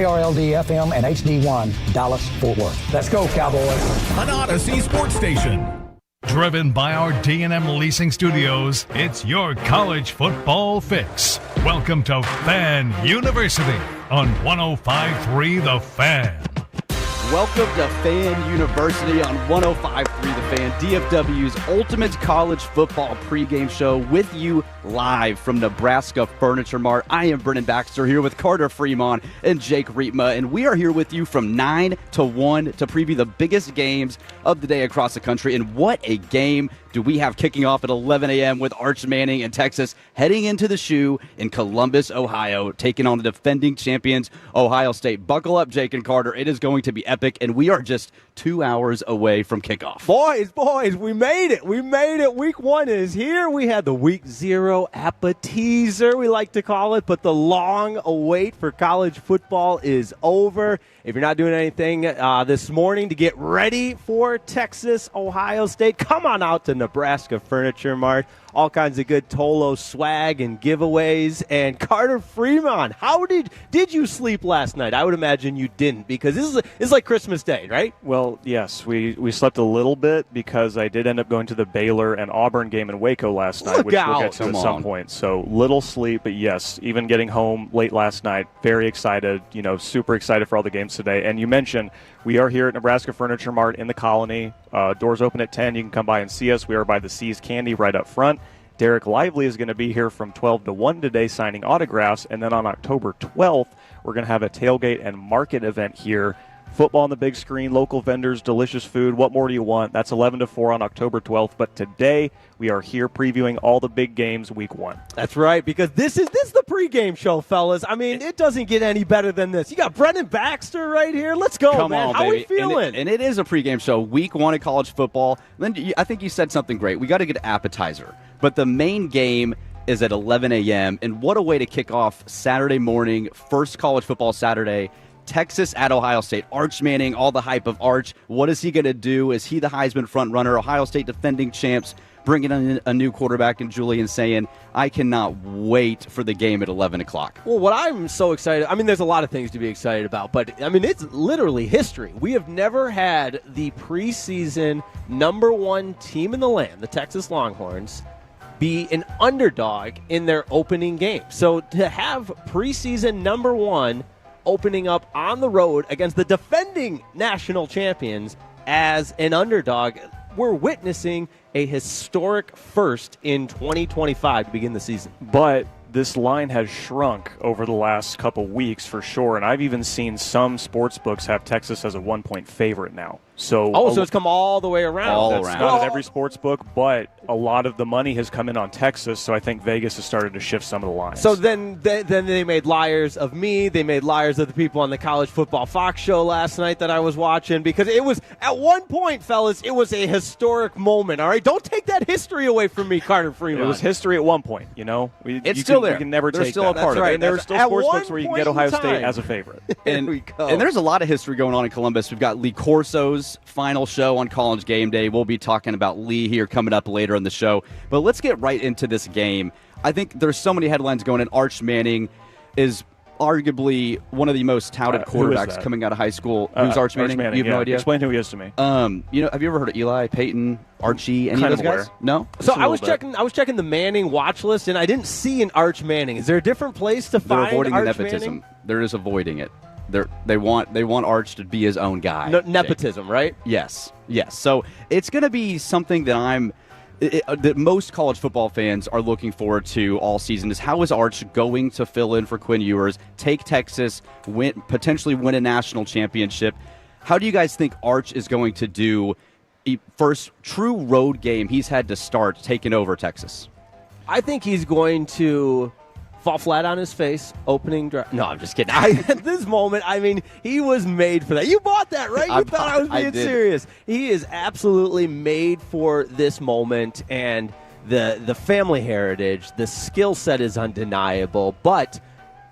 KRLD-FM and HD1, Dallas, Fort Worth. Let's go, Cowboys. An Odyssey sports station. Driven by our D&M Leasing Studios, it's your college football fix. Welcome to Fan University on 105.3 The Fan. Welcome to Fan University on 105.3 The Fan, DFW's ultimate college football pregame show, with you live from Nebraska Furniture Mart. I am Brennan Baxter here with Carter Fremont and Jake Rietma, and we are here with you from 9 to 1 to preview the biggest games of the day across the country. And what a game do we have kicking off at 11 a.m. with Arch Manning and Texas heading into the shoe in Columbus, Ohio, taking on the defending champions, Ohio State. Buckle up, Jake and Carter. It is going to be epic, and we are just 2 hours away from kickoff. Boys, we made it. Week 1 is here. We had the week 0 appetizer, we like to call it, but the long await for college football is over. If you're not doing anything this morning to get ready for Texas, Ohio State, come on out to Nebraska Furniture Mart. All kinds of good Tolo swag and giveaways. And Carter Fremont, how did you sleep last night? I would imagine you didn't, because this is like Christmas Day, right? Well, yes, we slept a little bit because I did end up going to the Baylor and Auburn game in Waco last night, which we'll get to at some point. So little sleep, but yes, even getting home late last night, very excited, super excited for all the games today. And you mentioned we are here at Nebraska Furniture Mart in the Colony. Doors open at 10. You can come by and see us. We are by the C's Candy right up front. Derek Lively is going to be here from 12 to 1 today signing autographs. And then on October 12th, we're going to have a tailgate and market event here. Football on the big screen, local vendors, delicious food. What more do you want? That's 11 to 4 on October 12th. But today, we are here previewing all the big games week 1. That's right, because this is the pregame show, fellas. I mean, it doesn't get any better than this. You got Brennan Baxter right here. Let's go, Come man. on, How baby. we feeling? And it is a pregame show, week 1 of college football. Then I think you said something great. We got to get an appetizer. But the main game is at 11 a.m., and what a way to kick off Saturday morning, first college football Saturday. Texas at Ohio State. Arch Manning, all the hype of Arch. What is he going to do? Is he the Heisman front runner? Ohio State defending champs, bringing in a new quarterback in Julian Sayin. I cannot wait for the game at 11 o'clock. Well, what I'm so excited, there's a lot of things to be excited about, but, it's literally history. We have never had the preseason number 1 team in the land, the Texas Longhorns, be an underdog in their opening game. So to have preseason number 1 opening up on the road against the defending national champions as an underdog, we're witnessing a historic first in 2025 to begin the season. But this line has shrunk over the last couple weeks for sure, and I've even seen some sports books have Texas as a 1-point favorite now. So it's come all the way around. That's not in every sports book, but a lot of the money has come in on Texas, so I think Vegas has started to shift some of the lines. So then they made liars of me. They made liars of the people on the College Football Fox show last night that I was watching, because it was, at one point, fellas, it was a historic moment, all right? Don't take that history away from me, Carter Fremont. It was history at one point, It's still there. You can never There's take still that. a part of it. And there are still sports books where you can get Ohio State as a favorite. And there's a lot of history going on in Columbus. We've got Lee Corso's final show on College Game Day. We'll be talking about Lee here coming up later in the show. But let's get right into this game. I think there's so many headlines going in. Arch Manning is arguably one of the most touted quarterbacks coming out of high school. Who's Arch Manning? You have no idea? Explain who he is to me. Have you ever heard of Eli, Peyton, Archie, any of those guys? No? So I was checking the Manning watch list, and I didn't see an Arch Manning. Is there a different place to find Arch Manning? They're avoiding the nepotism. They're just avoiding it. They want Arch to be his own guy. Nepotism, right? Yes. So it's going to be something that that most college football fans are looking forward to all season, is how is Arch going to fill in for Quinn Ewers, take Texas, potentially win a national championship. How do you guys think Arch is going to do first true road game he's had to start taking over Texas? I think he's going to fall flat on his face, opening drive. No, I'm just kidding. At this moment, he was made for that. You bought that, right? You thought I was being serious. He is absolutely made for this moment, and the family heritage, the skill set is undeniable. But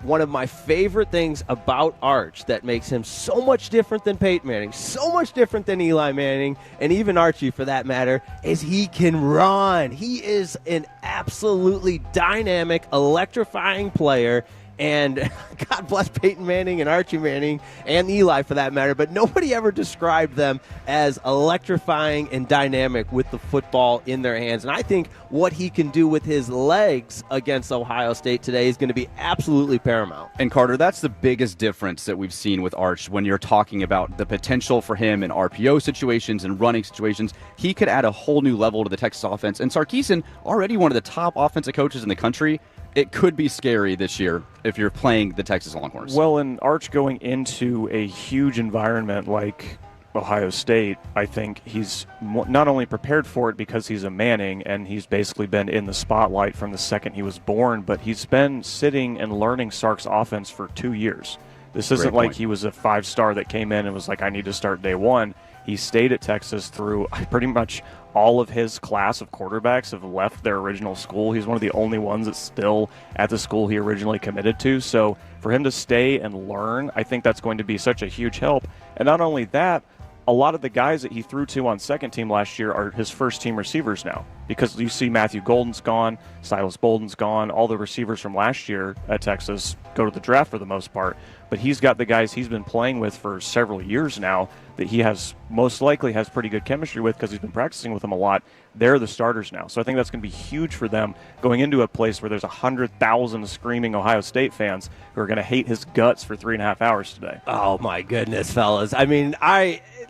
one of my favorite things about Arch that makes him so much different than Peyton Manning, so much different than Eli Manning, and even Archie for that matter, is he can run. He is an absolutely dynamic, electrifying player, And God bless Peyton Manning and Archie Manning and Eli for that matter, but nobody ever described them as electrifying and dynamic with the football in their hands. And I think what he can do with his legs against Ohio State today is going to be absolutely paramount. And Carter, that's the biggest difference that we've seen with Arch when you're talking about the potential for him in RPO situations and running situations. He could add a whole new level to the Texas offense. And Sarkisian, already one of the top offensive coaches in the country, it could be scary this year if you're playing the Texas Longhorns. Well, and Arch going into a huge environment like Ohio State, I think he's not only prepared for it because he's a Manning and he's basically been in the spotlight from the second he was born, but he's been sitting and learning Sark's offense for 2 years. This isn't like he was a 5-star that came in and was like, I need to start day one. He stayed at Texas through pretty much all of his class of quarterbacks have left their original school. He's one of the only ones that's still at the school he originally committed to. So for him to stay and learn, I think that's going to be such a huge help. And not only that, a lot of the guys that he threw to on second team last year are his first team receivers now, because you see Matthew Golden's gone, Silas Bolden's gone, all the receivers from last year at Texas go to the draft for the most part. But he's got the guys he's been playing with for several years now that he has most likely has pretty good chemistry with because he's been practicing with them a lot. They're the starters now. So I think that's going to be huge for them going into a place where there's 100,000 screaming Ohio State fans who are going to hate his guts for 3.5 hours today. Oh, my goodness, fellas. I mean,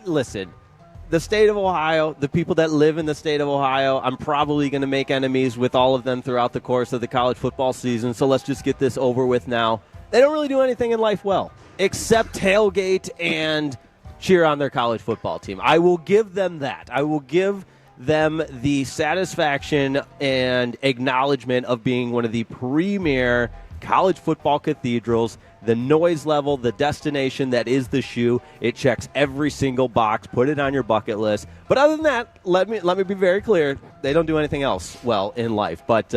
listen, the state of Ohio, the people that live in the state of Ohio, I'm probably going to make enemies with all of them throughout the course of the college football season. So let's just get this over with now. They don't really do anything in life well, except tailgate and cheer on their college football team. I will give them that. I will give them the satisfaction and acknowledgement of being one of the premier college football cathedrals. The noise level, the destination that is the shoe, it checks every single box. Put it on your bucket list. But other than that, let me be very clear. They don't do anything else well in life. But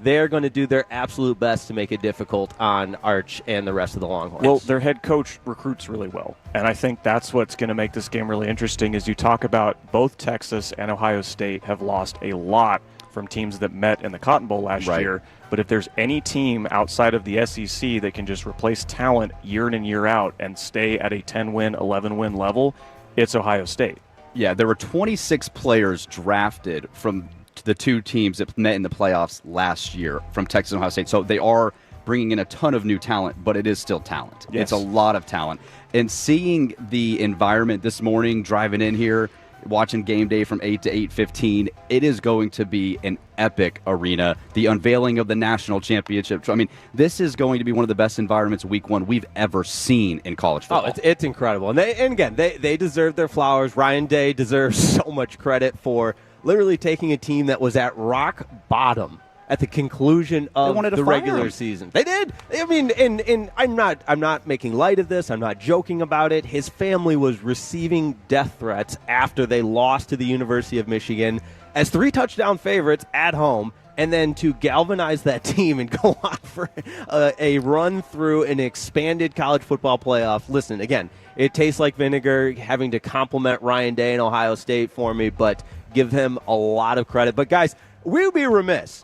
they're going to do their absolute best to make it difficult on Arch and the rest of the Longhorns. Well, their head coach recruits really well. And I think that's what's going to make this game really interesting is you talk about both Texas and Ohio State have lost a lot from teams that met in the Cotton Bowl last year. But if there's any team outside of the SEC that can just replace talent year in and year out and stay at a 10-win, 11-win level, it's Ohio State. Yeah, there were 26 players drafted from the two teams that met in the playoffs last year from Texas and Ohio State. So they are bringing in a ton of new talent, but it is still talent. Yes. It's a lot of talent. And seeing the environment this morning, driving in here, watching game day from 8 to 8:15, it is going to be an epic arena. The unveiling of the national championship. I mean, this is going to be one of the best environments week one we've ever seen in college football. Oh, it's incredible. And again, they deserve their flowers. Ryan Day deserves so much credit for literally taking a team that was at rock bottom at the conclusion of the regular season. They did. I mean, and I'm not making light of this. I'm not joking about it. His family was receiving death threats after they lost to the University of Michigan as 3-touchdown favorites at home, and then to galvanize that team and go on for a run through an expanded college football playoff. Listen, again, it tastes like vinegar having to compliment Ryan Day and Ohio State for me, but give him a lot of credit. But, guys, we would be remiss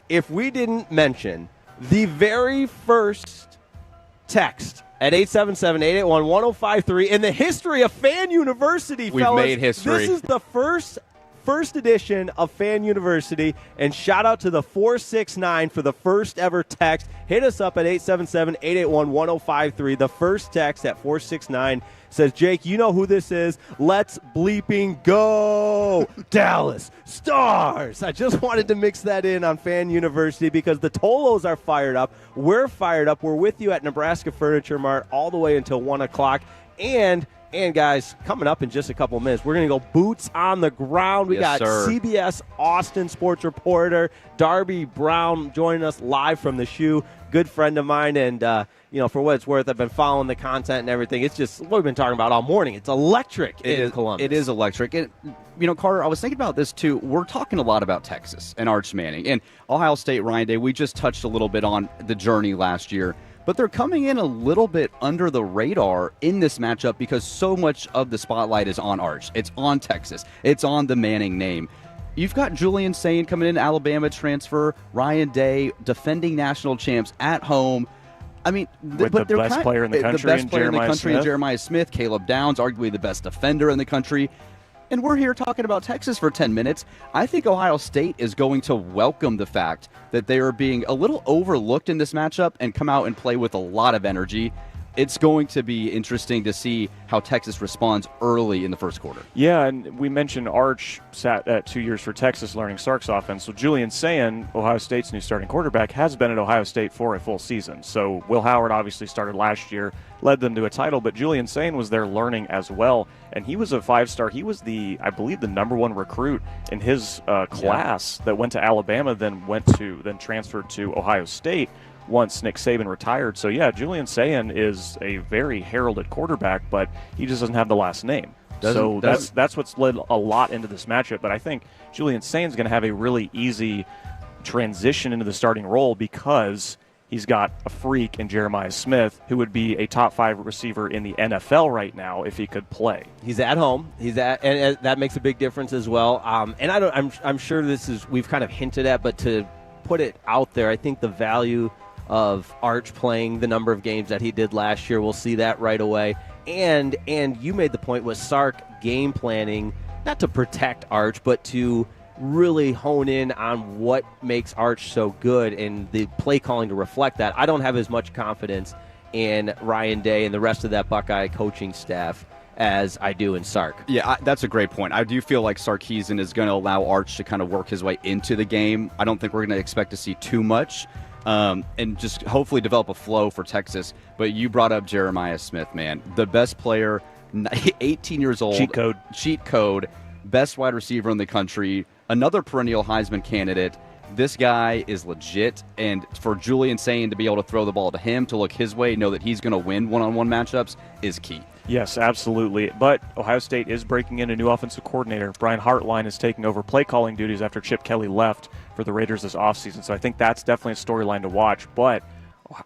if we didn't mention the very first text at 877-881-1053 in the history of Fan University, fellas. We've made history. This is the first edition of Fan University, and shout out to the 469 for the first ever text. Hit us up at 877-881-1053. The first text at 469 says, Jake, you know who this is. Let's bleeping go. Dallas Stars. I just wanted to mix that in on Fan University because the Tolos are fired up. We're fired up. We're with you at Nebraska Furniture Mart all the way until 1 o'clock. And guys, coming up in just a couple of minutes, we're going to go boots on the ground. We got CBS Austin sports reporter Darby Brown joining us live from the shoe. Good friend of mine, and for what it's worth, I've been following the content and everything. It's just what we've been talking about all morning. It's electric in Columbus. It is electric. And, Carter, I was thinking about this, too. We're talking a lot about Texas and Arch Manning. And Ohio State, Ryan Day, we just touched a little bit on the journey last year. But they're coming in a little bit under the radar in this matchup because so much of the spotlight is on Arch. It's on Texas. It's on the Manning name. you've got Julian Sayin coming in, Alabama transfer, Ryan Day, defending national champs at home. I mean, the best player in the country, Jeremiah Smith, Caleb Downs, arguably the best defender in the country. And we're here talking about Texas for 10 minutes. I think Ohio State is going to welcome the fact that they are being a little overlooked in this matchup and come out and play with a lot of energy. It's going to be interesting to see how Texas responds early in the first quarter. Yeah, and we mentioned Arch sat at 2 years for Texas learning Sark's offense. So Julian Sayin, Ohio State's new starting quarterback, has been at Ohio State for a full season. So Will Howard obviously started last year, led them to a title, but Julian Sayin was there learning as well. And he was a 5-star. He was I believe, the #1 recruit in his class that went to Alabama, then transferred to Ohio State once Nick Saban retired. So, yeah, Julian Sayin is a very heralded quarterback, but he just doesn't have the last name. That's what's led a lot into this matchup. But I think Julian Sayin's going to have a really easy transition into the starting role because he's got a freak in Jeremiah Smith, who would be a top 5 receiver in the NFL right now if he could play. He's at home. And that makes a big difference as well. And I'm sure we've kind of hinted at, but to put it out there, I think the value of Arch playing the number of games that he did last year, we'll see that right away. And you made the point with Sark game planning, not to protect Arch, but to really hone in on what makes Arch so good and the play calling to reflect that. I don't have as much confidence in Ryan Day and the rest of that Buckeye coaching staff as I do in Sark. Yeah, that's a great point. I do feel like Sarkisian is going to allow Arch to kind of work his way into the game. I don't think we're going to expect to see too much. And just hopefully develop a flow for Texas. But you brought up Jeremiah Smith, man. The best player, 18 years old. Cheat code. Best wide receiver in the country. Another perennial Heisman candidate. This guy is legit. And for Julian Sayin to be able to throw the ball to him, to look his way, know that he's going to win one-on-one matchups is key. Yes, absolutely. But Ohio State is breaking in a new offensive coordinator. Brian Hartline is taking over play calling duties after Chip Kelly left for the Raiders this offseason. So I think that's definitely a storyline to watch. But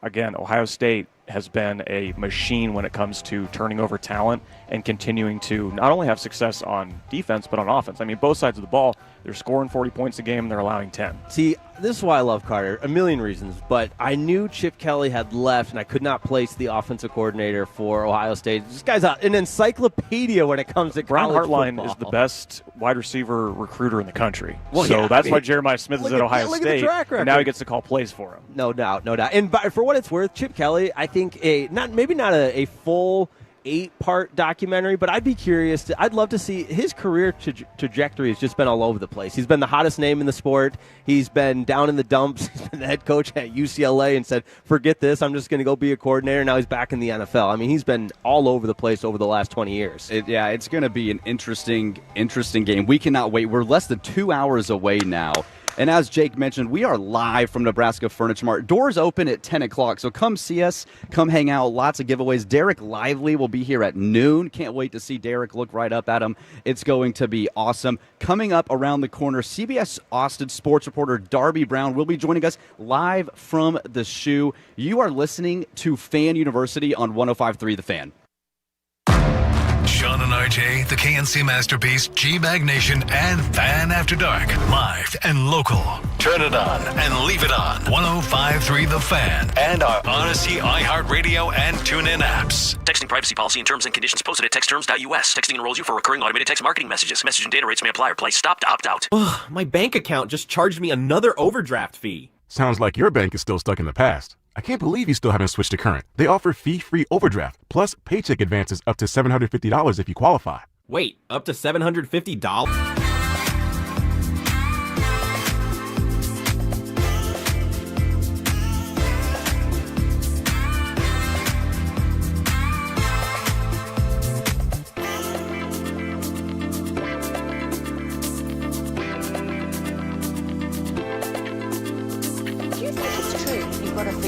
again, Ohio State has been a machine when it comes to turning over talent and continuing to not only have success on defense, but on offense. I mean, both sides of the ball, they're scoring 40 points a game and they're allowing 10. See, this is why I love Carter. A million reasons. But I knew Chip Kelly had left, and I could not place the offensive coordinator for Ohio State. This guy's an encyclopedia when it comes to Brian college Hartline football. is the best wide receiver recruiter in the country. Well, so yeah, that's why Jeremiah Smith is at Ohio look State. At the track record. And now he gets to call plays for him. No doubt. And for what it's worth, Chip Kelly, I think maybe not a full 8-part documentary, but I'd be curious. I'd love to see his career trajectory has just been all over the place. He's been the hottest name in the sport. He's been down in the dumps. He's been the head coach at UCLA and said, forget this, I'm just going to go be a coordinator. Now he's back in the NFL. I mean, he's been all over the place over the last 20 years. It's going to be an interesting game. We cannot wait. We're less than 2 hours away now. And as Jake mentioned, we are live from Nebraska Furniture Mart. Doors open at 10 o'clock, so come see us. Come hang out. Lots of giveaways. Derek Lively will be here at noon. Can't wait to see Derek. Look right up at him. It's going to be awesome. Coming up around the corner, CBS Austin sports reporter Darby Brown will be joining us live from the Shoe. You are listening to Fan University on 105.3 The Fan. Sean and RJ, the KNC Masterpiece, G-Bag Nation, and Fan After Dark. Live and local. Turn it on and leave it on. 105.3 The Fan. And our Odyssey, iHeartRadio, and TuneIn apps. Texting privacy policy and terms and conditions posted at textterms.us. Texting enrolls you for recurring automated text marketing messages. Message and data rates may apply or play. Stop to opt out. Ugh, my bank account just charged me another overdraft fee. Sounds like your bank is still stuck in the past. I can't believe you still haven't switched to Current. They offer fee-free overdraft, plus paycheck advances up to $750 if you qualify. Wait, up to $750?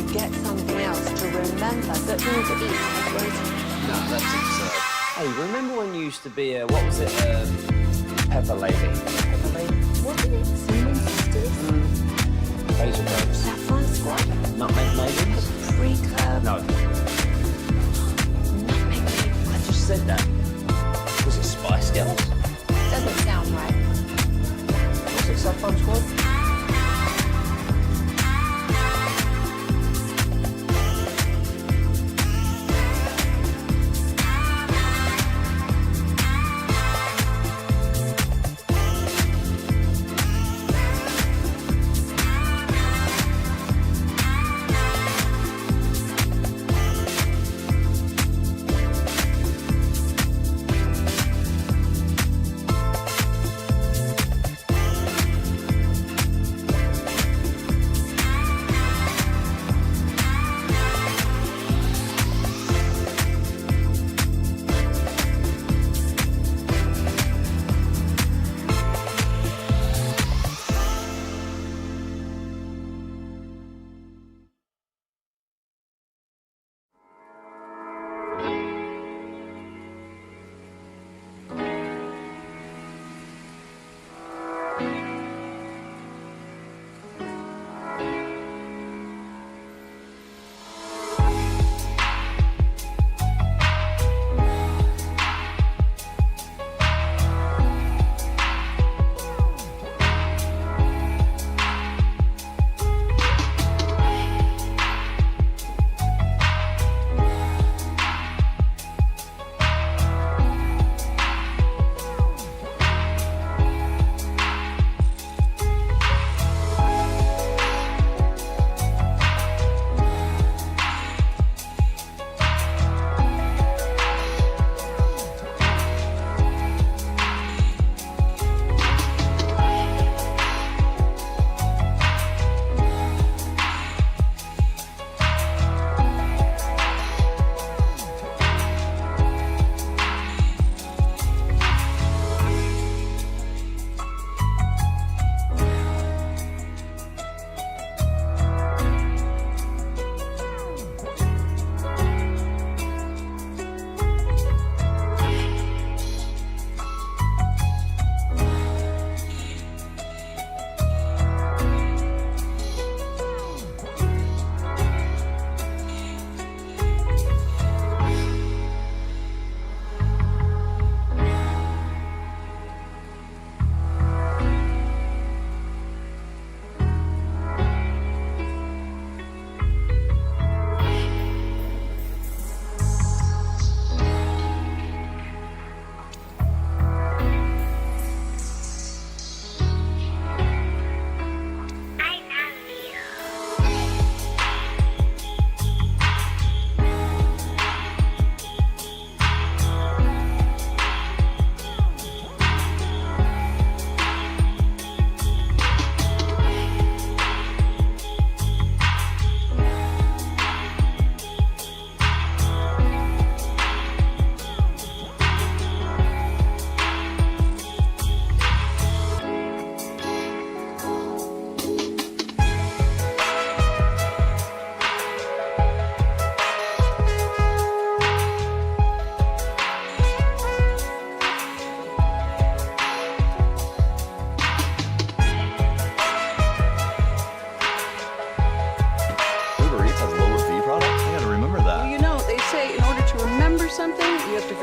Forget something else to remember certain to eat. No, that's absurd. Hey, remember when you used to be a, what was it, Pepper Lady? Pepper Lady? Wasn't it Cinnamon Sisters? Basil Bros. Saffron Squad? Nutmeg Maidens? Pre-Club? No. Nutmeg Maidens? I just said that. Was it Spice Girls? Doesn't sound right. fun squad?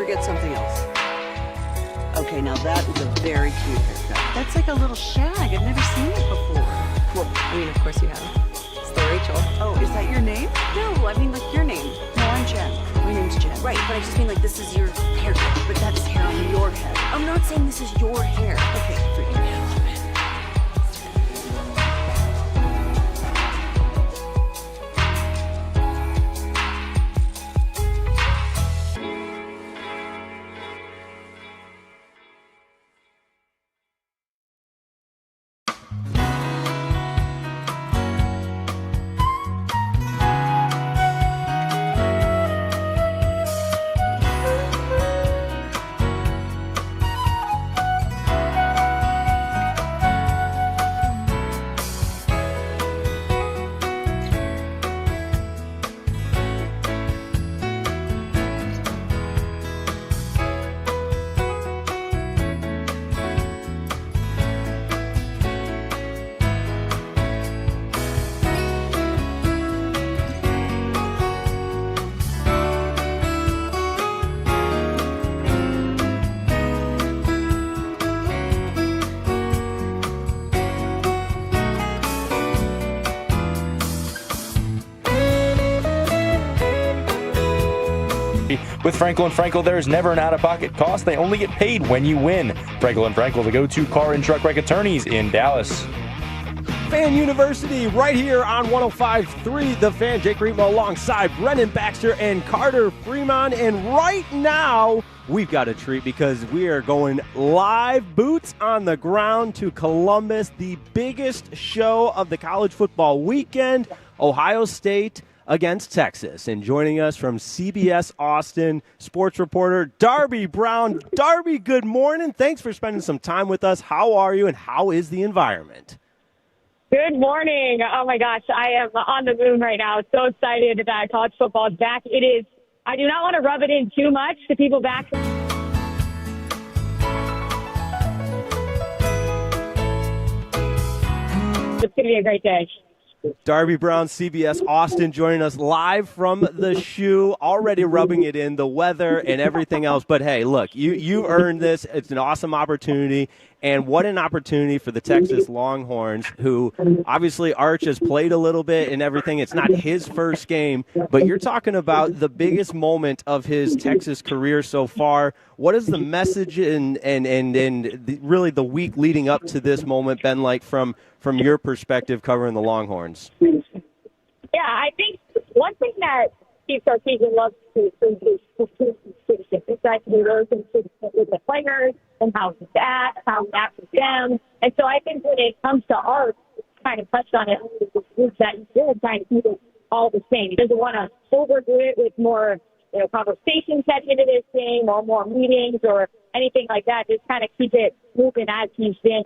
forget something else. Okay, now that is a very cute haircut. That's like a little shag. I've never seen it before. Well, I mean, of course you have. It's the Rachel. Oh, is that your name? No, I mean like your name. No, I'm Jen. My name's Jen. Right, but I just mean like this is your haircut. But that's hair on your head. I'm not saying this is your hair. Okay, for you. With Frankel & Frankel, there's never an out-of-pocket cost. They only get paid when you win. Frankel & Frankel, the go-to car and truck wreck attorneys in Dallas. Fan University right here on 105.3 The Fan. Jake Remo alongside Brennan Baxter and Carter Fremont. And right now, we've got a treat because we are going live, boots on the ground, to Columbus, the biggest show of the college football weekend, Ohio State against Texas. And joining us from CBS Austin, sports reporter Darby Brown. Darby, good morning. Thanks for spending some time with us. How are you and how is the environment? Good morning. Oh, my gosh. I am on the moon right now. So excited that college football is back. It is. I do not want to rub it in too much to people back. It's going to be a great day. Darby Brown, CBS Austin, joining us live from the shoe, already rubbing it in, the weather and everything else. But, hey, look, you earned this. It's an awesome opportunity. And what an opportunity for the Texas Longhorns, who obviously Arch has played a little bit and everything. It's not his first game, but you're talking about the biggest moment of his Texas career so far. What has the message and really the week leading up to this moment been like from your perspective covering the Longhorns? Yeah, I think one thing that Steve Sarkisian loves to do is consistency. He tries to be really consistent with the players and how he's at, how he acts with them. And so I think when it comes to Art, kind of touched on it, that he's really trying to keep it all the same. He doesn't want to overdo it with more conversations heading into this game or more meetings or anything like that. Just kind of keep it moving as he's been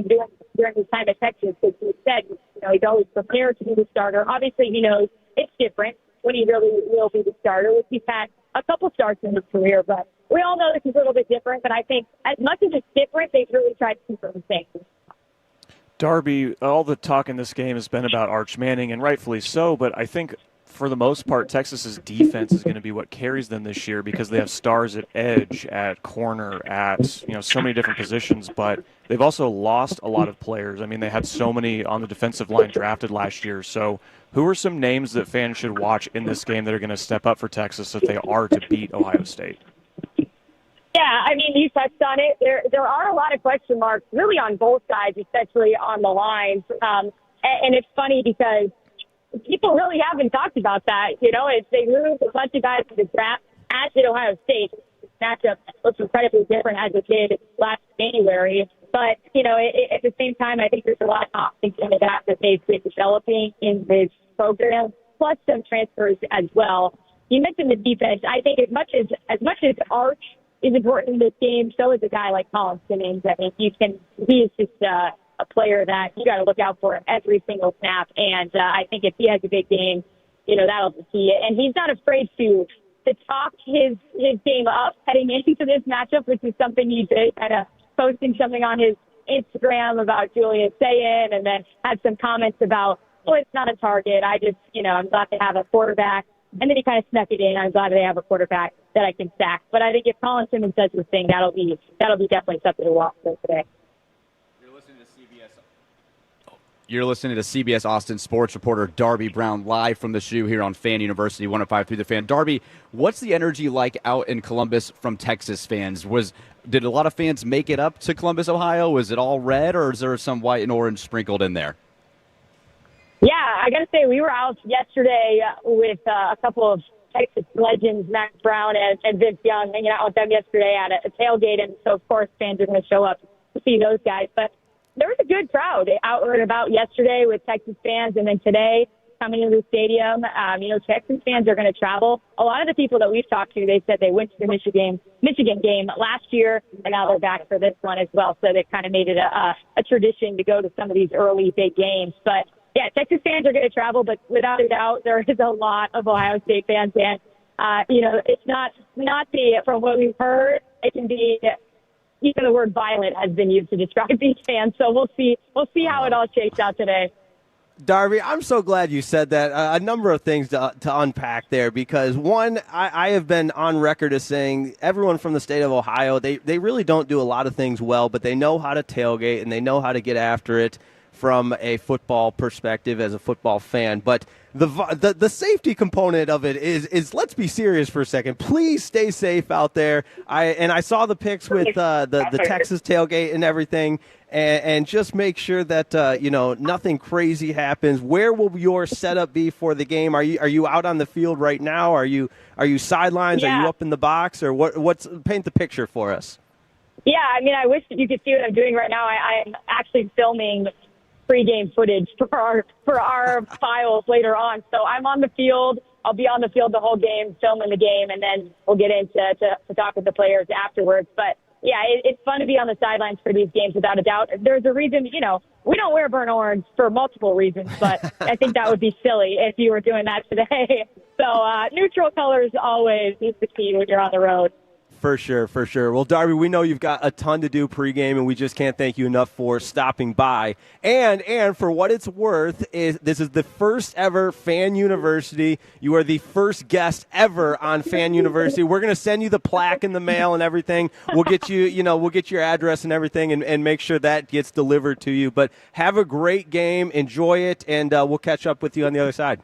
doing during his time at Texas. Because he said, he's always prepared to be the starter. Obviously, he knows it's different when he really will be the starter, which he's had a couple starts in his career. But we all know this is a little bit different. But I think as much as it's different, they've really tried to keep it the same. Darby, all the talk in this game has been about Arch Manning, and rightfully so. But I think for the most part, Texas's defense is going to be what carries them this year because they have stars at edge, at corner, at so many different positions. But they've also lost a lot of players. I mean, they had so many on the defensive line drafted last year. So who are some names that fans should watch in this game that are going to step up for Texas if they are to beat Ohio State? Yeah, I mean, you touched on it. There are a lot of question marks really on both sides, especially on the lines. And it's funny because people really haven't talked about that. If they moved a bunch of guys to the draft at Ohio State, matchup looks incredibly different as it did last January. But, at the same time, I think there's a lot of options in that they've been developing in this program, plus some transfers as well. You mentioned the defense. I think as much as Arch is important in this game, so is a guy like Colin Simmons. I mean, he is just a player that you got to look out for every single snap. And I think if he has a big game, that'll be key. And he's not afraid to talk his game up heading into this matchup, which is something he did, kind of posting something on his Instagram about Julius saying, and then had some comments about, it's not a target. I just, I'm glad to have a quarterback. And then he kind of snuck it in. I'm glad they have a quarterback that I can sack. But I think if Colin Simmons does his thing, that'll be definitely something to watch for today. You're listening to CBS Austin sports reporter Darby Brown live from the shoe here on Fan University 105.3 The Fan. Darby, what's the energy like out in Columbus from Texas fans? Did a lot of fans make it up to Columbus, Ohio? Was it all red, or is there some white and orange sprinkled in there? Yeah, I got to say, we were out yesterday with a couple of Texas legends, Max Brown and Vince Young, hanging out with them yesterday at a tailgate. And so, of course, fans are going to show up to see those guys. But there was a good crowd out and about yesterday with Texas fans, and then today coming into the stadium. Texas fans are going to travel. A lot of the people that we've talked to, they said they went to the Michigan game last year, and now they're back for this one as well. So they've kind of made it a tradition to go to some of these early big games. But yeah, Texas fans are going to travel, but without a doubt, there is a lot of Ohio State fans, and it's not from what we've heard, it can be. Even the word violent has been used to describe these fans, so we'll see how it all shakes out today. Darby, I'm so glad you said that. A number of things to unpack there, because one, I have been on record as saying everyone from the state of Ohio, they really don't do a lot of things well, but they know how to tailgate and they know how to get after it. from a football perspective as a football fan. But the safety component of it is let's be serious for a second. Please stay safe out there. I saw the pics with the Texas tailgate and everything, and just make sure that nothing crazy happens. Where will your setup be for the game? Are you out on the field right now? Are you sidelines? Yeah. Are you up in the box? Or what's paint the picture for us? Yeah, I mean, I wish that you could see what I'm doing right now. I'm actually filming pregame footage for our files later on. So I'm on the field. I'll be on the field the whole game, filming the game, and then we'll get into to talk with the players afterwards. But yeah, it's fun to be on the sidelines for these games without a doubt. There's a reason, we don't wear burnt orange for multiple reasons, but I think that would be silly if you were doing that today. So neutral colors always is the key when you're on the road. For sure. Well, Darby, we know you've got a ton to do pregame, and we just can't thank you enough for stopping by. And for what it's worth, this is the first ever Fan University. You are the first guest ever on Fan University. We're going to send you the plaque in the mail and everything. We'll get you, we'll get your address and everything, and make sure that gets delivered to you. But have a great game, enjoy it, and we'll catch up with you on the other side.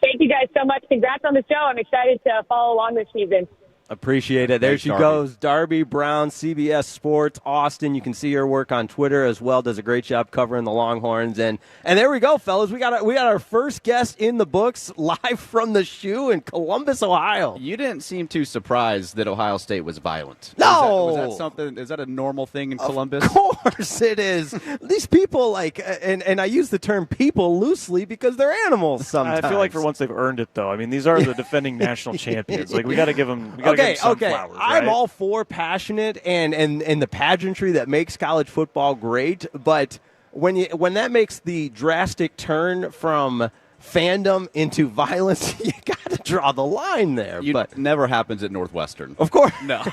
Thank you guys so much. Congrats on the show. I'm excited to follow along this season. Appreciate it. There she goes, Darby Brown, CBS Sports, Austin. You can see her work on Twitter as well. Does a great job covering the Longhorns. And there we go, fellas. We got our first guest in the books, live from the shoe in Columbus, Ohio. You didn't seem too surprised that Ohio State was violent. No, was that something? Is that a normal thing in Columbus? Of course it is. These people and I use the term people loosely because they're animals. Sometimes I feel like for once they've earned it, though. I mean, these are the defending national champions. Like we got to give them. Okay. Flowers, right? I'm all for passionate and the pageantry that makes college football great, but when that makes the drastic turn from fandom into violence, you got to draw the line there. But never happens at Northwestern. Of course. No.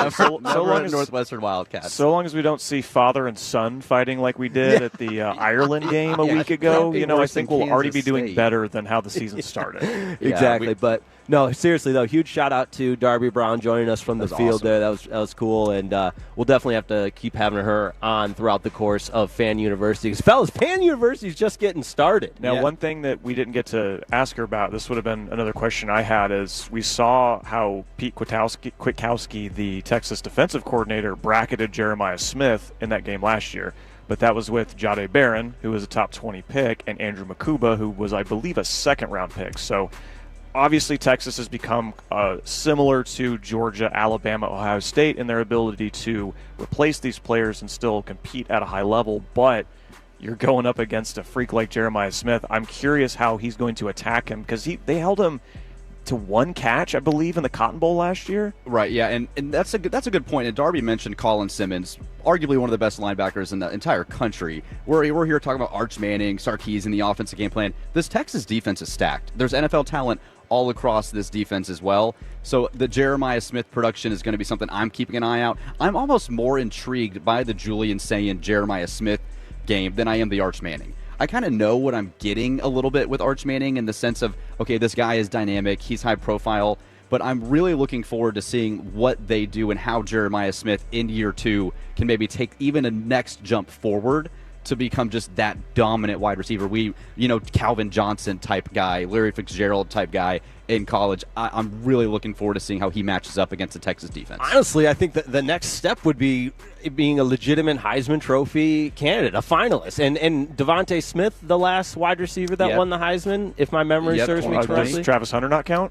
So long as Northwestern Wildcats. So long as we don't see father and son fighting like we did at the Ireland game a week ago, I think we'll already be doing better than how the season started. Exactly. But no, seriously though, huge shout out to Darby Brown joining us from the field awesome. there. That was cool, and we'll definitely have to keep having her on throughout the course of Fan University. Because fellas, Fan University is just getting started. Now, one thing that we didn't get to ask her about, this would have been another question I had, is we saw how Pete Kwiatkowski, the Texas defensive coordinator, bracketed Jeremiah Smith in that game last year. But that was with Jahdae Barron, who was a top 20 pick, and Andrew Makuba, who was, I believe, a second-round pick. So obviously, Texas has become similar to Georgia, Alabama, Ohio State in their ability to replace these players and still compete at a high level. But you're going up against a freak like Jeremiah Smith. I'm curious how he's going to attack him because they held him to one catch, I believe, in the Cotton Bowl last year. Right, yeah, and that's a good point. And Darby mentioned Colin Simmons, arguably one of the best linebackers in the entire country. We're here talking about Arch Manning, Sarkisian, the offensive game plan. This Texas defense is stacked. There's NFL talent all across this defense as well. So the Jeremiah Smith production is going to be something I'm keeping an eye out. I'm almost more intrigued by the Julian Sayin Jeremiah Smith game than I am the Arch Manning. I kind of know what I'm getting a little bit with Arch Manning in the sense of, okay, this guy is dynamic, he's high profile, but I'm really looking forward to seeing what they do and how Jeremiah Smith in year 2 can maybe take even a next jump forward to become just that dominant wide receiver. Calvin Johnson type guy, Larry Fitzgerald type guy in college. I'm really looking forward to seeing how he matches up against the Texas defense. Honestly, I think that the next step would be being a legitimate Heisman Trophy candidate, a finalist. And Devontae Smith, the last wide receiver that won the Heisman, if my memory serves me correctly. Does Travis Hunter not count?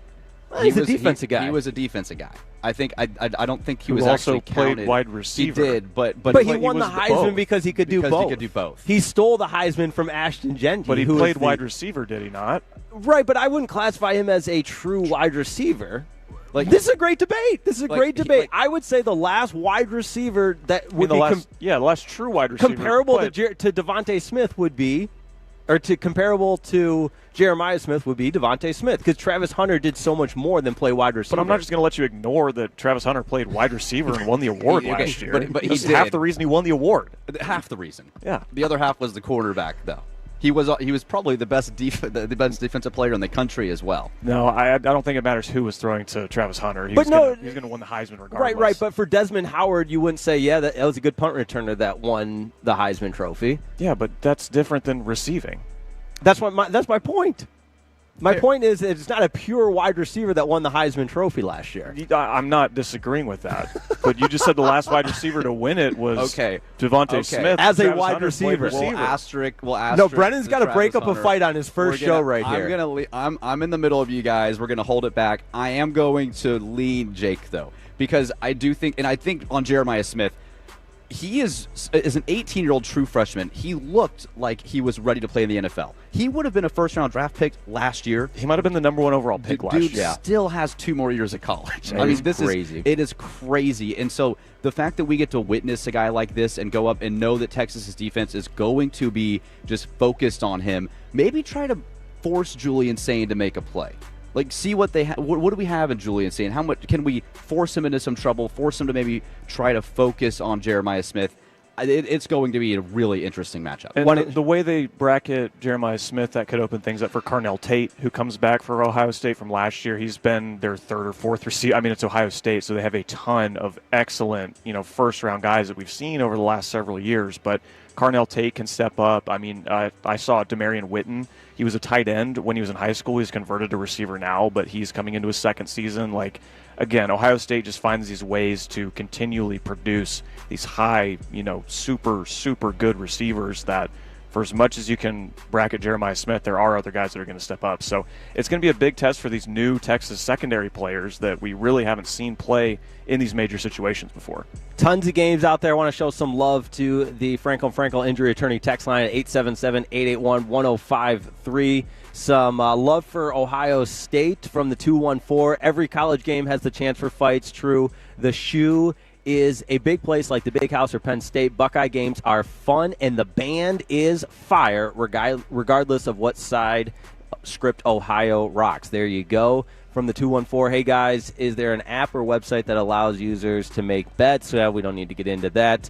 He's a defensive guy. He was a defensive guy. I think I don't think he was also actually counted. played wide receiver. He did, but he won the Heisman because he could do both. He could do both. He stole the Heisman from Ashton Genty. But he played wide receiver, did he not? Right, but I wouldn't classify him as a true wide receiver. This is a great debate. I would say the last wide receiver that would be the last true wide receiver comparable to Devontae Smith would be, or comparable to Jeremiah Smith would be Devontae Smith, because Travis Hunter did so much more than play wide receiver. But I'm not just going to let you ignore that Travis Hunter played wide receiver and won the award last year. But he That's did. half the reason he won the award. Half the reason. Yeah. The other half was the quarterback, though. He was probably the best defensive player in the country as well. No, I don't think it matters who was throwing to Travis Hunter. He's going to win the Heisman regardless. Right. But for Desmond Howard, you wouldn't say, that was a good punt returner that won the Heisman Trophy. Yeah, but that's different than receiving. That's my point. My point is it's not a pure wide receiver that won the Heisman Trophy last year. I'm not disagreeing with that. But you just said the last wide receiver to win it was Devontae Smith. As a Travis wide Hunter receiver. We'll asterisk no, Brennan's got to break up a fight on his first show right here. I'm in the middle of you guys. We're going to hold it back. I am going to lean Jake, though, because I do think, and I think on Jeremiah Smith, he is an 18-year-old true freshman. He looked like he was ready to play in the NFL. He would have been a first-round draft pick last year. He might have been the number 1 overall pick last year. Dude still has 2 more years of college. This is crazy. It is crazy. And so the fact that we get to witness a guy like this and go up and know that Texas's defense is going to be just focused on him, maybe try to force Julian Sain to make a play. Like, see what they have. What do we have in Julian Sain? How much can we force him into some trouble? Force him to maybe try to focus on Jeremiah Smith. It's going to be a really interesting matchup. And the way they bracket Jeremiah Smith, that could open things up for Carnell Tate, who comes back for Ohio State from last year. He's been their 3rd or 4th receiver. I mean, it's Ohio State, so they have a ton of excellent, first-round guys that we've seen over the last several years. But Carnell Tate can step up. I mean, I saw Demarion Witten. He was a tight end when he was in high school. He's converted to receiver now, but he's coming into his 2nd season. Again, Ohio State just finds these ways to continually produce these high, super, super good receivers that, for as much as you can bracket Jeremiah Smith, there are other guys that are going to step up. So it's going to be a big test for these new Texas secondary players that we really haven't seen play in these major situations before. Tons of games out there. I want to show some love to the Frankel Injury Attorney text line at 877-881-1053. Some love for Ohio State from the 214. Every college game has the chance for fights. True. The shoe is a big place like the Big House or Penn State. Buckeye games are fun, and the band is fire, regardless of what side script Ohio rocks. There you go. From the 214, hey guys, is there an app or website that allows users to make bets? We don't need to get into that.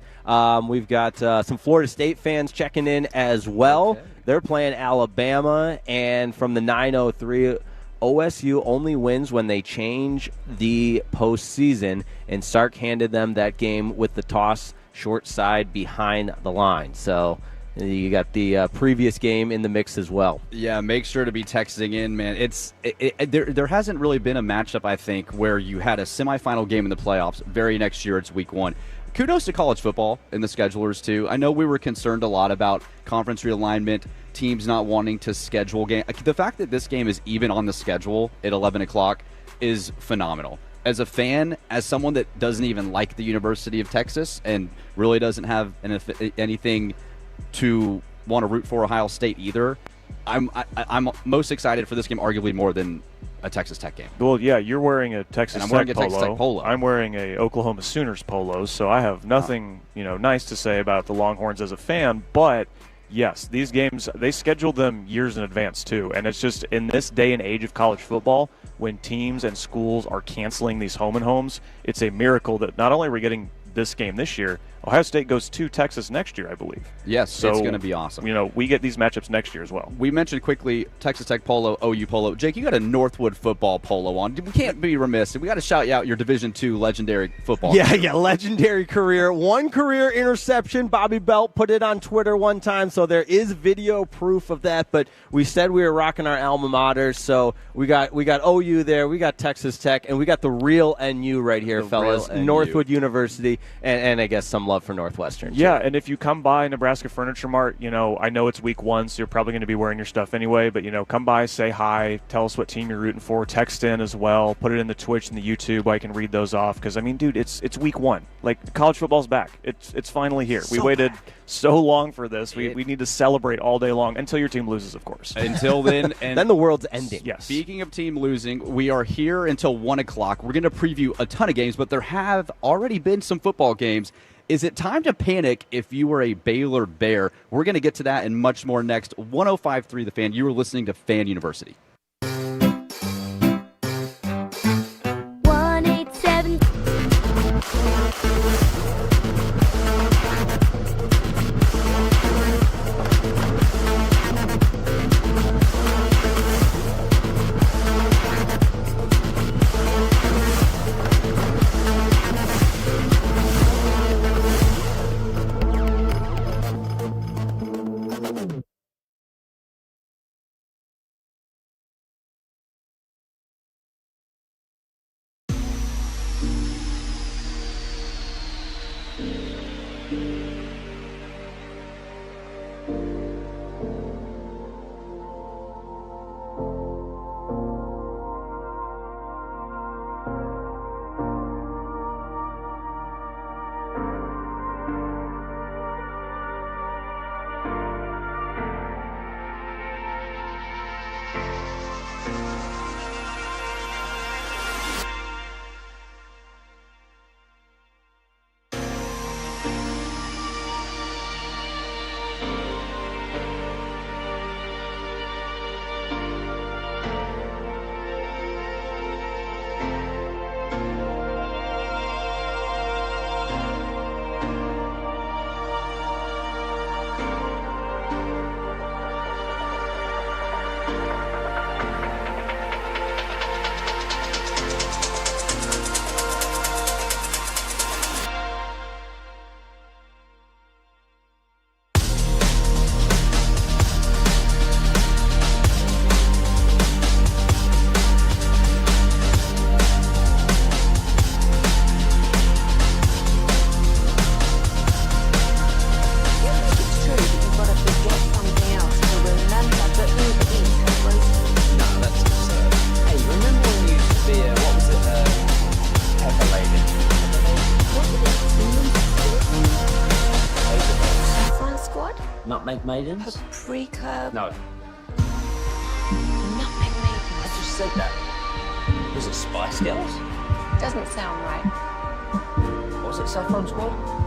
We've got some Florida State fans checking in as well. Okay. They're playing Alabama, and from the 903, OSU only wins when they change the postseason, and Sark handed them that game with the toss short side behind the line. So you got the previous game in the mix as well. Yeah, make sure to be texting in, man. There hasn't really been a matchup, I think, where you had a semifinal game in the playoffs. Very next year, it's week 1. Kudos to college football and the schedulers, too. I know we were concerned a lot about conference realignment, teams not wanting to schedule game. The fact that this game is even on the schedule at 11 o'clock is phenomenal. As a fan, as someone that doesn't even like the University of Texas and really doesn't have anything to want to root for Ohio State either, I'm most excited for this game, arguably more than a Texas Tech game. Well, yeah, you're wearing a Texas Tech polo. I'm wearing a Oklahoma Sooners polo, so I have nothing, nice to say about the Longhorns as a fan. But yes, these games, they schedule them years in advance too, and it's just in this day and age of college football, when teams and schools are canceling these home and homes, it's a miracle that not only are we getting this game this year, Ohio State goes to Texas next year, I believe. Yes, so it's going to be awesome. We get these matchups next year as well. We mentioned quickly Texas Tech polo, OU polo. Jake, you got a Northwood football polo on. We can't be remiss. We got to shout out your Division II legendary football. Yeah, legendary career. 1 career interception. Bobby Belt put it on Twitter one time, so there is video proof of that. But we said we were rocking our alma maters, so we got OU there, we got Texas Tech, and we got the real NU right here, fellas. Northwood University, and I guess some love for Northwestern. Yeah, and if you come by Nebraska Furniture Mart, I know it's week 1, so you're probably going to be wearing your stuff anyway, but, come by, say hi, tell us what team you're rooting for, text in as well, put it in the Twitch and the YouTube. I can read those off because, dude, it's week 1. College football's back. It's finally here. We waited so long for this. We need to celebrate all day long until your team loses, of course. Until then. And then the world's ending. Yes. Speaking of team losing, we are here until 1 o'clock. We're going to preview a ton of games, but there have already been some football games. Is it time to panic if you were a Baylor Bear? We're going to get to that and much more next. 105.3 The Fan. You are listening to Fan University. 187. Nutmeg maidens? Paprika. No. Nutmeg maidens. I just said that. Was it Spice Girls? Doesn't sound right. What was it, Saffron Squad?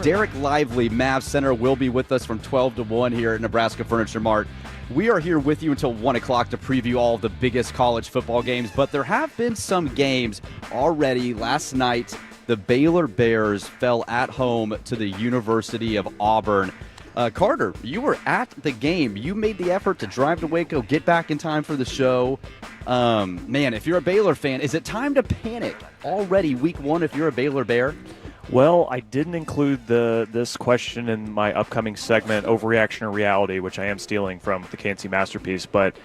Derek Lively, Mavs center, will be with us from 12 to 1 here at Nebraska Furniture Mart. We are here with you until 1 o'clock to preview all of the biggest college football games, but there have been some games already. Last night, the Baylor Bears fell at home to the University of Auburn. Carter, you were at the game. You made the effort to drive to Waco, get back in time for the show. Man, if you're a Baylor fan, is it time to panic already week one if you're a Baylor Bear? Well, I didn't include this question in my upcoming segment, Overreaction or Reality, which I am stealing from the KNC Masterpiece, but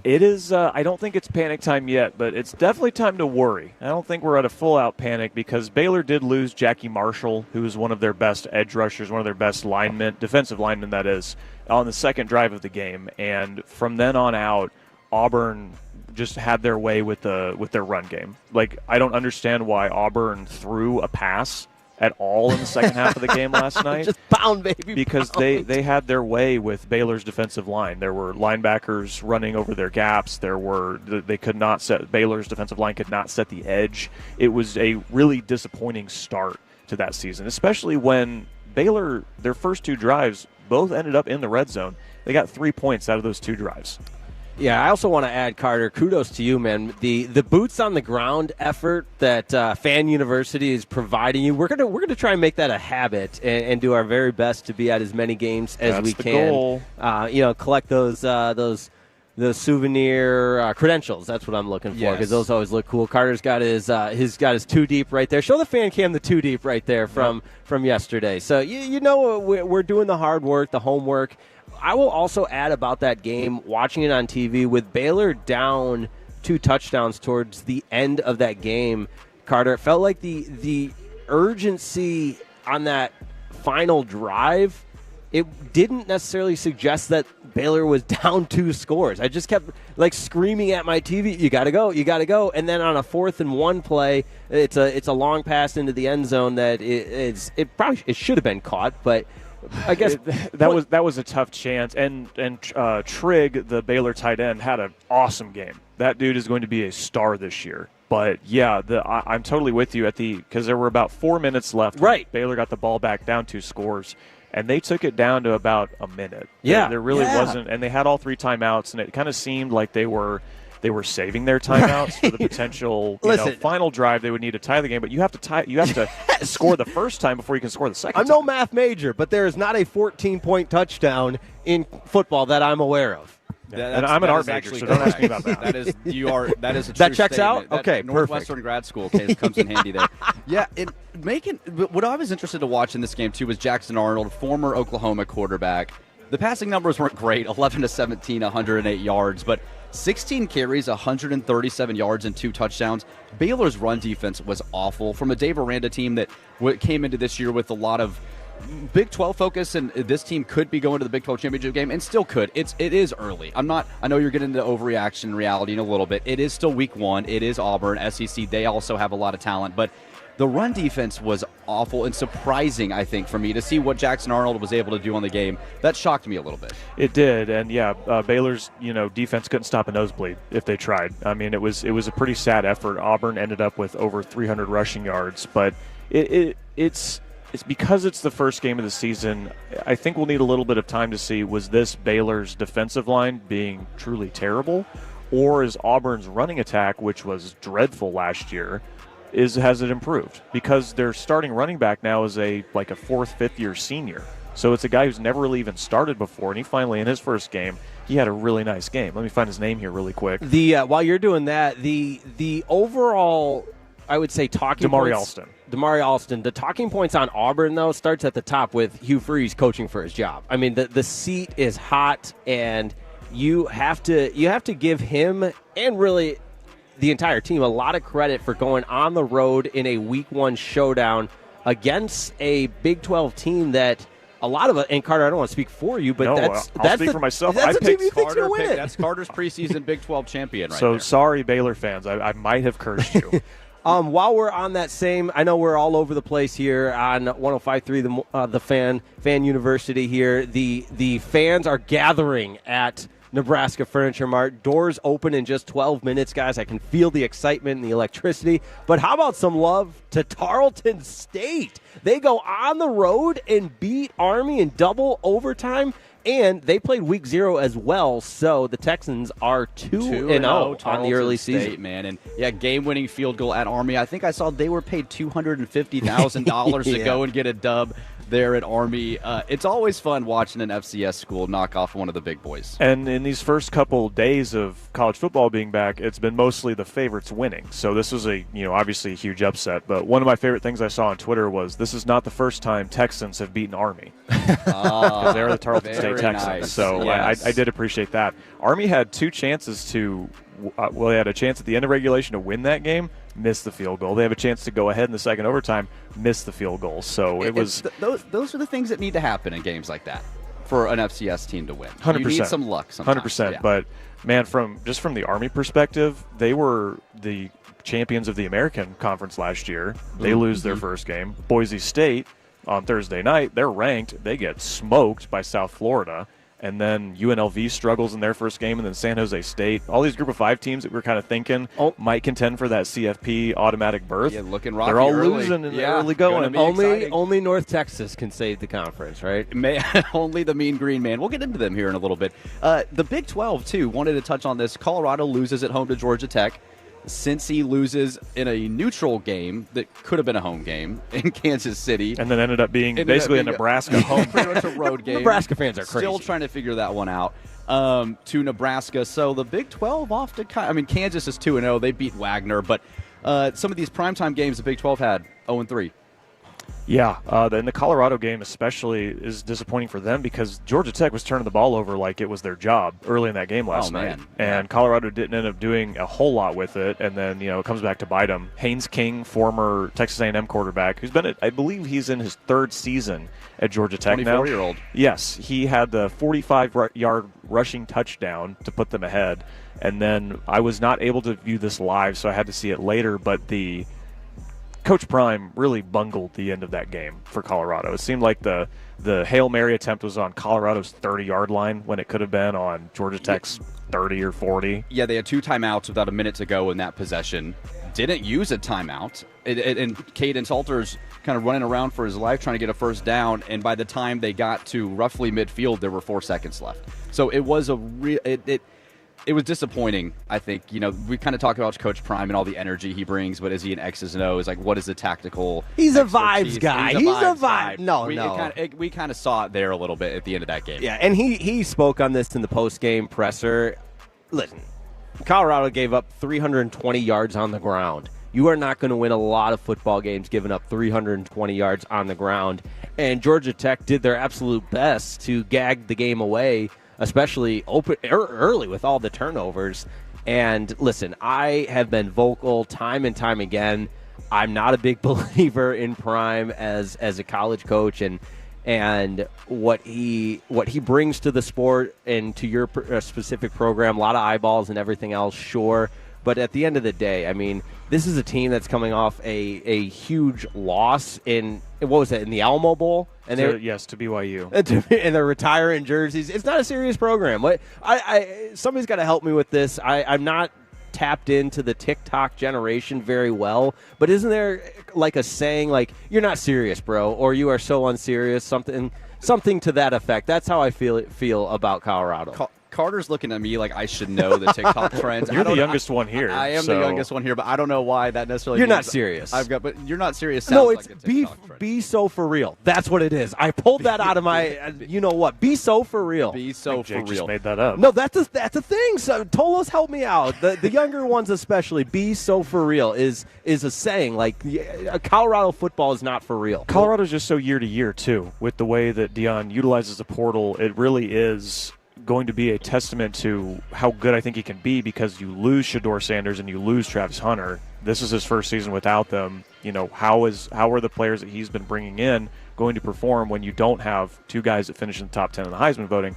it is, I don't think it's panic time yet, but it's definitely time to worry. I don't think we're at a full-out panic because Baylor did lose Jackie Marshall, who is one of their best edge rushers, one of their best linemen, defensive linemen that is, on the second drive of the game. And from then on out, Auburn just had their way with their run game. Like, I don't understand why Auburn threw a pass at all in the second half of the game last night. Just pound, baby, because pound. they had their way with Baylor's defensive line. There were linebackers running over their gaps. Baylor's defensive line could not set the edge. It was a really disappointing start to that season, especially when Baylor, their first 2 drives, both ended up in the red zone. They got 3 points out of those 2 drives. Yeah, I also want to add, Carter, kudos to you, man. The boots on the ground effort that Fan University is providing you, we're gonna try and make that a habit and do our very best to be at as many games as we can. Goal. Collect those souvenir credentials. That's what I'm looking for, because those always look cool. Carter's got his 2 deep right there. Show the fan cam the 2 deep right there from yesterday. So we're doing the hard work, the homework. I will also add about that game, watching it on TV, with Baylor down 2 touchdowns towards the end of that game, Carter, it felt like the urgency on that final drive, it didn't necessarily suggest that Baylor was down 2 scores. I just kept screaming at my TV, you got to go, you got to go. And then on a 4th and 1 play, it's a long pass into the end zone that it should have been caught, but I guess that was a tough chance, and Trigg, the Baylor tight end, had an awesome game. That dude is going to be a star this year. But yeah, I'm totally with you because there were about 4 minutes left. Right, Baylor got the ball back down 2 scores, and they took it down to about a minute. Yeah, there really wasn't, and they had all 3 timeouts, and it kind of seemed like they were saving their timeouts for the potential final drive they would need to tie the game. But you have to score the first time before you can score the second. I'm no math major, but there is not a 14-point touchdown in football that I'm aware of. And I'm an art major, so don't ask me about that. That is a true that checks statement. out. Okay, Northwestern perfect. grad school case comes in handy there. Yeah, what I was interested to watch in this game too was Jackson Arnold, former Oklahoma quarterback. The passing numbers weren't great, 11 to 17, 108 yards, but 16 carries, 137 yards, and 2 touchdowns. Baylor's run defense was awful from a Dave Aranda team that came into this year with a lot of Big 12 focus, and this team could be going to the Big 12 championship game, and still could. It is early. I know you're getting into overreaction reality in a little bit. It is still week 1. It is Auburn, SEC. They also have a lot of talent, but the run defense was awful and surprising, I think, for me to see what Jackson Arnold was able to do on the game. That shocked me a little bit. It did, and Baylor's defense couldn't stop a nosebleed if they tried. I mean, it was a pretty sad effort. Auburn ended up with over 300 rushing yards, but it's because it's the first game of the season. I think we'll need a little bit of time to see, was this Baylor's defensive line being truly terrible, or is Auburn's running attack, which was dreadful last year, has it improved? Because their starting running back now is a 4th, 5th year senior. So it's a guy who's never really even started before, and he finally, in his first game, he had a really nice game. Let me find his name here really quick. While you're doing that, the overall, I would say, talking points. Damari Alston. The talking points on Auburn, though, starts at the top with Hugh Freeze coaching for his job. I mean, the seat is hot, and you have to give him and really the entire team a lot of credit for going on the road in a week 1 showdown against a Big 12 team that a lot of it, and Carter, I don't want to speak for you, but I'll speak for myself. That's the team you think you'll win. That's Carter's preseason Big 12 champion right so there. Sorry, Baylor fans. I might have cursed you. While we're on that same, I know we're all over the place here on 105.3, the Fan University here. The fans are gathering at Nebraska Furniture Mart. Doors open in just 12 minutes, guys. I can feel the excitement and the electricity. But how about some love to Tarleton State? They go on the road and beat Army in double overtime, and they played week 0 as well. So the Texans are 2-0 on the early season. Man. And game-winning field goal at Army. I think I saw they were paid $250,000 to go and get a dub there at Army. It's always fun watching an FCS school knock off one of the big boys. And in these first couple days of college football being back, it's been mostly the favorites winning. So this was obviously a huge upset. But one of my favorite things I saw on Twitter was, this is not the first time Texans have beaten Army. Because they're the Tarleton State Texans. Nice. So yes. I did appreciate that. Army had 2 chances they had a chance at the end of regulation to win that game, missed the field goal. They have a chance to go ahead in the second overtime, missed the field goal. So it was those are the things that need to happen in games like that. for an FCS team to win. 100%. You need some luck sometimes. 100%. Yeah. But, man, from the Army perspective, they were the champions of the American Conference last year. They lose their first game. Boise State on Thursday night, they're ranked. They get smoked by South Florida. And then UNLV struggles in their first game, and then San Jose State. All these Group of 5 teams that we're kind of thinking might contend for that CFP automatic berth. Yeah, looking rocky. They're all early. losing in the Yeah, early going. Only North Texas can save the conference, right? Only the Mean Green Man. We'll get into them here in a little bit. The Big 12, too, wanted to touch on this. Colorado loses at home to Georgia Tech. Cincy loses in a neutral game that could have been a home game in Kansas City. And then ended up being basically a Nebraska home. Pretty much a road game. Nebraska fans are crazy. Still trying to figure that one out. To Nebraska. So the Big 12 off to Kansas is 2-0. They beat Wagner. But some of these primetime games the Big 12 had 0-3. Yeah, and the Colorado game especially is disappointing for them because Georgia Tech was turning the ball over like it was their job early in that game last night. And Colorado didn't end up doing a whole lot with it, and then, it comes back to bite them. Haynes King, former Texas A&M quarterback, who's been I believe he's in his 3rd season at Georgia Tech now. 24-year-old. Yes, he had the 45-yard rushing touchdown to put them ahead, and then I was not able to view this live, so I had to see it later, but Coach Prime really bungled the end of that game for Colorado. It seemed like the Hail Mary attempt was on Colorado's 30-yard line when it could have been on Georgia Tech's 30 or 40. Yeah, they had 2 timeouts without a minute to go in that possession. Didn't use a timeout. And Caden Salter's kind of running around for his life trying to get a first down, and by the time they got to roughly midfield, there were 4 seconds left. So it was it was disappointing, I think. We kind of talk about Coach Prime and all the energy he brings, but is he an X's and O's? Like, what is the tactical He's a expertise? vibes guy. He's a vibe. No. We kind of saw it there a little bit at the end of that game. Yeah, and he spoke on this in the post-game presser. Listen, Colorado gave up 320 yards on the ground. You are not going to win a lot of football games giving up 320 yards on the ground. And Georgia Tech did their absolute best to gag the game away, especially early with all the turnovers. And listen, I have been vocal time and time again. I'm not a big believer in Prime as a college coach and what he brings to the sport and to your specific program. A lot of eyeballs and everything else, sure. But at the end of the day, I mean, this is a team that's coming off a huge loss in, what was that, in the Alamo Bowl? And to BYU. And they're retiring jerseys. It's not a serious program. Somebody's got to help me with this. I'm not tapped into the TikTok generation very well, but isn't there like a saying like, you're not serious, bro, or you are so unserious, something to that effect? That's how I feel about Colorado. Carter's looking at me like I should know the TikTok trends. You're the youngest one here. I am the youngest one here, but I don't know why that necessarily You're means not serious. But you're not serious. No, it's like a TikTok trend. be so for real. That's what it is. I pulled that out of my, you know what? Be so for real. Be so for Jake real. Just made that up. No, that's a thing. So Tolos, help me out. The younger ones especially. Be so for real is a saying. Like, Colorado football is not for real. Colorado's just so year to year too, with the way that Deion utilizes the portal. It really is going to be a testament to how good I think he can be, because you lose Shedeur Sanders and you lose Travis Hunter. This is his first season without them. How are the players that he's been bringing in going to perform when you don't have 2 guys that finish in the top 10 in the Heisman voting?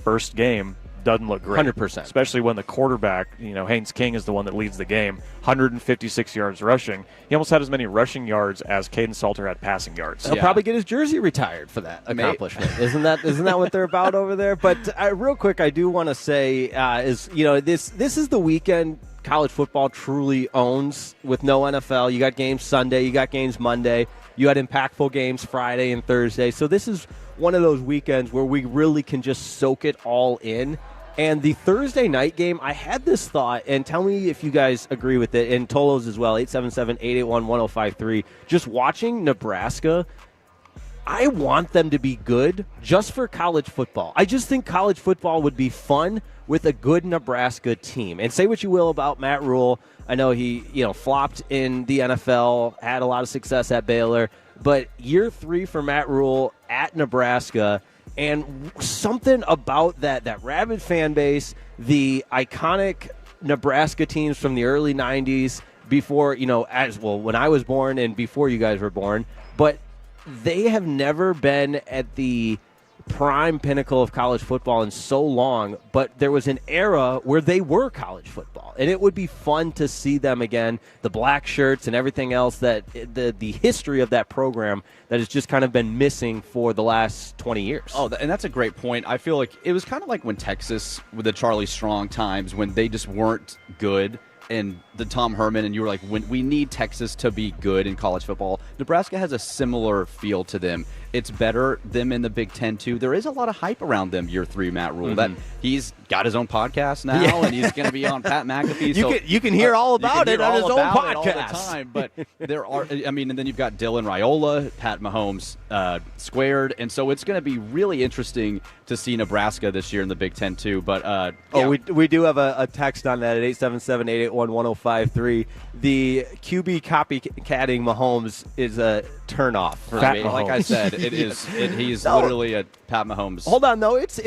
First game doesn't look great. 100%. Especially when the quarterback, Haynes King, is the one that leads the game. 156 yards rushing. He almost had as many rushing yards as Caden Salter had passing yards. He'll probably get his jersey retired for that accomplishment. Isn't that what they're about over there? But real quick, I do want to say this is the weekend college football truly owns with no NFL. You got games Sunday, you got games Monday, you had impactful games Friday and Thursday. So this is one of those weekends where we really can just soak it all in. And the Thursday night game, I had this thought, and tell me if you guys agree with it, and Tolos as well, 877-881-1053. Just watching Nebraska, I want them to be good just for college football. I just think college football would be fun with a good Nebraska team. And say what you will about Matt Rule. I know he, flopped in the NFL, had a lot of success at Baylor, but year 3 for Matt Rule at Nebraska, and something about that rabid fan base, the iconic Nebraska teams from the early 90s, before, when I was born and before you guys were born, but they have never been at the prime pinnacle of college football in so long, but there was an era where they were college football, and it would be fun to see them again, the black shirts and everything else, that the history of that program that has just kind of been missing for the last 20 years. Oh, and that's a great point. I feel like it was kind of like when Texas, with the Charlie Strong times, when they just weren't good, and the Tom Herman, and you were like, when we need Texas to be good in college football. Nebraska has a similar feel to them. It's better them in the Big Ten too. There is a lot of hype around them. Year 3, Matt Rule, that he's got his own podcast now, and he's going to be on Pat McAfee. You can hear all about it on his own podcast all the time. But there are, I mean, and then you've got Dylan Raiola, Pat Mahomes squared, and so it's going to be really interesting to see Nebraska this year in the Big Ten too. But we do have a text on that at 877-881-1053. The QB copycatting Mahomes is a turnoff. I mean, like I said, it is. He's literally a Pat Mahomes. Hold on, though. It's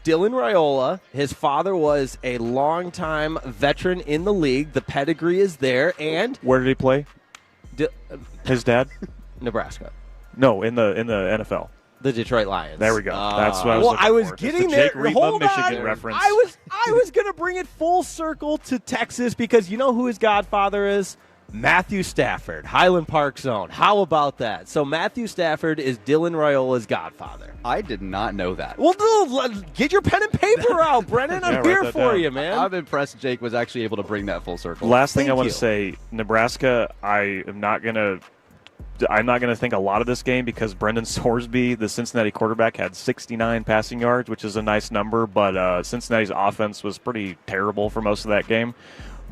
Dylan Raiola. His father was a longtime veteran in the league. The pedigree is there. And where did he play? His dad? Nebraska. No, in the NFL. The Detroit Lions. There we go. That's what I was getting the there. Jake Reba, Hold Michigan on. reference. I was going to bring it full circle to Texas because you know who his godfather is? Matthew Stafford, Highland Park Zone. How about that? So Matthew Stafford is Dylan Raiola's godfather. I did not know that. Well, get your pen and paper out, Brennan. I'm here for you, man. I'm impressed Jake was actually able to bring that full circle. Last thing I want to say, Nebraska, I'm not going to think a lot of this game because Brendan Sorsby, the Cincinnati quarterback, had 69 passing yards, which is a nice number, but Cincinnati's offense was pretty terrible for most of that game.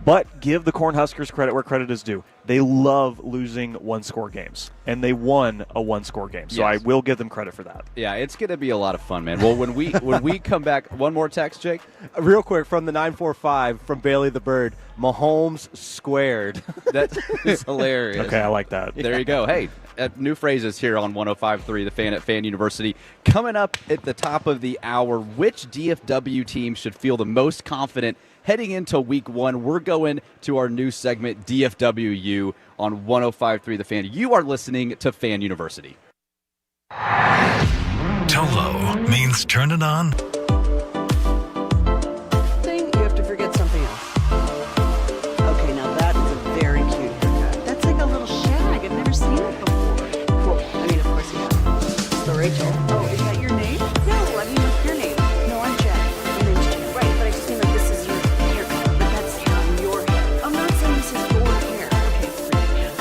But give the Cornhuskers credit where credit is due. They love losing one-score games, and they won a one-score game. So I will give them credit for that. Yeah, it's going to be a lot of fun, man. Well, when we come back, one more text, Jake? Real quick, from the 945, from Bailey the Bird, Mahomes squared. That is hilarious. Okay, I like that. There you go. Hey, new phrases here on 105.3 The Fan at Fan University. Coming up at the top of the hour, which DFW team should feel the most confident heading into Week 1? We're going to our new segment, DFWU, on 105.3 The Fan. You are listening to Fan University. Tolo means turn it on. Thing, you have to forget something else. Okay, now that is a very cute haircut. That's like a little shag. I've never seen it before. Well, I mean, of course you have. So, Rachel. Oh, is that your name? No, I mean, what's your name? No, I'm Jack. My name's Jack. Right, but I just mean like this is your haircut. But that's your hair. I'm not saying this is your hair. Okay, freak man.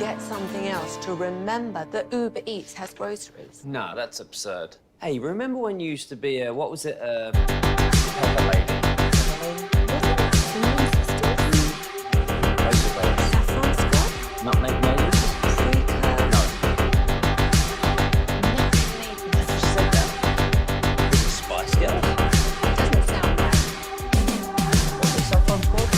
forget something else to remember that Uber Eats has groceries? No, that's absurd. Hey, remember when you used to be a, what was it, pepper lady? Nutmeg lady? Spice Girl? Doesn't sound right. What's the cell phone called?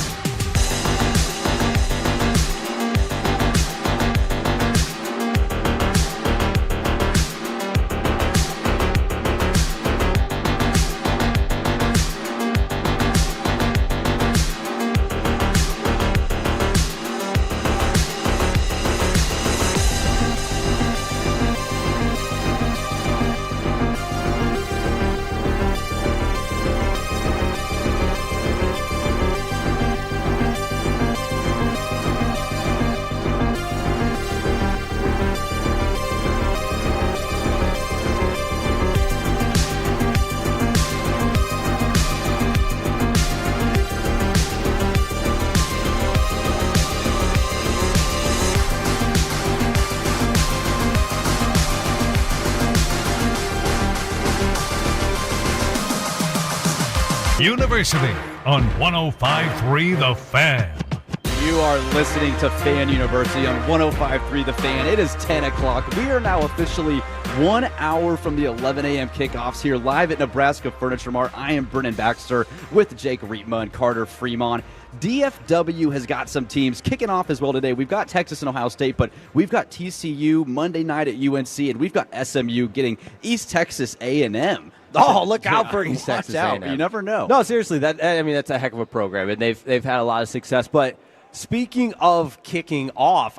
University on 105.3 The Fan. You are listening to Fan University on 105.3 The Fan. It is 10 o'clock. We are now officially 1 hour from the 11 a.m. kickoffs here live at Nebraska Furniture Mart. I am Brennan Baxter with Jake Rietma and Carter Fremont. DFW has got some teams kicking off as well today. We've got Texas and Ohio State, but we've got TCU Monday night at UNC, and we've got SMU getting East Texas A&M. Oh, look out for East Texas out. A&M. You never know. No, seriously, that's a heck of a program, and they've had a lot of success. But speaking of kicking off,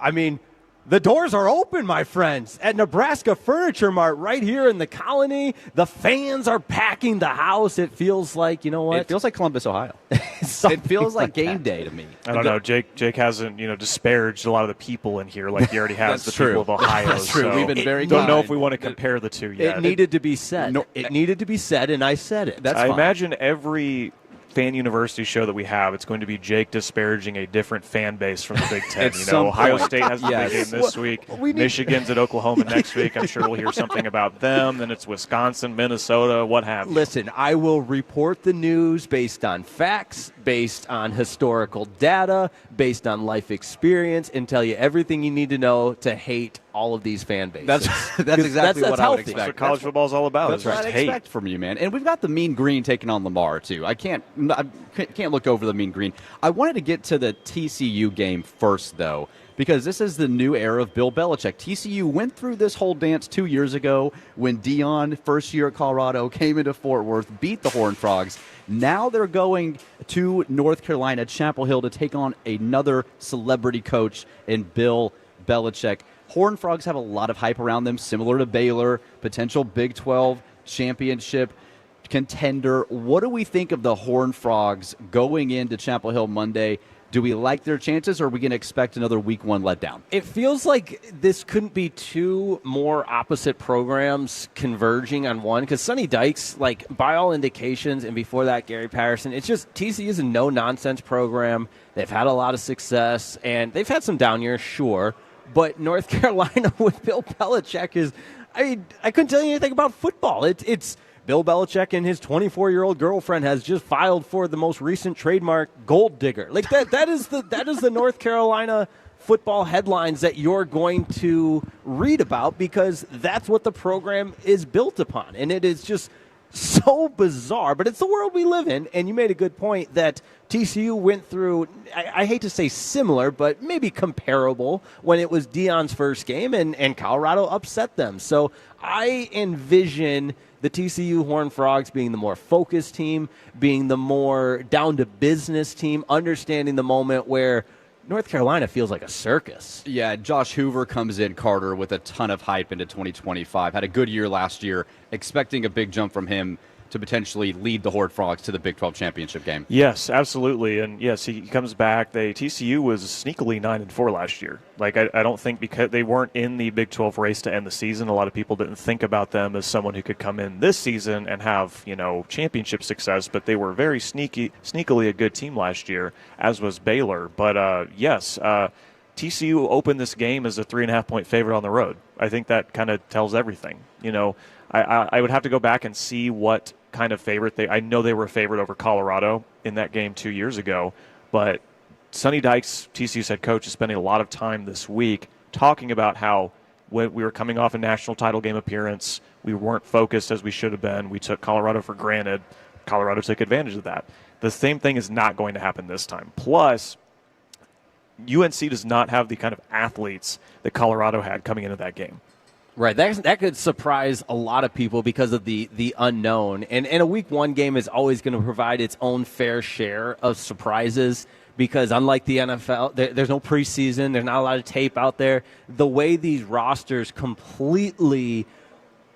the doors are open, my friends, at Nebraska Furniture Mart right here in the Colony. The fans are packing the house. It feels like, you know what? It feels like Columbus, Ohio. It feels like game day to me. I don't know. Jake hasn't, disparaged a lot of the people in here like he already has the people of Ohio. That's true. So We've been very don't kind. know if we want to compare the two yet. It needed to be said. It needed to be said, and I said it. That's I fine. imagine every Fan University show that we have, it's going to be Jake disparaging a different fan base from the Big Ten. Ohio State has the big game this week. Michigan's at Oklahoma next week. I'm sure we'll hear something about them. Then it's Wisconsin, Minnesota, what have you. Listen, I will report the news based on facts, based on historical data, based on life experience, and tell you everything you need to know to hate all of these fan bases. That's exactly what I would expect. That's what college football is all about. That's what I expect from you, man. And we've got the Mean Green taking on Lamar, too. I can't look over the Mean Green. I wanted to get to the TCU game first, though, because this is the new era of Bill Belichick. TCU went through this whole dance 2 years ago when Dion, first year at Colorado, came into Fort Worth, beat the Horned Frogs. Now they're going to North Carolina, Chapel Hill, to take on another celebrity coach in Bill Belichick. Horned Frogs have a lot of hype around them, similar to Baylor, potential Big 12 championship contender. What do we think of the Horned Frogs going into Chapel Hill Monday? Do we like their chances, or are we going to expect another week one letdown? It feels like this couldn't be two more opposite programs converging on one, because Sonny Dykes, by all indications, and before that, Gary Patterson, it's just TCU is a no-nonsense program. They've had a lot of success, and they've had some down years, sure, but North Carolina with Bill Belichick is, I couldn't tell you anything about football. It's Bill Belichick and his 24-year-old girlfriend has just filed for the most recent trademark, Gold Digger. That is the North Carolina football headlines that you're going to read about, because that's what the program is built upon. And it is just so bizarre, but it's the world we live in. And you made a good point that TCU went through, I hate to say similar, but maybe comparable, when it was Dion's first game and Colorado upset them. So I envision the TCU Horned Frogs being the more focused team, being the more down-to-business team, understanding the moment where North Carolina feels like a circus. Yeah, Josh Hoover comes in, Carter, with a ton of hype into 2025. Had a good year last year, expecting a big jump from him to potentially lead the Horned Frogs to the Big 12 championship game. Yes, absolutely. And yes, he comes back. TCU was sneakily 9-4 last year. I don't think, because they weren't in the Big 12 race to end the season, a lot of people didn't think about them as someone who could come in this season and have, championship success, but they were sneakily a good team last year, as was Baylor. But yes, TCU opened this game as a 3.5-point favorite on the road. I think that kind of tells everything. I would have to go back and see what kind of favorite I know they were a favorite over Colorado in that game 2 years ago, but Sonny Dykes, TCU's head coach, is spending a lot of time this week talking about how when we were coming off a national title game appearance, we weren't focused as we should have been. We took Colorado for granted. Colorado took advantage of that. The same thing is not going to happen this time. Plus, UNC does not have the kind of athletes that Colorado had coming into that game. Right, that could surprise a lot of people because of the unknown. And a Week 1 game is always going to provide its own fair share of surprises because unlike the NFL, there's no preseason, there's not a lot of tape out there. The way these rosters completely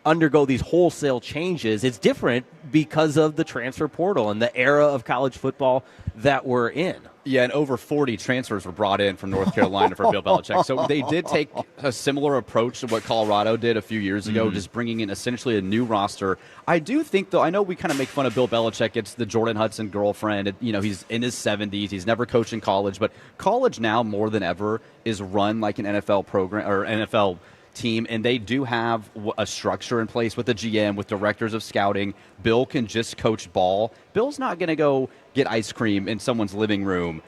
undergo these wholesale changes, it's different because of the transfer portal and the era of college football that we're in. Yeah, and over 40 transfers were brought in from North Carolina for Bill Belichick. So they did take a similar approach to what Colorado did a few years ago, just bringing in essentially a new roster. I do think, though, I know we kind of make fun of Bill Belichick. It's the Jordan Hudson girlfriend. He's in his 70s. He's never coached in college. But college now, more than ever, is run like an NFL program or NFL team, and they do have a structure in place with the GM, with directors of scouting. Bill can just coach ball. Bill's not going to go get ice cream in someone's living room,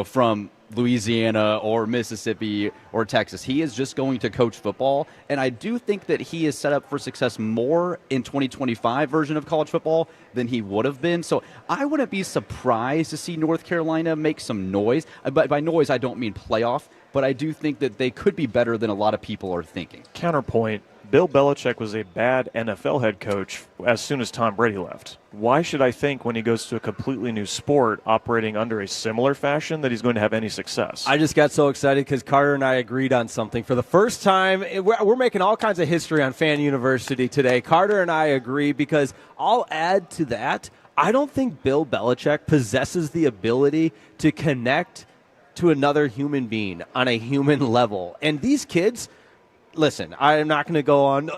from Louisiana or Mississippi or Texas. He is just going to coach football, and I do think that he is set up for success more in 2025 version of college football than he would have been. So I wouldn't be surprised to see North Carolina make some noise. But by noise, I don't mean playoff, but I do think that they could be better than a lot of people are thinking. Counterpoint, Bill Belichick was a bad NFL head coach as soon as Tom Brady left. Why should I think when he goes to a completely new sport operating under a similar fashion that he's going to have any success? I just got so excited because Carter and I agreed on something. For the first time, we're making all kinds of history on Fan University today. Carter and I agree because I'll add to that, I don't think Bill Belichick possesses the ability to connect to another human being on a human level. And these kids, listen, I'm not going to go on,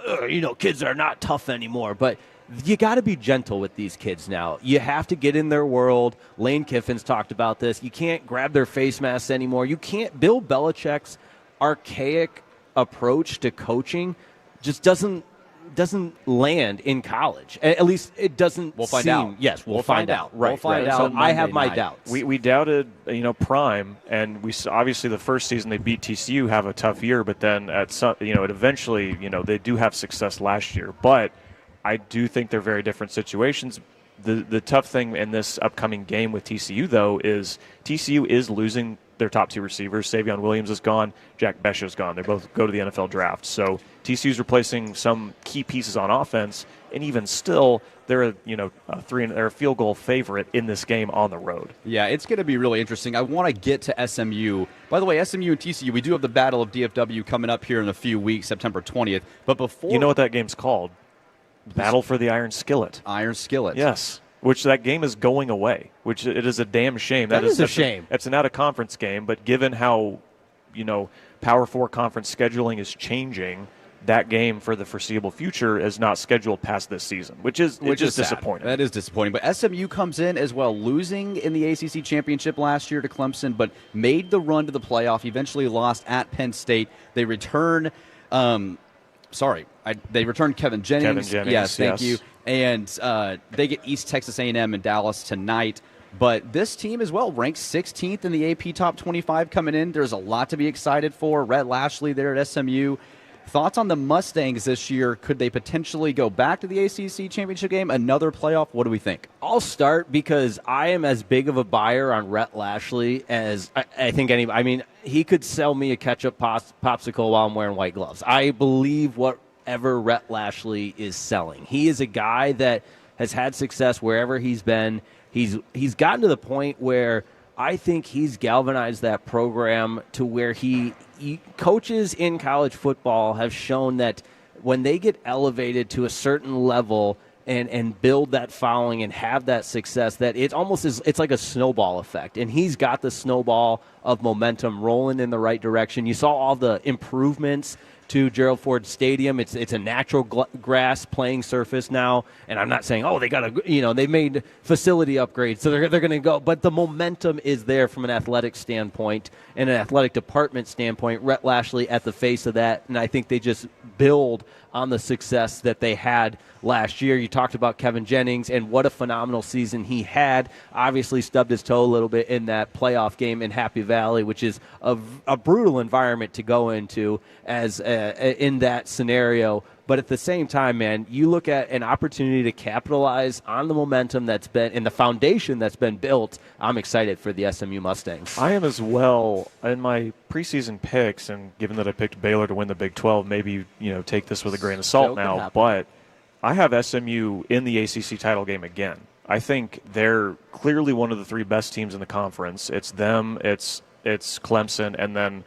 kids are not tough anymore, but you got to be gentle with these kids now. You have to get in their world. Lane Kiffin's talked about this. You can't grab their face masks anymore. You can't. Bill Belichick's archaic approach to coaching just doesn't land in college. At least it doesn't. We'll find out. Yes, we'll find out. Right. We'll find out. So I have my doubts. We doubted, Prime, and we obviously the first season they beat TCU, have a tough year, but then at some, it eventually, they do have success last year. But I do think they're very different situations. The tough thing in this upcoming game with TCU, though, is TCU is losing their top two receivers. Savion Williams is gone. Jack Besha's gone. They both go to the NFL draft. So TCU's replacing some key pieces on offense, and even still, they're a field goal favorite in this game on the road. Yeah, it's going to be really interesting. I want to get to SMU. By the way, SMU and TCU, we do have the Battle of DFW coming up here in a few weeks, September 20th. But before, you know what that game's called? Battle for the Iron Skillet. Iron Skillet. Yes. Which that game is going away, which it is a damn shame. That is a shame. It's an out-of-conference game, but given how, Power 4 conference scheduling is changing, that game for the foreseeable future is not scheduled past this season, which is disappointing. That is disappointing. But SMU comes in as well, losing in the ACC championship last year to Clemson, but made the run to the playoff, eventually lost at Penn State. They return they returned Kevin Jennings. Yes, thank you. And they get East Texas A&M in Dallas tonight. But this team as well ranks 16th in the AP Top 25 coming in. There's a lot to be excited for. Rhett Lashley there at SMU. Thoughts on the Mustangs this year? Could they potentially go back to the ACC championship game? Another playoff? What do we think? I'll start because I am as big of a buyer on Rhett Lashley as I think anybody. I mean, he could sell me a ketchup popsicle while I'm wearing white gloves. I believe whatever Rhett Lashley is selling. He is a guy that has had success wherever he's been. He's gotten to the point where I think he's galvanized that program to where coaches in college football have shown that when they get elevated to a certain level and build that following and have that success, that it almost is, it's like a snowball effect. And he's got the snowball of momentum rolling in the right direction. You saw all the improvements to Gerald Ford Stadium. It's a natural grass playing surface now, and I'm not saying, they got they made facility upgrades, so they're going to go. But the momentum is there from an athletic standpoint and an athletic department standpoint. Rhett Lashley at the face of that, and I think they just build on the success that they had last year. You talked about Kevin Jennings and what a phenomenal season he had. Obviously stubbed his toe a little bit in that playoff game in Happy Valley, which is a brutal environment to go into as in that scenario. But at the same time, man, you look at an opportunity to capitalize on the momentum that's been and the foundation that's been built. I'm excited for the SMU Mustangs. I am as well. In my preseason picks, and given that I picked Baylor to win the Big 12, maybe take this with a grain of salt now. But I have SMU in the ACC title game again. I think they're clearly one of the 3 best teams in the conference. It's them, it's Clemson, and then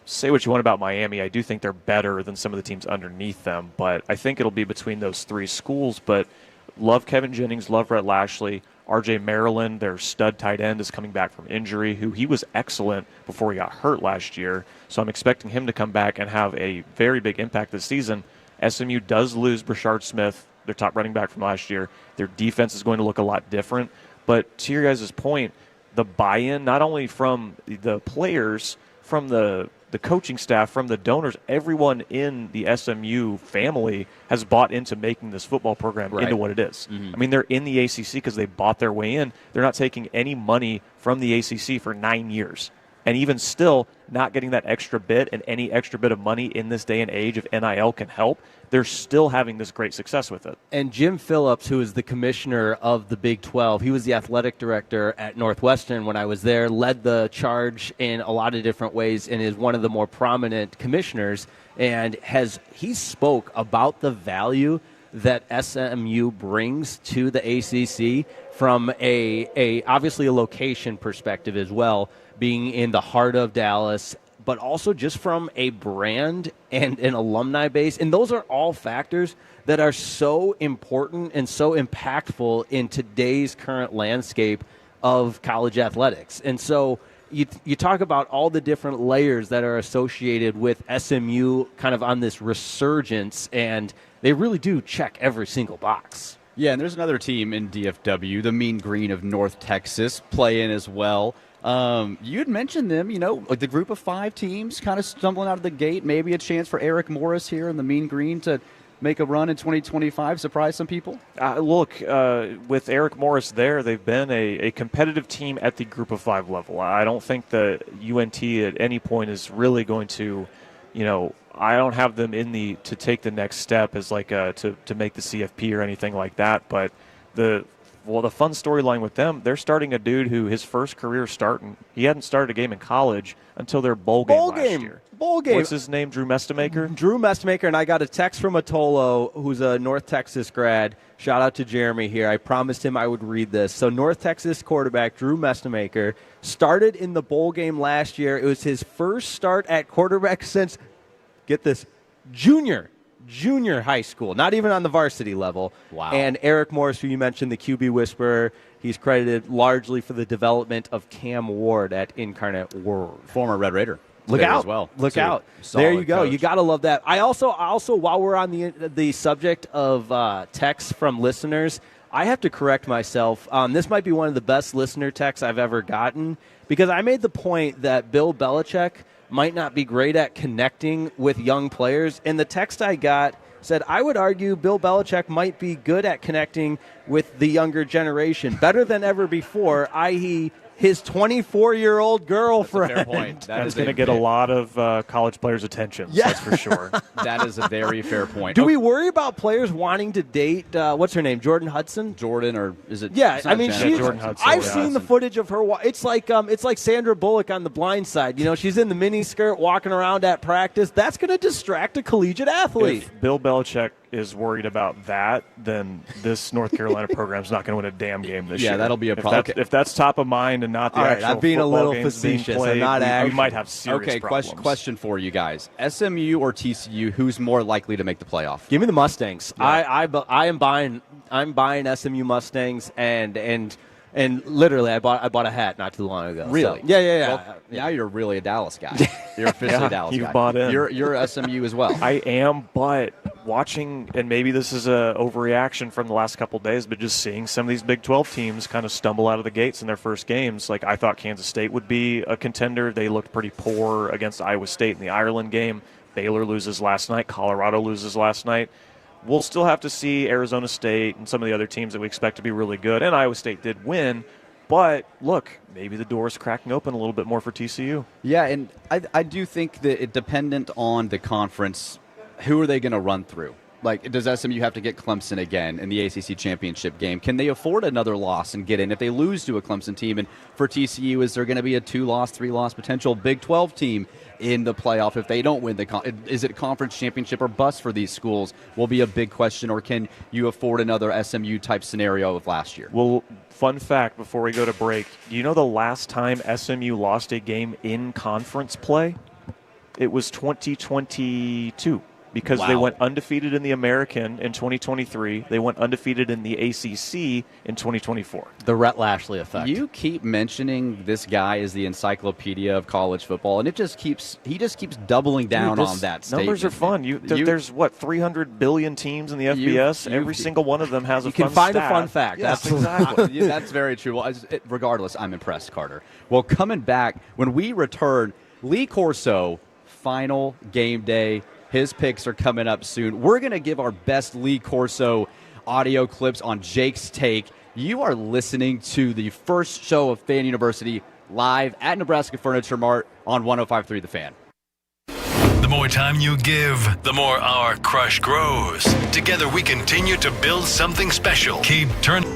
say what you want about Miami. I do think they're better than some of the teams underneath them, but I think it'll be between those 3 schools. But love Kevin Jennings, love Rhett Lashley. RJ Maryland, their stud tight end, is coming back from injury, who he was excellent before he got hurt last year. So I'm expecting him to come back and have a very big impact this season. SMU does lose Brashard Smith, their top running back from last year. Their defense is going to look a lot different. But to your guys' point, the buy-in, not only from the players, from the coaching staff, from the donors, everyone in the SMU family has bought into making this football program into what it is. Mm-hmm. I mean, they're in the ACC because they bought their way in. They're not taking any money from the ACC for 9 years. And even still, not getting that extra bit and any extra bit of money in this day and age, if NIL can help, they're still having this great success with it. And Jim Phillips, who is the commissioner of the Big 12, he was the athletic director at Northwestern when I was there, led the charge in a lot of different ways, and is one of the more prominent commissioners. And he spoke about the value that SMU brings to the ACC from a obviously a location perspective as well, being in the heart of Dallas, but also just from a brand and an alumni base. And those are all factors that are so important and so impactful in today's current landscape of college athletics. And so you talk about all the different layers that are associated with SMU kind of on this resurgence, and they really do check every single box. Yeah, and there's another team in DFW, the Mean Green of North Texas, play in as well. You had mentioned them, like the group of 5 teams kind of stumbling out of the gate. Maybe a chance for Eric Morris here in the Mean Green to make a run in 2025, surprise some people? Look, with Eric Morris there, they've been a competitive team at the group of 5 level. I don't think that UNT at any point is really going to, I don't have them to take the next step as like to make the CFP or anything like that. But the fun storyline with them, they're starting a dude who his first career he hadn't started a game in college until their bowl game last year. Bowl game. What's his name? Drew Mestemaker? Drew Mestemaker, and I got a text from Atolo, who's a North Texas grad. Shout out to Jeremy here. I promised him I would read this. So North Texas quarterback Drew Mestemaker started in the bowl game last year. It was his first start at quarterback since, get this, junior high school, not even on the varsity level. Wow. And Eric Morris, who you mentioned, the QB whisperer, he's credited largely for the development of Cam Ward at Incarnate Word. Former Red Raider. Look out. As well. Look out. There you go. Coach. You got to love that. I also, while we're on the subject of texts from listeners, I have to correct myself. This might be one of the best listener texts I've ever gotten, because I made the point that Bill Belichick might not be great at connecting with young players. And the text I got said, I would argue Bill Belichick might be good at connecting with the younger generation, better than ever before, i.e., his 24-year-old girlfriend. That's a fair point. That's going to get a lot of college players' attention, that's for sure. That is a very fair point. Do we worry about players wanting to date, what's her name, Jordan Hudson? Jordan, or is it? Yeah, I mean, Jordan Hudson. I've seen the footage of her. It's like Sandra Bullock on The Blind Side. She's in the mini skirt walking around at practice. That's going to distract a collegiate athlete. If Bill Belichick is worried about that, then this North Carolina program is not going to win a damn game this year. Yeah, that'll be a problem. If that's top of mind and not the actual I'm being a football little games being facetious. played, I'm not we might have serious problems. Question for you guys. SMU or TCU, who's more likely to make the playoff? Give me the Mustangs. Yeah. I'm buying SMU Mustangs, and literally I bought a hat not too long ago. Really? So, yeah. Well, Now you're really a Dallas guy. You're officially a Dallas guy. You bought in. You're SMU as well. I am, but watching, and maybe this is a overreaction from the last couple of days, but just seeing some of these Big 12 teams kind of stumble out of the gates in their first games. Like, I thought Kansas State would be a contender. They looked pretty poor against Iowa State in the Ireland game. Baylor loses last night. Colorado loses last night. We'll still have to see Arizona State and some of the other teams that we expect to be really good. And Iowa State did win. But, look, maybe the door is cracking open a little bit more for TCU. Yeah, and I do think that it dependent on the conference, who are they going to run through? Like, does SMU have to get Clemson again in the ACC championship game? Can they afford another loss and get in if they lose to a Clemson team? And for TCU, is there going to be a 2-loss, 3-loss potential Big 12 team in the playoff if they don't win is it conference championship or bust for these schools will be a big question, or can you afford another SMU type scenario of last year? Well, fun fact before we go to break, do you know the last time SMU lost a game in conference play? It was 2022. Because they went undefeated in the American in 2023. They went undefeated in the ACC in 2024. The Rhett Lashley effect. You keep mentioning this guy as the encyclopedia of college football, and he just keeps doubling down on that statement. Numbers are fun. There's, 300 billion teams in the FBS? Every single one of them has a fun You can find stat. a fun fact. Yes, exactly. That's very true. Well, regardless, I'm impressed, Carter. Well, coming back, when we return, Lee Corso, final game day. His picks are coming up soon. We're going to give our best Lee Corso audio clips on Jake's Take. You are listening to the first show of Fan University live at Nebraska Furniture Mart on 105.3 The Fan. The more time you give, the more our crush grows. Together we continue to build something special. Keep turning.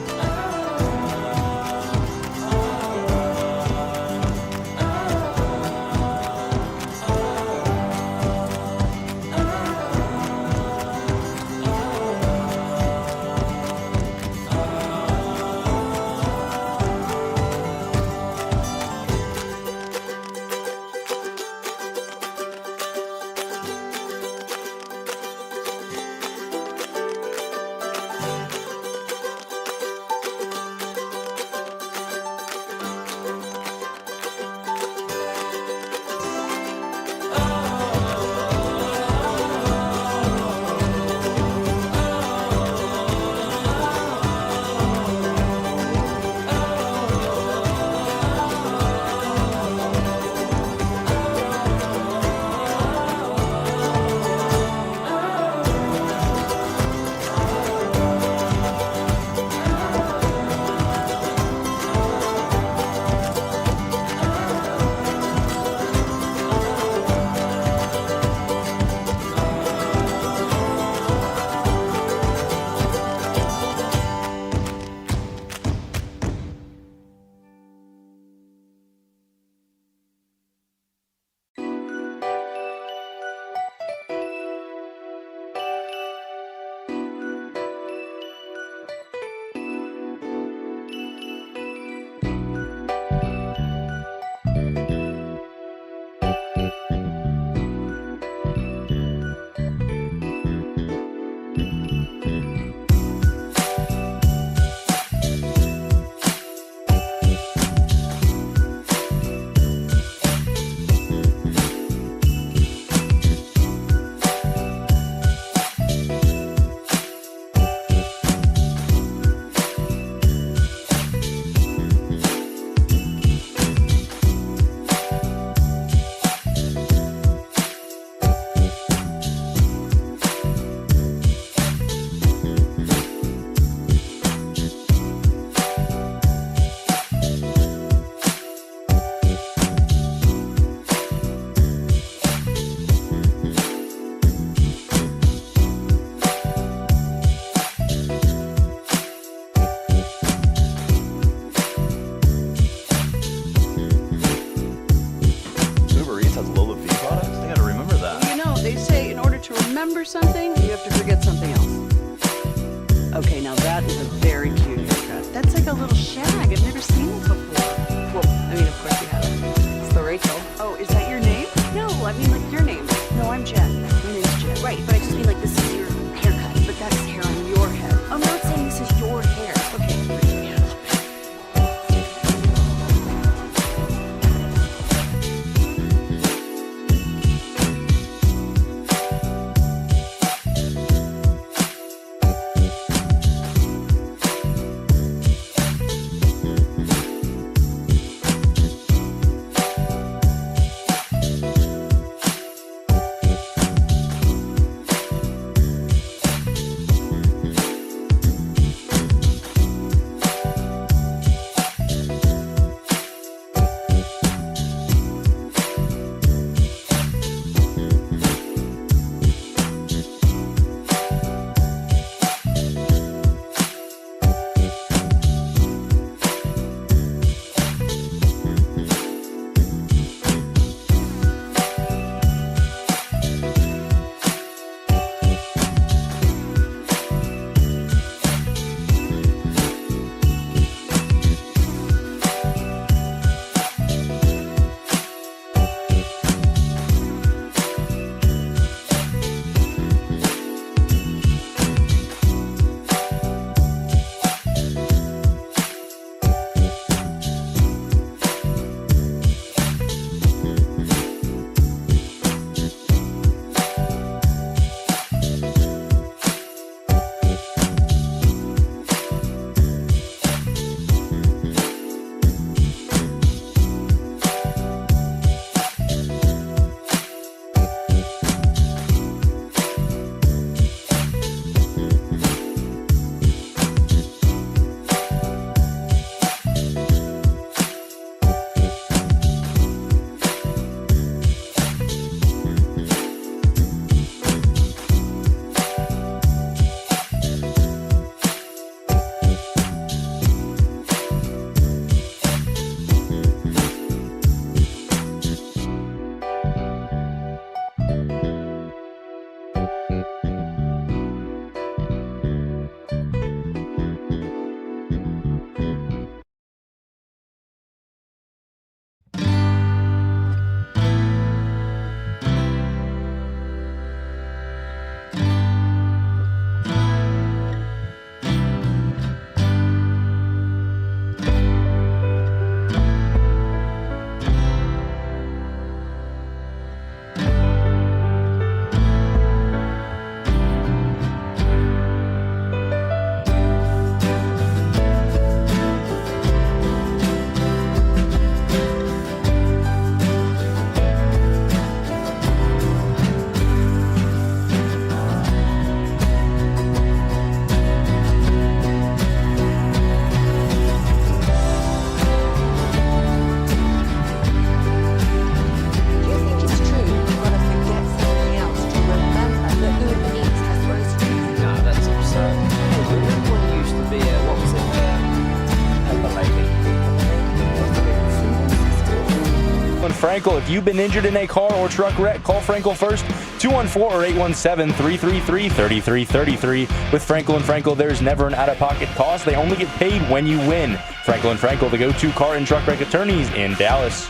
and Frankel. If you've been injured in a car or truck wreck, call Frankel first, 214 or 817-333-3333. With Frankel and Frankel, there's never an out-of-pocket cost. They only get paid when you win. Frankel and Frankel, the go-to car and truck wreck attorneys in Dallas.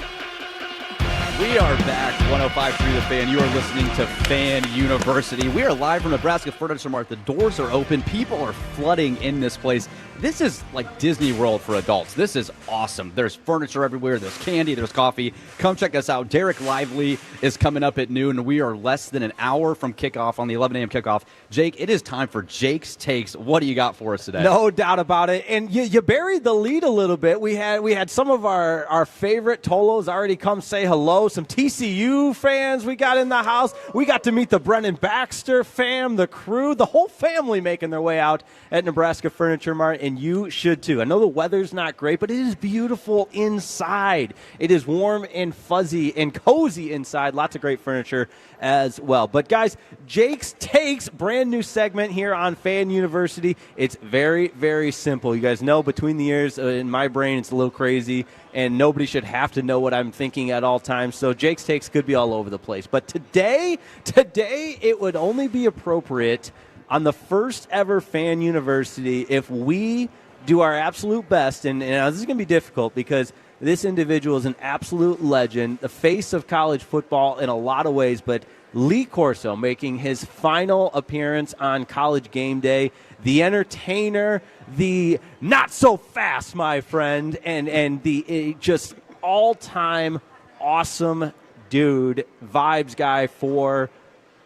We are back, 105.3 The Fan. You are listening to Fan University. We are live from Nebraska Furniture Mart. The doors are open. People are flooding in this place. This is like Disney World for adults. This is awesome. There's furniture everywhere. There's candy. There's coffee. Come check us out. Derek Lively is coming up at noon. We are less than an hour from kickoff on the 11 a.m. kickoff. Jake, it is time for Jake's Takes. What do you got for us today? No doubt about it. And you buried the lead a little bit. We had some of our favorite Tolos already come say hello. Some TCU fans we got in the house. We got to meet the Brennan Baxter fam, the crew, the whole family making their way out at Nebraska Furniture Mart, and you should too. I know the weather's not great, but it is beautiful inside. It is warm and fuzzy and cozy inside. Lots of great furniture as well. But guys, Jake's Takes, brand new segment here on Fan University. It's very, very simple. You guys know between the ears in my brain it's a little crazy, and nobody should have to know what I'm thinking at all times. So Jake's Takes could be all over the place. But today it would only be appropriate on the first ever Fan University if we do our absolute best, and this is going to be difficult because this individual is an absolute legend, the face of college football in a lot of ways, but Lee Corso making his final appearance on College Game Day, the entertainer, the not so fast, my friend, and the just all-time awesome dude, vibes guy for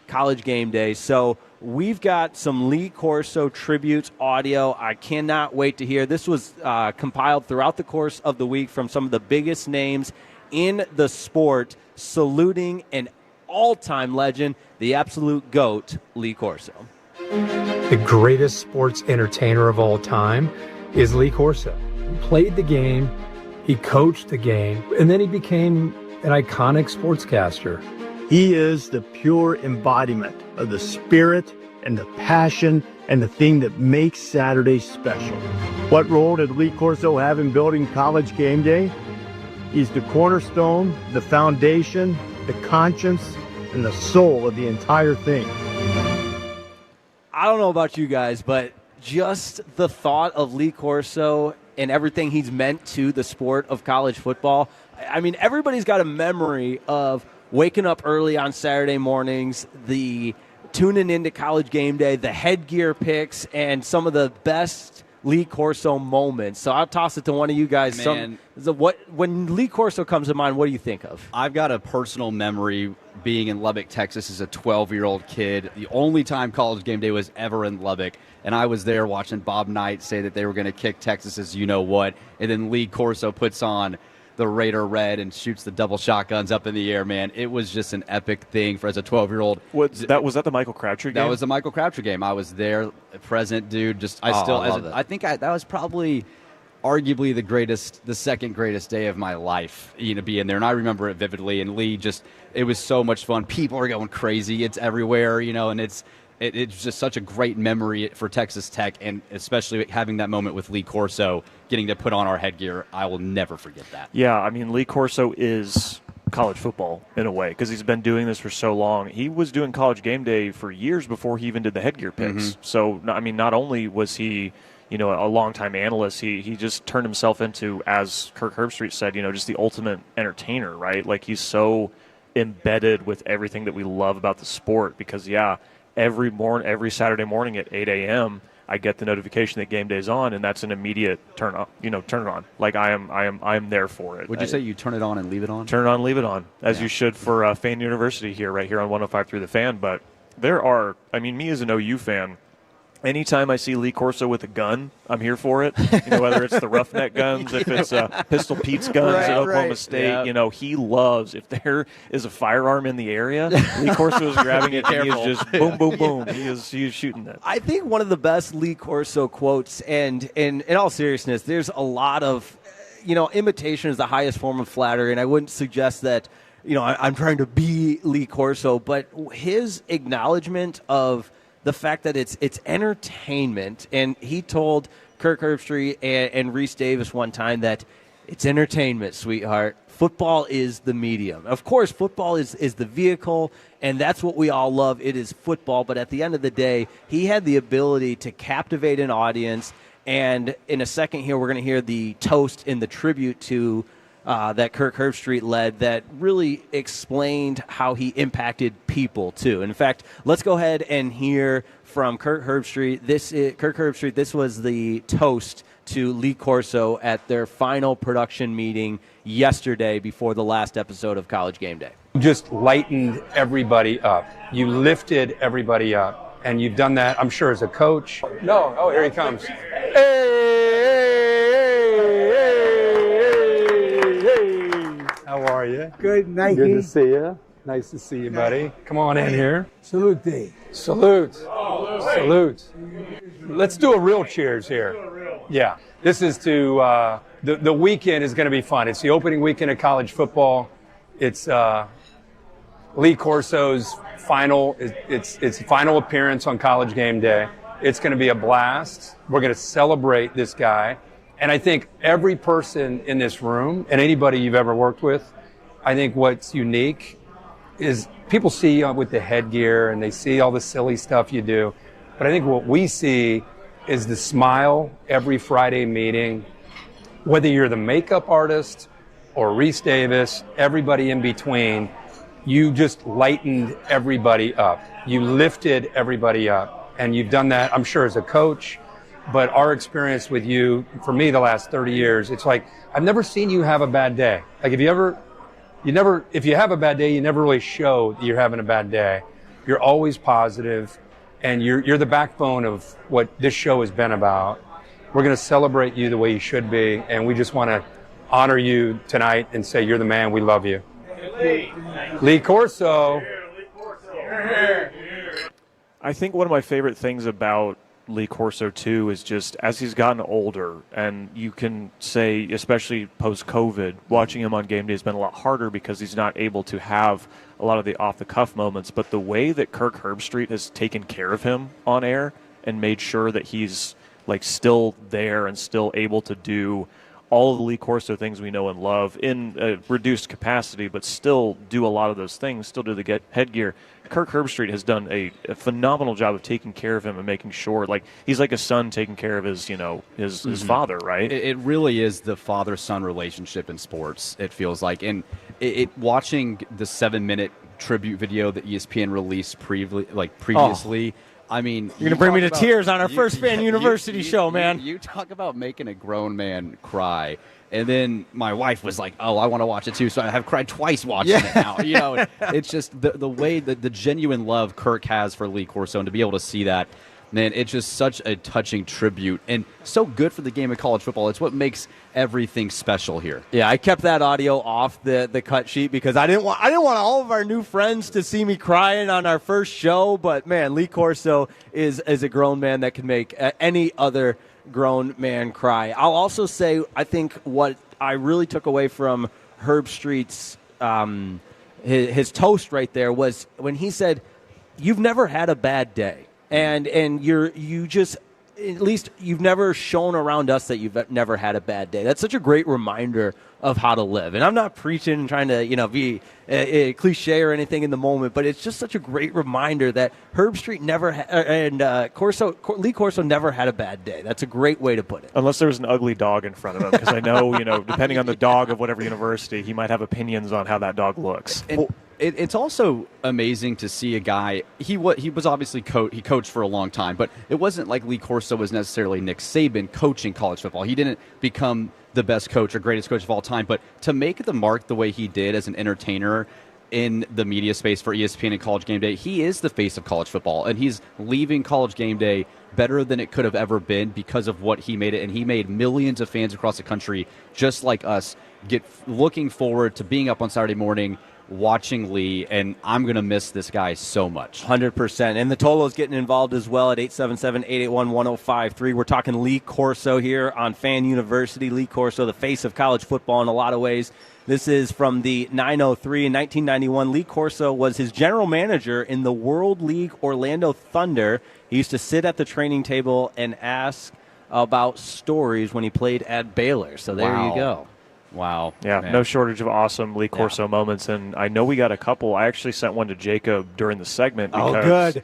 College Game Day. So we've got some Lee Corso tribute audio. I cannot wait to hear. This was compiled throughout the course of the week from some of the biggest names in the sport, saluting an all-time legend, the absolute GOAT, Lee Corso. The greatest sports entertainer of all time is Lee Corso. He played the game, he coached the game, and then he became an iconic sportscaster. He is the pure embodiment of the spirit and the passion and the thing that makes Saturday special. What role did Lee Corso have in building College Game Day? He's the cornerstone, the foundation, the conscience, and the soul of the entire thing. I don't know about you guys, but just the thought of Lee Corso and everything he's meant to the sport of college football, I mean, everybody's got a memory of waking up early on Saturday mornings, the tuning into College Game Day, the headgear picks, and some of the best Lee Corso moments. So I'll toss it to one of you guys. Man. When Lee Corso comes to mind, what do you think of? I've got a personal memory being in Lubbock, Texas as a 12-year-old kid. The only time College Game Day was ever in Lubbock, and I was there watching Bob Knight say that they were going to kick Texas's you-know-what, and then Lee Corso puts on the Raider red and shoots the double shotguns up in the air, man. It was just an epic thing for as a 12-year-old. Was that the Michael Crabtree game? That was the Michael Crabtree game. I was there, present, dude. I think that was probably arguably the second greatest day of my life, being there. And I remember it vividly. And Lee it was so much fun. People are going crazy. It's everywhere, and it's just such a great memory for Texas Tech, and especially having that moment with Lee Corso getting to put on our headgear. I will never forget that. Yeah, I mean, Lee Corso is college football in a way because he's been doing this for so long. He was doing College Game Day for years before he even did the headgear picks. Mm-hmm. So, I mean, not only was he a longtime analyst, he just turned himself into, as Kirk Herbstreit said, just the ultimate entertainer, right? Like, he's so embedded with everything that we love about the sport because, every Saturday morning at 8 a.m., I get the notification that game day's on, and that's an immediate turn it on. Like I am there for it. Would you say you turn it on and leave it on? Turn it on, leave it on, as you should for Fan University right here on 105.3 The Fan. But me as an OU fan, anytime I see Lee Corso with a gun, I'm here for it. Whether it's the Roughneck guns, if it's Pistol Pete's guns at Oklahoma State, he loves, if there is a firearm in the area, Lee Corso is grabbing it and he is just boom, boom, boom. He is shooting it. I think one of the best Lee Corso quotes, and in all seriousness, there's a lot of, imitation is the highest form of flattery, and I wouldn't suggest that, I'm trying to be Lee Corso, but his acknowledgement of the fact that it's entertainment, and he told Kirk Herbstreit and Reese Davis one time that it's entertainment, sweetheart. football is the medium. Of course, football is the vehicle, and that's what we all love. It is football, but at the end of the day, he had the ability to captivate an audience. And in a second here, we're going to hear the toast and the tribute to that Kirk Herbstreit led that really explained how he impacted people, too. And in fact, let's go ahead and hear from Kirk Herbstreit. This was the toast to Lee Corso at their final production meeting yesterday before the last episode of College Game Day. You just lightened everybody up. You lifted everybody up. And you've done that, I'm sure, as a coach. No, oh, here he comes. How are you? Good, Nike. Good to see you. Nice to see you, buddy. Come on in here. Salute thee. Salute. Salute. Let's do a real cheers here. Yeah. This is to, the weekend is going to be fun. It's the opening weekend of college football. It's Lee Corso's final appearance on College Game Day. It's going to be a blast. We're going to celebrate this guy. And I think every person in this room and anybody you've ever worked with, I think what's unique is people see you with the headgear and they see all the silly stuff you do. But I think what we see is the smile every Friday meeting, whether you're the makeup artist or Reese Davis, everybody in between, you just lightened everybody up. You lifted everybody up. And you've done that, I'm sure, as a coach. But our experience with you, for me, the last 30 years, it's like, I've never seen you have a bad day. Like, if you have a bad day, you never really show that you're having a bad day. You're always positive, and you're the backbone of what this show has been about. We're going to celebrate you the way you should be, and we just want to honor you tonight and say you're the man. We love you. Lee Corso. I think one of my favorite things about Lee Corso, too, is just as he's gotten older, and you can say, especially post-COVID, watching him on game day has been a lot harder because he's not able to have a lot of the off-the-cuff moments. But the way that Kirk Herbstreit has taken care of him on air and made sure that he's like still there and still able to do all of the Lee Corso things we know and love in a reduced capacity, but still do a lot of those things, still do the headgear. Kirk Herbstreit has done a phenomenal job of taking care of him and making sure, like, he's like a son taking care of his, his father, right? It really is the father-son relationship in sports, it feels like. And watching the 7-minute tribute video that ESPN released previously, I mean, you're going to bring me to tears on our first Fan University show, man. You talk about making a grown man cry. And then my wife was like, oh, I want to watch it too. So I have cried twice watching it now. It's just the way that the genuine love Kirk has for Lee Corso, and to be able to see that, man, it's just such a touching tribute and so good for the game of college football. It's what makes everything special here. Yeah, I kept that audio off the cut sheet because I didn't want all of our new friends to see me crying on our first show. But man, Lee Corso is a grown man that can make any other grown man cry. I'll also say, I think what I really took away from Herbstreit's his toast right there was when he said, "You've never had a bad day." And you just, at least you've never shown around us that you've never had a bad day. That's such a great reminder of how to live. And I'm not preaching and trying to, be a cliche or anything in the moment, but it's just such a great reminder that Herbstreit never Lee Corso never had a bad day. That's a great way to put it. Unless there was an ugly dog in front of him, because I know, depending on the dog of whatever university, he might have opinions on how that dog looks. It's also amazing to see a guy. He was obviously he coached for a long time, but it wasn't like Lee Corso was necessarily Nick Saban coaching college football. He didn't become the best coach or greatest coach of all time, but to make the mark the way he did as an entertainer in the media space for ESPN and College Game Day, he is the face of college football, and he's leaving College Game Day better than it could have ever been because of what he made it. And he made millions of fans across the country, just like us, looking forward to being up on Saturday morning watching Lee, and I'm going to miss this guy so much. 100%. And the Total is getting involved as well at 877-881-1053. We're talking Lee Corso here on Fan University. Lee Corso, the face of college football in a lot of ways. This is from the 903 in 1991. Lee Corso was his general manager in the World League Orlando Thunder. He used to sit at the training table and ask about stories when he played at Baylor. So there you go. Wow. Yeah, man. no shortage of awesome Lee Corso moments, and I know we got a couple. I actually sent one to Jacob during the segment because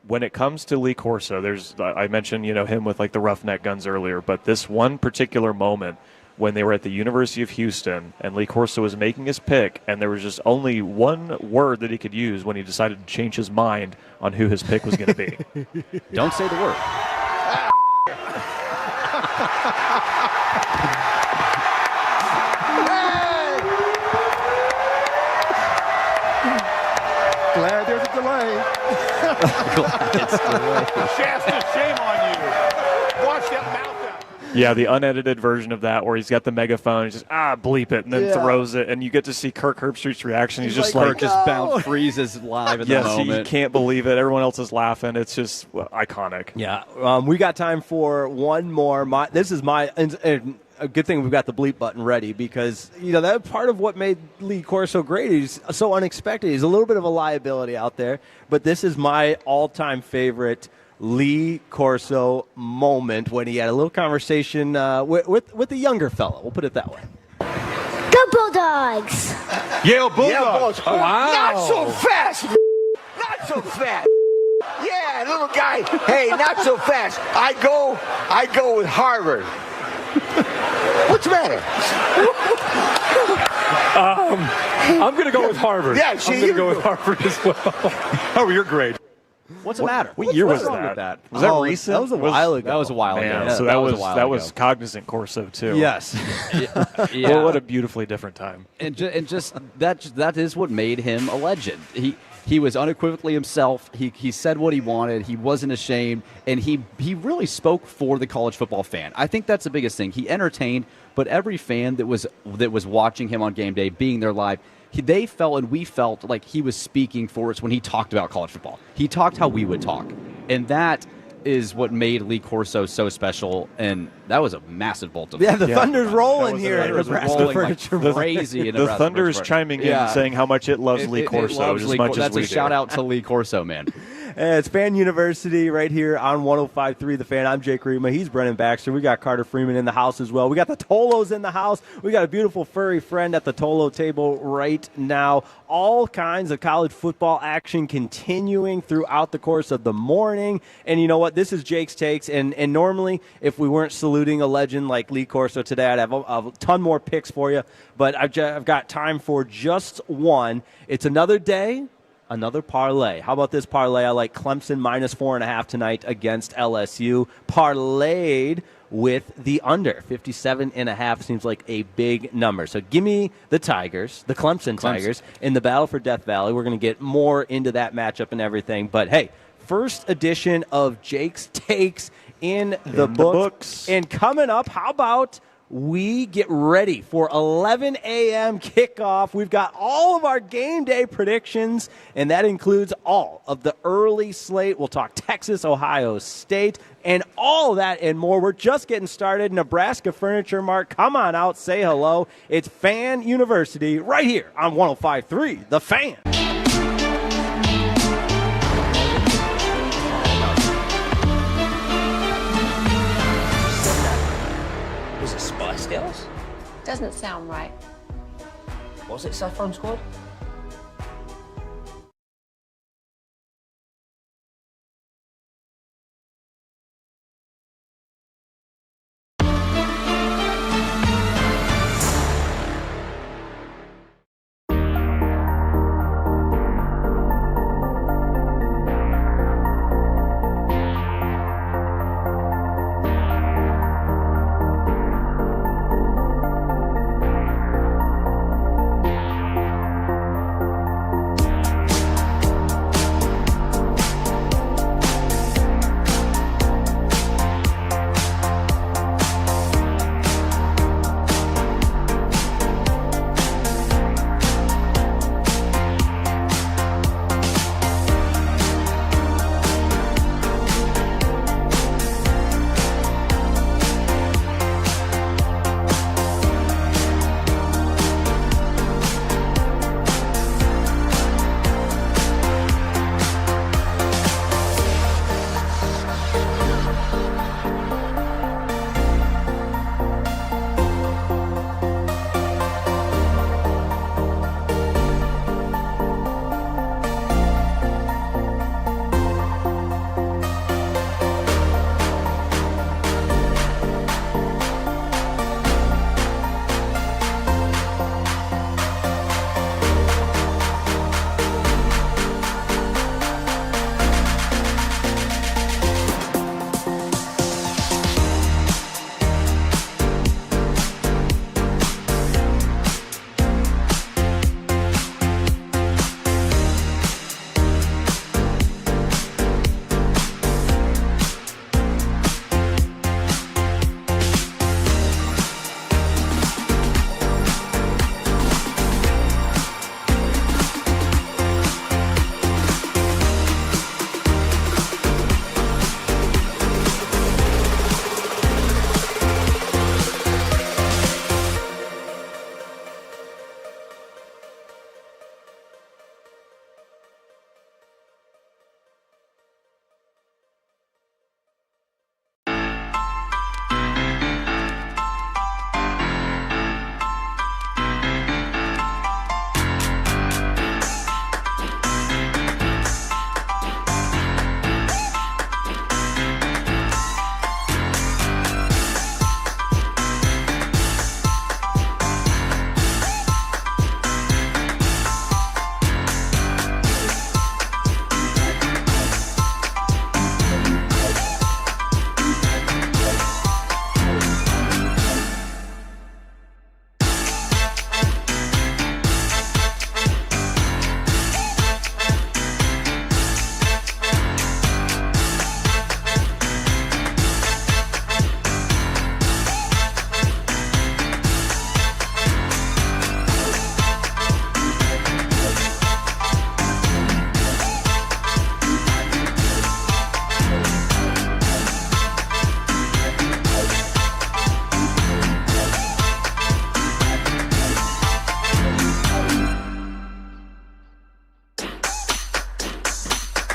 when it comes to Lee Corso, I mentioned him with like the roughneck guns earlier, but this one particular moment when they were at the University of Houston and Lee Corso was making his pick, and there was just only one word that he could use when he decided to change his mind on who his pick was going to be. Don't say the word. Glad there's a delay. Glad it's delayed. Shasta, shame on you. Watch that mouth out. Yeah, the unedited version of that where he's got the megaphone, he's just, bleep it, and then throws it, and you get to see Kirk Herbstreit's reaction. He's just like Kirk just bounce freezes live in the moment. Yes, he can't believe it. Everyone else is laughing. It's just iconic. Yeah, we got time for one more. This is a good thing we've got the bleep button ready because, that's part of what made Lee Corso great. He's so unexpected. He's a little bit of a liability out there, but this is my all-time favorite Lee Corso moment when he had a little conversation with the younger fella. We'll put it that way. Go Bulldogs! Yale Bulldogs. Oh, wow. Not so fast. Not so fast. Yeah, little guy. Hey, not so fast. I go with Harvard. What's the matter? I'm going to go with Harvard. Yeah, see, I'm going to go with Harvard as well. Oh, you're great. What's the matter? What year was What's wrong that? with Was that recent? That was a while ago. That was a while ago. Man, Yeah, so that was cognizant Corso too. Yes. Yeah. Well, what a beautifully different time. And just that is what made him a legend. He was unequivocally himself. He said what he wanted. He wasn't ashamed, and he really spoke for the college football fan. I think that's the biggest thing. He entertained, but every fan that was watching him on game day, being there live, they felt and we felt like he was speaking for us when he talked about college football. He talked how we would talk, and that is what made Lee Corso so special, and that was a massive bolt of the Thunder's rolling here at Thunder's Nebraska rolling Furniture like crazy. In The Nebraska Thunder's Furniture chiming in, saying how much it loves Lee Corso as much as That's we a do. shout out to Lee Corso, man. It's Fan University right here on 105.3 The Fan. I'm Jake Rima. He's Brennan Baxter. We got Carter Freeman in the house as well. We got the Tolos in the house. We got a beautiful furry friend at the Tolo table right now. All kinds of college football action continuing throughout the course of the morning. And you know what? This is Jake's Takes. And normally, if we weren't saluting a legend like Lee Corso today, I'd have a ton more picks for you. But I've got time for just one. It's another day. Another parlay. How about this parlay? I like Clemson -4.5 tonight against LSU. Parlayed with the under. 57.5 seems like a big number. So give me the Tigers, the Clemson Tigers, in the battle for Death Valley. We're going to get more into that matchup and everything. But, hey, first edition of Jake's Takes in the books. And coming up, how about we get ready for 11 a.m. kickoff. We've got all of our game day predictions, and that includes all of the early slate. We'll talk Texas, Ohio State, and all that and more. We're just getting started. Nebraska Furniture Mart, come on out, say hello. It's Fan University right here on 105.3 The Fan. Was it Spice Girls? Doesn't sound right. Was it Saffron Squad?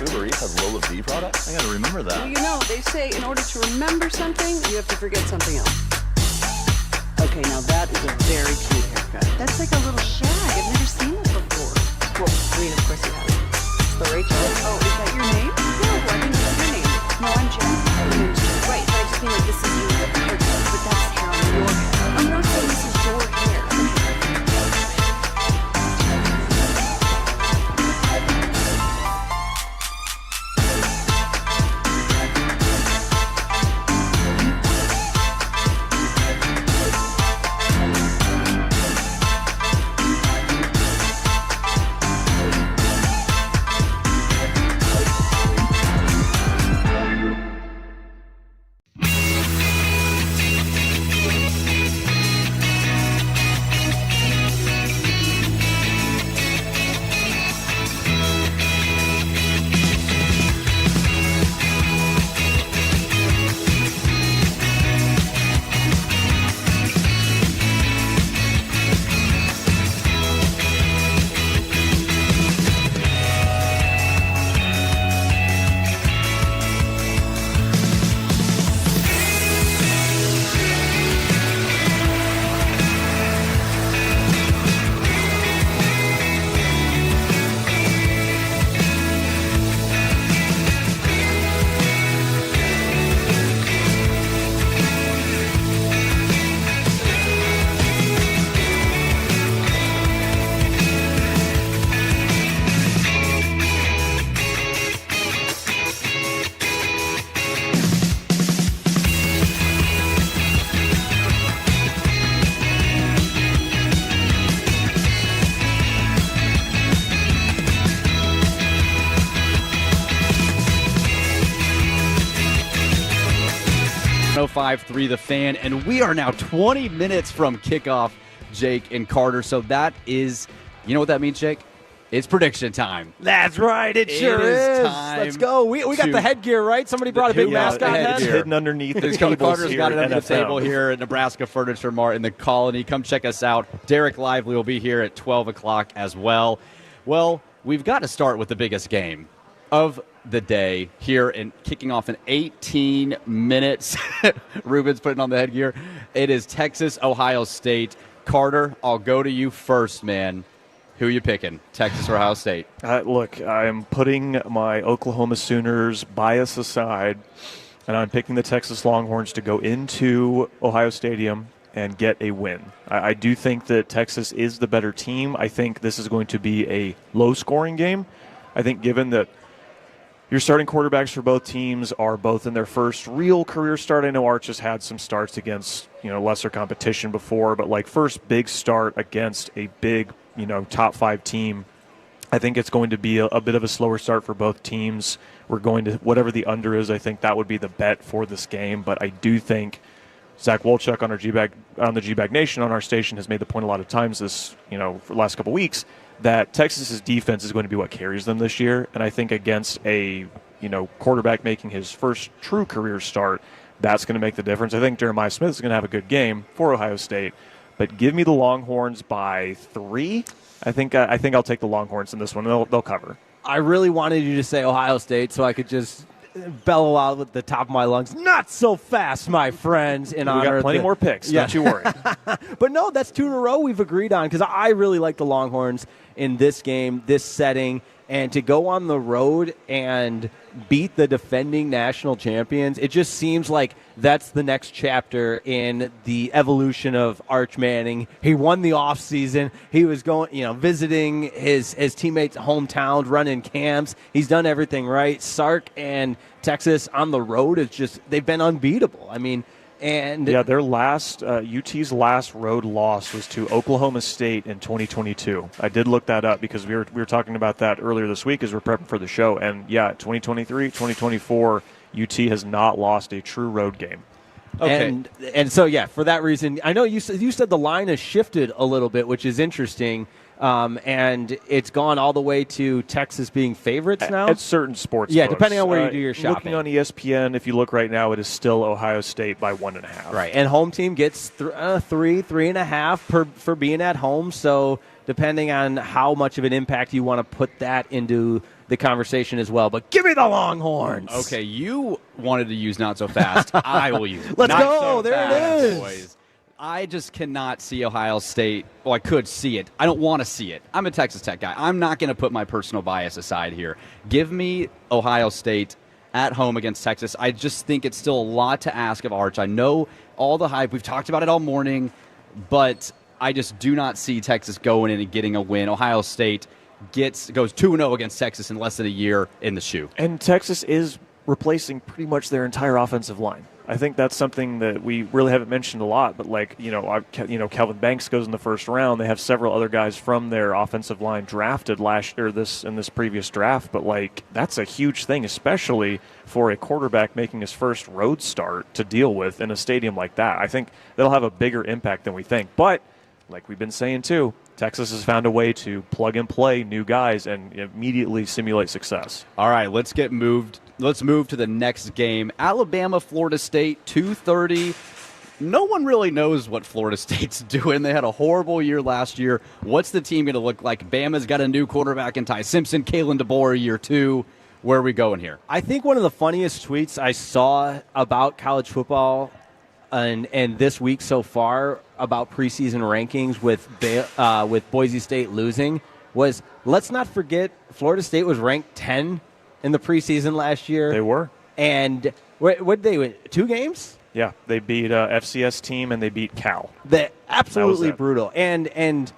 Uber Eats has Lola B products? I gotta remember that. Well, you know, they say in order to remember something, you have to forget something else. Okay, now that is a very cute haircut. That's like a little shag. I've never seen it before. Well, I mean, of course you haven't. It's the Rachel. Oh, is that your name? No, I didn't know your name. No, I'm Jen. Right, but I just mean like this is your haircut, but that's hair on your hair. I'm not saying this is your hair. .053 The Fan, and we are now 20 minutes from kickoff, Jake and Carter. So that is, you know what that means, Jake? It's prediction time. That's right. It sure is. Let's go. We got the headgear, right? Somebody brought a big mascot head. It's hidden underneath the tables. Carter's here got it at under the NFL. table here at Nebraska Furniture Mart in the Colony. Come check us out. Derek Lively will be here at 12 o'clock as well. Well, we've got to start with the biggest game of the day here and kicking off in 18 minutes. Ruben's putting on the headgear. It is Texas, Ohio State. Carter, I'll go to you first, man. Who are you picking, Texas or Ohio State? Look, I'm putting my Oklahoma Sooners bias aside, and I'm picking the Texas Longhorns to go into Ohio Stadium and get a win. I do think that Texas is the better team. I think this is going to be a low-scoring game. I think given that your starting quarterbacks for both teams are both in their first real career start. I know Arch has had some starts against, lesser competition before, but like first big start against a big, top 5 team. I think it's going to be a bit of a slower start for both teams. We're going to, whatever the under is, I think that would be the bet for this game. But I do think Zach Wolchuk on the G-Bag Nation on our station has made the point a lot of times this, for the last couple of weeks, that Texas's defense is going to be what carries them this year. And I think against a, quarterback making his first true career start, that's going to make the difference. I think Jeremiah Smith is going to have a good game for Ohio State. But give me the Longhorns by 3. I think I'll take the Longhorns in this one. They'll cover. I really wanted you to say Ohio State so I could just bellow out with the top of my lungs, not so fast, my friends. We got plenty more picks. Yeah. Don't you worry. But no, that's 2 in a row we've agreed on because I really like the Longhorns in this game, this setting. And to go on the road and beat the defending national champions, it just seems like that's the next chapter in the evolution of Arch Manning. He won the offseason. He was going, visiting his teammates' hometowns, running camps. He's done everything right. Sark and Texas on the road is just, they've been unbeatable. I mean, and yeah, their last UT's last road loss was to Oklahoma State in 2022. I did look that up because we were talking about that earlier this week as we're prepping for the show. And yeah, 2023, 2024, UT has not lost a true road game. Okay. And so yeah, for that reason, I know you said the line has shifted a little bit, which is interesting. And it's gone all the way to Texas being favorites now? At certain sports Yeah, books. depending on where you do your shopping. Looking on ESPN, if you look right now, it is still Ohio State by 1.5. Right, and home team gets 3.5 for being at home. So, depending on how much of an impact you want to put that into the conversation as well. But give me the Longhorns. Okay, you wanted to use not so fast. I will use it. Let's not go. So there fast, it is. Boys. I just cannot see Ohio State. Well, I could see it. I don't want to see it. I'm a Texas Tech guy. I'm not going to put my personal bias aside here. Give me Ohio State at home against Texas. I just think it's still a lot to ask of Arch. I know all the hype. We've talked about it all morning, but I just do not see Texas going in and getting a win. Ohio State goes 2-0 against Texas in less than a year in the shoe. And Texas is replacing pretty much their entire offensive line. I think that's something that we really haven't mentioned a lot, but Calvin Banks goes in the first round. They have several other guys from their offensive line drafted in this previous draft, but that's a huge thing, especially for a quarterback making his first road start to deal with in a stadium like that. I think that'll have a bigger impact than we think. But like we've been saying too, Texas has found a way to plug and play new guys and immediately simulate success. All right, let's move to the next game. Alabama, Florida State, 2:30. No one really knows what Florida State's doing. They had a horrible year last year. What's the team going to look like? Bama's got a new quarterback in Ty Simpson, Kalen DeBoer, year 2. Where are we going here? I think one of the funniest tweets I saw about college football and this week so far about preseason rankings with Boise State losing was, let's not forget Florida State was ranked 10 in the preseason last year. They were. And what did they win? 2 games? Yeah, they beat FCS team and they beat Cal. Absolutely brutal. And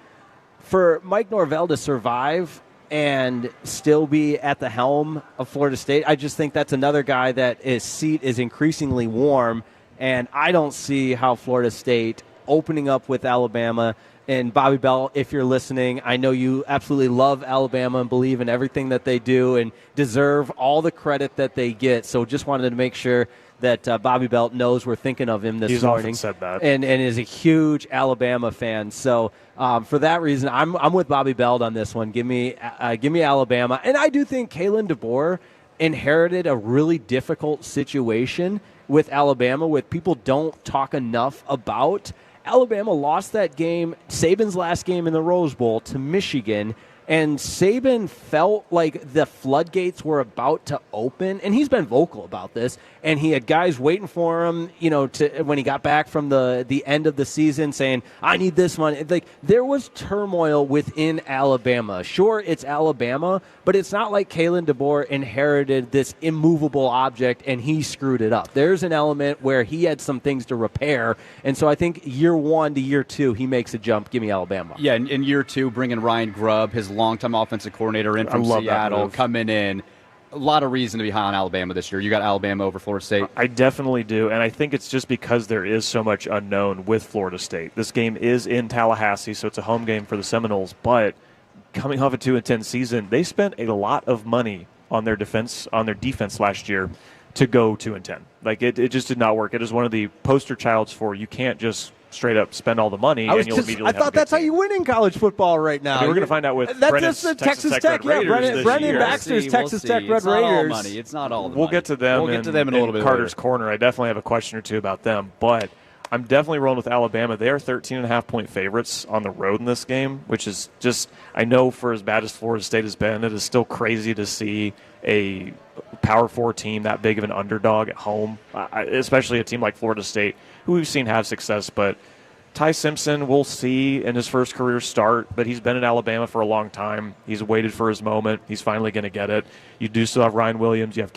for Mike Norvell to survive and still be at the helm of Florida State, I just think that's another guy that his seat is increasingly warm. And I don't see how Florida State opening up with Alabama. And Bobby Bell, if you're listening, I know you absolutely love Alabama and believe in everything that they do and deserve all the credit that they get. So just wanted to make sure that Bobby Belt knows we're thinking of him this morning. He's often said that. And is a huge Alabama fan. So for that reason, I'm with Bobby Belt on this one. Give me Alabama. And I do think Kalen DeBoer inherited a really difficult situation with Alabama, with people don't talk enough about. Alabama lost that game, Saban's last game in the Rose Bowl, to Michigan, and Saban felt like the floodgates were about to open, and he's been vocal about this, and he had guys waiting for him, when he got back from the end of the season saying, I need this money. There was turmoil within Alabama. Sure, it's Alabama, but it's not like Kalen DeBoer inherited this immovable object and he screwed it up. There's an element where he had some things to repair, and so I think year 1 to year 2, he makes a jump. Give me Alabama. Yeah, in year 2, bringing Ryan Grubb, his longtime offensive coordinator in from Seattle, coming in. A lot of reason to be high on Alabama this year. You got Alabama over Florida State? I definitely do, and I think it's just because there is so much unknown with Florida State. This game is in Tallahassee, so it's a home game for the Seminoles, but coming off a 2-10 season, they spent a lot of money on their defense last year to go 2-10. It just did not work. It is one of the poster childs for you can't just straight up spend all the money and you'll immediately have a good that's team. how you win in college football right now. I mean, we're going to find out with Brennan's Texas Tech Red Raiders Brennan Baxter's Texas Tech Red Raiders. It's not all the money. We'll get to them in a little bit Carter's later. Corner. I definitely have a question or two about them, but I'm definitely rolling with Alabama. They are 13.5-point favorites on the road in this game, which is just, I know for as bad as Florida State has been, it is still crazy to see a Power 4 team that big of an underdog at home, especially a team like Florida State, who we've seen have success, but Ty Simpson, we'll see in his first career start, but he's been in Alabama for a long time. He's waited for his moment. He's finally going to get it. You do still have Ryan Williams. You have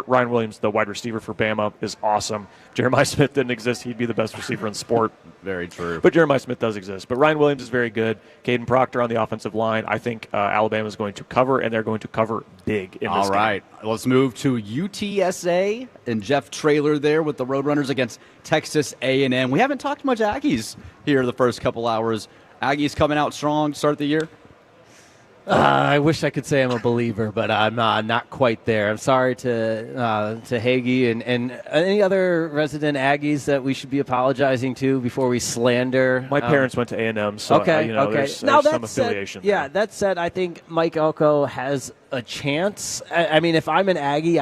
Ryan Williams, the wide receiver for Bama, is awesome. Jeremiah Smith didn't exist. He'd be the best receiver in sport. Very true. But Jeremiah Smith does exist. But Ryan Williams is very good. Caden Proctor on the offensive line. I think Alabama is going to cover, and they're going to cover big in this game. All right. Let's move to UTSA and Jeff Traylor there with the Roadrunners against Texas A&M. We haven't talked much Aggies here the first couple hours. Aggies coming out strong to start the year? I wish I could say I'm a believer, but I'm not quite there. I'm sorry to Hagee and any other resident Aggies that we should be apologizing to before we slander. My parents went to A&M, so okay. There's some affiliation there. Yeah, that said, I think Mike Elko has a chance. I mean, if I'm an Aggie,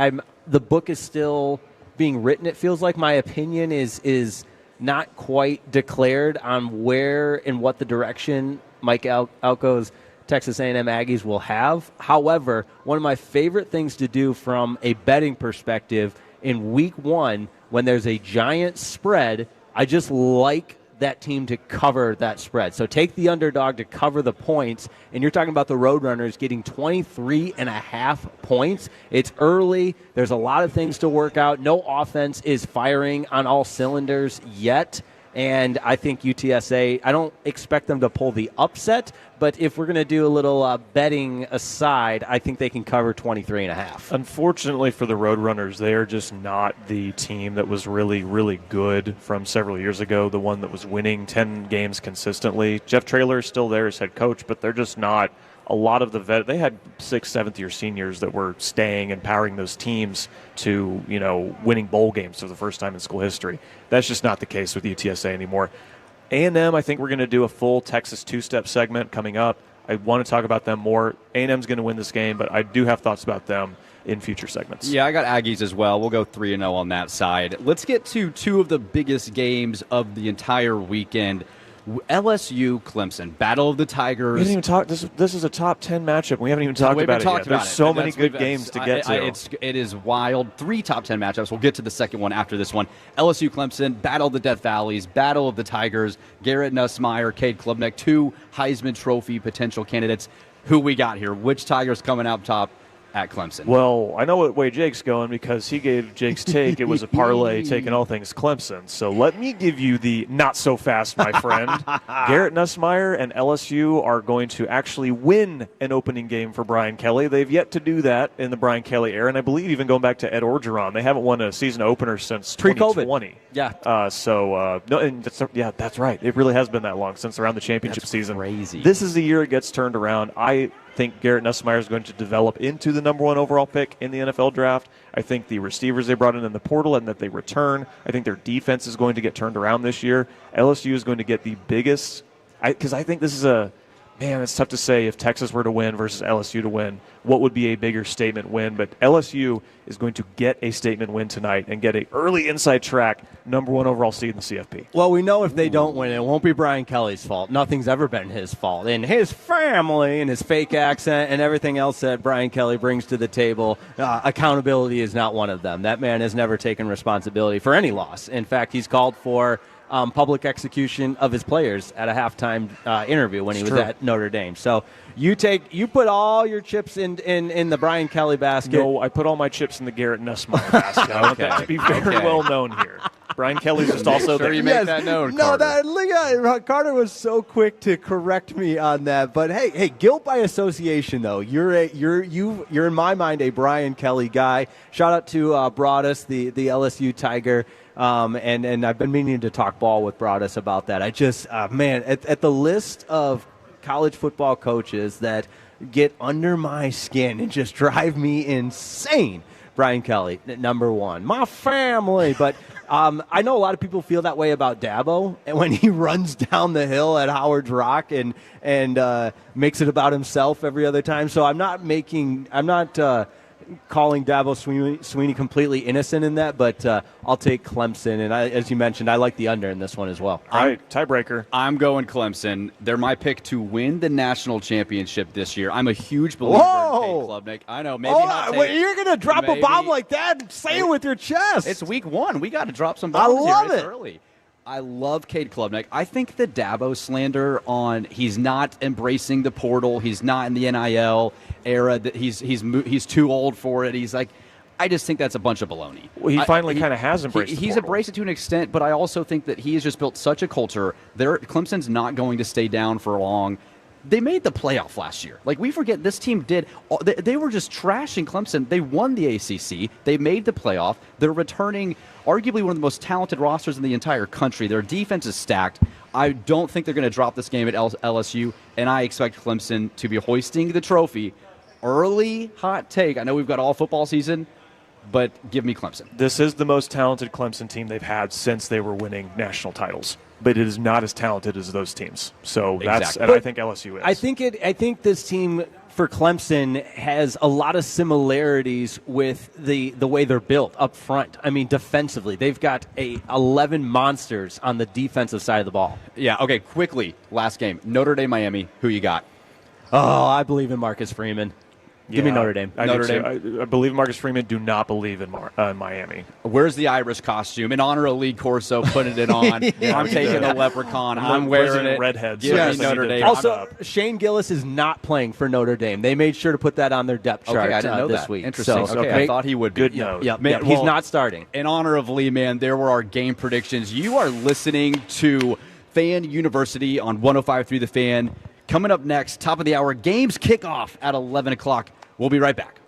the book is still being written. It feels like my opinion is not quite declared on where and what the direction Mike Elko's Texas A&M Aggies will have. However, one of my favorite things to do from a betting perspective in week 1, when there's a giant spread, I just like that team to cover that spread. So take the underdog to cover the points, and you're talking about the Roadrunners getting 23.5 points. It's early. There's a lot of things to work out. No offense is firing on all cylinders yet. And I think UTSA, I don't expect them to pull the upset, but if we're going to do a little betting aside, I think they can cover 23.5. Unfortunately for the Roadrunners, they are just not the team that was really, really good from several years ago, the one that was winning 10 games consistently. Jeff Traylor is still there as head coach, but they're just not. A lot of the they had 6th, 7th-year seniors that were staying and powering those teams to, winning bowl games for the first time in school history. That's just not the case with UTSA anymore. A&M, I think we're going to do a full Texas two-step segment coming up. I want to talk about them more. A&M's going to win this game, but I do have thoughts about them in future segments. Yeah, I got Aggies as well. We'll go 3-0 on that side. Let's get to two of the biggest games of the entire weekend. LSU Clemson, Battle of the Tigers. We didn't even talk. This is a top 10 matchup. We haven't even talked about it yet. There's so many good games to get to. It is wild. 3 top 10 matchups. We'll get to the second one after this one. LSU Clemson, Battle of the Death Valleys, Battle of the Tigers. Garrett Nussmeier, Cade Klubnik, 2 Heisman Trophy potential candidates. Who we got here? Which Tigers coming out top at Clemson? Well, I know what way Jake's going because he gave Jake's take. It was a parlay taking all things Clemson. So let me give you the not so fast, my friend. Garrett Nussmeier and LSU are going to actually win an opening game for Brian Kelly. They've yet to do that in the Brian Kelly era, and I believe even going back to Ed Orgeron, they haven't won a season opener since 2020. Yeah. That's right. It really has been that long since around the championship season. Crazy. This is the year it gets turned around. I think Garrett Nussmeier is going to develop into the number 1 overall pick in the NFL draft. I think the receivers they brought in the portal and that they return, I think their defense is going to get turned around this year. LSU is going to get the biggest, because I think this is it's tough to say if Texas were to win versus LSU to win, what would be a bigger statement win. But LSU is going to get a statement win tonight and get an early inside track number 1 overall seed in the CFP. Well, we know if they don't win, it won't be Brian Kelly's fault. Nothing's ever been his fault. And his family and his fake accent and everything else that Brian Kelly brings to the table, accountability is not one of them. That man has never taken responsibility for any loss. In fact, he's called for public execution of his players at a halftime interview when he was at Notre Dame. So you put all your chips in the Brian Kelly basket. No, I put all my chips in the Garrett Nussmeier basket. I want that to be very well known here. Brian Kelly's just also there. You make that known, Carter. Carter was so quick to correct me on that. But hey, guilt by association though. You're in my mind a Brian Kelly guy. Shout out to Broadus, the LSU Tiger. And I've been meaning to talk ball with Broadus about that. I just, at the list of college football coaches that get under my skin and just drive me insane, Brian Kelly, number 1. My family. But I know a lot of people feel that way about Dabo, and when he runs down the hill at Howard's Rock and makes it about himself every other time. So I'm not calling Dabo Sweeney completely innocent in that, but I'll take Clemson. And as you mentioned, I like the under in this one as well. All right, tiebreaker. I'm going Clemson. They're my pick to win the national championship this year. I'm a huge believer in Cade Klubnik. I know, maybe you're going to drop a bomb like that? Say it with your chest. It's week 1. We got to drop some bombs I love here. it. It's early. I love Cade Klubnik. I think the Dabo slander on he's not embracing the portal, he's not in the NIL era, that he's too old for it. He's like, I just think that's a bunch of baloney. Well, he finally kind of has embraced the He's portal. embraced it to an extent, but I also think that he has just built such a culture. Clemson's not going to stay down for long. They made the playoff last year. Like, we forget this team did. They were just trashing Clemson. They won the ACC. They made the playoff. They're returning arguably one of the most talented rosters in the entire country. Their defense is stacked. I don't think they're going to drop this game at LSU, and I expect Clemson to be hoisting the trophy. Early hot take. I know we've got all football season. but give me Clemson. This is the most talented Clemson team they've had since they were winning national titles, but it is not as talented as those teams. So that's, and I think LSU is. I think this team for Clemson has a lot of similarities with the way they're built up front. I mean, defensively, they've got 11 monsters on the defensive side of the ball. Yeah, okay, quickly, last game. Notre Dame, Miami, who you got? Oh, I believe in Marcus Freeman. Give me Notre Dame. Notre Dame. I believe Marcus Freeman. Do not believe in Miami. Where's the Irish costume? In honor of Lee Corso, putting it on. I'm taking the leprechaun. I'm wearing it. Redheads. Give me Notre Dame. Also, Shane Gillis is not playing for Notre Dame. They made sure to put that on their depth chart I didn't know this that. week. Interesting. So, I thought he would be. Good note. Yeah, he's not starting. In honor of Lee, man, there were our game predictions. You are listening to Fan University on 105.3 The Fan. Coming up next, top of the hour, games kickoff at 11 o'clock. We'll be right back.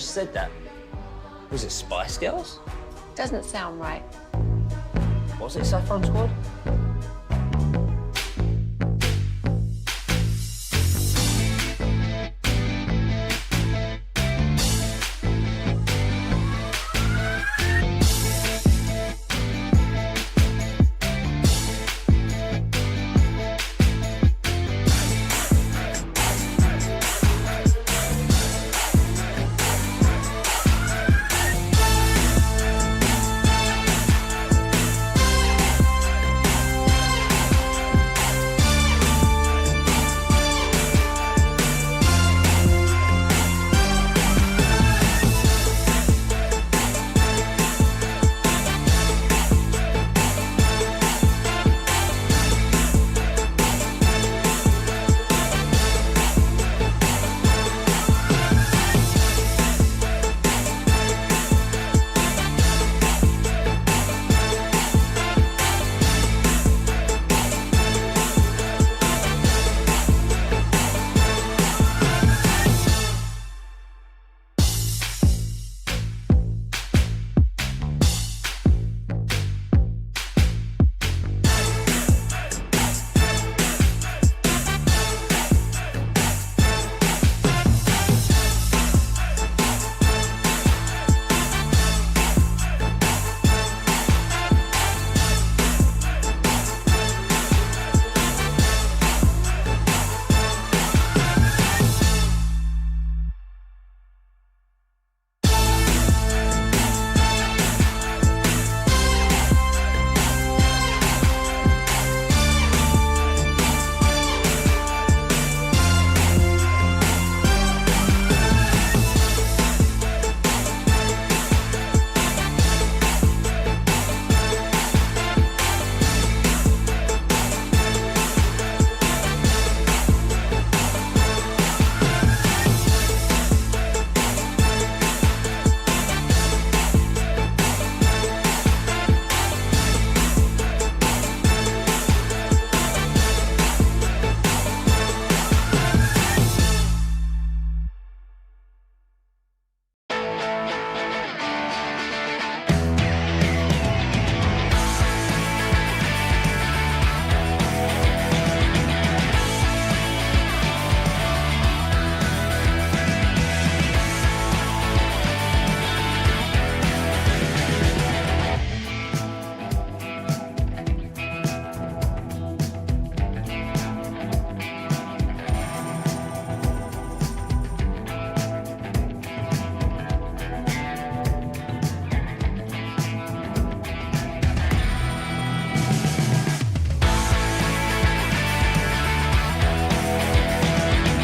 Said that. Was it Spice Girls? Doesn't sound right. Was it Saffron Squad?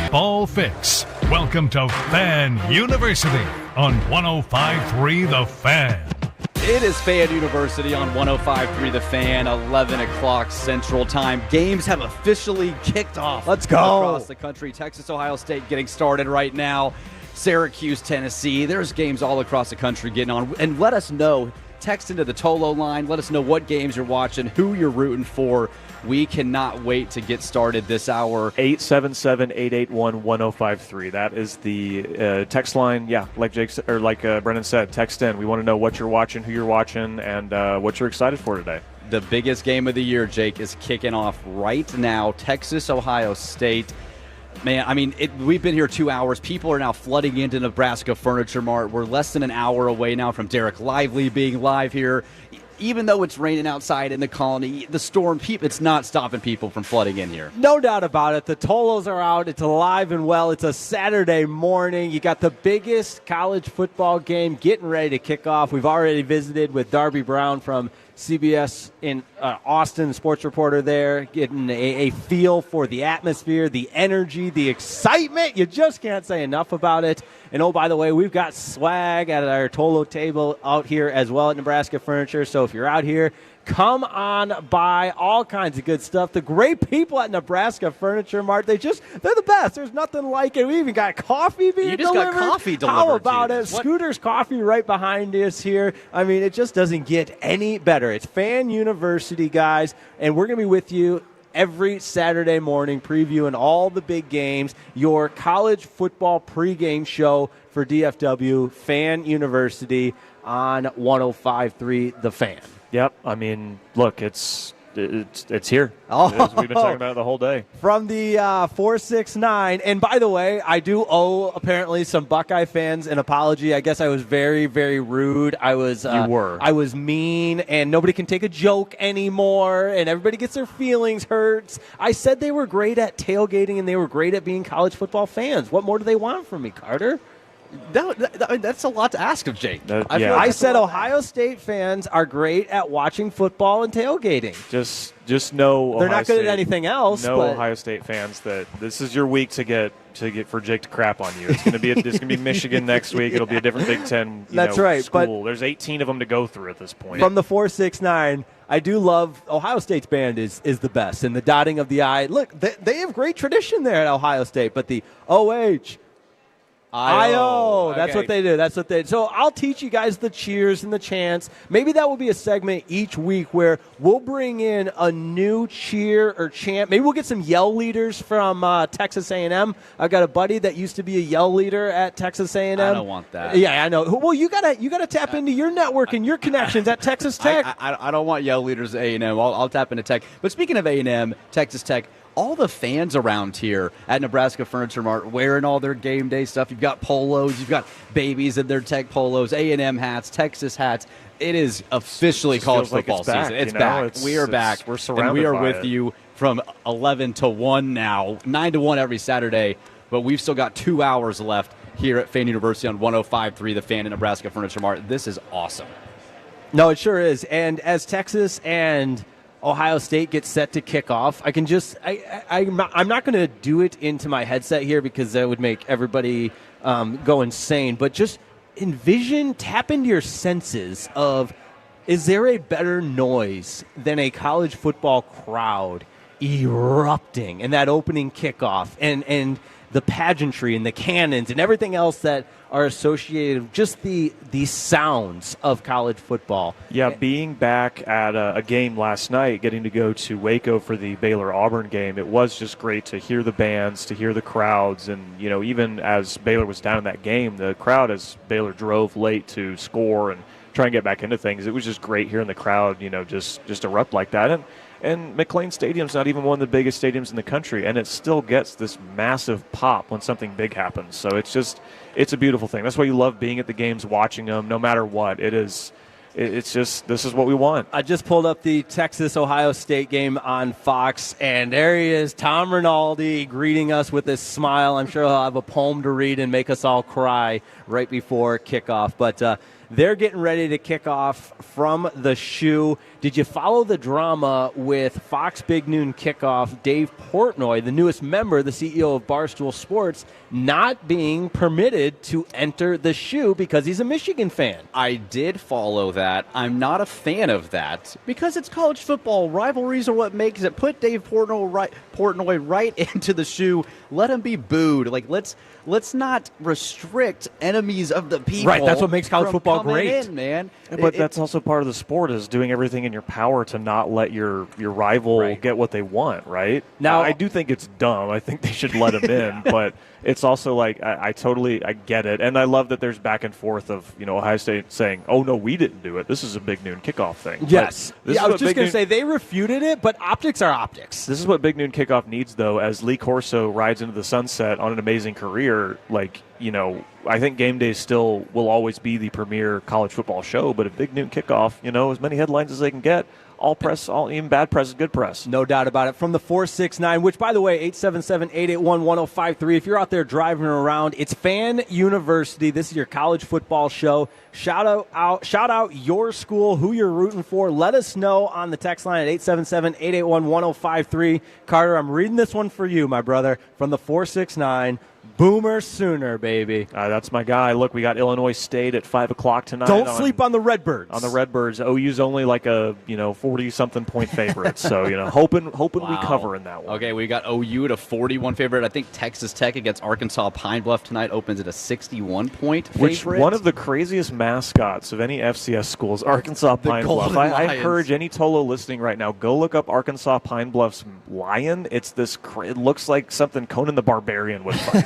football fix. Welcome to Fan University on 105.3 The Fan. It is Fan University on 105.3 The Fan, 11 o'clock Central Time. Games have officially kicked off. Let's go. Across the country. Texas, Ohio State getting started right now. Syracuse, Tennessee. There's games all across the country getting on. And let us know. Text into the Tolo line. Let us know what games you're watching, who you're rooting for. We cannot wait to get started this hour. 877-881-1053. That is the text line. Yeah, like Brennan said, text in. We want to know what you're watching, who you're watching, and what you're excited for today. The biggest game of the year, Jake, is kicking off right now. Texas, Ohio State. Man, I mean, we've been here 2 hours. People are now flooding into Nebraska Furniture Mart. We're less than an hour away now from Derek Lively being live here. Even though it's raining outside in the colony, the storm, it's not stopping people from flooding in here. No doubt about it. The Tolos are out. It's alive and well. It's a Saturday morning. You got the biggest college football game getting ready to kick off. We've already visited with Darby Brown from CBS in Austin, sports reporter there, getting a feel for the atmosphere, the energy, the excitement. You just can't say enough about it. And, oh, by the way, we've got swag at our Tolo table out here as well at Nebraska Furniture. So if you're out here, come on by. All kinds of good stuff. The great people at Nebraska Furniture Mart, they're the best. There's nothing like it. We even got coffee being delivered. You just got coffee delivered. How about it? What? Scooter's Coffee right behind us here. I mean, it just doesn't get any better. It's Fan University, guys, and we're going to be with you every Saturday morning previewing all the big games, your college football pregame show for DFW, Fan University on 105.3 The Fan. Yep. I mean, look, it's here. Oh. We've been talking about it the whole day. From the 469. And by the way, I do owe apparently some Buckeye fans an apology. I guess I was very, very rude. You were. I was mean, and nobody can take a joke anymore, and everybody gets their feelings hurt. I said they were great at tailgating, and they were great at being college football fans. What more do they want from me, Carter? That's a lot to ask of Jake. I said Ohio State fans are great at watching football and tailgating. Just know they're not good at anything else. Know Ohio State fans that this is your week to get for Jake to crap on you. It's going to be Michigan next week. It'll be a different Big Ten. That's right. School. There's 18 of them to go through at this point. From the 469. I do love Ohio State's band is the best, and the dotting of the I. Look, they have great tradition there at Ohio State, but the OH. I-O. That's what they do. So I'll teach you guys the cheers and the chants. Maybe that will be a segment each week where we'll bring in a new cheer or chant. Maybe we'll get some yell leaders from Texas A&M. I've got a buddy that used to be a yell leader at Texas A&M. I don't want that. Yeah, I know. Well, you gotta tap into your network and your connections at Texas Tech. I don't want yell leaders at A&M. I'll tap into Tech. But speaking of A&M, Texas Tech, all the fans around here at Nebraska Furniture Mart wearing all their game day stuff. You've got polos. You've got babies in their Tech polos, A&M hats, Texas hats. It is officially college football season. It's back. We are back. We're surrounded. And we are by with it. you from 11 to 1 now, 9 to 1 every Saturday. But we've still got 2 hours left here at Fan University on 105.3 The Fan in Nebraska Furniture Mart. This is awesome. No, it sure is. And as Texas and Ohio State gets set to kick off, I can just I'm not going to do it into my headset here because that would make everybody go insane. But just tap into your senses of, is there a better noise than a college football crowd erupting in that opening kickoff and the pageantry and the cannons and everything else that are associated with just the sounds of college football. Yeah, being back at a game last night, getting to go to Waco for the Baylor-Auburn game, it was just great to hear the bands, to hear the crowds, and even as Baylor was down in that game, the crowd, as Baylor drove late to score and try and get back into things, it was just great hearing the crowd, just erupt like that. And McLean Stadium's not even one of the biggest stadiums in the country, and it still gets this massive pop when something big happens. So it's a beautiful thing. That's why you love being at the games, watching them, no matter what. This is what we want. I just pulled up the Texas-Ohio State game on Fox, and there he is, Tom Rinaldi, greeting us with his smile. I'm sure he'll have a poem to read and make us all cry right before kickoff. But they're getting ready to kick off from the shoe. Did you follow the drama with Fox Big Noon Kickoff, Dave Portnoy, the newest member, the CEO of Barstool Sports, not being permitted to enter the shoe because he's a Michigan fan? I did follow that. I'm not a fan of that because it's college football. Rivalries are what makes it. Put Dave Portnoy right into the shoe. Let him be booed. Like, let's not restrict enemies of the people. Right, that's what makes college football great, man. But that's also part of the sport, is doing everything in your power to not let your rival get what they want, right? Now, I do think it's dumb. I think they should let him in, but it's also like I get it, and I love that there's back and forth of Ohio State saying, "Oh no, we didn't do it. This is a Big Noon Kickoff thing." Yes, I was just going to say they refuted it, but optics are optics. This is what Big Noon Kickoff needs, though, as Lee Corso rides into the sunset on an amazing career. I think Game Day still will always be the premier college football show, but a Big Noon Kickoff, as many headlines as they can get. All press, even bad press is good press. No doubt about it. From the 469, which, by the way, 877-881-1053. If you're out there driving around, it's Fan University. This is your college football show. Shout out your school, who you're rooting for. Let us know on the text line at 877-881-1053. Carter, I'm reading this one for you, my brother, from the 469. Boomer Sooner, baby. That's my guy. Look, we got Illinois State at 5 o'clock tonight. Don't sleep on the Redbirds. On the Redbirds. OU's only like a 40-something point favorite. So hoping we cover in that one. Okay, we got OU at a 41 favorite. I think Texas Tech against Arkansas Pine Bluff tonight opens at a 61-point favorite. Which one of the craziest mascots of any FCS schools, Arkansas Pine Bluff. I encourage any Tolo listening right now, go look up Arkansas Pine Bluff's lion. It's this. It looks like something Conan the Barbarian would fight.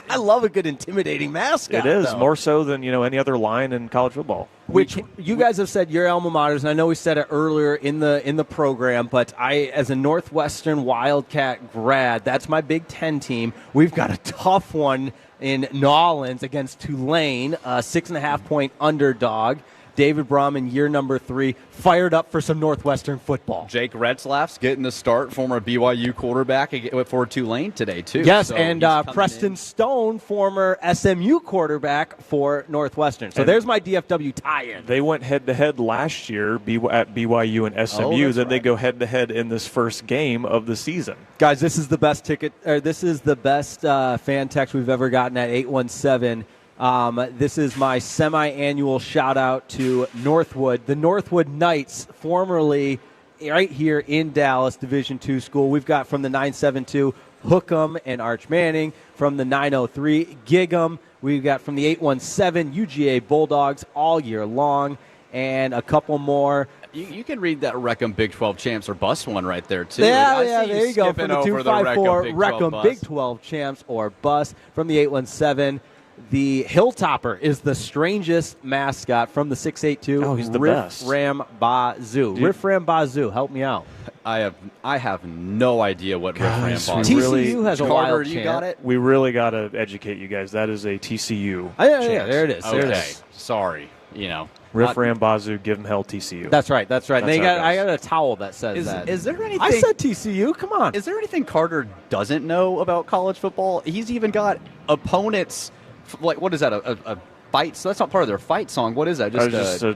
I love a good intimidating mascot. It is, though. more so than any other line in college football. Which you guys have said your alma maters, and I know we said it earlier in the program, but I, as a Northwestern Wildcat grad, that's my Big Ten team. We've got a tough one in Nolens against Tulane, a 6.5-point underdog. David Brahman, year number 3, fired up for some Northwestern football. Jake Retzlaff's getting the start, former BYU quarterback for Tulane today, too. Yes, so and Preston Stone, former SMU quarterback for Northwestern. So there's my DFW tie-in. They went head-to-head last year at BYU and SMU. Then they go head-to-head in this first game of the season. Guys, this is the best this is the best fan text we've ever gotten at 817. This is my semi-annual shout-out to Northwood. The Northwood Knights, formerly right here in Dallas, Division II school. We've got from the 972, Hookham and Arch Manning. From the 903, Gig'em. We've got from the 817, UGA Bulldogs all year long. And a couple more. You can read that Wreckham Big 12 champs or bust one right there, too. Yeah, there you go. From the 254, Wreckham Big 12 champs or bust. From the 817, the Hilltopper is the strangest mascot. From the 682. Oh, he's the best. Ram Bazoo. Riff Ram Bazoo, help me out. I have no idea what Riff Ram Bazoo. TCU has a wild chant. You got it? We really got to educate you guys. That is a TCU. Yeah, there it is. Okay. There it is. Sorry, Riff Ram Bazoo, give them hell TCU. That's right. I got a towel that says that. Is there anything? I said TCU. Come on. Is there anything Carter doesn't know about college football? He's even got opponents. Like, what is that? A fight? So that's not part of their fight song. What is that? Just a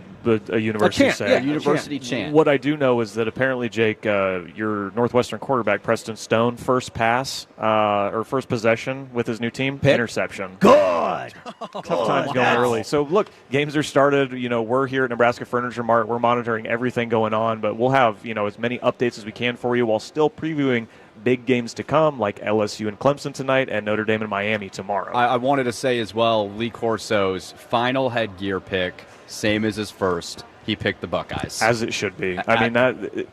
university chant. chant. Yeah, university chant. What I do know is that apparently, Jake, your Northwestern quarterback, Preston Stone, first pass or first possession with his new team, interception. Good. Tough times going early. So, look, games are started. We're here at Nebraska Furniture Mart. We're monitoring everything going on, but we'll have, as many updates as we can for you while still previewing big games to come, like LSU and Clemson tonight and Notre Dame and Miami tomorrow. I wanted to say as well, Lee Corso's final headgear pick, same as his first. He picked the Buckeyes. As it should be. And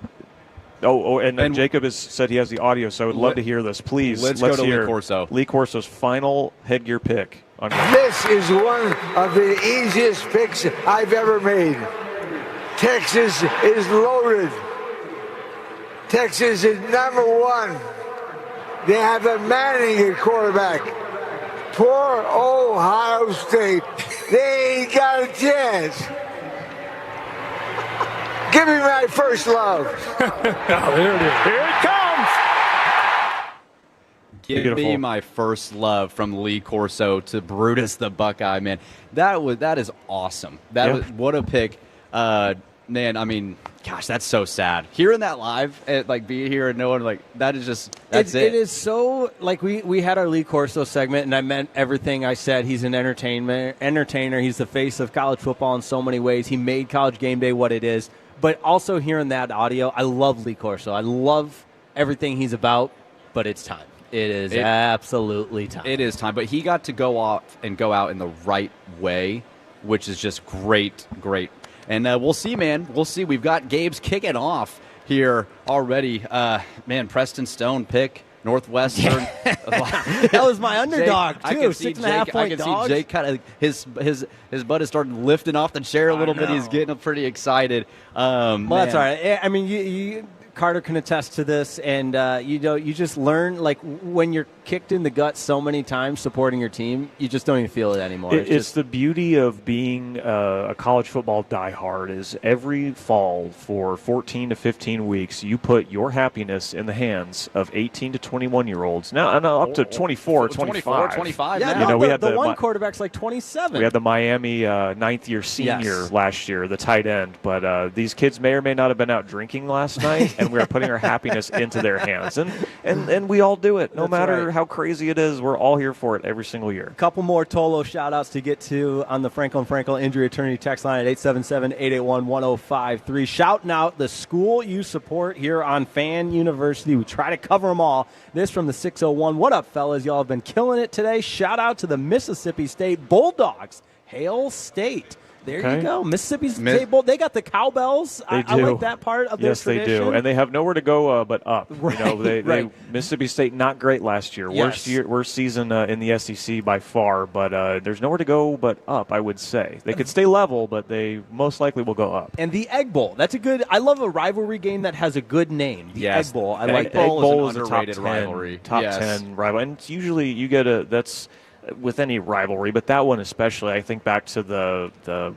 Jacob has said he has the audio, so I would love to hear this. Please, let's go to hear Lee Corso. Lee Corso's final headgear pick. This is one of the easiest picks I've ever made. Texas is loaded. Texas is number 1. They have a Manning at quarterback. Poor Ohio State. They ain't got a chance. Give me my first love. There it is. Here it comes. Give me my first love from Lee Corso to Brutus the Buckeye, man. That is awesome. What a pick. Man, I mean, gosh, that's so sad. Hearing that live, being here and knowing, that is just, that's it. It is so, we had our Lee Corso segment, and I meant everything I said. He's an entertainer. He's the face of college football in so many ways. He made College Game Day what it is. But also hearing that audio, I love Lee Corso. I love everything he's about, but it's time. It is absolutely time. It is time. But he got to go off and go out in the right way, which is just great. And we'll see, man. We'll see. We've got games kicking off here already. Man, Preston Stone pick, Northwestern. That was my underdog, too. 6.5 point dog. I can see Jake kind of, his butt is starting lifting off the chair a little bit. He's getting pretty excited. Well, that's all right. I mean, Carter can attest to this, and you just learn, when you're kicked in the gut so many times supporting your team, you just don't even feel it anymore. It's the beauty of being a college football diehard is every fall for 14 to 15 weeks, you put your happiness in the hands of 18 to 21-year-olds. Now up to 24, 25. Yeah, we had the one quarterback's 27. We had the Miami ninth-year senior last year, the tight end. But these kids may or may not have been out drinking last night, and we are putting our happiness into their hands. And we all do it. No matter how crazy it is, we're all here for it every single year. A couple more Tolo shout-outs to get to on the Franklin Injury Attorney text line at 877-881-1053. Shouting out the school you support here on Fan University. We try to cover them all. This from the 601. What up, fellas? Y'all have been killing it today. Shout-out to the Mississippi State Bulldogs. Hail State. There you go. Mississippi State Bowl. They got the cowbells. I like that part of their tradition. Yes, they do. And they have nowhere to go but up. Right, Mississippi State, not great last year. Yes. Worst season in the SEC by far. But there's nowhere to go but up, I would say. They could stay level, but they most likely will go up. And the Egg Bowl. That's I love a rivalry game that has a good name. The Egg Bowl. I like that. Egg Bowl is an underrated rivalry. Top 10 rivalry. And usually you get that's with any rivalry, but that one especially. I think back to the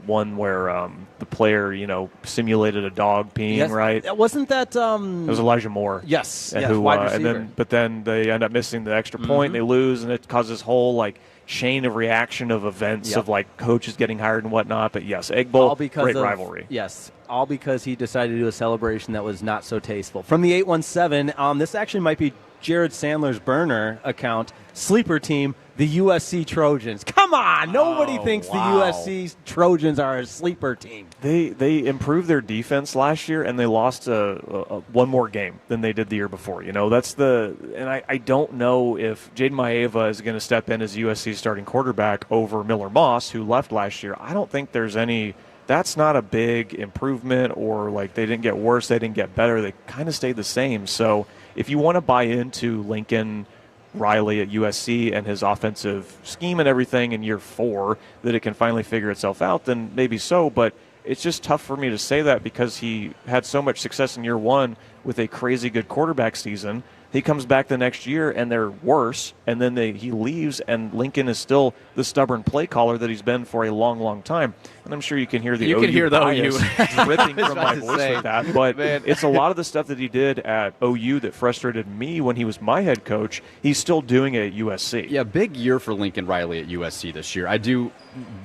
one where the player, simulated a dog peeing, right? Wasn't that? It was Elijah Moore. Yes, wide receiver. But then they end up missing the extra point. They lose, and it causes whole chain of reaction of events of coaches getting hired and whatnot. But yes, Egg Bowl, great rivalry. Yes, all because he decided to do a celebration that was not so tasteful. From the 817, this actually might be Jared Sandler's burner account. Sleeper team, the USC Trojans. Come on, nobody thinks the USC Trojans are a sleeper team. They improved their defense last year, and they lost one more game than they did the year before. And I don't know if Jaden Maeva is going to step in as USC's starting quarterback over Miller Moss, who left last year. I don't think there's any. That's not a big improvement, or they didn't get worse, they didn't get better. They kind of stayed the same. So if you want to buy into Lincoln Riley at USC and his offensive scheme and everything in year 4, that it can finally figure itself out, then maybe so. But it's just tough for me to say that because he had so much success in year 1 with a crazy good quarterback season. He comes back the next year and they're worse, and then he leaves, and Lincoln is still the stubborn play caller that he's been for a long, long time. And I'm sure you can hear the OU bias dripping from my voice with that. But it's a lot of the stuff that he did at OU that frustrated me when he was my head coach. He's still doing it at USC. Yeah, big year for Lincoln Riley at USC this year. I do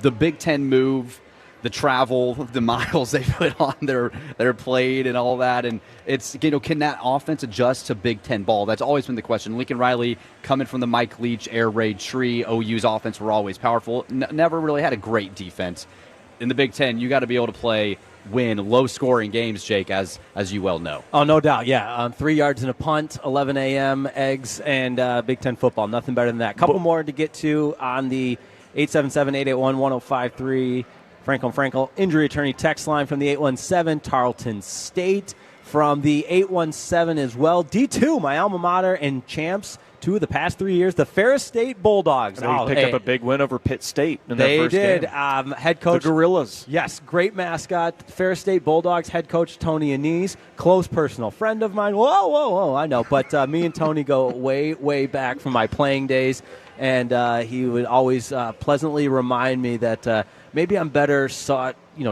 the Big Ten move, the travel, the miles they put on their plate and all that. And it's, can that offense adjust to Big Ten ball? That's always been the question. Lincoln Riley coming from the Mike Leach air raid tree. OU's offense were always powerful. Never really had a great defense. In the Big Ten, you got to be able to win low-scoring games, Jake, as you well know. Oh, no doubt, yeah. 3 yards and a punt, 11 a.m., eggs, and Big Ten football. Nothing better than that. Couple more to get to on the 877-881-1053. Frankel Injury Attorney text line from the 817. Tarleton State from the 817 as well. D2, my alma mater and champs 2 of the past 3 years, the Ferris State Bulldogs. And they picked up a big win over Pitt State in their first game. They did. Head coach. The Gorillas. Yes, great mascot. Ferris State Bulldogs head coach Tony Anise, close personal friend of mine. Whoa, I know. But me and Tony go way, way back from my playing days. And he would always pleasantly remind me that maybe I'm better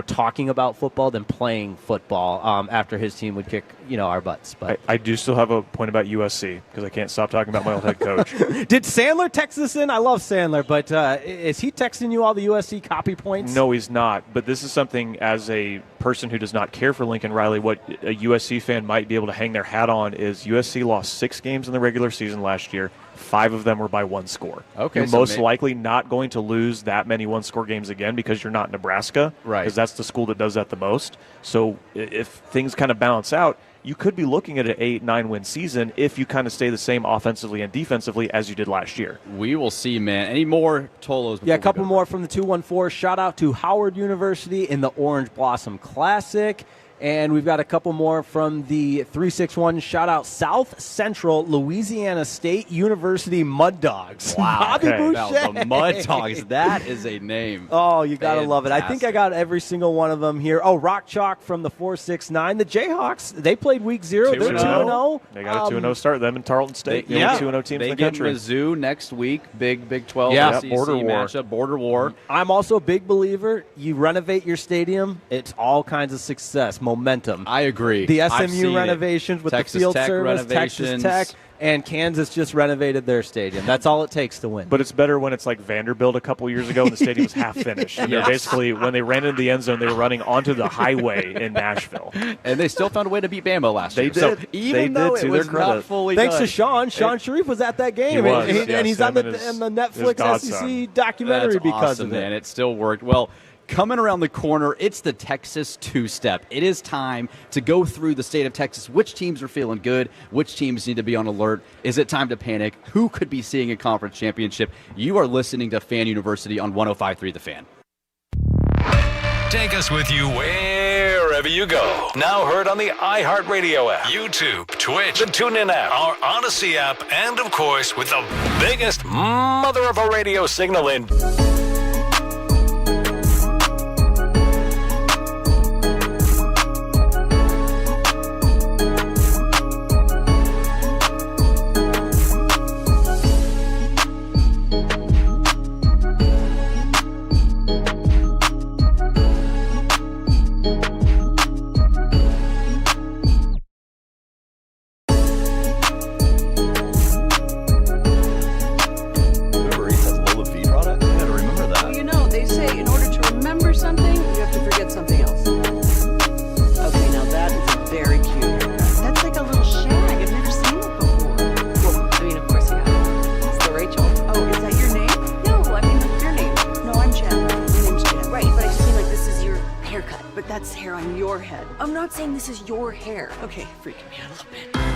talking about football than playing football after his team would kick, our butts. But I do still have a point about USC because I can't stop talking about my old head coach. Did Sandler text this in? I love Sandler, but is he texting you all the USC copy points? No, he's not. But this is something as a person who does not care for Lincoln Riley, what a USC fan might be able to hang their hat on is USC lost 6 games in the regular season last year. 5 of them were by 1 score. Okay, you're most likely not going to lose that many 1-score games again because you're not Nebraska. Right. Because that's the school that does that the most. So if things kind of balance out, you could be looking at an 8-9 win season if you kind of stay the same offensively and defensively as you did last year. We will see, man. Any more Tolos? Yeah, a couple more from the 214. Shout out to Howard University in the Orange Blossom Classic. And we've got a couple more from the 361. Shout out South Central Louisiana State University Mud Dogs. Wow. Bobby Boucher. Now, the Mud Dogs. That is a name. Oh, you got to love it. I think I got every single one of them here. Oh, Rock Chalk from the 469. The Jayhawks, they played week 0. They're 2-0. They got a 2-0 start. Them and Tarleton State. The only 2-0 teams in the country. They get Mizzou next week. Big 12 SEC border war. matchup. Border war. I'm also a big believer. You renovate your stadium, it's all kinds of success. Momentum. I agree. The SMU renovations with Texas the field Tech service, Texas Tech, and Kansas just renovated their stadium. That's all it takes to win. But it's better when it's like Vanderbilt a couple years ago and the stadium was half finished. And they're basically, when they ran into the end zone, they were running onto the highway in Nashville. And they still found a way to beat Bama last year. They did. So even though it was not fully Thanks done. to Sean. Sean Sharif was at that game. He was, and he's on the Netflix SEC documentary That's because awesome, of it. man. It still worked. Well, coming around the corner, it's the Texas two-step. It is time to go through the state of Texas. Which teams are feeling good? Which teams need to be on alert? Is it time to panic? Who could be seeing a conference championship? You are listening to Fan University on 105.3 The Fan. Take us with you wherever you go. Now heard on the iHeartRadio app, YouTube, Twitch, the TuneIn app, our Odyssey app, and of course with the biggest mother of a radio signal in Okay, freaking me out a little bit.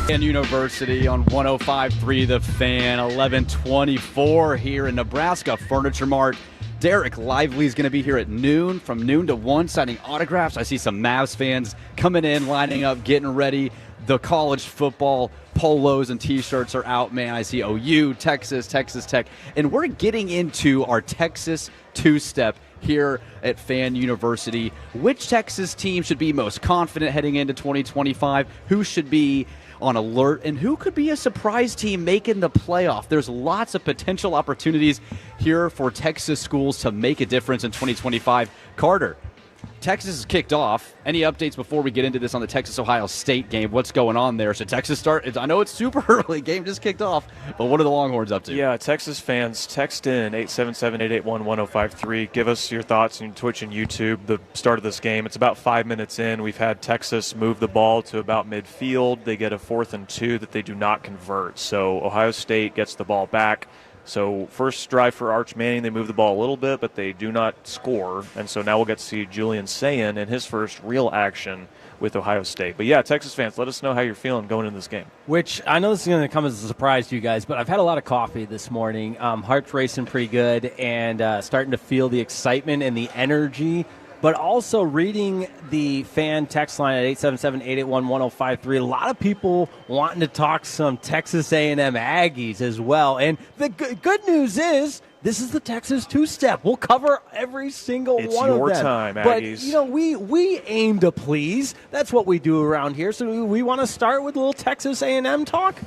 And University on 105.3 The Fan, 11:24 here in Nebraska Furniture Mart. Derek Lively's going to be here at noon, from noon to 1, signing autographs. I see some Mavs fans coming in, lining up, getting ready. The college football polos and T-shirts are out, man. I see OU, Texas, Texas Tech. And we're getting into our Texas two-step here at Fan University. Which Texas team should be most confident heading into 2025? Who should be on alert, and who could be a surprise team making the playoff? There's lots of potential opportunities here for Texas schools to make a difference in 2025. Carter, Texas has kicked off. Any updates before we get into this on the Texas-Ohio State game? What's going on there? Should Texas start? I know it's super early. Game just kicked off. But what are the Longhorns up to? Yeah, Texas fans, text in 877-881-1053. Give us your thoughts on Twitch and YouTube, the start of this game. It's about 5 minutes in. We've had Texas move the ball to about midfield. They get a 4th and 2 that they do not convert. So Ohio State gets the ball back. So first drive for Arch Manning, they move the ball a little bit, but they do not score. And so now we'll get to see Julian Sayin in his first real action with Ohio State. But yeah, Texas fans, let us know how you're feeling going into this game. Which I know this is going to come as a surprise to you guys, but I've had a lot of coffee this morning. Heart's racing pretty good, and starting to feel the excitement and the energy. But also reading the fan text line at 877-881-1053. A lot of people wanting to talk some Texas A&M Aggies as well. And the good news is this is the Texas two-step. We'll cover every single one of them. It's your time, Aggies. But, we aim to please. That's what we do around here. So we want to start with a little Texas A&M talk.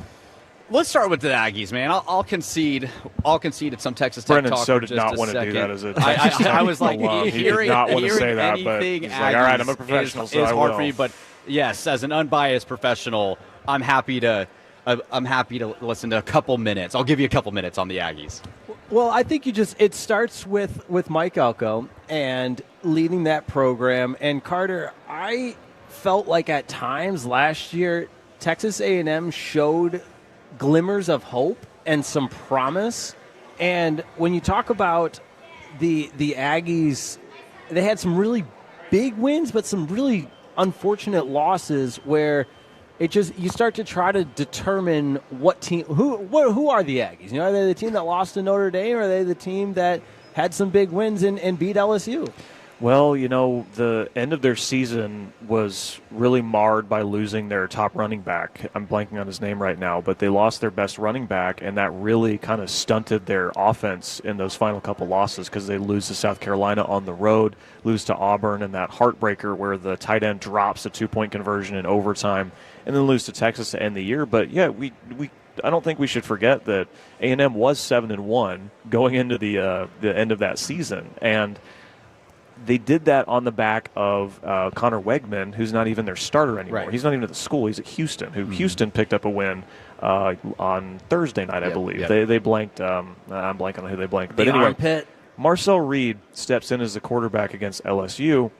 Let's start with the Aggies, man. I'll concede at some Texas Tech Brendan talk so for did just not a want to second. do that as a Texas Tech I was like, alum. He did not want to say that, but he's like, all right, I'm a professional, so I will. Hard for me, but yes, as an unbiased professional, I'm happy to listen to a couple minutes. I'll give you a couple minutes on the Aggies. Well, I think it starts with Mike Elko and leading that program. And Carter, I felt like at times last year Texas A&M showed glimmers of hope and some promise. And when you talk about the Aggies, they had some really big wins, but some really unfortunate losses where you start to try to determine what team, who are the Aggies? Are they the team that lost to Notre Dame, or are they the team that had some big wins and beat LSU? Well, the end of their season was really marred by losing their top running back. I'm blanking on his name right now, but they lost their best running back, and that really kind of stunted their offense in those final couple losses because they lose to South Carolina on the road, lose to Auburn, and that heartbreaker where the tight end drops a 2-point conversion in overtime, and then lose to Texas to end the year. But, yeah, I don't think we should forget that A&M was 7-1 going into the end of that season, and they did that on the back of Connor Wegman, who's not even their starter anymore. Right. He's not even at the school. He's at Houston, Houston picked up a win on Thursday night, I believe. Yep. They blanked. I'm blanking on who they blanked. But anyway, armpit. Marcel Reed steps in as the quarterback against LSU,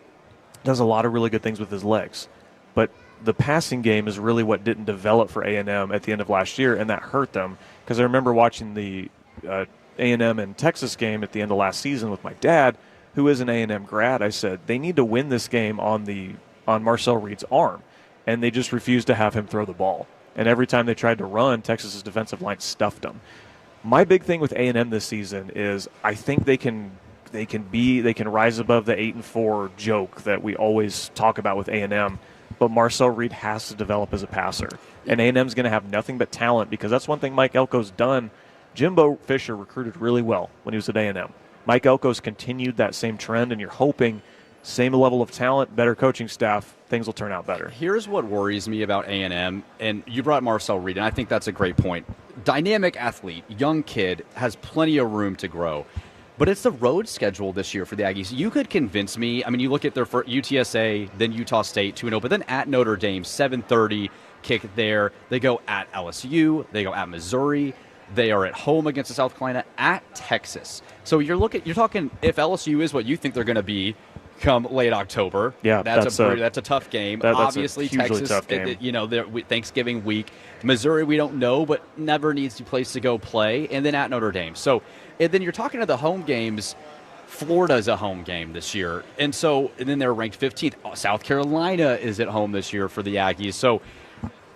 does a lot of really good things with his legs. But the passing game is really what didn't develop for A&M at the end of last year, and that hurt them. Because I remember watching the A&M and Texas game at the end of last season with my dad, who is an A&M grad. I said, they need to win this game on Marcel Reed's arm. And they just refused to have him throw the ball. And every time they tried to run, Texas's defensive line stuffed them. My big thing with A&M this season is I think they can rise above the 8-4 joke that we always talk about with A&M. But Marcel Reed has to develop as a passer. And A&M's going to have nothing but talent because that's one thing Mike Elko's done. Jimbo Fisher recruited really well when he was at A&M. Mike Elko's continued that same trend, and you're hoping same level of talent, better coaching staff, things will turn out better. Here's what worries me about A&M, and you brought Marcel Reed, and I think that's a great point. Dynamic athlete, young kid, has plenty of room to grow. But it's the road schedule this year for the Aggies. You could convince me. I mean, you look at their first UTSA, then Utah State 2-0, but then at Notre Dame, 7:30 kick there. They go at LSU. They go at Missouri. They are at home against South Carolina, at Texas. So you're talking if LSU is what you think they're going to be come late October. Yeah, that's a tough game. Obviously, that's a hugely Texas, tough game. Thanksgiving week. Missouri, we don't know, but never needs a place to go play. And then at Notre Dame. So, and then you're talking to the home games. Florida's a home game this year. And then they're ranked 15th. South Carolina is at home this year for the Aggies. So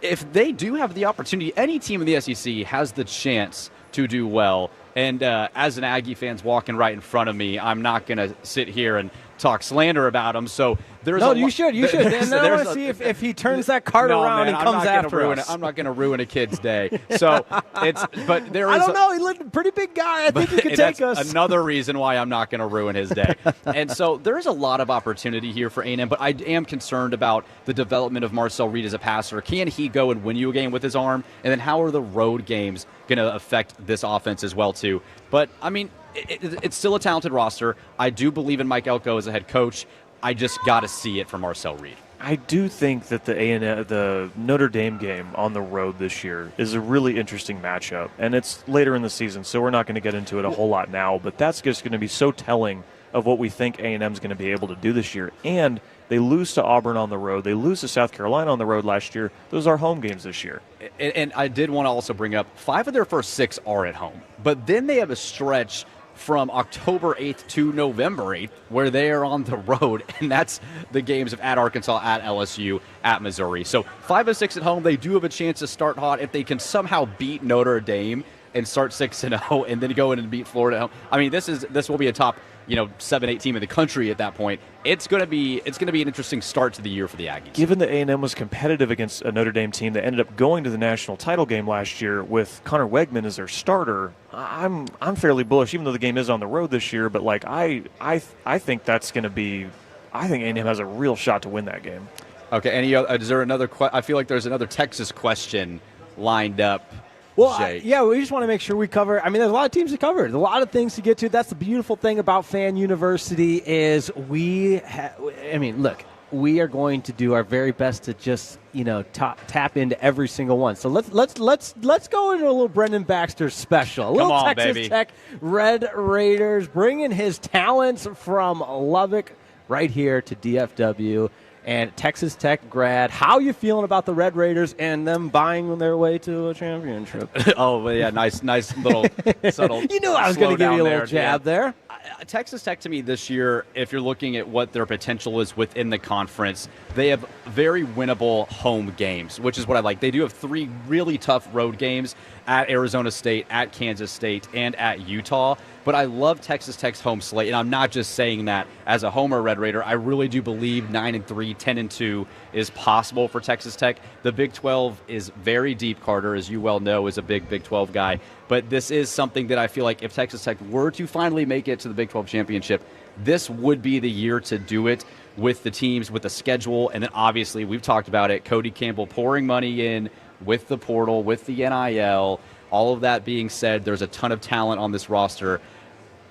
if they do have the opportunity, any team in the SEC has the chance to do well. And as an Aggie fan's walking right in front of me, I'm not going to sit here and talk slander about him. So there's you should. And I want to see if he turns that card around and comes after us. I'm not going to ruin a kid's day. So I don't know. He looked a pretty big guy. I think he could take us. Another reason why I'm not going to ruin his day. And so there's a lot of opportunity here for A&M, but I am concerned about the development of Marcel Reed as a passer. Can he go and win you a game with his arm? And then how are the road games going to affect this offense as well too? But I mean, it's still a talented roster. I do believe in Mike Elko as a head coach. I just got to see it from Marcel Reed. I do think that the Notre Dame game on the road this year is a really interesting matchup, and it's later in the season, so we're not going to get into it a whole lot now, but that's just going to be so telling of what we think A&M is going to be able to do this year. And they lose to Auburn on the road. They lose to South Carolina on the road last year. Those are home games this year. And I did want to also bring up 5 of their first 6 are at home, but then they have a stretch from October 8th to November 8th, where they are on the road, and that's the games of at Arkansas, at LSU, at Missouri. So 5 of 6 at home. They do have a chance to start hot if they can somehow beat Notre Dame and start 6-0, and then go in and beat Florida at home. I mean, this will be a top 7-8 team in the country at that point. It's going to be an interesting start to the year for the Aggies. Given that A&M was competitive against a Notre Dame team that ended up going to the national title game last year with Connor Wegman as their starter, I'm fairly bullish, even though the game is on the road this year. But I think that's going to be. I think A&M has a real shot to win that game. Okay. Is there another? I feel like there's another Texas question lined up. Well, we just want to make sure we cover. I mean, there's a lot of teams to cover. There's a lot of things to get to. That's the beautiful thing about Fan University is we are going to do our very best to just tap into every single one. So let's go into a little Brendan Baxter special. A little Texas Tech Red Raiders bringing his talents from Lubbock right here to DFW. And Texas Tech grad, how you feeling about the Red Raiders and them buying their way to a championship? Oh, well, yeah, nice little subtle. You knew I was going to give you a little jab there. Texas Tech, to me, this year, if you're looking at what their potential is within the conference, they have very winnable home games, which is what I like. They do have 3 really tough road games at Arizona State, at Kansas State, and at Utah. But I love Texas Tech's home slate, and I'm not just saying that as a Homer Red Raider. I really do believe 9-3, 10-2 is possible for Texas Tech. The Big 12 is very deep. Carter, as you well know, is a big Big 12 guy. But this is something that I feel like if Texas Tech were to finally make it to the Big 12 championship, this would be the year to do it with the teams, with the schedule. And then obviously, we've talked about it, Cody Campbell pouring money in with the portal, with the NIL. All of that being said, there's a ton of talent on this roster.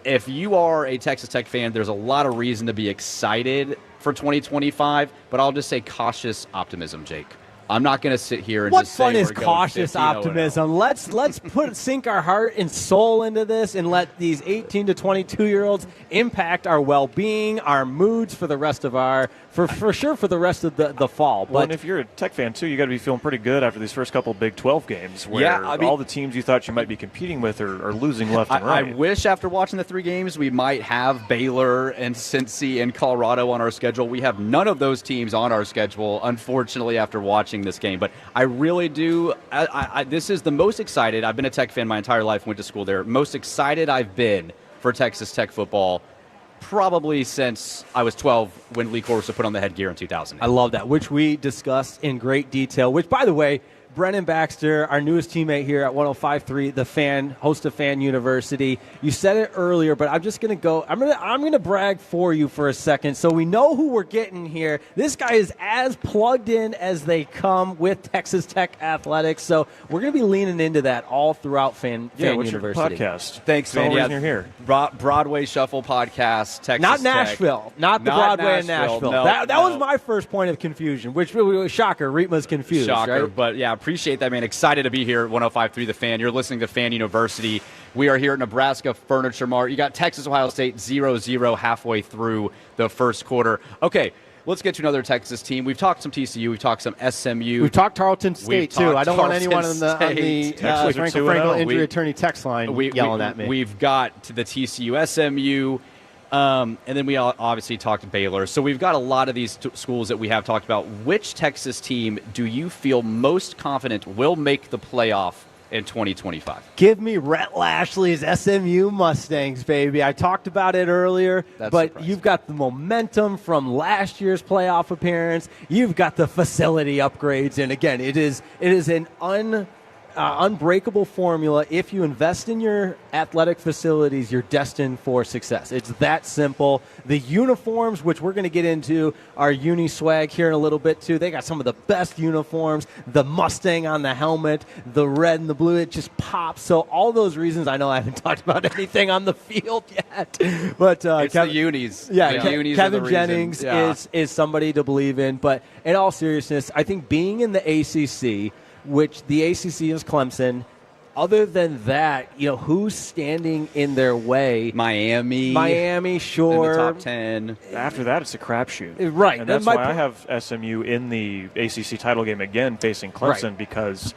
If you are a Texas Tech fan, there's a lot of reason to be excited for 2025, but I'll just say cautious optimism, Jake. I'm not going to sit here and what just say fun is we're going cautious optimism? Let's sink our heart and soul into this and let these 18 to 22-year-olds impact our well-being, our moods for the rest of for sure for the rest of the fall. Well, and if you're a Tech fan too, you got to be feeling pretty good after these first couple of Big 12 games, where all the teams you thought you might be competing with are losing left and right. I wish after watching the 3 games we might have Baylor and Cincy and Colorado on our schedule. We have none of those teams on our schedule, unfortunately, after watching this game. But I really do. This is the most excited. I've been a Tech fan my entire life. Went to school there. Most excited I've been for Texas Tech football probably since I was 12 when Lee Corso put on the headgear in 2000. I love that, which we discussed in great detail, which, by the way, Brendan Baxter, our newest teammate here at 105.3, the Fan, host of Fan University. You said it earlier, but I'm just going to go. I'm going to brag for you for a second, so we know who we're getting here. This guy is as plugged in as they come with Texas Tech athletics, so we're going to be leaning into that all throughout Fan University. Your podcast? Thanks, man. Yeah, you're here. Broadway Shuffle podcast. Texas not Tech. Nashville, not the Broadway in Nashville. No, that was my first point of confusion, which was shocker. Reetma's confused. Shocker, right? But yeah. Appreciate that, man. Excited to be here at 105.3 The Fan. You're listening to Fan University. We are here at Nebraska Furniture Mart. You got Texas, Ohio State 0-0 halfway through the first quarter. Okay, let's get to another Texas team. We've talked some TCU. We've talked some SMU. We've talked Tarleton State, too. I don't want anyone on the Frankel injury attorney text line yelling at me. We've got to the TCU, SMU. And then we obviously talked Baylor. So we've got a lot of these schools that we have talked about. Which Texas team do you feel most confident will make the playoff in 2025? Give me Rhett Lashley's SMU Mustangs, baby. I talked about it earlier, but surprising. You've got the momentum from last year's playoff appearance. You've got the facility upgrades, and again, it is an unbreakable formula. If you invest in your athletic facilities, you're destined for success. It's that simple. The uniforms, which we're going to get into, our uni swag here in a little bit too. They got some of the best uniforms. The Mustang on the helmet, the red and the blue, it just pops. So all those reasons, I know I haven't talked about anything on the field yet, but it's the unis. Yeah, the unis Kevin Jennings is somebody to believe in. But in all seriousness, I think being in the ACC, which the ACC is Clemson. Other than that, who's standing in their way? Miami, sure. In the top 10. After that, it's a crapshoot. Right. And that's why I have SMU in the ACC title game again facing Clemson, because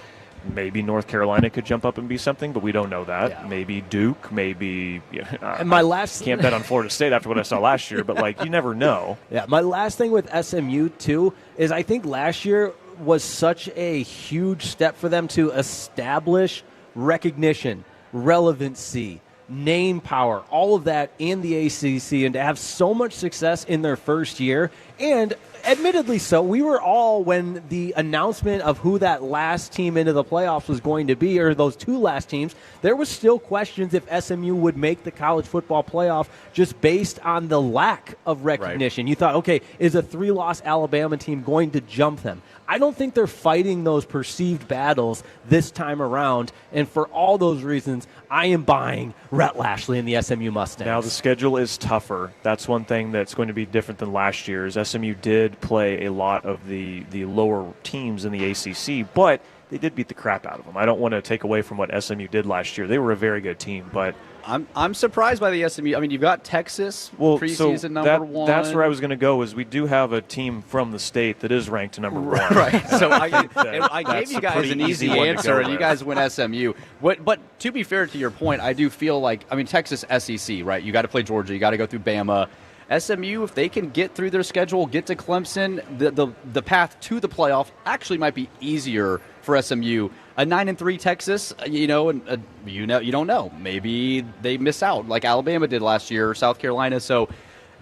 maybe North Carolina could jump up and be something, but we don't know that. Yeah. Maybe Duke, maybe and my last can't bet on Florida State after what I saw last year, but you never know. Yeah, my last thing with SMU too is I think last year was such a huge step for them to establish recognition, relevancy, name power, all of that in the ACC, and to have so much success in their first year. And admittedly so, we were all, when the announcement of who that last team into the playoffs was going to be, or those two last teams, there was still questions if SMU would make the college football playoff just based on the lack of recognition. Right. You thought, okay, is a 3-loss Alabama team going to jump them? I don't think they're fighting those perceived battles this time around, and for all those reasons, I am buying Rhett Lashley and the SMU Mustangs. Now, the schedule is tougher. That's one thing that's going to be different than last year's. SMU did play a lot of the lower teams in the ACC, but they did beat the crap out of them. I don't want to take away from what SMU did last year. They were a very good team, but I'm surprised by the SMU. I mean, you've got Texas preseason number one. That's where I was going to go, is we do have a team from the state that is ranked number one. Right. So I gave you guys an easy answer, and you guys went SMU. But to be fair to your point, I do feel like, Texas SEC, right? You got to play Georgia. You got to go through Bama. SMU, if they can get through their schedule, get to Clemson, the path to the playoff actually might be easier for SMU. A 9-3 Texas, you don't know. Maybe they miss out like Alabama did last year, or South Carolina. So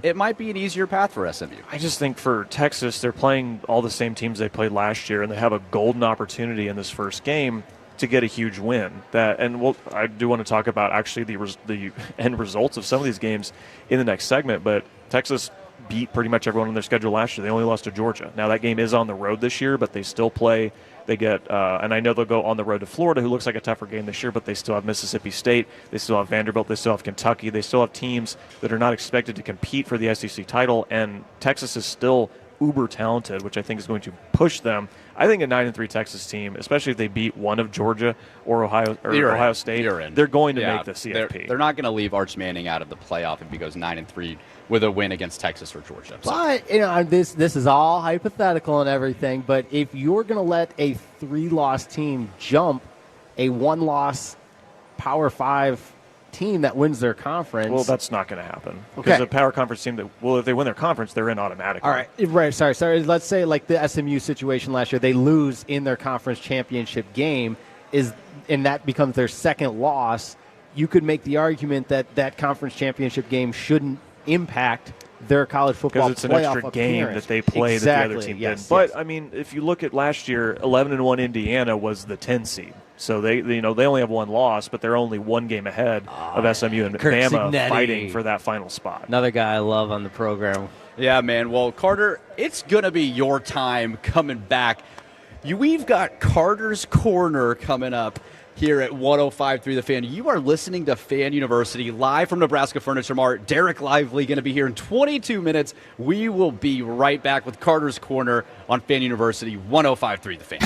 it might be an easier path for SMU. I just think for Texas, they're playing all the same teams they played last year, and they have a golden opportunity in this first game to get a huge win. I do want to talk about actually the end results of some of these games in the next segment, but Texas beat pretty much everyone on their schedule last year. They only lost to Georgia. Now that game is on the road this year, but they still play. They get, and I know they'll go on the road to Florida, who looks like a tougher game this year, but they still have Mississippi State, they still have Vanderbilt, they still have Kentucky, they still have teams that are not expected to compete for the SEC title, and Texas is still uber talented, which I think is going to push them. I think a 9-3 Texas team, especially if they beat one of Georgia or Ohio State, they're going to make the CFP. They're not going to leave Arch Manning out of the playoff if he goes 9-3 with a win against Texas or Georgia. But this is all hypothetical and everything. But if you're going to let a 3-loss team jump a 1-loss Power 5 team that wins their conference. Well, that's not going to happen. Because a power conference team if they win their conference, they're in automatically. All right. Right. Sorry. Let's say like the SMU situation last year, they lose in their conference championship game, and that becomes their second loss. You could make the argument that conference championship game shouldn't impact their college football because it's an extra game that they play that the other team didn't. But if you look at last year, 11-1 Indiana was the 10 seed. So they only have one loss, but they're only one game ahead of SMU and Bama fighting for that final spot. Another guy I love on the program. Yeah, man. Well, Carter, it's gonna be your time coming back. We've got Carter's Corner coming up here at 105.3 The Fan. You are listening to Fan University live from Nebraska Furniture Mart. Derek Lively going to be here in 22 minutes. We will be right back with Carter's Corner on Fan University 105.3 The Fan.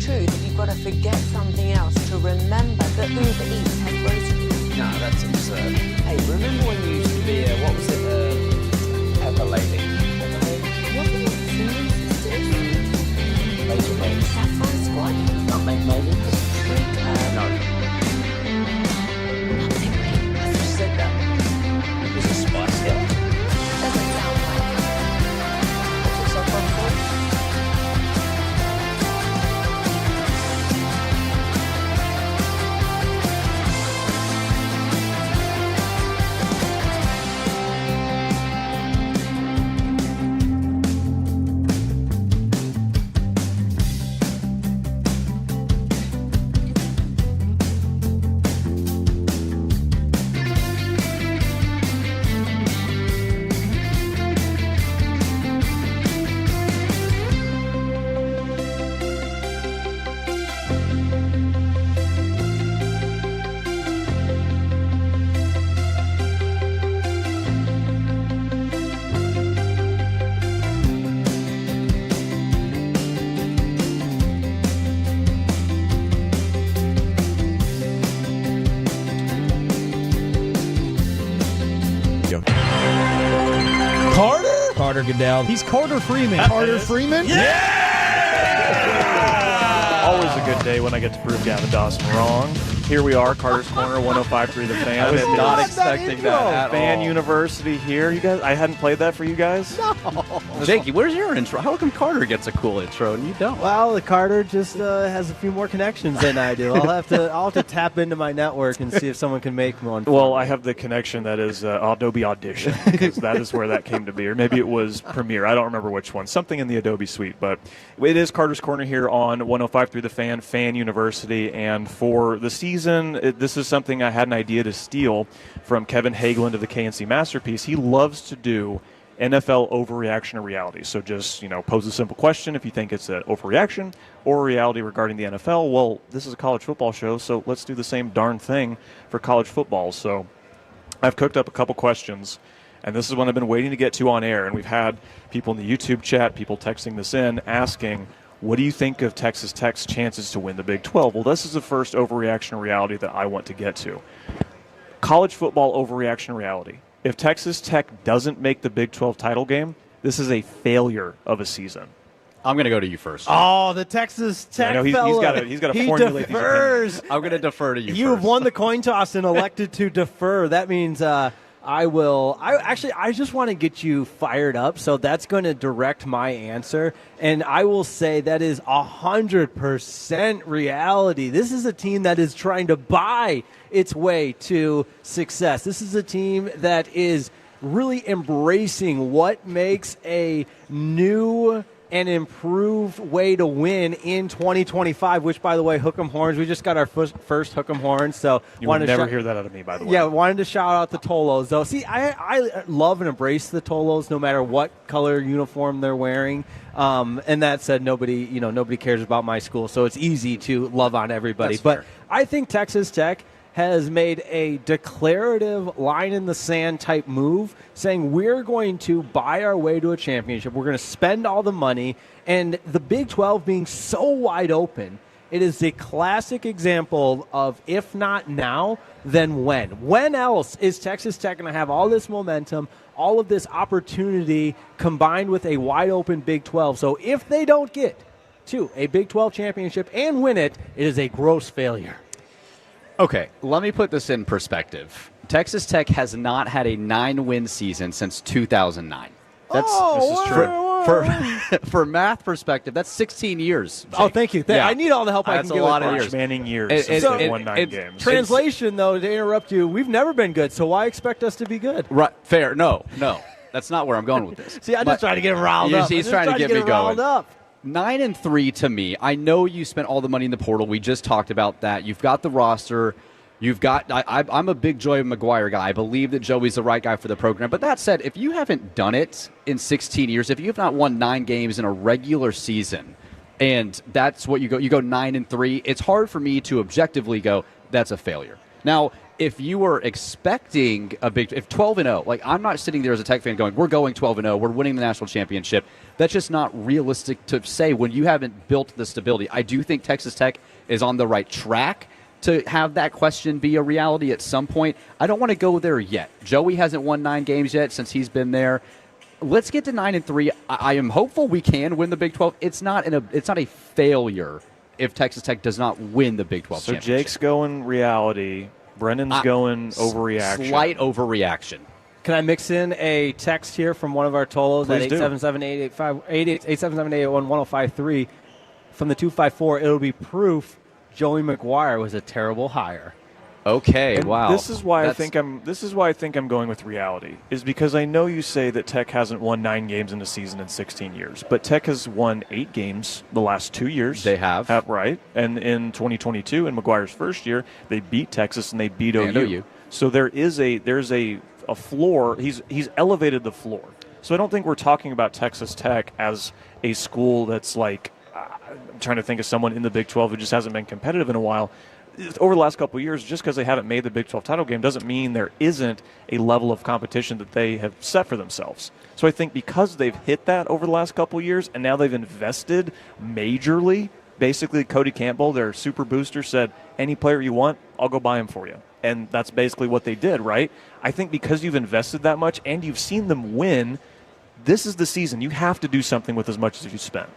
truth, you've got to forget something else to remember that Uber Eats has groceries. No, that's absurd. Hey, remember when you used to be what was it, Pepper Lady? Wasn't it Singing Sisters? Laser Lady. Sapphire Squad? Nutmeg maybe? No. Who said that? It was a Spice Girl. Doesn't sound right. What's it suffer for? Carter Goodell. He's Carter Freeman. Carter Freeman? Always a good day when I get to prove Gavin Dawson wrong. Here we are, Carter's Corner, 105.3 The Fan. I was not expecting that at Fan all. University here. You guys, I hadn't played that for you guys. No. Jakey, where's your intro? How come Carter gets a cool intro and you don't? Well, the Carter just has a few more connections than I do. I'll have to tap into my network and see if someone can make one. Well, I have the connection that is Adobe Audition, because that is where that came to be. Or maybe it was Premiere. I don't remember which one. Something in the Adobe suite. But it is Carter's Corner here on 105.3 The Fan, Fan University. And for the season, this is something I had an idea to steal from Kevin Hagelin of the KNC Masterpiece. He loves to do NFL overreaction or reality. So just, pose a simple question if you think it's an overreaction or reality regarding the NFL. Well, this is a college football show, so let's do the same darn thing for college football. So I've cooked up a couple questions, and this is one I've been waiting to get to on air. And we've had people in the YouTube chat, people texting this in, asking, what do you think of Texas Tech's chances to win the Big 12? Well, this is the first overreaction or reality that I want to get to. College football overreaction reality. If Texas Tech doesn't make the Big 12 title game, this is a failure of a season. I'm going to go to you first. Oh, the Texas Tech fella. He's got to formulate these opinions. I'm going to defer to you You have first. won the coin toss and elected to defer. That means I will. I just want to get you fired up, so that's going to direct my answer. And I will say that is 100% reality. This is a team that is trying to buy its way to success. This is a team that is really embracing what makes a new and improved way to win in 2025, which, by the way, Hook 'em Horns. We just got our first Hook 'em Horns. So you would never hear that out of me, by the way. Yeah, wanted to shout out the Tolos, though. See, I love and embrace the Tolos no matter what color uniform they're wearing. And that said, nobody cares about my school, so it's easy to love on everybody. That's but fair. I think Texas Tech has made a declarative line-in-the-sand type move, saying we're going to buy our way to a championship. We're going to spend all the money. And the Big 12 being so wide open, it is a classic example of if not now, then when. When else is Texas Tech going to have all this momentum, all of this opportunity combined with a wide-open Big 12? So if they don't get to a Big 12 championship and win it, it is a gross failure. Okay, let me put this in perspective. Texas Tech has not had a 9-win season since 2009. This is true. For math perspective, that's 16 years. Jake. Oh, thank you. I need all the help I can get. That's a lot of March years. Manning years since they won 9 games. Translation, though, to interrupt you, we've never been good, so why expect us to be good? Right, fair. No. That's not where I'm going with this. See, I'm just trying to get him riled up. He's trying to get me going. 9-3 to me. I know you spent all the money in the portal. We just talked about that. You've got the roster. You've got. I'm a big Joey McGuire guy. I believe that Joey's the right guy for the program. But that said, if you haven't done it in 16 years, if you have not won 9 games in a regular season, and that's what you go 9-3, it's hard for me to objectively go, that's a failure. Now, if you were expecting if 12-0, like I'm not sitting there as a Tech fan going, we're going 12-0, we're winning the national championship. That's just not realistic to say when you haven't built the stability. I do think Texas Tech is on the right track to have that question be a reality at some point. I don't want to go there yet. Joey hasn't won 9 games yet since he's been there. Let's get to 9-3. I am hopeful we can win the Big 12. It's not a failure if Texas Tech does not win the Big 12 championship. So Jake's going reality. Brennan's going overreaction. Slight overreaction. Can I mix in a text here from one of our Tolos at 877-881-1053 from the 254? It'll be proof Joey McGuire was a terrible hire. Okay, and wow. This is why I think I'm going with reality. Is because I know you say that Tech hasn't won 9 games in a season in 16 years, but Tech has won 8 games the last 2 years. They have, right? And in 2022, in McGuire's first year, they beat Texas and they beat OU. So there's a floor. He's elevated the floor. So I don't think we're talking about Texas Tech as a school that's like I'm trying to think of someone in the Big 12 who just hasn't been competitive in a while. Over the last couple of years, just because they haven't made the Big 12 title game doesn't mean there isn't a level of competition that they have set for themselves. So I think because they've hit that over the last couple of years and now they've invested majorly, basically Cody Campbell, their super booster, said, any player you want, I'll go buy him for you. And that's basically what they did, right? I think because you've invested that much and you've seen them win, this is the season. You have to do something with as much as you spent.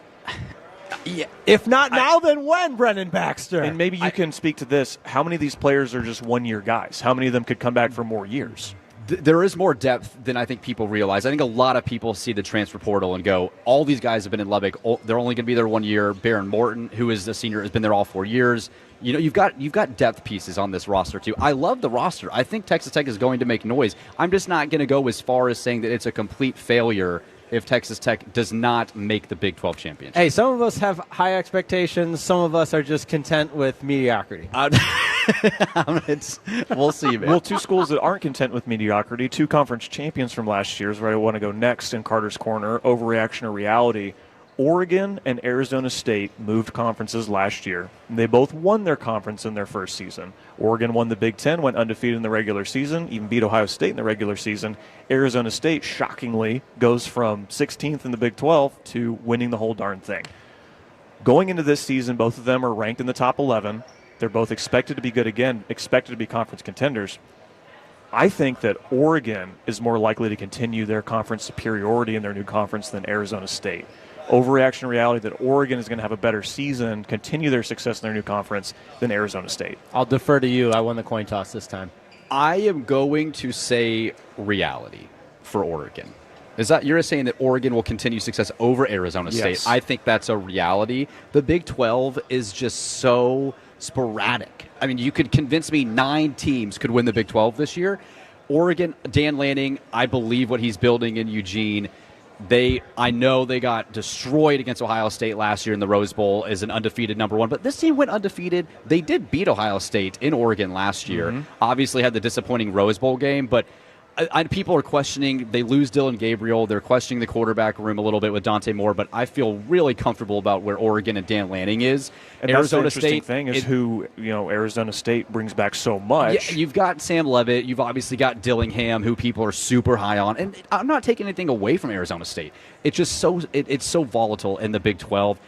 Yeah. If not now, then when, Brennan Baxter? And maybe you can speak to this. How many of these players are just one-year guys? How many of them could come back for more years? There is more depth than I think people realize. I think a lot of people see the transfer portal and go, all these guys have been in Lubbock. They're only going to be there 1 year. Baron Morton, who is the senior, has been there all 4 years. You know, you've got depth pieces on this roster, too. I love the roster. I think Texas Tech is going to make noise. I'm just not going to go as far as saying that it's a complete failure if Texas Tech does not make the Big 12 championship. Hey, some of us have high expectations. Some of us are just content with mediocrity. We'll see, man. Well, 2 schools that aren't content with mediocrity, 2 conference champions from last year is where I want to go next in Carter's Corner, overreaction or reality. Oregon and Arizona State moved conferences last year. They both won their conference in their first season. Oregon won the Big Ten, went undefeated in the regular season, even beat Ohio State in the regular season. Arizona State, shockingly, goes from 16th in the Big 12 to winning the whole darn thing. Going into this season, both of them are ranked in the top 11. They're both expected to be good again, expected to be conference contenders. I think that Oregon is more likely to continue their conference superiority in their new conference than Arizona State. Overreaction reality that Oregon is going to have a better season, continue their success in their new conference than Arizona State. I'll defer to you. I won the coin toss this time. I am going to say reality for Oregon. You're saying that Oregon will continue success over Arizona State? Yes. I think that's a reality. The Big 12 is just so sporadic. I mean, you could convince me 9 teams could win the Big 12 this year. Oregon, Dan Lanning, I believe what he's building in Eugene. I know they got destroyed against Ohio State last year in the Rose Bowl as an undefeated number 1, but this team went undefeated. They did beat Ohio State in Oregon last year. Mm-hmm. Obviously had the disappointing Rose Bowl game, but people are questioning, they lose Dylan Gabriel. They're questioning the quarterback room a little bit with Dante Moore, but I feel really comfortable about where Oregon and Dan Lanning is. And Arizona that's the interesting State thing is who, Arizona State brings back so much. Yeah, you've got Sam Leavitt. You've obviously got Dillingham, who people are super high on. And I'm not taking anything away from Arizona State. It's just it's so volatile in the Big 12.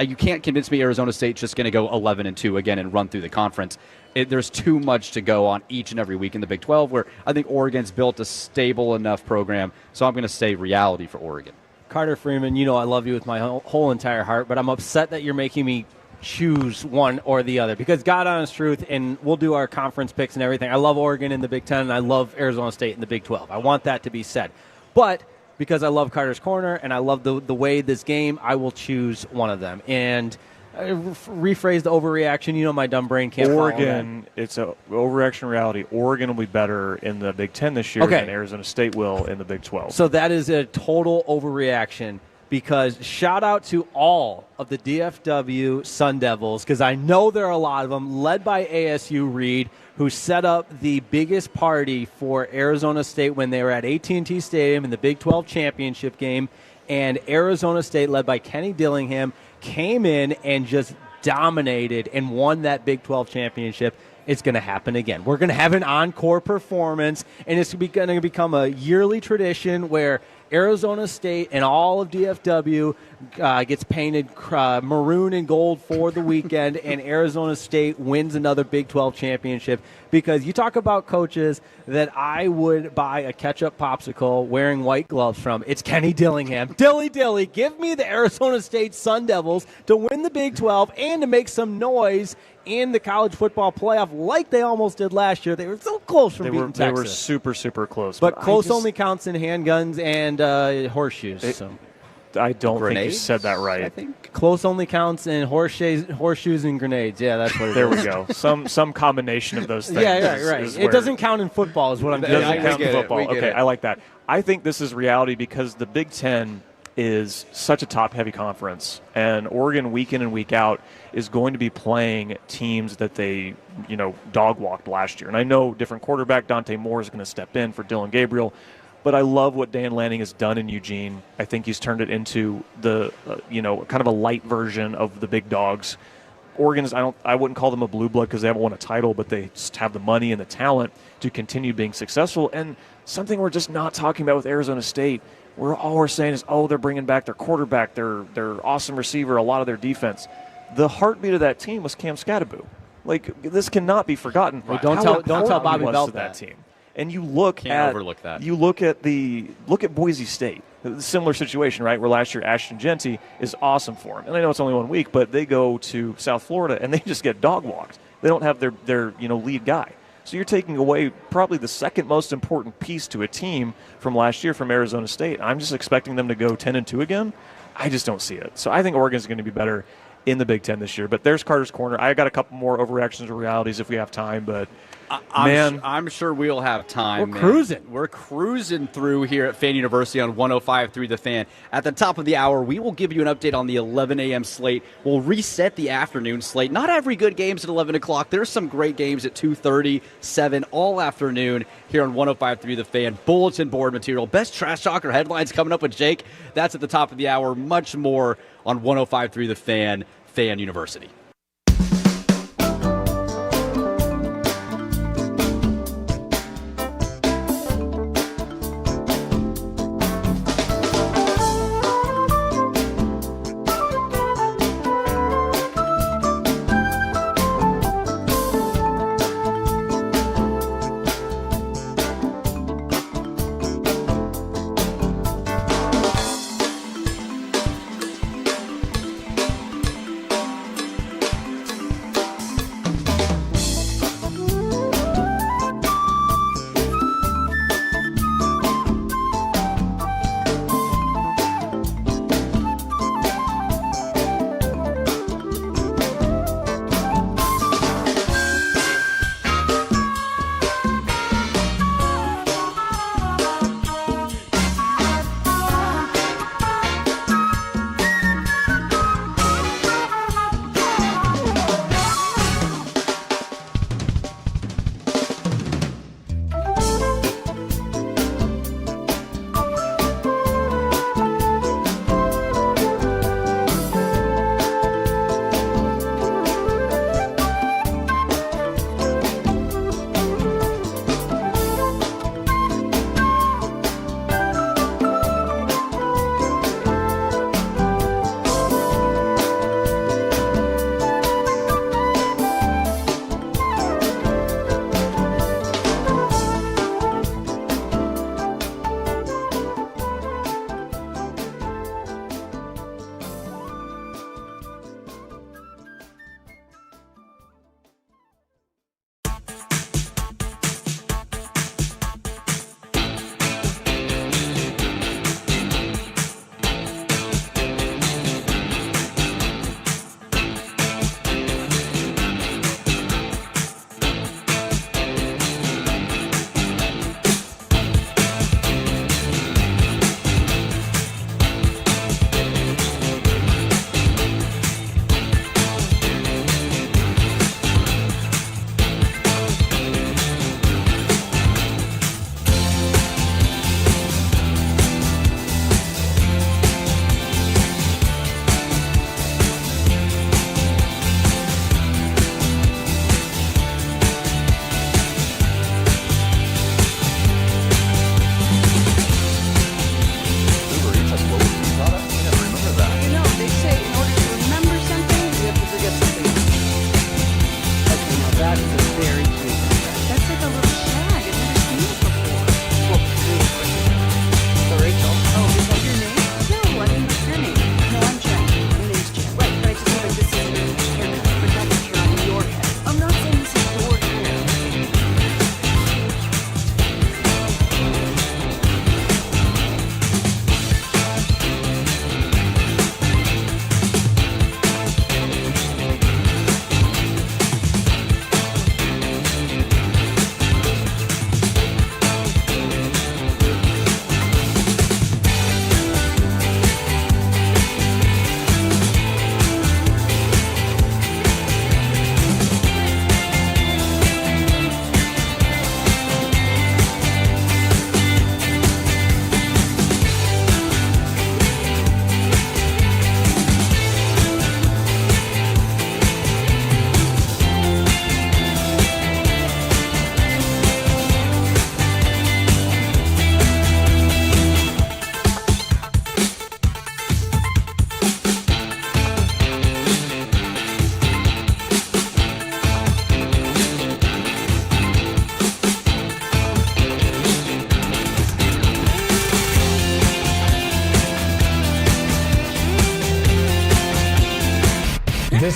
You can't convince me Arizona State's just going to go 11-2 again and run through the conference. There's too much to go on each and every week in the Big 12, where I think Oregon's built a stable enough program. So I'm going to say reality for Oregon. Carter Freeman, I love you with my whole entire heart, but I'm upset that you're making me choose one or the other, because God honest truth, and we'll do our conference picks and everything. I love Oregon in the Big 10, and I love Arizona State in the Big 12. I want that to be said. But because I love Carter's Corner and I love the way this game, I will choose one of them. And rephrase the overreaction. My dumb brain can't follow that. Oregon, it's a overreaction reality. Oregon will be better in the Big 10 this year than Arizona State will in the Big 12. So that is a total overreaction, because shout out to all of the DFW Sun Devils, because I know there are a lot of them, led by ASU Reed, who set up the biggest party for Arizona State when they were at AT&T Stadium in the Big 12 championship game. And Arizona State, led by Kenny Dillingham, came in and just dominated and won that Big 12 championship. it's going to happen again. We're going to have an encore performance, and it's going to become a yearly tradition where Arizona State and all of DFW gets painted maroon and gold for the weekend, and Arizona State wins another Big 12 championship. Because you talk about coaches that I would buy a ketchup popsicle wearing white gloves from. It's Kenny Dillingham. Dilly, give me the Arizona State Sun Devils to win the Big 12 and to make some noise in the college football playoff like they almost did last year. They were so close from beating Texas. They were super, super close. But close only counts in handguns and horseshoes. I don't Grenades? think you said that right. I think close only counts in horseshoes and grenades. Yeah, that's what it is. There we go. Some combination of those things. Yeah, right. Is it doesn't count in football is what I'm saying. It doesn't count in football. Okay, I like that. I think this is reality because the Big Ten is such a top-heavy conference, and Oregon week in and week out is going to be playing teams that they, dog-walked last year. And I know different quarterback Dante Moore is going to step in for Dylan Gabriel, but I love what Dan Lanning has done in Eugene. I think he's turned it into the, kind of a light version of the big dogs. Oregon's, I wouldn't call them a blue blood because they haven't won a title, but they just have the money and the talent to continue being successful. And something we're just not talking about with Arizona State, all we're saying is, they're bringing back their quarterback, their awesome receiver, a lot of their defense. The heartbeat of that team was Cam Skattebo. Like, this cannot be forgotten. Right. Don't tell Bobby Belt that team. And you look Can't overlook that. You look at Boise State. Similar situation, right? Where last year Ashton Genty is awesome for him. And I know it's only 1 week, but they go to South Florida and they just get dog walked. They don't have their lead guy. So you're taking away probably the second most important piece to a team from last year from Arizona State. I'm just expecting them to go 10-2 again. I just don't see it. So I think Oregon's going to be better in the Big Ten this year. But there's Carter's Corner. I got a couple more overreactions or realities if we have time, but I'm sure we'll have time. We're cruising through here at Fan University on 105.3 The Fan. At the top of the hour, we will give you an update on the 11 a.m. slate. We'll reset the afternoon slate. Not every good game's at 11 o'clock. There's some great games at 2:30, 7, all afternoon here on 105.3 The Fan. Bulletin board material. Best trash talk or headlines coming up with Jake. That's at the top of the hour. Much more on 105.3 The Fan, Fan University.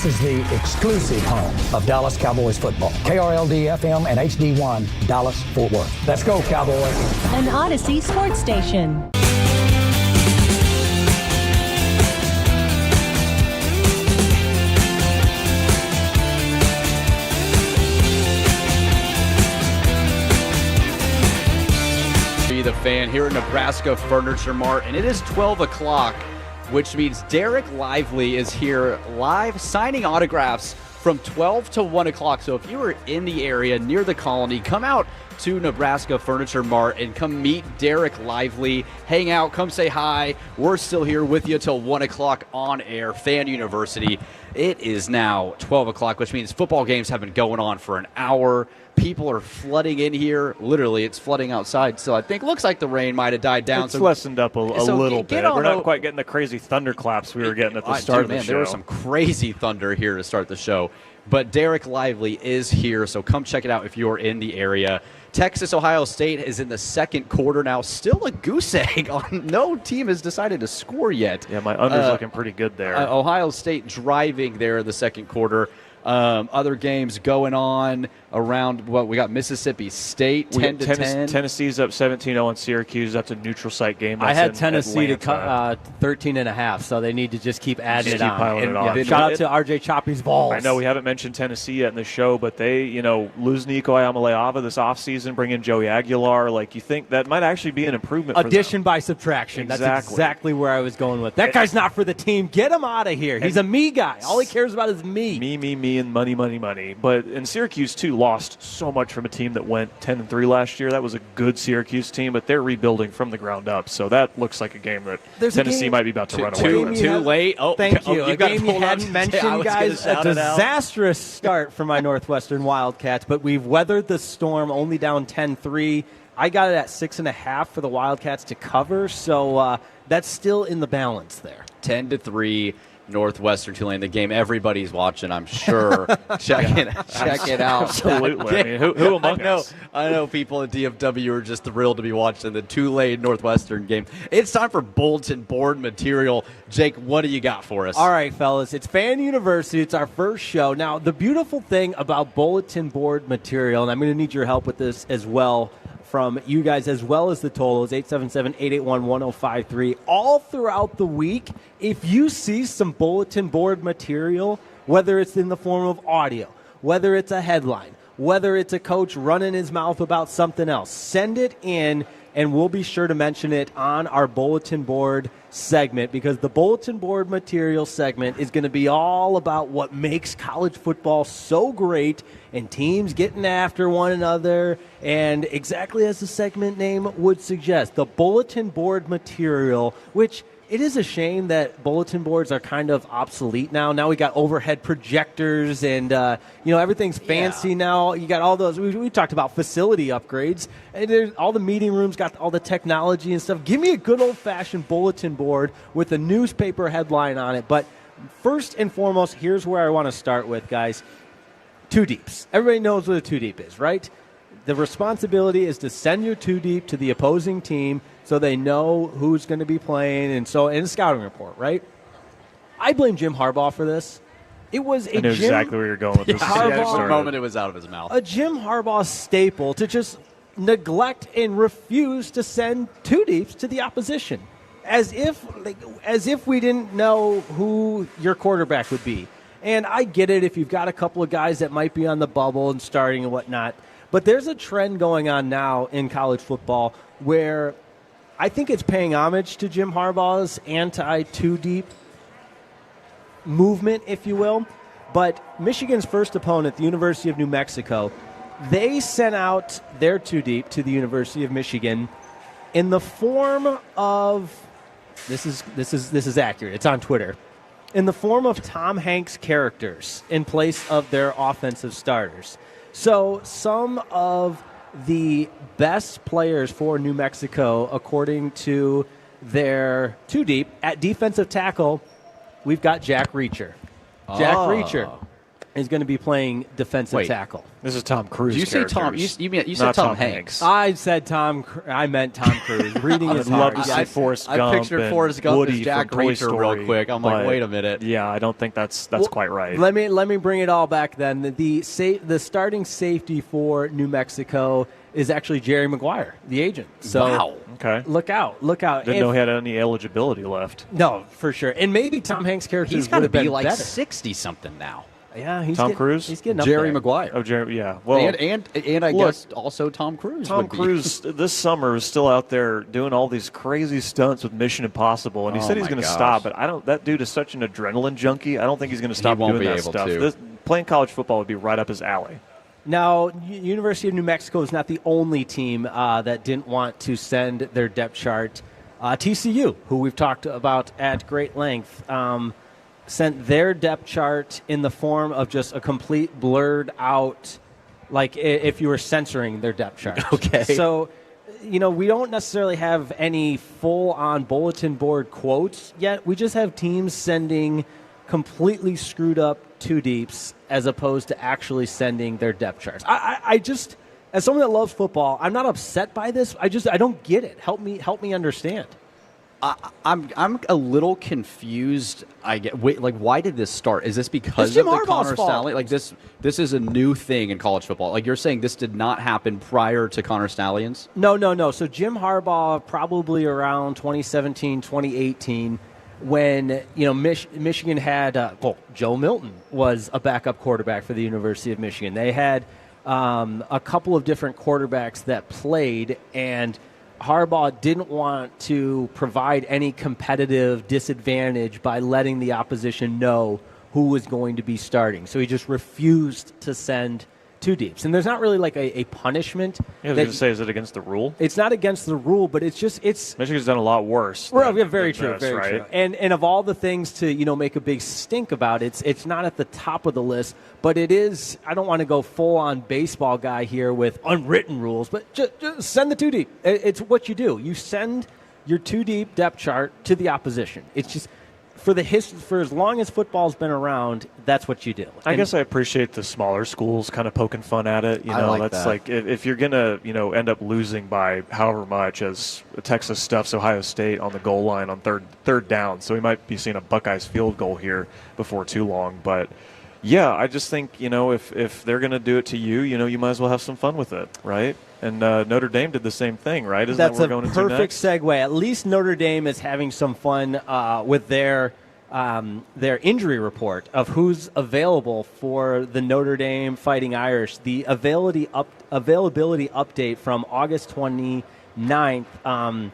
is the exclusive home of Dallas Cowboys football. KRLD-FM and HD1, Dallas, Fort Worth. Let's go, Cowboys. An Odyssey sports station. The Fan here at Nebraska Furniture Mart, and it is 12 o'clock, which means Derek Lively is here live signing autographs from 12 to 1 o'clock. So if you are in the area near the Colony, come out to Nebraska Furniture Mart and come meet Derek Lively, hang out, come say hi. We're still here with you till 1 o'clock on air, Fan University. It is now 12 o'clock, which means football games have been going on for an hour. People are flooding in here. Literally, it's flooding outside. So I think looks like the rain might have died down. It's lessened up a little bit. We're not quite getting the crazy thunderclaps we were getting at the start of the show. There was some crazy thunder here to start the show. But Derek Lively is here, so come check it out if you're in the area. Texas-Ohio State is in the second quarter now. Still a goose egg. No team has decided to score yet. Yeah, my under's looking pretty good there. Ohio State driving there in the second quarter. Other games going on around we got Mississippi State 10-10. Tennessee's up 17-0 on Syracuse. That's a neutral site game. I had Tennessee to cut 13.5, so they need to just keep adding it on. Piling it on. Yeah, shout out to RJ Choppy's balls. I know we haven't mentioned Tennessee yet in the show, but they, lose Nico Iamaleava this offseason, bring in Joey Aguilar. Like, you think that might actually be an improvement Addition by subtraction. Exactly. That's exactly where I was going with. That guy's not for the team. Get him out of here. He's a me guy. All he cares about is me. Me, and money. But in Syracuse, too, lost so much from a team that went 10-3 last year. That was a good Syracuse team, but they're rebuilding from the ground up. So that looks like a game that Tennessee might be about to run away with. Too late. Oh, thank you. A game you hadn't mentioned, guys. A disastrous start for my Northwestern Wildcats, but we've weathered the storm, only down 10-3. I got it at 6.5 for the Wildcats to cover, so that's still in the balance there. 10-3. Northwestern Tulane, the game everybody's watching, I'm sure. Check it out. Absolutely. I mean, who among us? I know people at DFW are just thrilled to be watching the Tulane Northwestern game. It's time for bulletin board material. Jake, what do you got for us? All right, fellas. It's Fan University. It's our first show. Now, the beautiful thing about bulletin board material, and I'm going to need your help with this as well, from you guys as well as the totals, 877-881-1053. All throughout the week, if you see some bulletin board material, whether it's in the form of audio, whether it's a headline, whether it's a coach running his mouth about something else, send it in, and we'll be sure to mention it on our bulletin board segment, because the bulletin board material segment is going to be all about what makes college football so great and teams getting after one another, and exactly as the segment name would suggest, the bulletin board material, which it is a shame that bulletin boards are kind of obsolete now. Now we got overhead projectors and, everything's fancy now. You got all those. We talked about facility upgrades. And all the meeting rooms got all the technology and stuff. Give me a good old-fashioned bulletin board with a newspaper headline on it. But first and foremost, here's where I want to start with, guys. Two deeps. Everybody knows what a two deep is, right? The responsibility is to send your two deep to the opposing team so they know who's going to be playing, and so in a scouting report, right? I blame Jim Harbaugh for this. It was I knew exactly where you're going with this. The moment it was out of his mouth. A Jim Harbaugh staple to just neglect and refuse to send two deeps to the opposition, as if we didn't know who your quarterback would be. And I get it if you've got a couple of guys that might be on the bubble and starting and whatnot. But there's a trend going on now in college football where I think it's paying homage to Jim Harbaugh's anti-two-deep movement, if you will. But Michigan's first opponent, the University of New Mexico, they sent out their two-deep to the University of Michigan in the form of this is accurate. It's on Twitter. In the form of Tom Hanks characters in place of their offensive starters. So some of the best players for New Mexico, according to their two deep, at defensive tackle, we've got Jack Reacher. Jack Reacher. is going to be playing defensive tackle. This is Tom Cruise. Did you say Tom? You said Tom Hanks. I said Tom. I meant Tom Cruise. Reading is hard. Love to see Forrest Gump. I pictured Forrest Gump Woody as Jack from Toy Reacher Story, real quick. I'm like, wait a minute. Yeah, I don't think that's quite right. Let me bring it all back then. The starting safety for New Mexico is actually Jerry Maguire, the agent. So wow. Okay. Look out. Didn't know he had any eligibility left. No, for sure. And maybe Tom Hanks' character He's got to be like better. 60-something now. Yeah, Tom Cruise? He's getting up Jerry there. Maguire. Oh, Jerry, yeah. Well, and I guess also Tom Cruise. Tom Cruise this summer is still out there doing all these crazy stunts with Mission Impossible, and he said he's going to stop. But that dude is such an adrenaline junkie. I don't think he's going to stop doing that stuff. Playing college football would be right up his alley. Now, University of New Mexico is not the only team that didn't want to send their depth chart. TCU, who we've talked about at great length, sent their depth chart in the form of just a complete blurred out, like if you were censoring their depth chart. Okay. So, we don't necessarily have any full-on bulletin board quotes yet. We just have teams sending completely screwed up two deeps as opposed to actually sending their depth charts. I just, as someone that loves football, I'm not upset by this. I don't get it. Help me understand. I'm a little confused. Why did this start? Is this because Jim of the Harbaugh's Connor fault. Stallion? Like this is a new thing in college football. Like you're saying, this did not happen prior to Connor Stallions? No. So Jim Harbaugh, probably around 2017, 2018, when Michigan had Joe Milton was a backup quarterback for the University of Michigan. They had a couple of different quarterbacks that played, and Harbaugh didn't want to provide any competitive disadvantage by letting the opposition know who was going to be starting. So he just refused to send two deeps. And there's not really like a punishment. Yeah, I was going to say, is it against the rule? It's not against the rule, but it's Michigan's done a lot worse. Very true. And of all the things to make a big stink about, it's not at the top of the list, but it is. I don't want to go full on baseball guy here with unwritten rules, but just send the two deep. It's what you do. You send your two deep depth chart to the opposition. It's just for as long as football's been around, that's what you do. I guess I appreciate the smaller schools kind of poking fun at it. I like that's that. like if you're gonna end up losing by however much, as Texas stuffs Ohio State on the goal line on third down, so we might be seeing a Buckeyes field goal here before too long. But yeah, I just think if they're gonna do it to you, you might as well have some fun with it, right? And Notre Dame did the same thing, right? Isn't that what we're going into next? That's a perfect segue. At least Notre Dame is having some fun with their injury report of who's available for the Notre Dame Fighting Irish. The availability update from August 29th.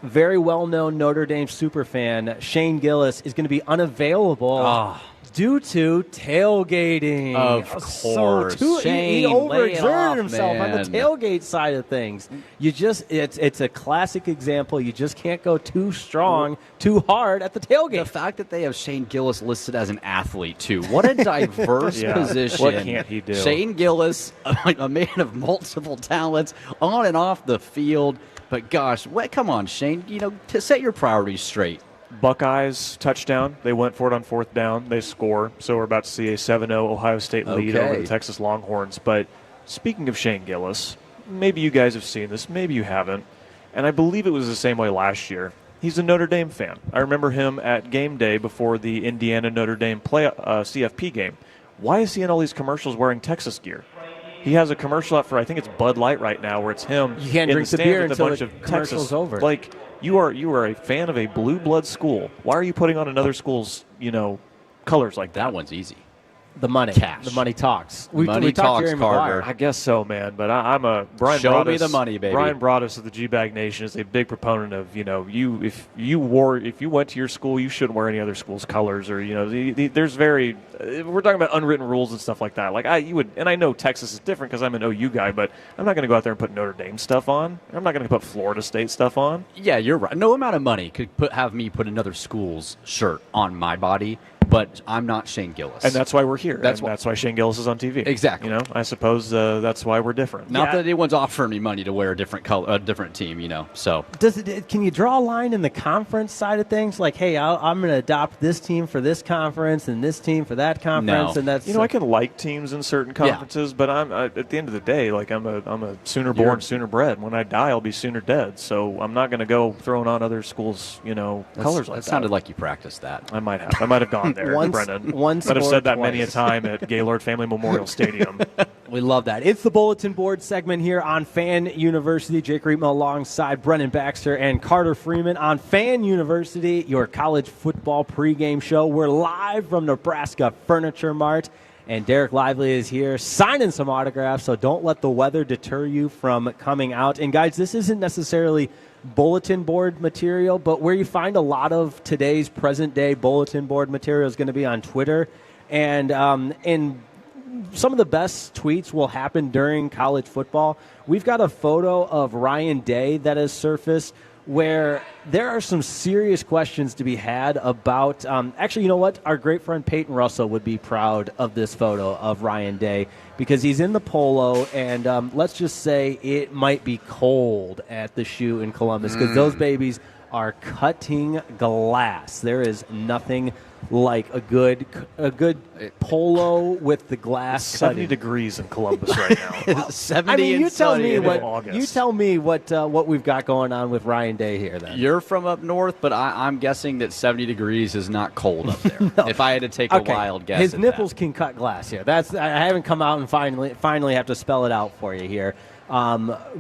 Very well-known Notre Dame superfan Shane Gillis is going to be unavailable due to tailgating. Of course. Shane, he overexerted off, himself on the tailgate side of things. It's a classic example. You just can't go too strong, too hard at the tailgate. The fact that they have Shane Gillis listed as an athlete, too. What a diverse position. What can't he do? Shane Gillis, a man of multiple talents, on and off the field. But gosh, come on, Shane, to set your priorities straight. Buckeyes touchdown. They went for it on fourth down. They score. So we're about to see a 7-0 Ohio State lead over the Texas Longhorns. But speaking of Shane Gillis, maybe you guys have seen this. Maybe you haven't. And I believe it was the same way last year. He's a Notre Dame fan. I remember him at game day before the Indiana-Notre Dame CFP game. Why is he in all these commercials wearing Texas gear? He has a commercial out for, I think it's Bud Light right now, where it's him you can't in drink the the beer stands with until a bunch the of commercial's Texas. over. Like, you are a fan of a blue blood school. Why are you putting on another school's, colors like that? That one's easy. The money. Cash. The money talks. Money talks, Jerry Carter. Maguire. I guess so, man. But I'm a Brian. Show Broaddus, me the money, baby. Brian Broaddus of the G-Bag Nation is a big proponent of if you went to your school, you shouldn't wear any other school's colors, or there's we're talking about unwritten rules and stuff like that. Like you would, and I know Texas is different because I'm an OU guy, but I'm not going to go out there and put Notre Dame stuff on. I'm not going to put Florida State stuff on. Yeah, you're right. No amount of money could have me put another school's shirt on my body. but I'm not Shane Gillis. And that's why we're here. That's why Shane Gillis is on TV. Exactly. I suppose that's why we're different. Not that anyone's offering me money to wear a different color, a different team. So can you draw a line in the conference side of things? Like, hey, I'm going to adopt this team for this conference and this team for that conference, and that's I can like teams in certain conferences, but I'm at the end of the day, like I'm a Sooner born, Sooner bred. When I die, I'll be Sooner dead. So I'm not going to go throwing on other schools, colors like that. That sounded like you practiced that. I might have gone there, Brennan. Might have said that many a time at Gaylord Family Memorial Stadium. We love that. It's the Bulletin Board segment here on Fan University. Jake Riepma alongside Brennan Baxter and Carter Freeman on Fan University, your college football pregame show. We're live from Nebraska Furniture Mart, and Derek Lively is here signing some autographs, so don't let the weather deter you from coming out. And, guys, this isn't necessarily bulletin board material, but where you find a lot of today's present-day bulletin board material is going to be on Twitter. And some of the best tweets will happen during college football. We've got a photo of Ryan Day that has surfaced where there are some serious questions to be had about actually, you know what? Our great friend Peyton Russell would be proud of this photo of Ryan Day because he's in the polo, and let's just say it might be cold at the shoe in Columbus because those babies are cutting glass. There is nothing like a good polo with the glass. 70 degrees in Columbus right now. 70 you tell me August. You tell me what we've got going on with Ryan Day here. Then you're from up north, but I'm guessing that 70 degrees is not cold up there. No. If I had to take a wild guess, his nipples can cut glass here. I haven't come out and finally have to spell it out for you here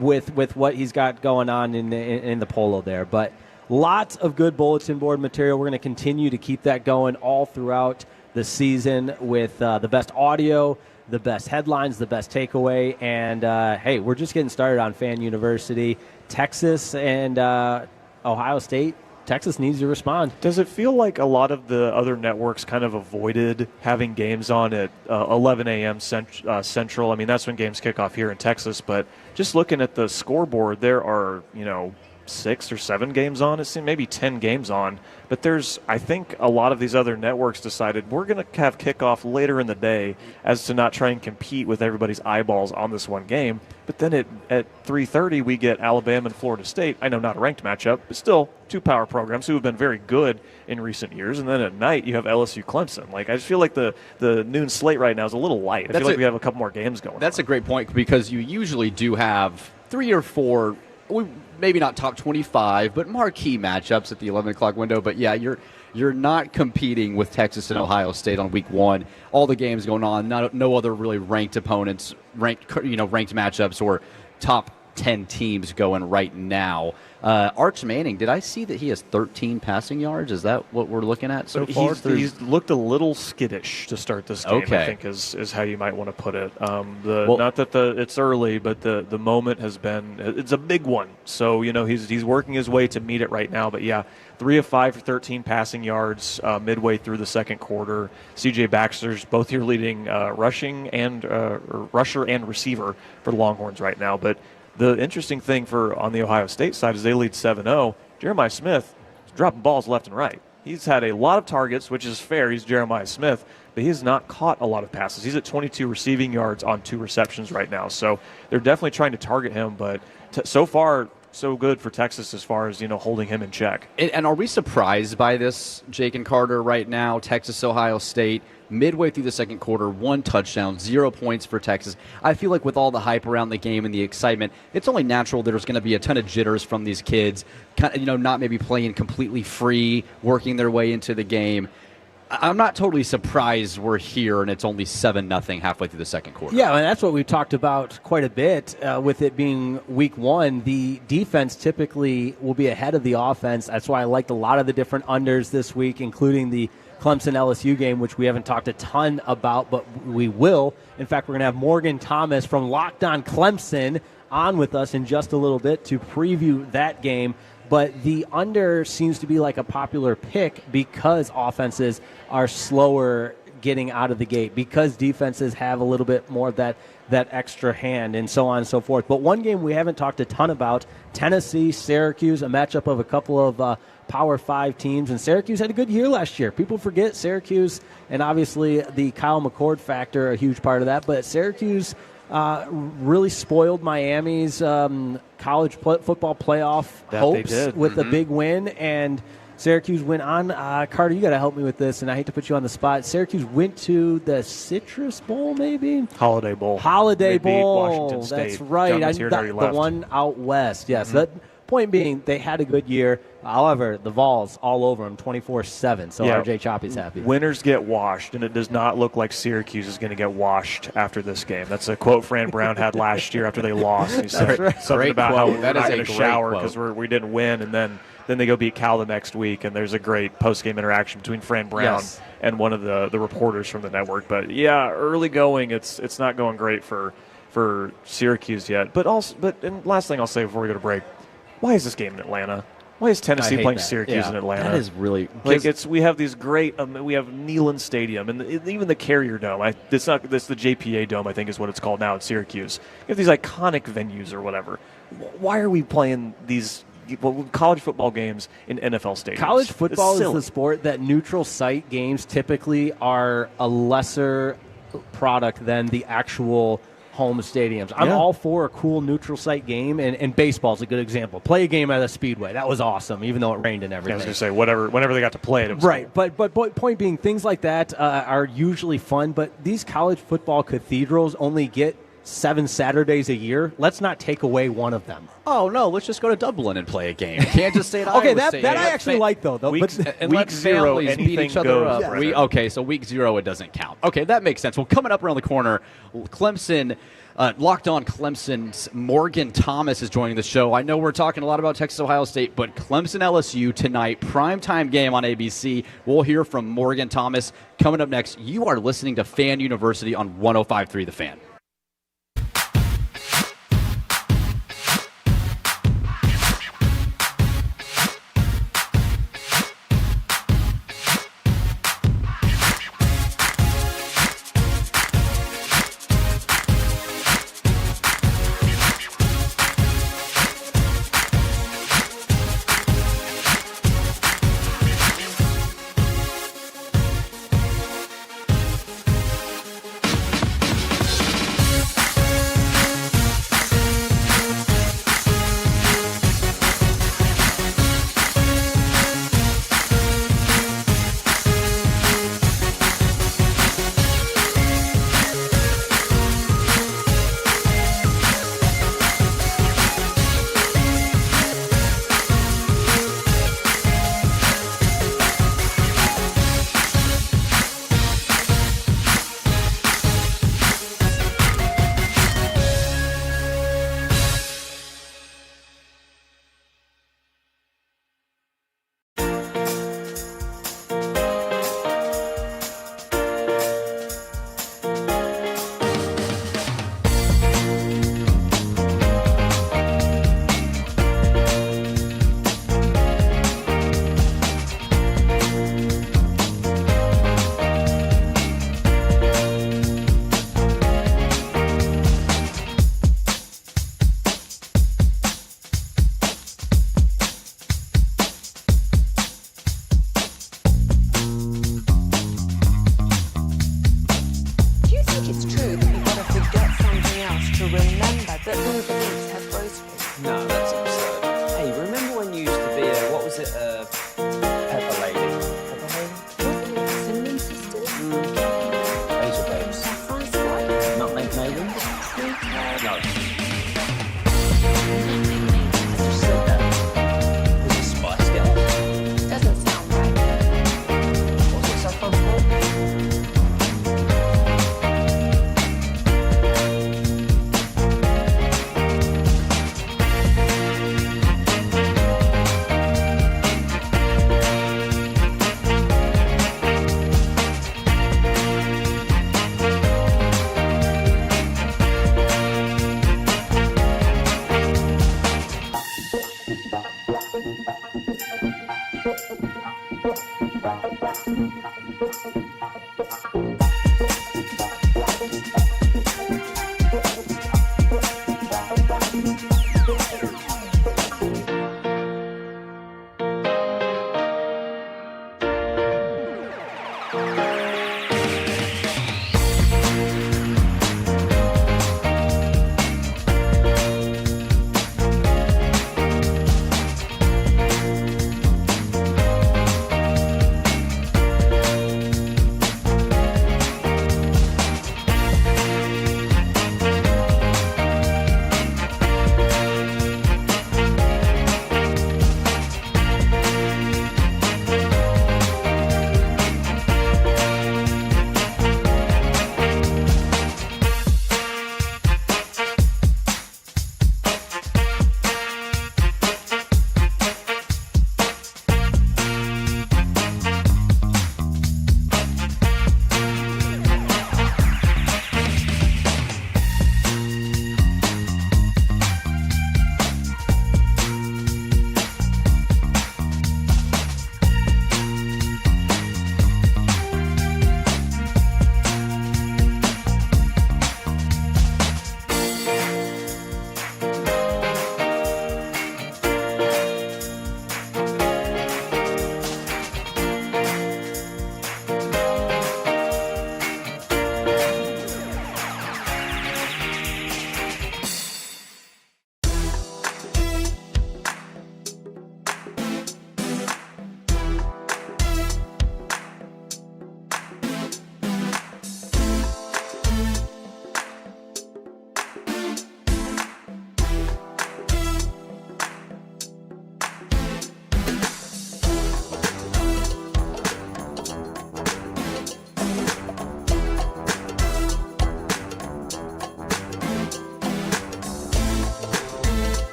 with what he's got going on in the polo there, but. Lots of good bulletin board material. We're going to continue to keep that going all throughout the season with the best audio, the best headlines, the best takeaway. And, hey, we're just getting started on Fan University. Texas and Ohio State. Texas needs to respond. Does it feel like a lot of the other networks kind of avoided having games on at 11 a.m. Central? I mean, that's when games kick off here in Texas. But just looking at the scoreboard, there are, 6 or 7 games on. It seemed maybe 10 games on. But I think a lot of these other networks decided we're going to have kickoff later in the day as to not try and compete with everybody's eyeballs on this one game. But then at 3:30 we get Alabama and Florida State. I know not a ranked matchup, but still 2 power programs who have been very good in recent years. And then at night you have LSU Clemson. Like I just feel like the noon slate right now is a little light. I feel like we have a couple more games going. That's a great point because you usually do have 3 or 4. Maybe not top 25, but marquee matchups at the 11 o'clock window. But, yeah, you're not competing with Texas and Ohio State on week 1. All the games going on, no other really ranked opponents, ranked matchups or top 10 teams going right now. Arch Manning, did I see that he has 13 passing yards? Is that what we're looking at so far? He's looked a little skittish to start this game, I think is how you might want to put it. Not that it's early, but the moment has been – it's a big one. So, he's working his way to meet it right now. But, yeah, 3 of 5 for 13 passing yards midway through the second quarter. C.J. Baxter's both your leading rusher and receiver for the Longhorns right now. But – the interesting thing on the Ohio State side is they lead 7-0. Jeremiah Smith is dropping balls left and right. He's had a lot of targets, which is fair. He's Jeremiah Smith, but he has not caught a lot of passes. He's at 22 receiving yards on 2 receptions right now. So they're definitely trying to target him, but so far, so good for Texas as far as, holding him in check. And are we surprised by this, Jake and Carter, right now? Texas, Ohio State, midway through the second quarter, 1 touchdown, 0 points for Texas. I feel like with all the hype around the game and the excitement, it's only natural there's going to be a ton of jitters from these kids, not maybe playing completely free, working their way into the game. I'm not totally surprised we're here and it's only 7-0 halfway through the second quarter. Yeah, and that's what we've talked about quite a bit with it being week 1. The defense typically will be ahead of the offense. That's why I liked a lot of the different unders this week, including the Clemson LSU game, which we haven't talked a ton about, but we will. In fact, we're going to have Morgan Thomas from Locked On Clemson on with us in just a little bit to preview that game. But the under seems to be like a popular pick because offenses are slower getting out of the gate because defenses have a little bit more of that extra hand and so on and so forth. But one game we haven't talked a ton about, Tennessee, Syracuse, a matchup of a couple of Power 5 teams, and Syracuse had a good year last year. People forget Syracuse, and obviously the Kyle McCord factor, a huge part of that, but Syracuse really spoiled Miami's college football playoff hopes with a big win, and Syracuse went on. Carter, you got to help me with this, and I hate to put you on the spot. Syracuse went to the Citrus Bowl, maybe? Holiday Bowl. Holiday Bowl. Washington State. That's right. The one out west. Yes. That point being, they had a good year. However, the Vols all over them 24/7, so RJ Choppy's happy. Winners get washed, and it does not look like Syracuse is going to get washed after this game. That's a quote Fran Brown had last year after they lost. He said something about how we're not going to shower because we didn't win, and then they go beat Cal the next week, and there's a great post-game interaction between Fran Brown and one of the reporters from the network. But, yeah, early going, it's not going great for Syracuse yet. But last thing I'll say before we go to break, why is this game in Atlanta? Why is Tennessee playing Syracuse in Atlanta? That is really we have these great. We have Neyland Stadium and even the Carrier Dome. It's the JPA Dome, I think, is what it's called now in Syracuse. You have these iconic venues or whatever. Why are we playing these college football games in NFL stadiums? College football is the sport that neutral site games typically are a lesser product than the actual home stadiums. I'm all for a cool neutral site game, and baseball's a good example. Play a game at a speedway. That was awesome, even though it rained and everything. I was going to say, whenever they got to play it was right. Cool. But point being, things like that are usually fun, but these college football cathedrals only get 7 Saturdays a year. Let's not take away one of them. Oh, no, let's just go to Dublin and play a game. Kansas State, Iowa Okay, State. that I actually like, though. Week 0, beat each other up. Yeah. So week 0, it doesn't count. Okay, that makes sense. Well, coming up around the corner, Clemson, Locked On Clemson's Morgan Thomas is joining the show. I know we're talking a lot about Texas Ohio State, but Clemson LSU tonight, primetime game on ABC. We'll hear from Morgan Thomas coming up next. You are listening to Fan University on 105.3 The Fan.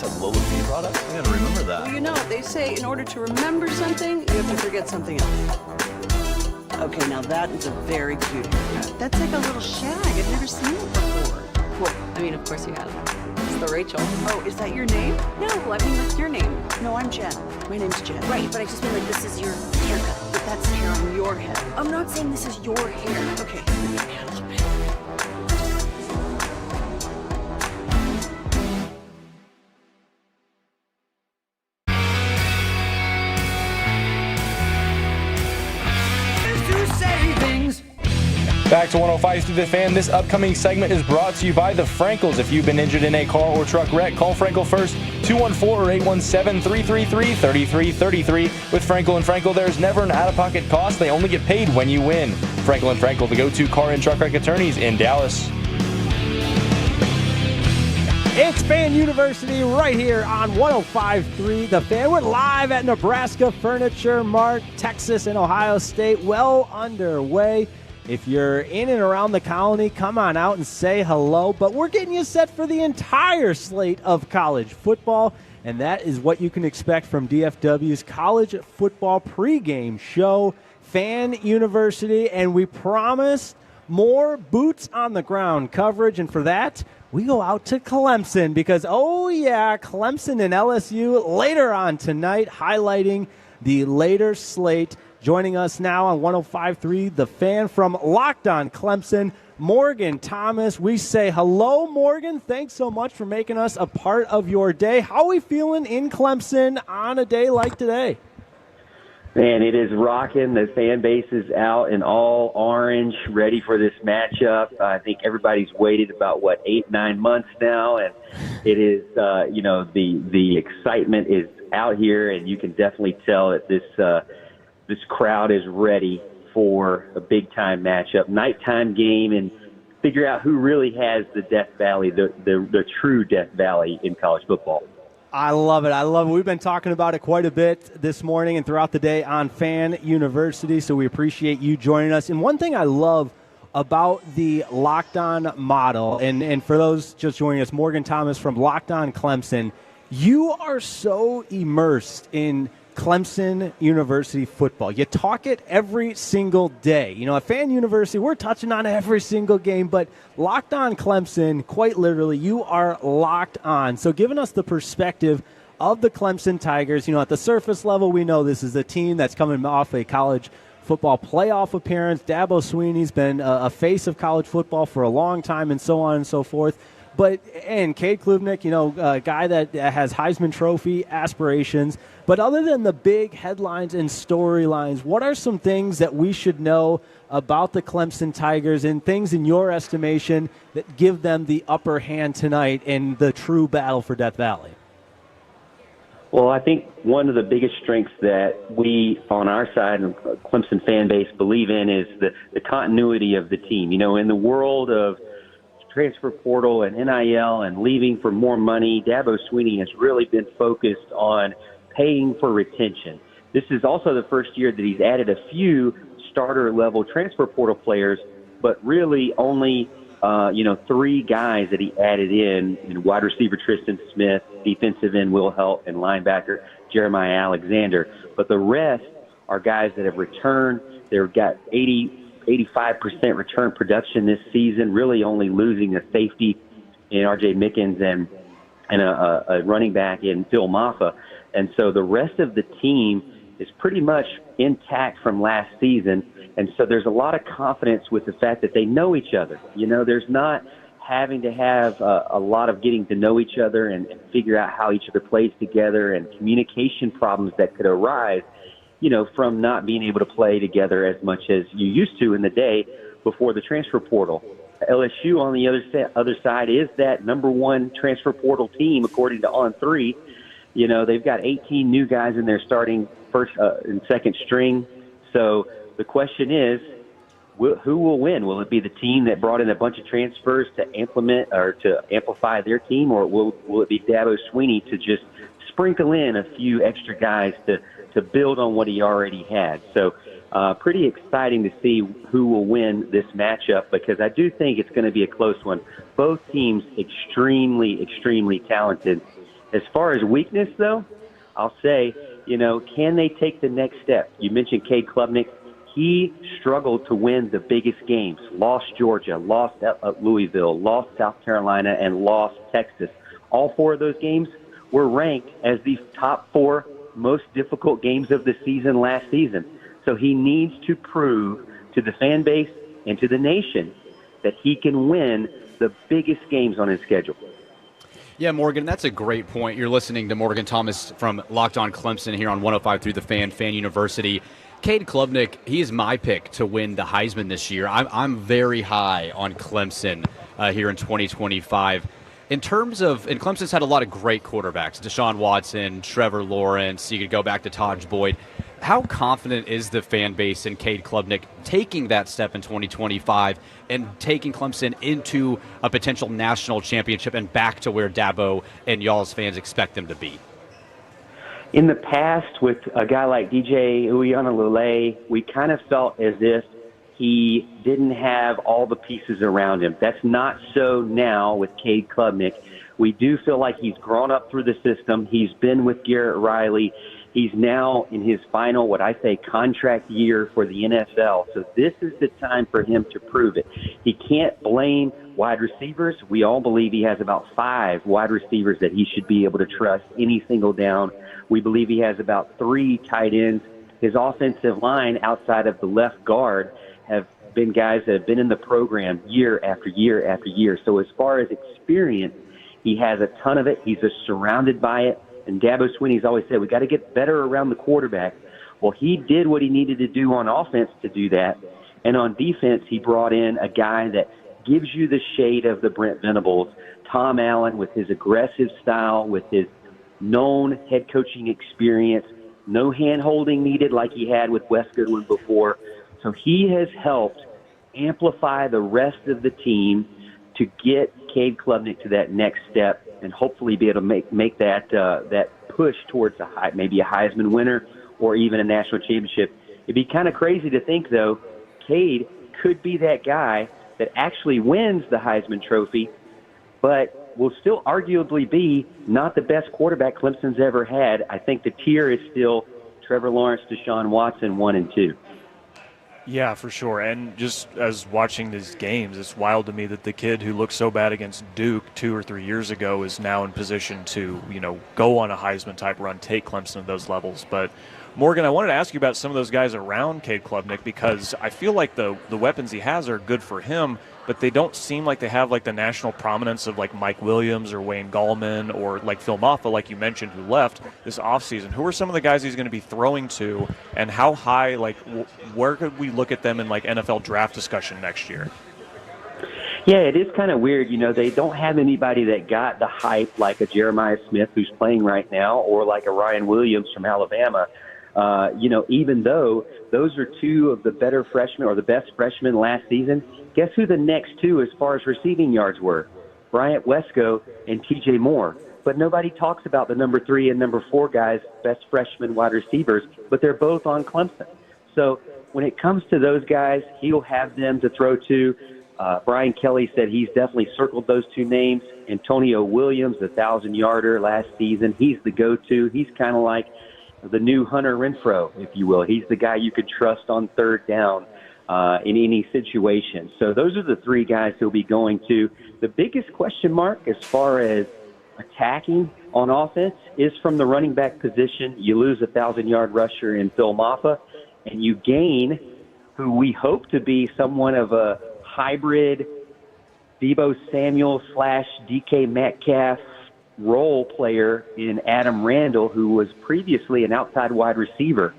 It's a Lola B product? I gotta remember that. Well, you know, they say in order to remember something, you have to forget something else. Okay, now that is a very cute haircut. That's like a little shag. I've never seen it before. Well, I mean, of course you have. It's the Rachel. Oh, is that your name? No, I mean, what's your name? No, I'm Jen. My name's Jen. Right, but I just mean like this is your haircut. But that's hair on your head. I'm not saying this is your hair. Okay, let me handle it. Back to 105 through the Fan. This upcoming segment is brought to you by the Frankels. If you've been injured in a car or truck wreck, call Frankel first, 214 or 817-333-3333. With Frankel and Frankel, there's never an out-of-pocket cost. They only get paid when you win. Frankel and Frankel, the go-to car and truck wreck attorneys in Dallas. It's Fan University right here on 105.3 The Fan. We're live at Nebraska Furniture Mart, Texas and Ohio State, well underway. If you're in and around the colony, come on out and say hello. But we're getting you set for the entire slate of college football, and that is what you can expect from DFW's college football pregame show, Fan University. And we promise more boots on the ground coverage, and for that, we go out to Clemson because, oh yeah, Clemson and LSU later on tonight, highlighting the later slate. Joining us now on 105.3 The Fan from Locked On Clemson, Morgan Thomas. We say hello, Morgan. Thanks so much for making us a part of your day. How are we feeling in Clemson on a day like today? Man, it is rocking. The fan base is out in all orange, ready for this matchup. I think everybody's waited about, 8-9 months now, and it is, the excitement is out here, and you can definitely tell that this crowd is ready for a big-time matchup, nighttime game, and figure out who really has the Death Valley, the true Death Valley in college football. I love it. I love it. We've been talking about it quite a bit this morning and throughout the day on Fan University, so we appreciate you joining us. And one thing I love about the Locked On model, and for those just joining us, Morgan Thomas from Locked On Clemson, you are so immersed in Clemson University football. You talk it every single day. You know, at Fan University, we're touching on every single game, but Locked On Clemson, quite literally, you are locked on. So giving us the perspective of the Clemson Tigers, at the surface level, we know this is a team that's coming off a college football playoff appearance. Dabo Swinney's been a face of college football for a long time, and so on and so forth. And Cade Klubnik, a guy that has Heisman Trophy aspirations. But other than the big headlines and storylines, what are some things that we should know about the Clemson Tigers and things in your estimation that give them the upper hand tonight in the true battle for Death Valley? Well, I think one of the biggest strengths that we on our side and Clemson fan base believe in is the continuity of the team. In the world of transfer portal and NIL and leaving for more money, Dabo Swinney has really been focused on paying for retention. This is also the first year that he's added a few starter-level transfer portal players, but really only, 3 guys that he added in wide receiver Tristan Smith, defensive end Will Helt, and linebacker Jeremiah Alexander. But the rest are guys that have returned. They've got 85% return production this season, really only losing a safety in R.J. Mickens and a running back in Phil Maffa. And so the rest of the team is pretty much intact from last season. And so there's a lot of confidence with the fact that they know each other. There's not having to have a lot of getting to know each other and figure out how each other plays together and communication problems that could arise, from not being able to play together as much as you used to in the day before the transfer portal. LSU on the other side is that number one transfer portal team, according to On3. They've got 18 new guys in their starting first and second string. So the question is, who will win? Will it be the team that brought in a bunch of transfers to implement or to amplify their team, or will it be Dabo Swinney to just sprinkle in a few extra guys to build on what he already had? So pretty exciting to see who will win this matchup, because I do think it's going to be a close one. Both teams extremely, extremely talented. As far as weakness, though, I'll say, can they take the next step? You mentioned Cade Klubnik. He struggled to win the biggest games. Lost Georgia, lost Louisville, lost South Carolina, and lost Texas. All 4 of those games were ranked as the top 4 most difficult games of the season last season. So he needs to prove to the fan base and to the nation that he can win the biggest games on his schedule. Yeah, Morgan, that's a great point. You're listening to Morgan Thomas from Locked On Clemson here on 105.3 The Fan, Fan University. Cade Klubnik, he is my pick to win the Heisman this year. I'm very high on Clemson here in 2025. In terms of, and Clemson's had a lot of great quarterbacks, Deshaun Watson, Trevor Lawrence, you could go back to Tajh Boyd. How confident is the fan base in Cade Klubnik taking that step in 2025 and taking Clemson into a potential national championship and back to where Dabo and y'all's fans expect them to be? In the past, with a guy like DJ Uiagalelei, we kind of felt as if he didn't have all the pieces around him. That's not so now with Cade Klubnik. We do feel like he's grown up through the system. He's been with Garrett Riley. He's now in his final, what I say, contract year for the NFL. So this is the time for him to prove it. He can't blame wide receivers. We all believe he has about 5 wide receivers that he should be able to trust any single down. We believe he has about 3 tight ends. His offensive line outside of the left guard have been guys that have been in the program year after year after year. So as far as experience, he has a ton of it. He's just surrounded by it. And Dabo Swinney's always said, we got to get better around the quarterback. Well, he did what he needed to do on offense to do that. And on defense, he brought in a guy that gives you the shade of the Brent Venables, Tom Allen, with his aggressive style, with his known head coaching experience, no hand-holding needed like he had with Wes Goodwin before. So he has helped amplify the rest of the team to get Cade Klubnik to that next step and hopefully be able to make that push towards maybe a Heisman winner or even a national championship. It'd be kind of crazy to think, though, Cade could be that guy that actually wins the Heisman Trophy, but will still arguably be not the best quarterback Clemson's ever had. I think the tier is still Trevor Lawrence, Deshaun Watson, 1 and 2. Yeah, for sure. And just as watching these games, it's wild to me that the kid who looked so bad against Duke 2 or 3 years ago is now in position to, go on a Heisman-type run, take Clemson to those levels. But, Morgan, I wanted to ask you about some of those guys around Cade Klubnik because I feel like the weapons he has are good for him, but they don't seem like they have, the national prominence of, Mike Williams or Wayne Gallman or, Phil Maffa, like you mentioned, who left this offseason. Who are some of the guys he's going to be throwing to, and how high, where could we look at them in, NFL draft discussion next year? Yeah, it is kind of weird. They don't have anybody that got the hype like a Jeremiah Smith who's playing right now or like a Ryan Williams from Alabama. Even though those are 2 of the better freshmen or the best freshmen last season, guess who the next 2 as far as receiving yards were? Bryant Wesco and TJ Moore. But nobody talks about the number 3 and number 4 guys, best freshman wide receivers, but they're both on Clemson. So when it comes to those guys, he'll have them to throw to. Brian Kelly said he's definitely circled those 2 names. Antonio Williams, the 1,000-yarder last season, he's the go-to. He's kind of like the new Hunter Renfrow, if you will. He's the guy you could trust on third down in any situation. So those are the 3 guys he'll be going to. The biggest question mark as far as attacking on offense is from the running back position. You lose a 1,000-yard rusher in Phil Maffa, and you gain who we hope to be somewhat of a hybrid Deebo Samuel / DK Metcalf role player in Adam Randall, who was previously an outside wide receiver.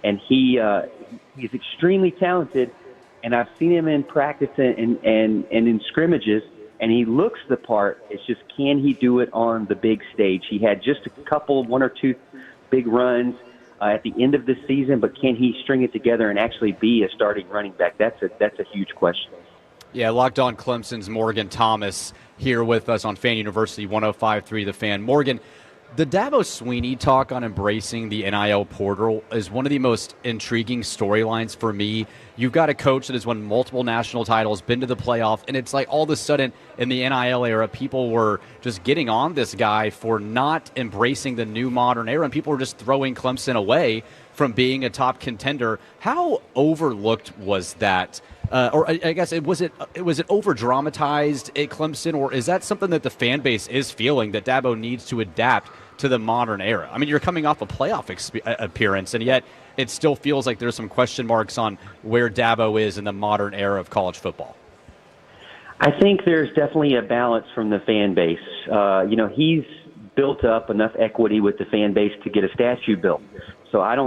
And he's extremely talented, and I've seen him in practice and in scrimmages, and he looks the part. It's just, can he do it on the big stage? He had just a couple, 1 or 2 big runs at the end of the season, but can he string it together and actually be a starting running back? That's a huge question. Yeah, Locked On Clemson's Morgan Thomas here with us on Fan University 105.3 The Fan. Morgan, The Dabo Swinney talk on embracing the NIL portal is one of the most intriguing storylines for me. You've got a coach that has won multiple national titles, been to the playoff, and it's like all of a sudden in the NIL era, people were just getting on this guy for not embracing the new modern era, and people were just throwing Clemson away from being a top contender. How overlooked was that? Or I guess was it over dramatized at Clemson, or is that something that the fan base is feeling that Dabo needs to adapt to the modern era? I mean, you're coming off a playoff appearance, and yet it still feels like there's some question marks on where Dabo is in the modern era of college football. I think there's definitely a balance from the fan base. He's built up enough equity with the fan base to get a statue built. So I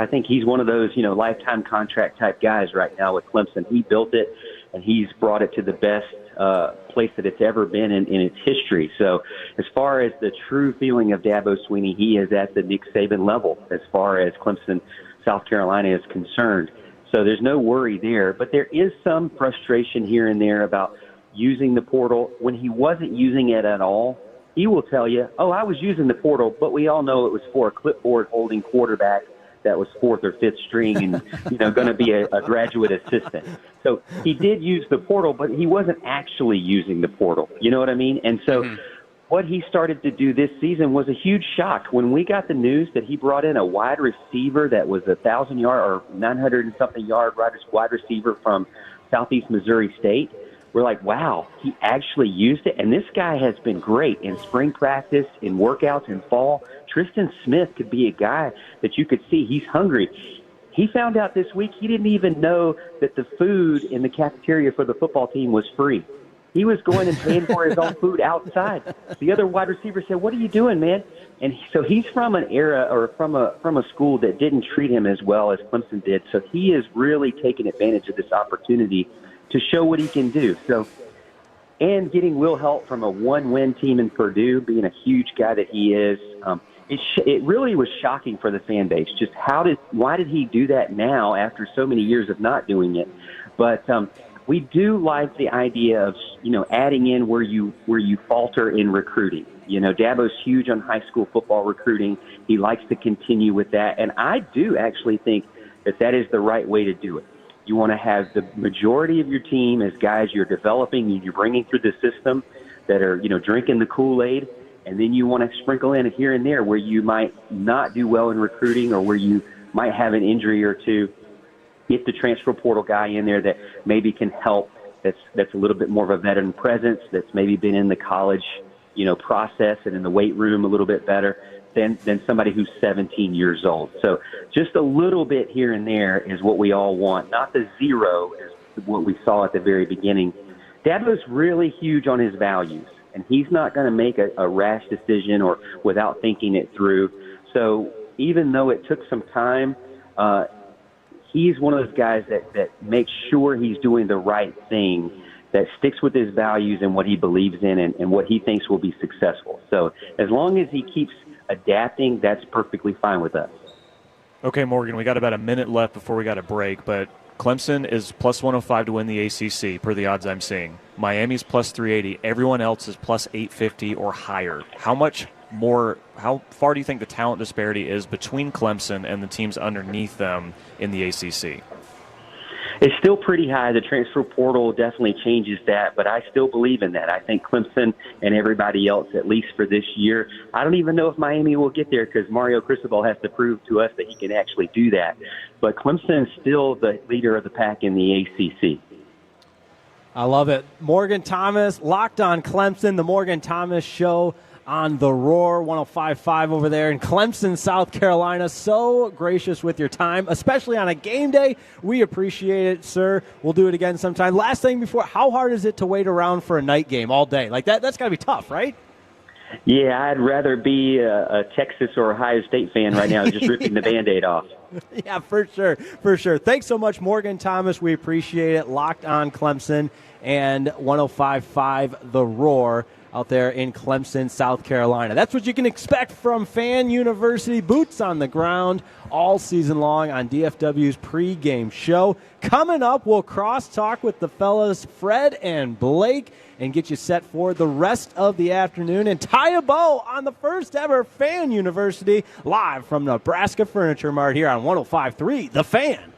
think he's one of those, lifetime contract type guys right now with Clemson. He built it, and he's brought it to the best place that it's ever been in its history. So as far as the true feeling of Dabo Swinney, he is at the Nick Saban level as far as Clemson, South Carolina is concerned. So there's no worry there. But there is some frustration here and there about using the portal. When he wasn't using it at all, he will tell you, I was using the portal, but we all know it was for a clipboard-holding quarterback that was fourth or fifth string and, going to be a graduate assistant. So he did use the portal, but he wasn't actually using the portal. You know what I mean? And so what he started to do this season was a huge shock. When we got the news that he brought in a wide receiver that was 1,000-yard or 900-and-something yard wide receiver from Southeast Missouri State, we're like, wow, he actually used it. And this guy has been great in spring practice, in workouts, in fall. Tristan Smith could be a guy that you could see. He's hungry. He found out this week he didn't even know that the food in the cafeteria for the football team was free. He was going and paying for his own food outside. The other wide receiver said, "What are you doing, man?" And so he's from an era or from a school that didn't treat him as well as Clemson did. So he is really taking advantage of this opportunity to show what he can do. So, and getting Will Help from a one-win team in Purdue, being a huge guy that he is, it really was shocking for the fan base. Just why did he do that now after so many years of not doing it? But we do like the idea of adding in where you falter in recruiting. Dabo's huge on high school football recruiting. He likes to continue with that, and I do actually think that is the right way to do it. You want to have the majority of your team as guys you're developing and you're bringing through the system that are, drinking the Kool-Aid. And then you want to sprinkle in here and there where you might not do well in recruiting or where you might have an injury or two. Get the transfer portal guy in there that maybe can help. That's a little bit more of a veteran presence. That's maybe been in the college, process and in the weight room a little bit better than somebody who's 17 years old. So just a little bit here and there is what we all want. Not the zero is what we saw at the very beginning. Dabo's really huge on his values, and he's not going to make a rash decision or without thinking it through. So even though it took some time, he's one of those guys that makes sure he's doing the right thing, that sticks with his values and what he believes in and what he thinks will be successful. So as long as he keeps adapting, that's perfectly fine with us. Okay, Morgan, we got about a minute left before we got a break, but Clemson is plus 105 to win the ACC per the odds I'm seeing. Miami's plus 380. Everyone else is plus 850 or higher. How far do you think the talent disparity is between Clemson and the teams underneath them in the ACC? It's still pretty high. The transfer portal definitely changes that, but I still believe in that. I think Clemson and everybody else, at least for this year, I don't even know if Miami will get there because Mario Cristobal has to prove to us that he can actually do that. But Clemson is still the leader of the pack in the ACC. I love it. Morgan Thomas, Locked on Clemson, the Morgan Thomas Show on the Roar 105.5 over there in Clemson, South Carolina. So gracious with your time, especially on a game day. We appreciate it, sir. We'll do it again sometime. Last thing before, how hard is it to wait around for a night game all day? Like that's got to be tough, right? Yeah, I'd rather be a Texas or Ohio State fan right now, just ripping the Band-Aid off. Yeah, for sure, for sure. Thanks so much, Morgan Thomas. We appreciate it. Locked on Clemson and 105.5 The Roar out there in Clemson, South Carolina. That's what you can expect from Fan University. Boots on the ground all season long on DFW's pregame show. Coming up, we'll cross-talk with the fellas Fred and Blake and get you set for the rest of the afternoon and tie a bow on the first ever Fan University live from Nebraska Furniture Mart here on 105.3 The Fan.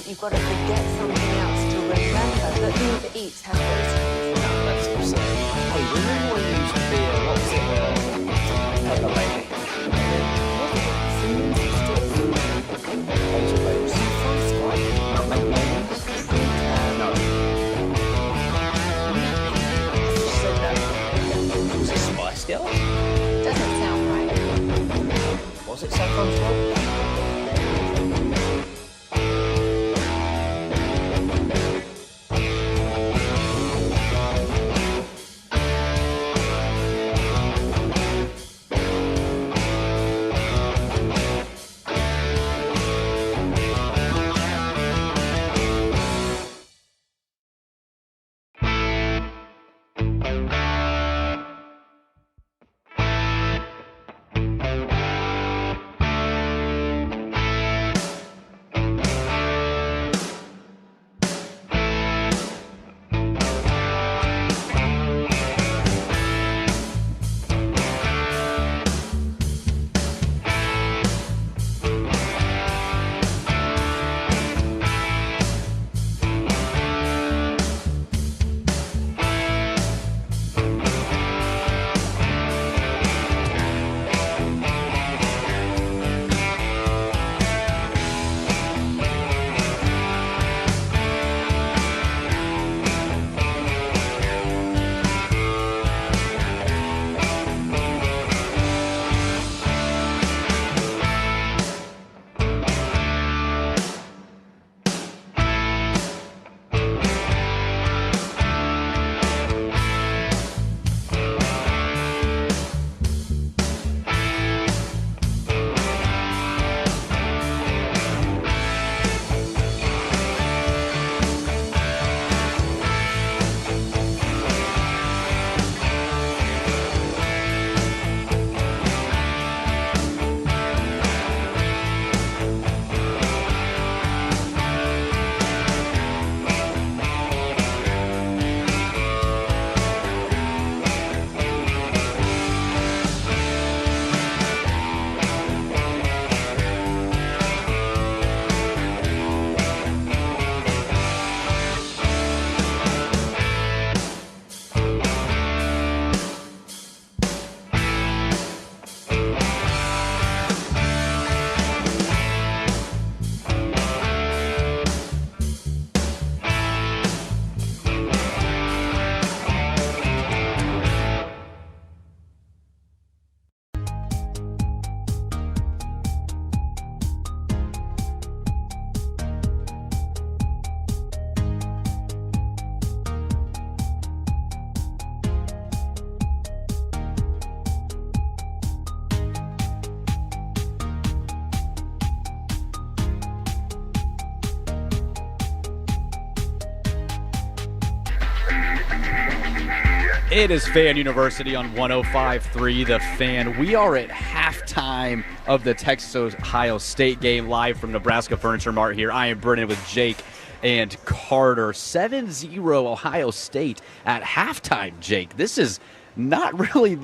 You've got to forget something else to remember that Uber Eats has those. No, that's absurd. Hey, remember when you used to be a, what was it, pepper lady? Angel babes. Not make names? No. You said that. Was it Spice Girls? Doesn't sound right. Was it Saffron's Rock? It is Fan University on 105.3 The Fan. We are at halftime of the Texas-Ohio State game, live from Nebraska Furniture Mart here. I am Brennan with Jake and Carter. 7-0 Ohio State at halftime, Jake. This is not really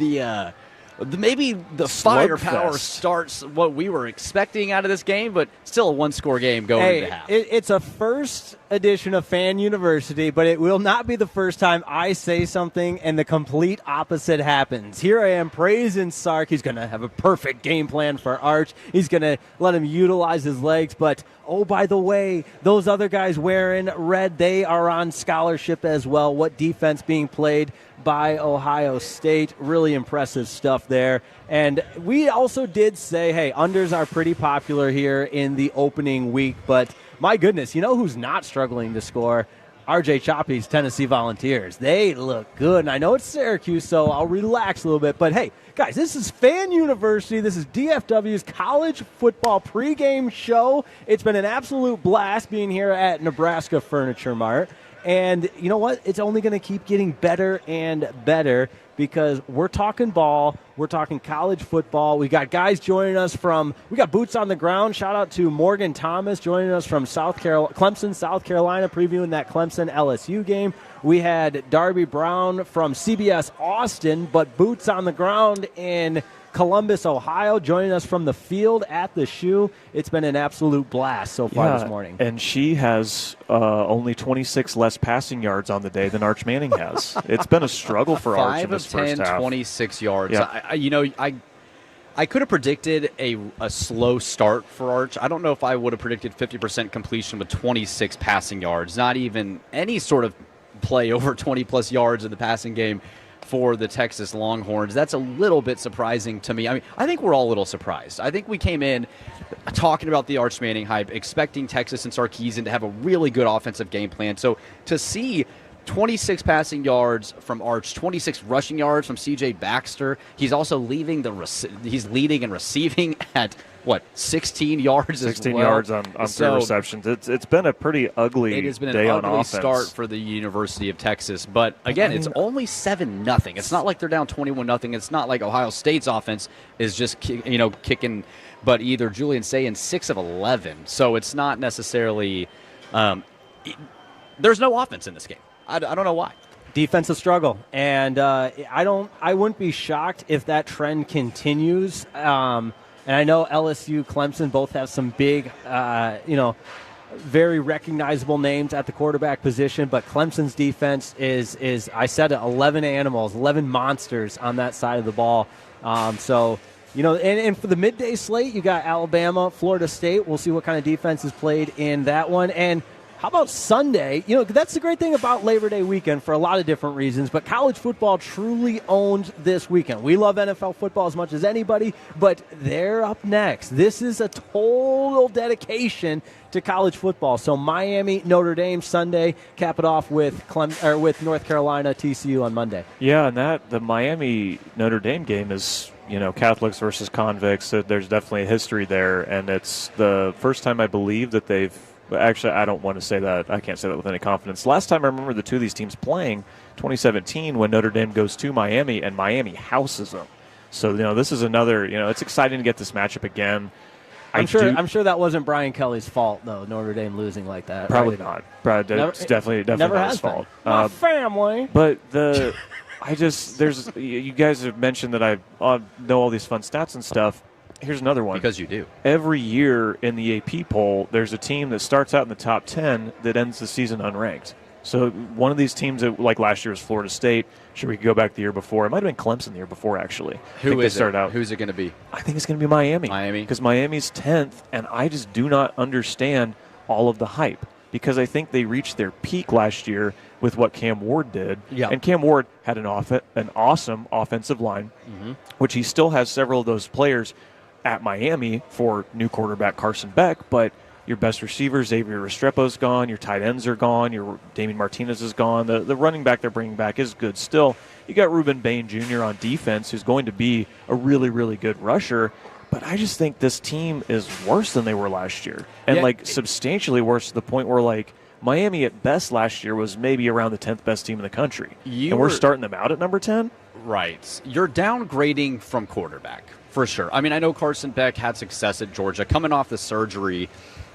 maybe the firepower starts what we were expecting out of this game, but still a one-score game going into half. It's a first edition of Fan University, but it will not be the first time I say something and the complete opposite happens. Here I am praising Sark. He's going to have a perfect game plan for Arch. He's going to let him utilize his legs, but oh, by the way, those other guys wearing red, they are on scholarship as well. What defense being played by Ohio State. Really impressive stuff there. And we also did say, hey, unders are pretty popular here in the opening week, but my goodness, you know who's not struggling to score? RJ Choppy's Tennessee Volunteers. They look good. And I know it's Syracuse, so I'll relax a little bit. But, hey, guys, this is Fan University. This is DFW's college football pregame show. It's been an absolute blast being here at Nebraska Furniture Mart. And you know what? It's only going to keep getting better and better because we're talking ball. We're talking college football. We got guys joining us we got boots on the ground. Shout out to Morgan Thomas joining us from Clemson, South Carolina, previewing that Clemson LSU game. We had Darby Brown from CBS Austin, but boots on the ground in Columbus, Ohio, joining us from the field at the Shoe. It's been an absolute blast so far this morning. And she has only 26 less passing yards on the day than Arch Manning has. It's been a struggle for Arch in this first half. 5 of 10, 26 yards. Yeah. I could have predicted a slow start for Arch. I don't know if I would have predicted 50% completion with 26 passing yards, not even any sort of play over 20-plus yards in the passing game for the Texas Longhorns. That's a little bit surprising to me. I mean, I think we're all a little surprised. I think we came in talking about the Arch Manning hype, expecting Texas and Sarkisian to have a really good offensive game plan. So to see 26 passing yards from Arch, 26 rushing yards from C.J. Baxter. He's also leading and receiving at, 16 yards 16 yards on 3 receptions. It's been a pretty ugly day on offense. It has been an ugly start for the University of Texas. But, again, it's only 7-0. It's not like they're down 21-0. It's not like Ohio State's offense is just kicking but either. Julian Sayin 6 of 11. So it's not necessarily there's no offense in this game. I don't know why. Defensive struggle, and I wouldn't be shocked if that trend continues. And I know LSU, Clemson both have some big, very recognizable names at the quarterback position, but Clemson's defense is I said it, 11 animals, 11 monsters on that side of the ball. And for the midday slate, you got Alabama, Florida State. We'll see what kind of defense is played in that one. And how about Sunday? That's the great thing about Labor Day weekend for a lot of different reasons, but college football truly owns this weekend. We love NFL football as much as anybody, but they're up next. This is a total dedication to college football. So Miami, Notre Dame Sunday, cap it off with North Carolina, TCU on Monday. Yeah, and the Miami Notre Dame game is Catholics versus convicts. So there's definitely a history there, and it's the first time I believe that they've. Actually, I don't want to say that. I can't say that with any confidence. Last time I remember the two of these teams playing, 2017, when Notre Dame goes to Miami and Miami houses them. So, this is another, it's exciting to get this matchup again. I'm sure that wasn't Brian Kelly's fault, though, Notre Dame losing like that. Probably right? not. It's definitely not his fault. My family. But you guys have mentioned that I know all these fun stats and stuff. Here's another one. Because you do. Every year in the AP poll, there's a team that starts out in the top 10 that ends the season unranked. So one of these teams, like last year, was Florida State. Sure, we could go back the year before. It might have been Clemson the year before, actually. Who's it going to be? I think it's going to be Miami. Because Miami's 10th, and I just do not understand all of the hype. Because I think they reached their peak last year with what Cam Ward did. Yeah. And Cam Ward had an awesome offensive line, which he still has several of those players at Miami for new quarterback Carson Beck, but your best receiver, Xavier Restrepo's gone, your tight ends are gone, your Damian Martinez is gone, the running back they're bringing back is good still. You got Ruben Bain Jr. on defense, who's going to be a really, really good rusher, but I just think this team is worse than they were last year, and substantially worse to the point where Miami at best last year was maybe around the 10th best team in the country. And we're starting them out at number 10? Right. You're downgrading from quarterback, for sure. I mean, I know Carson Beck had success at Georgia coming off the surgery,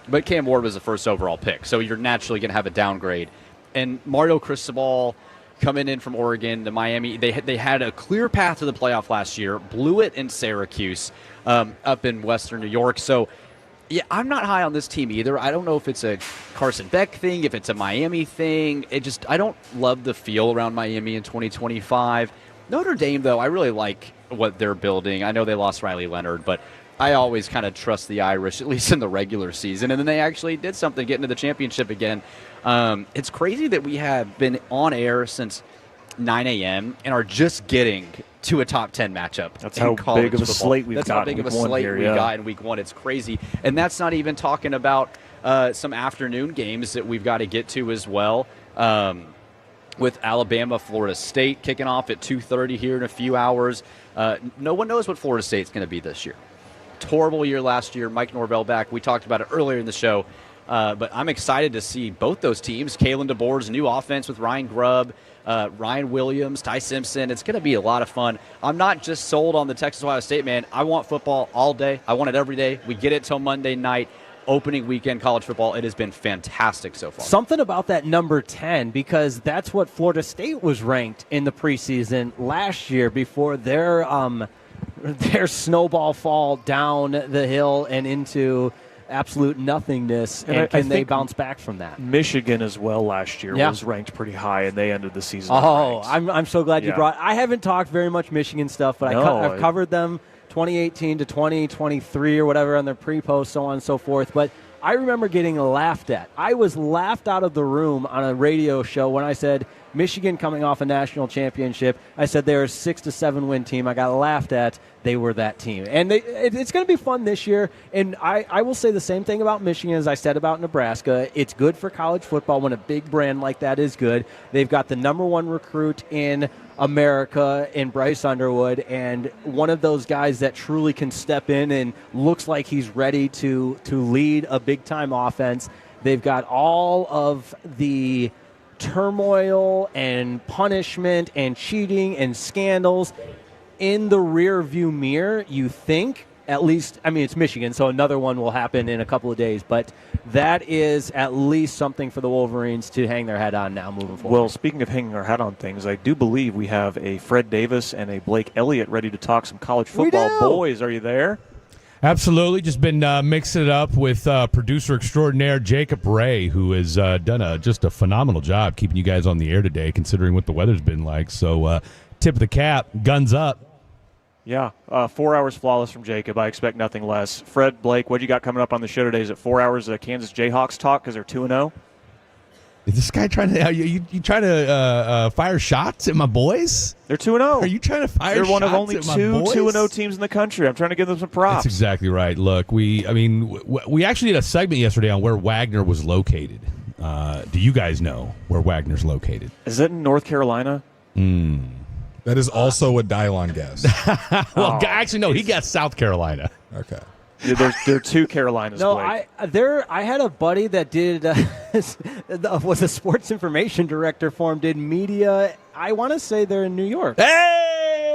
but Cam Ward was the first overall pick, so you're naturally going to have a downgrade. And Mario Cristobal coming in from Oregon to Miami, they had a clear path to the playoff last year, blew it in Syracuse up in Western New York. So, yeah, I'm not high on this team either. I don't know if it's a Carson Beck thing, if it's a Miami thing. I don't love the feel around Miami in 2025. Notre Dame, though, I really like what they're building. I know they lost Riley Leonard, but I always kind of trust the Irish, at least in the regular season. And then they actually did something, getting to the championship again. It's crazy that we have been on air since 9 a.m. and are just getting to a top 10 matchup. That's how big of a slate we've got. That's how big of a slate we got in week one. It's crazy. And that's not even talking about some afternoon games that we've got to get to as well. With Alabama, Florida State kicking off at 2:30 here in a few hours. No one knows what Florida State's going to be this year. Horrible year last year. Mike Norvell back. We talked about it earlier in the show. But I'm excited to see both those teams. Kalen DeBoer's new offense with Ryan Grubb, Ryan Williams, Ty Simpson. It's going to be a lot of fun. I'm not just sold on the Texas-Ohio State, man. I want football all day. I want it every day. We get it till Monday night. Opening weekend college football, it has been fantastic so far. Something about that number 10, because that's what Florida State was ranked in the preseason last year before their snowball fall down the hill and into absolute nothingness. And can they bounce back from that? Michigan as well last year was ranked pretty high, and they ended the season. Oh, I'm so glad you brought. I haven't talked very much Michigan stuff, but I've covered them 2018 to 2023 or whatever on their pre-post, so on and so forth. But I remember getting laughed at. I was laughed out of the room on a radio show when I said Michigan coming off a national championship. I said they're a 6 to 7 win team. I got laughed at. They were that team. And it's going to be fun this year. And I will say the same thing about Michigan as I said about Nebraska. It's good for college football when a big brand like that is good. They've got the number one recruit in America in Bryce Underwood, and one of those guys that truly can step in and looks like he's ready to lead a big-time offense. They've got all of the turmoil and punishment and cheating and scandals in the rear view mirror, you think. At least, I mean, it's Michigan, so another one will happen in a couple of days. But that is at least something for the Wolverines to hang their head on now moving forward. Well, speaking of hanging our hat on things, I do believe we have a Fred Davis and a Blake Elliott ready to talk some college football. Boys, are you there? Absolutely. Just been mixing it up with producer extraordinaire Jacob Ray, who has done just a phenomenal job keeping you guys on the air today, considering what the weather's been like. So tip of the cap, guns up. Yeah, 4 hours flawless from Jacob. I expect nothing less. Fred, Blake, what you got coming up on the show today? Is it 4 hours of Kansas Jayhawks talk because they're 2-0? Is this guy trying to you trying to fire shots at my boys? They're 2-0. Are you trying to fire shots at my boys? They're one of only two 2-0 teams in the country. I'm trying to give them some props. That's exactly right. Look, we actually did a segment yesterday on where Wagner was located. Do you guys know where Wagner's located? Is it in North Carolina? That is also a Dylon guess. Well, actually, no. He guessed South Carolina. Okay. Yeah, there are two Carolinas. No, Blake. I had a buddy that did was a sports information director for him. Did media. I want to say they're in New York. Hey!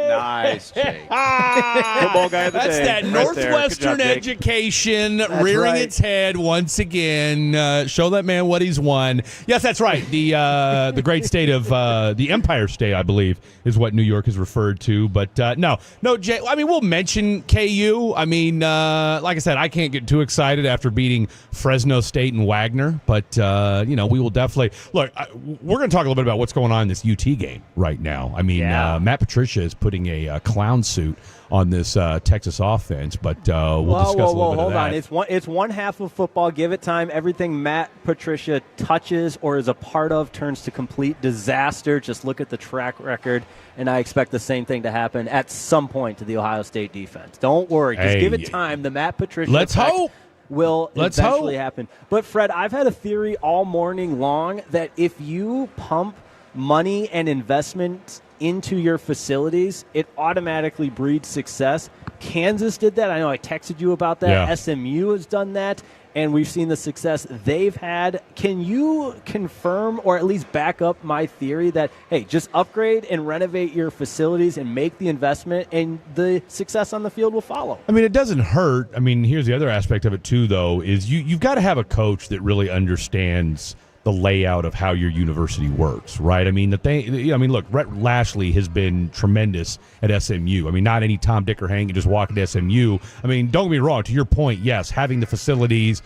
Nice, Jake. Football guy of the That's day. that Northwestern education rearing its head once again. Show that man what he's won. Yes, that's right. The great state of the Empire State, I believe, is what New York is referred to. But no, Jay. I mean, we'll mention KU. I mean, like I said, I can't get too excited after beating Fresno State and Wagner. But we will definitely look. We're going to talk a little bit about what's going on in this UT game right now. I mean, Matt Patricia is putting a clown suit on this Texas offense, but we'll discuss a little bit of that. Hold on. It's one half of football. Give it time. Everything Matt Patricia touches or is a part of turns to complete disaster. Just look at the track record, and I expect the same thing to happen at some point to the Ohio State defense. Don't worry. Just give it time. The Matt Patricia will eventually happen. But, Fred, I've had a theory all morning long that if you pump money and investment into your facilities, it automatically breeds success. Kansas did that. I know I texted you about that. Yeah. SMU has done that. and we've seen the success they've had. Can you confirm or at least back up my theory that, hey, just upgrade and renovate your facilities and make the investment, and the success on the field will follow? I mean, it doesn't hurt. I mean, here's the other aspect of it, too, though, is you've got to have a coach that really understands the layout of how your university works, right? I mean, look, Rhett Lashley has been tremendous at SMU. I mean, not any Tom, Dick, or Hank can just walk into SMU. I mean, don't get me wrong. To your point, yes, having the facilities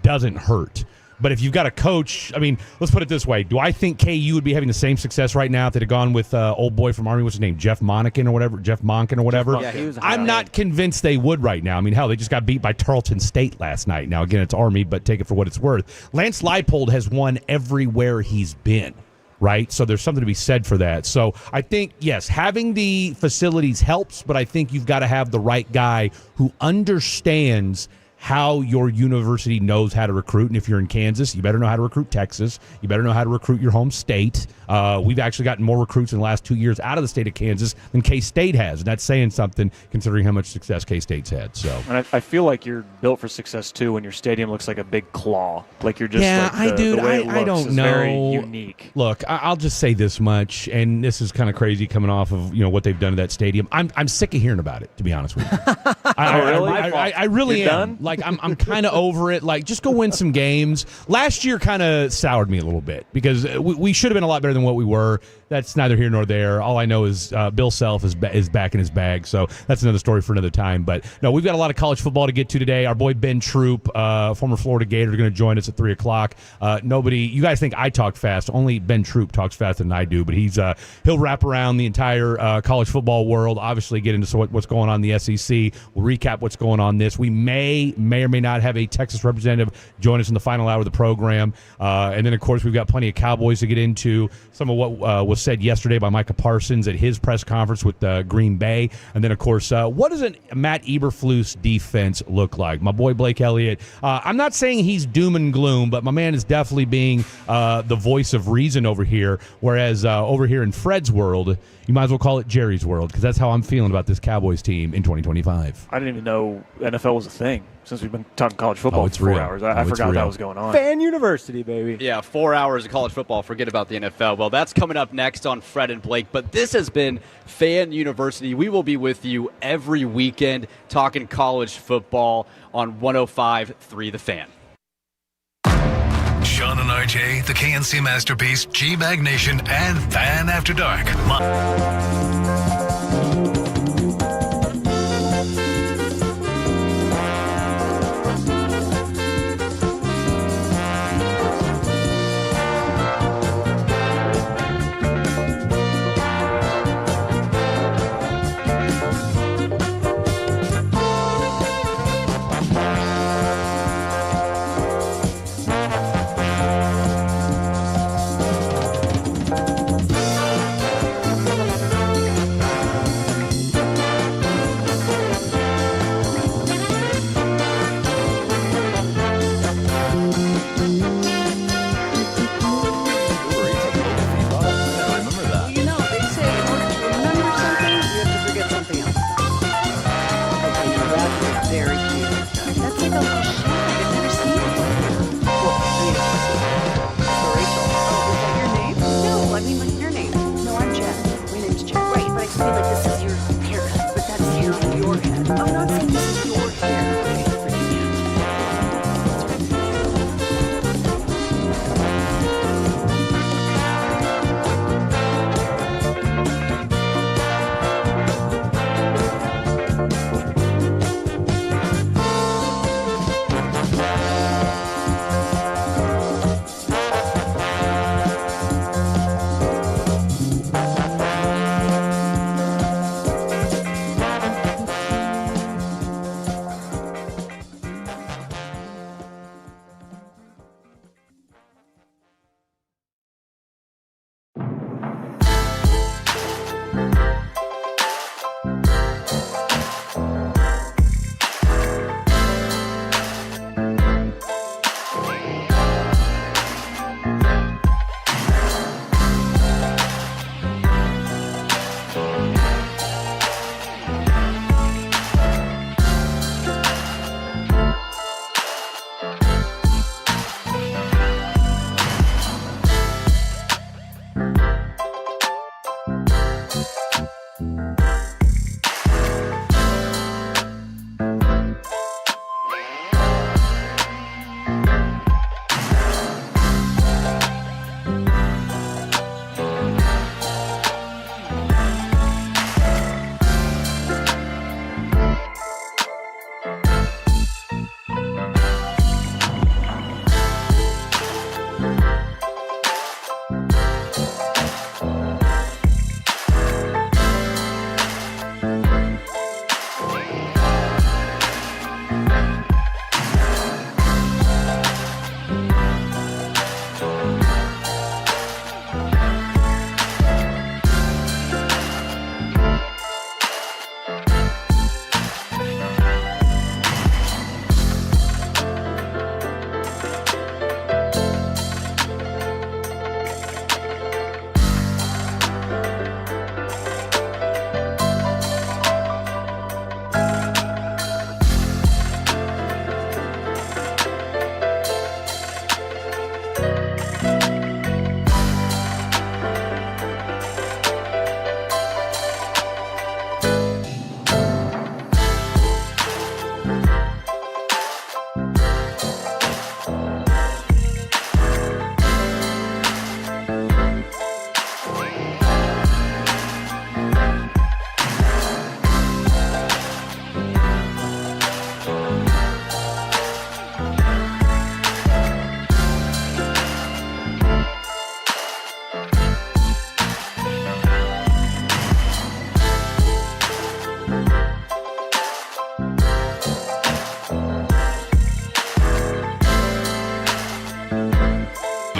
doesn't hurt. But if you've got a coach, I mean, let's put it this way. Do I think KU would be having the same success right now if they'd have gone with old boy from Army, what's his name, Jeff Monken or whatever? Yeah, I'm not convinced they would right now. I mean, hell, they just got beat by Tarleton State last night. Now, again, it's Army, but take it for what it's worth. Lance Leipold has won everywhere he's been, right? So there's something to be said for that. So I think, yes, having the facilities helps, but I think you've got to have the right guy who understands how your university knows how to recruit. And if you're in Kansas, you better know how to recruit Texas. You better know how to recruit your home state. We've actually gotten more recruits in the last 2 years out of the state of Kansas than K-State has. And that's saying something considering how much success K-State's had. So, and I feel like you're built for success, too, when your stadium looks like a big claw. Like you're just the way it looks I don't is know. very unique. Look, I'll just say this much, and this is kind of crazy coming off of what they've done to that stadium. I'm sick of hearing about it, to be honest with you. I really am. Like, I'm kind of over it. Like, just go win some games. Last year kind of soured me a little bit because we should have been a lot better than what we were. That's neither here nor there. All I know is Bill Self is back in his bag, so that's another story for another time. But, no, we've got a lot of college football to get to today. Our boy Ben Troop, former Florida Gator, is going to join us at 3 o'clock. You guys think I talk fast. Only Ben Troop talks faster than I do, but he'll wrap around the entire college football world, obviously get into what's going on in the SEC. We'll recap what's going on this. We may or may not have a Texas representative join us in the final hour of the program. And then, of course, we've got plenty of Cowboys to get into. Some of what was said yesterday by Micah Parsons at his press conference with Green Bay. And then, of course, what does a Matt Eberflus defense look like? My boy Blake Elliott. I'm not saying he's doom and gloom, but my man is definitely being the voice of reason over here, whereas over here in Fred's world, you might as well call it Jerry's world, because that's how I'm feeling about this Cowboys team in 2025. I didn't even know NFL was a thing since we've been talking college football for 4 hours. I forgot that was going on. Fan University, baby. Yeah, 4 hours of college football. Forget about the NFL. Well, that's coming up next on Fred and Blake. But this has been Fan University. We will be with you every weekend talking college football on 105.3 The Fan. Sean and RJ, the KNC Masterpiece, G-Bag Nation, and Fan After Dark.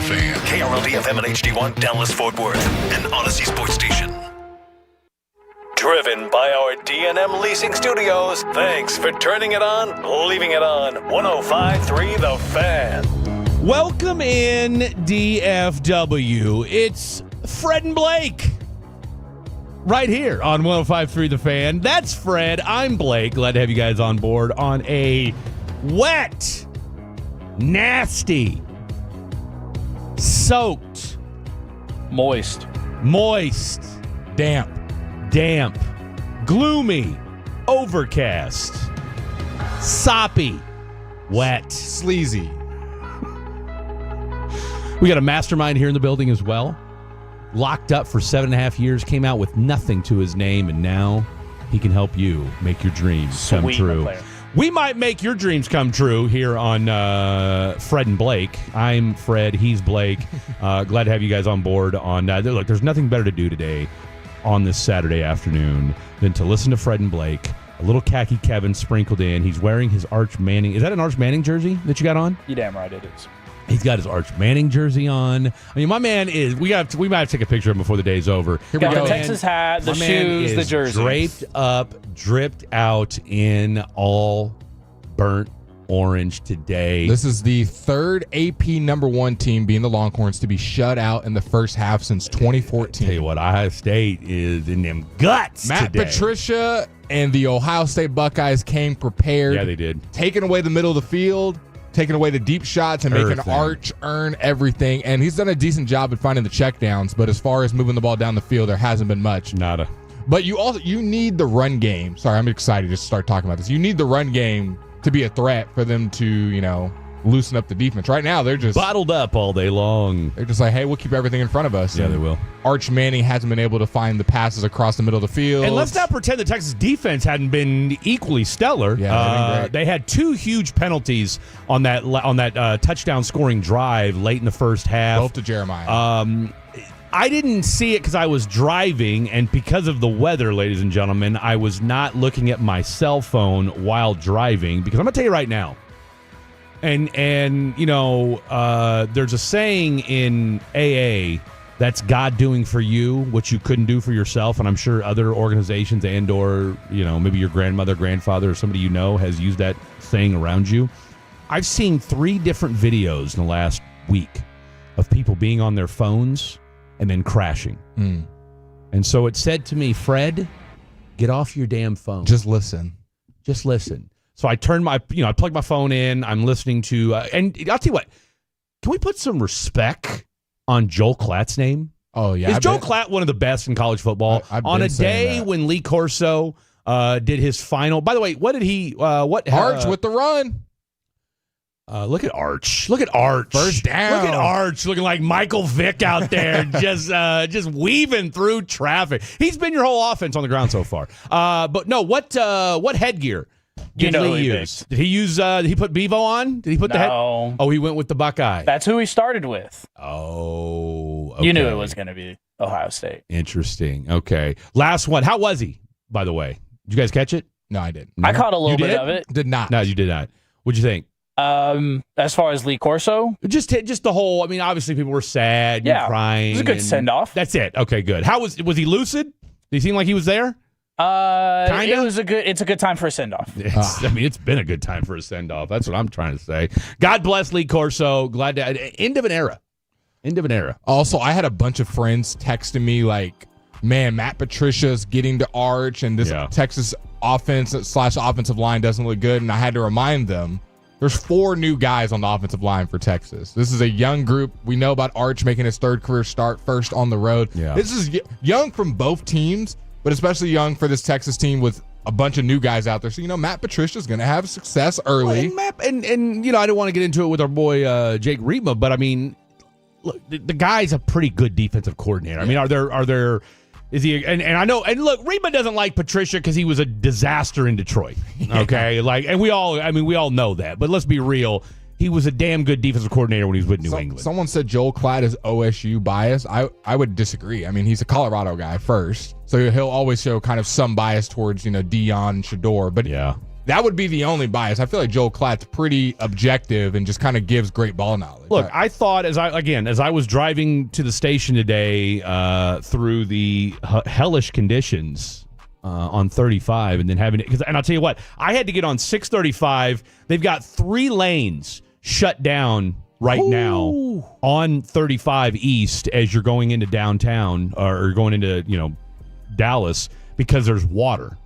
The Fan. KRLD-FM and HD1, Dallas-Fort Worth. An Odyssey sports station. Driven by our D&M Leasing Studios. Thanks for turning it on, leaving it on. 105.3 The Fan. Welcome in, DFW. It's Fred and Blake. Right here on 105.3 The Fan. That's Fred. I'm Blake. Glad to have you guys on board on a wet, nasty, soaked, moist, damp, gloomy, overcast, soppy, wet, sleazy. We got a mastermind here in the building as well. Locked up for 7.5 years, came out with nothing to his name, and now he can help you make your dreams come true. We might make your dreams come true here on Fred and Blake. I'm Fred, he's Blake. Glad to have you guys on board. Look, there's nothing better to do today on this Saturday afternoon than to listen to Fred and Blake. A little khaki Kevin sprinkled in. He's wearing his Arch Manning. Is that an Arch Manning jersey that you got on? You damn right it is. He's got his Arch Manning jersey on. I mean, my man is. We might have to take a picture of him before the day's over. Here we go. The Texas hat, the shoes, the jersey, draped up, dripped out in all burnt orange today. This is the third AP #1 team, being the Longhorns, to be shut out in the first half since 2014. Tell you what, Ohio State is in them guts. Matt today. Patricia and the Ohio State Buckeyes came prepared. Yeah, they did. Taking away the middle of the field, taking away the deep shots, and making Arch earn everything. And he's done a decent job at finding the checkdowns, but as far as moving the ball down the field, there hasn't been much. Nada. But you need the run game. Sorry, I'm excited to start talking about this. You need the run game to be a threat for them to, loosen up the defense. Right now, they're just bottled up all day long. They're just like, hey, we'll keep everything in front of us. Yeah, they will. Arch Manning hasn't been able to find the passes across the middle of the field. And let's not pretend the Texas defense hadn't been equally stellar. Yeah, they had 2 huge penalties on that touchdown scoring drive late in the first half. Both to Jeremiah. I didn't see it because I was driving, and because of the weather, ladies and gentlemen, I was not looking at my cell phone while driving, because I'm going to tell you right now, and there's a saying in AA, that's God doing for you what you couldn't do for yourself, and I'm sure other organizations and/or, maybe your grandmother, grandfather, or somebody has used that saying around you. I've seen 3 different videos in the last week of people being on their phones and then crashing. And so it said to me, Fred, get off your damn phone. Just listen. So I turned I plugged my phone in. I'm listening to, and I'll tell you what, can we put some respect on Joel Klatt's name? Oh, yeah. Is Joel Klatt one of the best in college football? On a day when Lee Corso did his final, by the way, what did he, Arch with the run. Look at Arch. First down. Look at Arch looking like Michael Vick out there, just weaving through traffic. He's been your whole offense on the ground so far. But no, what headgear did Lee use? Did he use? Did he put Bevo on? Did he put the head? Oh, he went with the Buckeye. That's who he started with. Oh, okay. You knew it was going to be Ohio State. Interesting. Okay, last one. How was he? By the way, did you guys catch it? No, I didn't. No? I caught a little bit of it. Did not. No, you did not. What'd you think? As far as Lee Corso, just the whole. I mean, obviously people were sad, and crying. It was a good send off. That's it. Okay, good. How was he lucid? Did he seem like he was there? It's a good time for a send off. I mean, it's been a good time for a send off. That's what I'm trying to say. God bless Lee Corso. Glad to end of an era. Also, I had a bunch of friends texting me like, "Man, Matt Patricia's getting to Arch, and this Texas offensive line doesn't look good." And I had to remind them, there's 4 new guys on the offensive line for Texas. This is a young group. We know about Arch making his 3rd career start, first on the road. Yeah. This is young from both teams, but especially young for this Texas team with a bunch of new guys out there. So, Matt Patricia's going to have success early. Well, and I don't want to get into it with our boy Jake Reba, but I mean, look, the guy's a pretty good defensive coordinator. I mean, are there is he? And I know. And look, Reba doesn't like Patricia because he was a disaster in Detroit. Okay, and we all know that. But let's be real. He was a damn good defensive coordinator when he was with New England. Someone said Joel Klatt is OSU biased. I would disagree. I mean, he's a Colorado guy first, so he'll always show kind of some bias towards Dion and Shador. But That would be the only bias. I feel like Joel Klatt's pretty objective and just kind of gives great ball knowledge. Look, I thought as I was driving to the station today through the hellish conditions on 35 and then and I'll tell you what, I had to get on 635. They've got 3 lanes shut down right now on 35 East as you're going into downtown or going into, Dallas because there's water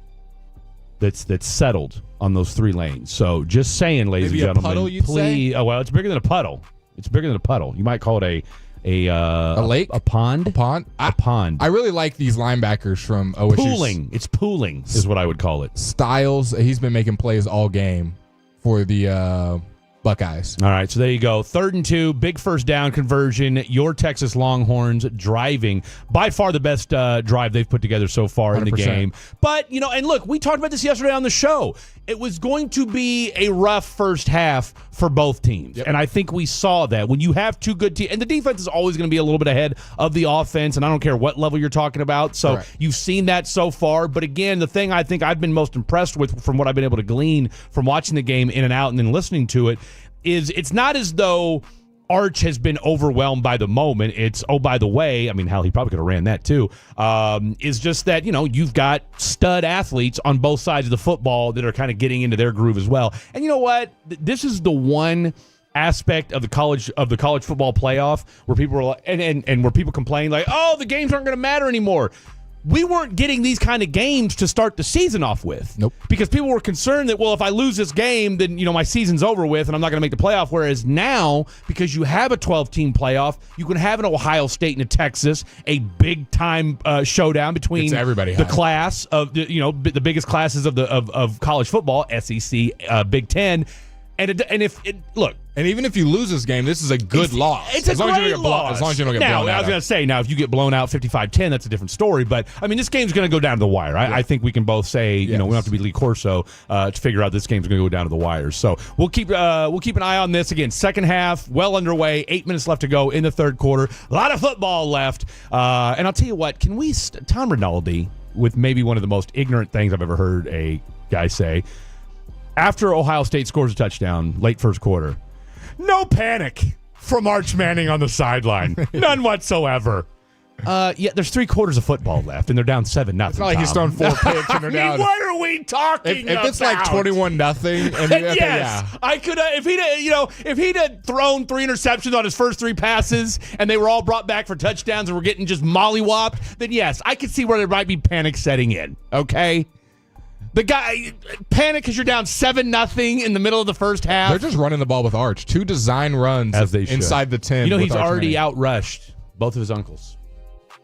that's settled on those 3 lanes. So just saying, ladies and gentlemen, puddle, you'd please. Say? Oh, well, it's bigger than a puddle. It's bigger than a puddle. You might call it a lake, a pond, a pond. I really like these linebackers from OSU. Pooling. It's pooling is what I would call it. Styles. He's been making plays all game for the Buckeyes. All right, so there you go. 3rd and 2, big first down conversion. Your Texas Longhorns driving. By far the best drive they've put together so far 100%. In the game. But, and look, we talked about this yesterday on the show. It was going to be a rough first half for both teams. Yep. And I think we saw that. When you have 2 good teams, and the defense is always going to be a little bit ahead of the offense, and I don't care what level you're talking about. So You've seen that so far. But again, the thing I think I've been most impressed with from what I've been able to glean from watching the game in and out and then listening to it is it's not as though Arch has been overwhelmed by the moment. It's, oh, by the way, I mean, hell, he probably could have ran that too. Is just that, you've got stud athletes on both sides of the football that are kind of getting into their groove as well. And you know what? This is the one aspect of the college football playoff where people were and where people complain like, oh, the games aren't going to matter anymore. We weren't getting these kind of games to start the season off with. Nope. Because people were concerned that, well, if I lose this game, then, my season's over with and I'm not going to make the playoff. Whereas now, because you have a 12-team playoff, you can have an Ohio State and a Texas, a big-time showdown between the class of, the biggest classes of college football, SEC, Big Ten. And even if you lose this game, this is a good loss. It's a great loss. As long as you don't get blown out. I was going to say, now, if you get blown out 55-10, that's a different story. But, I mean, this game's going to go down to the wire. I think we can both say, we don't have to be Lee Corso to figure out this game's going to go down to the wire. So we'll keep an eye on this. Again, second half, well underway, 8 minutes left to go in the third quarter. A lot of football left. And I'll tell you what, can we Tom Rinaldi, with maybe one of the most ignorant things I've ever heard a guy say, after Ohio State scores a touchdown, late first quarter, no panic from Arch Manning on the sideline. None whatsoever. There's 3 quarters of football left, and they're down 7-0. It's not like he's thrown 4 picks and they're down. What are we talking about? If it's like 21-0, yes, I could. If he'd had thrown 3 interceptions on his first 3 passes, and they were all brought back for touchdowns, and we're getting just mollywopped, then yes, I could see where there might be panic setting in. Okay. The guy panic because you're down 7-0 in the middle of the first half. They're just running the ball with Arch. 2 design runs as they inside the 10. He's already outrushed both of his uncles.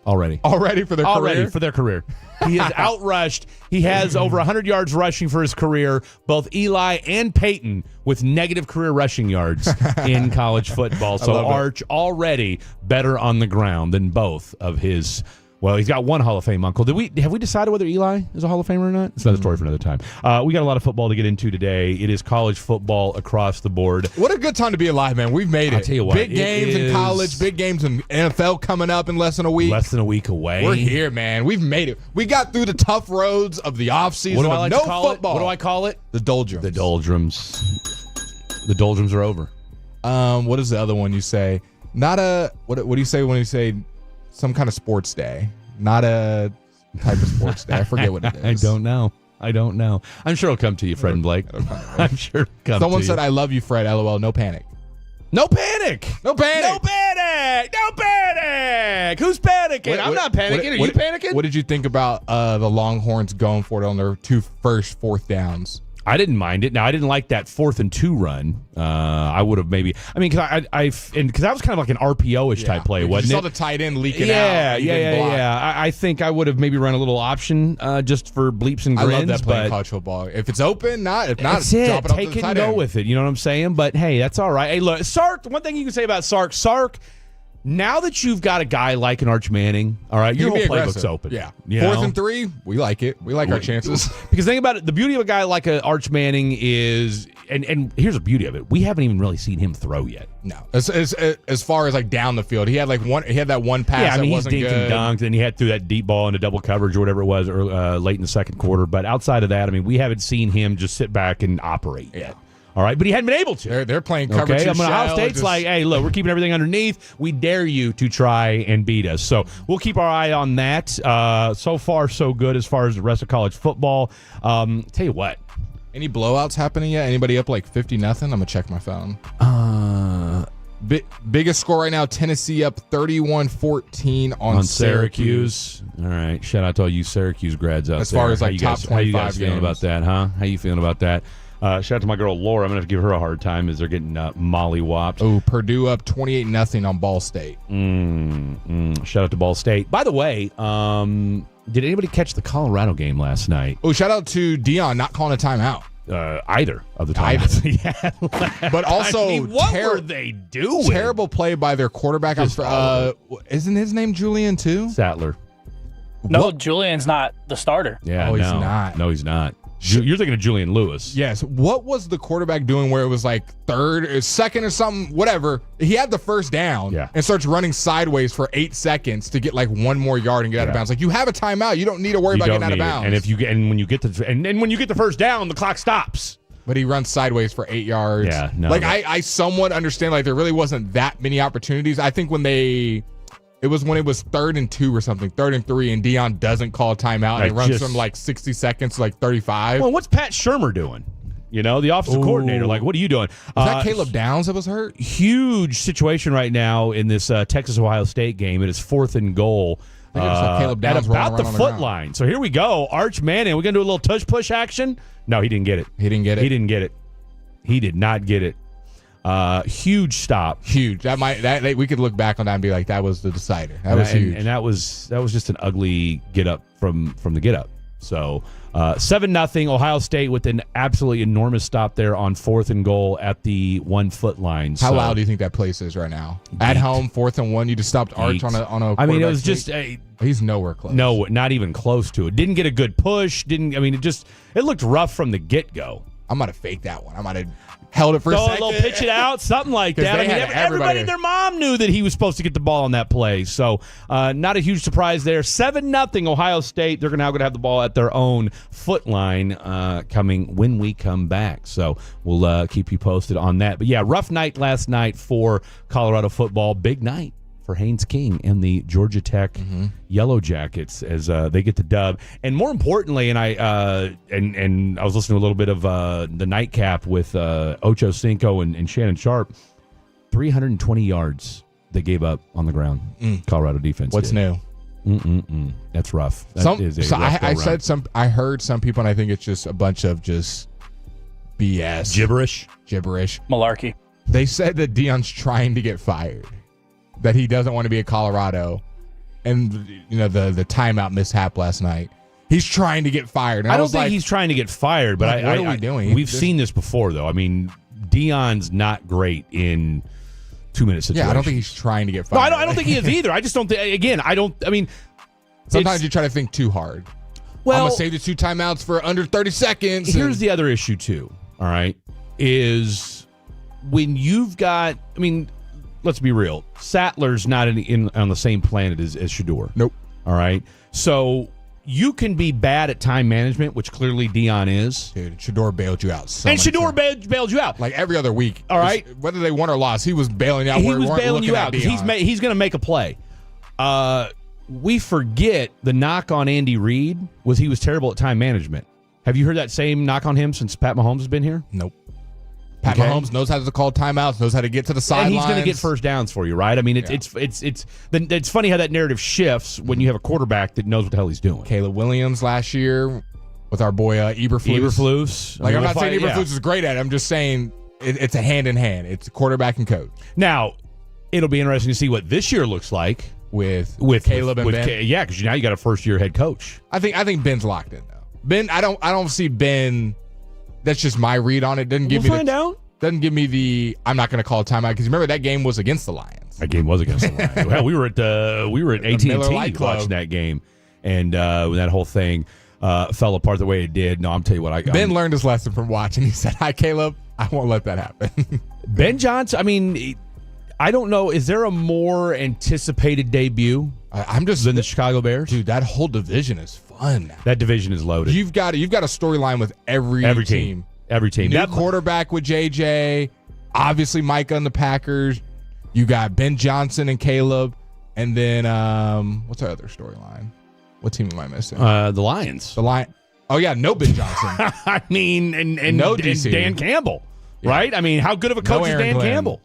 Already for their career. He has outrushed. He has over 100 yards rushing for his career. Both Eli and Peyton with negative career rushing yards in college football. So Arch already better on the ground than both of his. Well, he's got one Hall of Fame uncle. Have we decided whether Eli is a Hall of Famer or not? It's another story for another time. We got a lot of football to get into today. It is college football across the board. What a good time to be alive, man. We've made it. I'll tell you what. Big games in college, big games in NFL coming up in less than a week. Less than a week away. We're here, man. We've made it. We got through the tough roads of the offseason. What do I like to call football. it? What do I call it? The doldrums. The doldrums. The doldrums are over. What is the other one you say? Not a what do you say when you say some kind of sports day? Not a type of sports day. I forget what it is. I don't know. I'm sure it'll come to you, Fred and Blake. I'm sure it'll come Someone to said, you. I love you, Fred. LOL. No panic. No panic. No panic. No panic. No panic. Who's panicking? I'm not panicking. Are you panicking? What did you think about the Longhorns going for it on their 2 first fourth downs? I didn't mind it. Now, I didn't like that 4th and 2 run. I would have maybe. I mean, because that was kind of like an RPO-ish type play, wasn't it? You saw the tight end leaking out. Yeah. I think I would have maybe run a little option just for bleeps and grins. I love that play in college football. If it's open, not. If not, that's it. Drop it Take it and go with it. You know what I'm saying? But hey, that's all right. Hey, look, Sark. One thing you can say about Sark. Now that you've got a guy like an Arch Manning, all right, your whole playbook's open. Yeah. 4th and 3, we like it. We like our chances. Because think about it, the beauty of a guy like an Arch Manning is and here's the beauty of it. We haven't even really seen him throw yet. No. As far as like down the field, he had that one pass that wasn't he's dinked and dunked, and he threw that deep ball into double coverage or whatever it was late in the second quarter. But outside of that, I mean, we haven't seen him just sit back and operate yet. All right, but he hadn't been able to. They're playing coverage. Okay, Ohio State's like, hey, look, we're keeping everything underneath. We dare you to try and beat us. So we'll keep our eye on that. So far, so good as far as the rest of college football. Tell you what. Any blowouts happening yet? Anybody up like 50-0? I'm going to check my phone. Biggest score right now, Tennessee up 31-14 on Syracuse. All right, shout out to all you Syracuse grads out there. As far as like top 25 how you guys feeling games. about that, huh? How you feeling about that? Shout out to my girl Laura. I'm going to have to give her a hard time as they're getting molly-whopped. Oh, Purdue up 28-0 on Ball State. Shout out to Ball State. By the way, did anybody catch the Colorado game last night? Oh, shout out to Dion not calling a timeout. Either of the timeouts. Yeah. But also, I mean, what were they doing? Terrible play by their quarterback. Isn't his name Julian too? Sattler. No, Julian's not the starter. Yeah, he's not. No, he's not. You're thinking of Julian Lewis. Yes. What was the quarterback doing where it was like third or second or something, whatever? He had the first down and starts running sideways for 8 seconds to get like one more yard and get out of bounds. Like, you have a timeout. You don't need to worry about getting out of bounds. And when you get the first down, the clock stops. But he runs sideways for 8 yards. Yeah, no. Like, I somewhat understand, like, there really wasn't that many opportunities. I think when it was 3rd and 2 or something, 3rd and 3, and Dion doesn't call a timeout, and he runs from like 60 seconds to like 35. Well, what's Pat Shurmur doing? You know, the offensive coordinator. Like, what are you doing? Was that Caleb Downs that was hurt? Huge situation right now in this Texas-Ohio State game. It is 4th and goal. Caleb Downs at about the foot line. So here we go. Arch Manning. We're going to do a little tush-push action? No, he didn't get it. He didn't get it. He did not get it. Huge stop. Huge. We could look back on that and be like, that was the decider. That was huge. And that was just an ugly get up from the get up. So 7-0 Ohio State with an absolutely enormous stop there on 4th and goal at the 1 foot line. How loud do you think that place is right now? At home, 4th and 1, you just stopped Arch on a I mean, it was just he's nowhere close. No, not even close to it. Didn't get a good push. It looked rough from the get go. I might have faked that one. I might have held it for a second. A little pitch it out, something like that. I mean, everybody and their mom knew that he was supposed to get the ball on that play. So not a huge surprise there. 7-0 Ohio State. They're now going to have the ball at their own foot line coming when we come back. So we'll keep you posted on that. But, yeah, rough night last night for Colorado football. Big night for Haynes King and the Georgia Tech Yellow Jackets as they get the dub. And more importantly, and I was listening to a little bit of the nightcap with Ocho Cinco and Shannon Sharp. 320 yards they gave up on the ground. Colorado defense. What's new? That's rough. I heard some people, and I think it's just a bunch of just BS. Gibberish. Malarkey. They said that Dion's trying to get fired. That he doesn't want to be at Colorado, and the timeout mishap last night. He's trying to get fired. And I don't think he's trying to get fired, but what are we doing? We've seen this before, though. I mean, Dion's not great in 2-minute situations. Yeah, I don't think he's trying to get fired. No, I don't think he is either. I just don't think. Again, sometimes you try to think too hard. Well, I'm gonna save the 2 timeouts for under 30 seconds. Here's the other issue too. All right, is when you've got. I mean. Let's be real. Sattler's not on the same planet as Shador. Nope. All right. So you can be bad at time management, which clearly Dion is. Dude, Shador bailed you out. Shador bailed you out. Like every other week. All right. Whether they won or lost, he was bailing out. He was bailing you out because he's going to make a play. We forget the knock on Andy Reid was he was terrible at time management. Have you heard that same knock on him since Pat Mahomes has been here? Nope. Pat Mahomes knows how to call timeouts, knows how to get to the sidelines. And he's going to get first downs for you, right? I mean, it's funny how that narrative shifts when you have a quarterback that knows what the hell he's doing. Caleb Williams last year with our boy Eberflus. Like, I'm not saying Eberflus is great at it. I'm just saying it's a hand in hand. It's quarterback and coach. Now, it'll be interesting to see what this year looks like with Caleb and Ben. Yeah, because now you got a first-year head coach. I think Ben's locked in though. Ben, I don't see Ben. That's just my read on it. Doesn't give me the I'm not going to call a timeout because remember that game was against the Lions. That game was against the Lions. Well, we were at AT&T watching that game, and when that whole thing fell apart the way it did. No, I'm telling you what, Ben learned his lesson from watching. He said, "Hi, Caleb. I won't let that happen. Ben Johnson, I mean, I don't know. Is there a more anticipated debut than the Chicago Bears? Dude, that whole division is fun. That division is loaded. You've got a storyline with every team. Every team. New quarterback with JJ. Obviously, Micah and the Packers. You got Ben Johnson and Caleb. And then, what's our other storyline? What team am I missing? The Lions. Oh, yeah, no Ben Johnson. I mean, and no DC. And Dan Campbell, right? I mean, how good of a coach is Dan Campbell?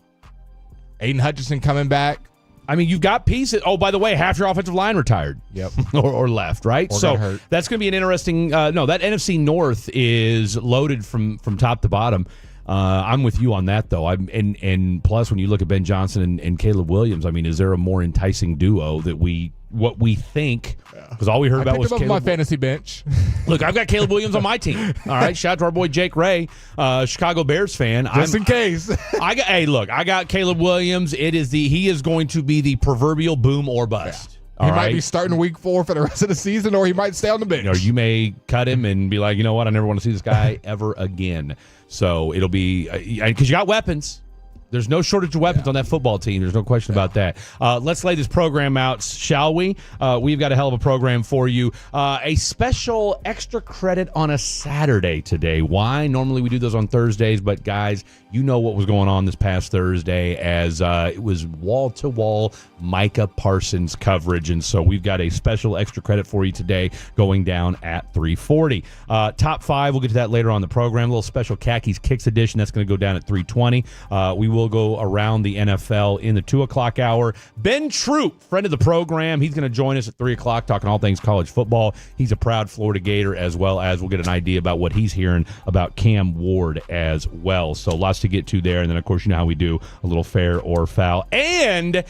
Aiden Hutchinson coming back. I mean, you've got pieces. Oh, by the way, half your offensive line retired. Yep. or left, right? Or so got hurt. that's going to be an interesting that NFC North is loaded from top to bottom. I'm with you on that, though. And plus, when you look at Ben Johnson and Caleb Williams, I mean, is there a more enticing duo that what we think? Because all we heard about was Caleb. Caleb. My fantasy bench. Look, I've got Caleb Williams on my team. All right, shout out to our boy Jake Ray, Chicago Bears fan. Just in case. I got Caleb Williams. He is going to be the proverbial boom or bust. Yeah. He might be starting week 4 for the rest of the season, or he might stay on the bench. Or you may cut him and be like, you know what, I never want to see this guy ever again. So it'll be because you got weapons. There's no shortage of weapons on that football team. There's no question about that. Let's lay this program out, shall we? We've got a hell of a program for you. A special extra credit on a Saturday today. Why? Normally we do those on Thursdays, but guys, you know what was going on this past Thursday as it was wall-to-wall Micah Parsons coverage, and so we've got a special extra credit for you today going down at 3:40. Top 5, we'll get to that later on the program. A little special Khakis Kicks edition. That's going to go down at 3:20. We will go around the NFL in the 2 o'clock hour. Ben Troop, friend of the program, he's going to join us at 3 o'clock talking all things college football. He's a proud Florida Gator, as well as we'll get an idea about what he's hearing about Cam Ward as well. So lots to get to there. And then, of course, you know how we do a little fair or foul. And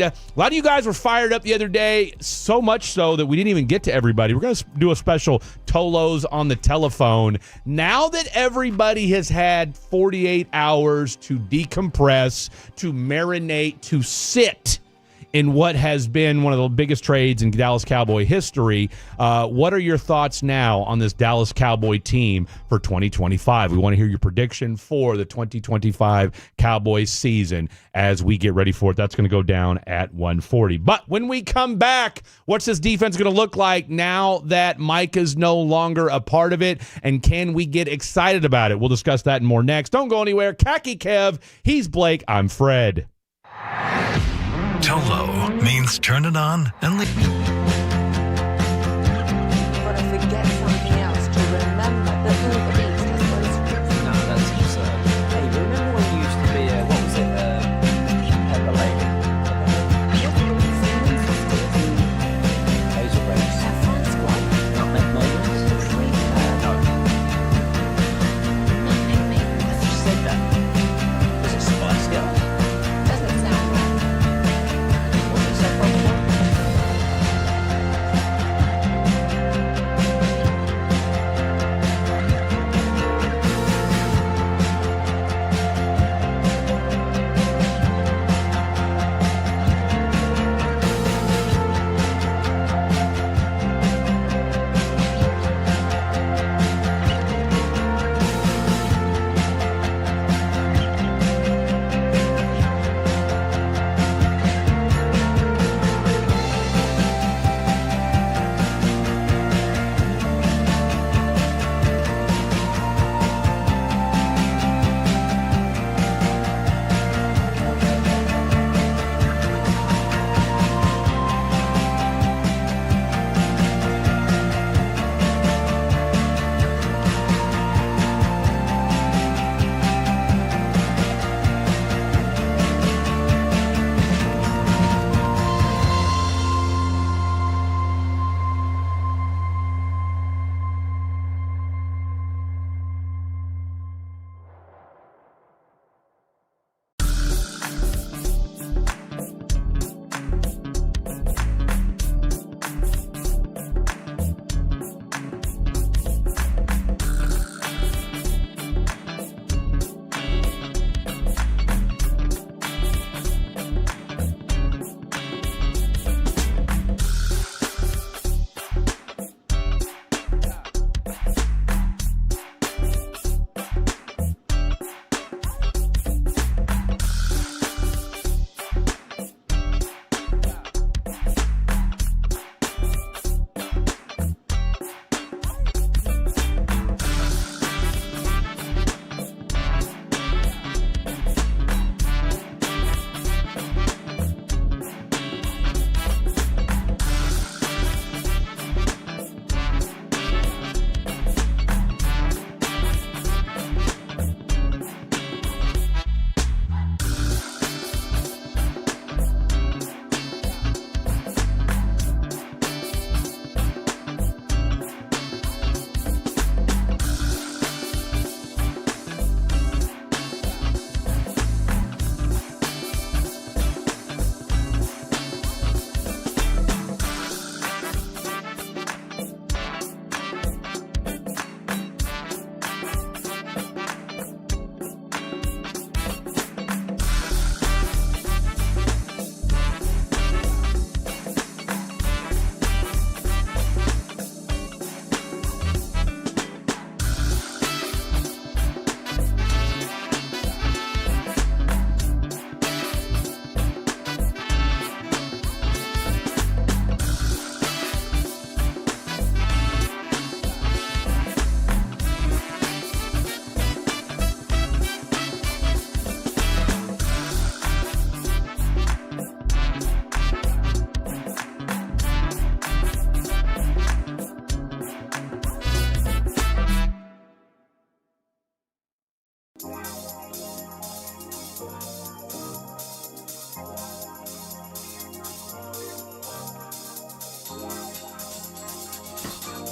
a lot of you guys were fired up the other day, so much so that we didn't even get to everybody. We're going to do a special Tolos on the telephone. Now that everybody has had 48 hours to decompress, to marinate, to sit in what has been one of the biggest trades in Dallas Cowboy history, what are your thoughts now on this Dallas Cowboy team for 2025? We want to hear your prediction for the 2025 Cowboys season as we get ready for it. That's going to go down at 1:40. But when we come back, what's this defense going to look like now that Mike is no longer a part of it? And can we get excited about it? We'll discuss that and more next. Don't go anywhere. Khaki Kev, he's Blake, I'm Fred. Tolo means turn it on and leave. But I forget something else to remember that Uber Eats has those. No, that's absurd. Hey, remember when you used to be what was it, pepper lady? Hazel Race. Nutmeg Maidens? No. Nutmeg Maidens. You said that. Was it Spice Girl? Doesn't sound right.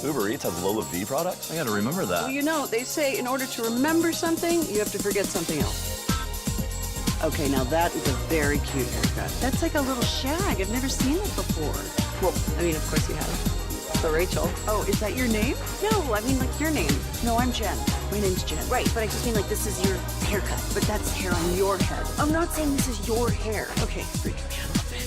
Uber Eats has Lola V products? I gotta remember that. Well, you know, they say in order to remember something, you have to forget something else. Okay, now that is a very cute haircut. That's like a little shag. I've never seen it before. Well, I mean, of course you have. So Rachel. Oh, is that your name? No, I mean like your name. No, I'm Jen. My name's Jen. Right, but I just mean like this is your haircut. But that's hair on your head. I'm not saying this is your hair. Okay, freak me out a little bit.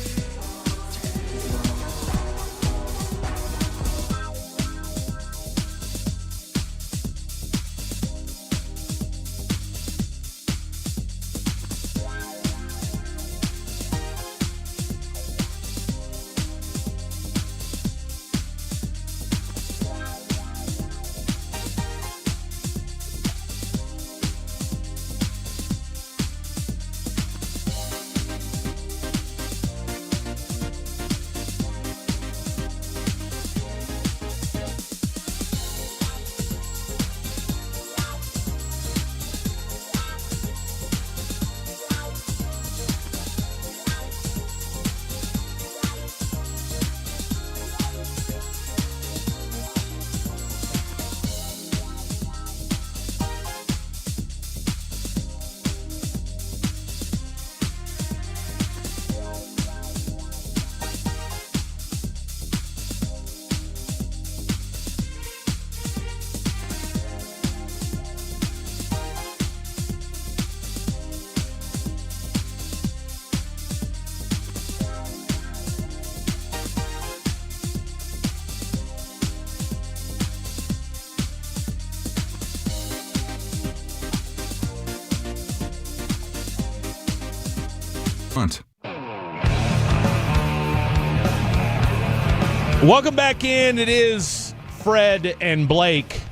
Welcome back in. It is Fred and Blake,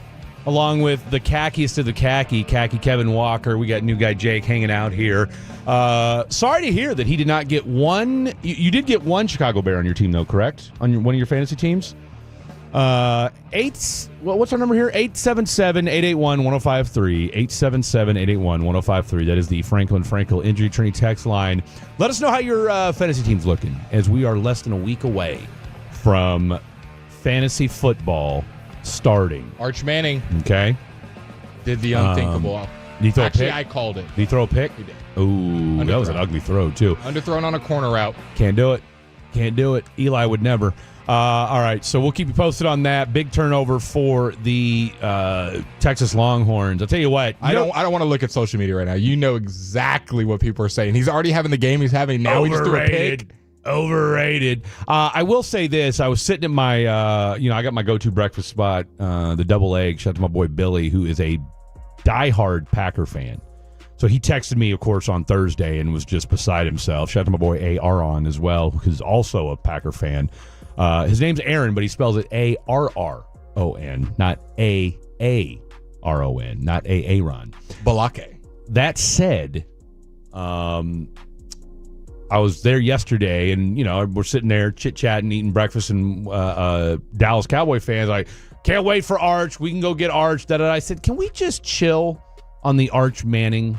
along with the khakkiest of the khaki Kevin Walker. We got new guy Jake hanging out here. Sorry to hear that he did not get one. You did get one Chicago Bear on your team, though, correct? On one of your fantasy teams? What's our number here? 877-881-1053. 877-881-1053. That is the Franklin Frankel Injury Training text line. Let us know how your fantasy team's looking, as we are less than a week away from fantasy football starting. Arch Manning. Okay. Did the unthinkable. Did he throw a pick? I called it. Did he throw a pick? He did. Ooh, that was an ugly throw, too. Underthrown on a corner route. Can't do it. Eli would never. All right, so we'll keep you posted on that. Big turnover for the Texas Longhorns. I'll tell you what. I don't want to look at social media right now. You know exactly what people are saying. He's already having the game he's having. Now he just threw a pick. Overrated. I will say this. I was sitting at my, I got my go-to breakfast spot, the double egg. Shout out to my boy Billy, who is a diehard Packer fan. So he texted me, of course, on Thursday and was just beside himself. Shout out to my boy Aaron as well, who's also a Packer fan. His name's Aaron, but he spells it A-R-R-O-N, not A-A-R-O-N, not A-A-Ron. Balake. That said, I was there yesterday, and, we're sitting there chit-chatting, eating breakfast, and Dallas Cowboy fans like, can't wait for Arch. We can go get Arch. I said, can we just chill on the Arch Manning,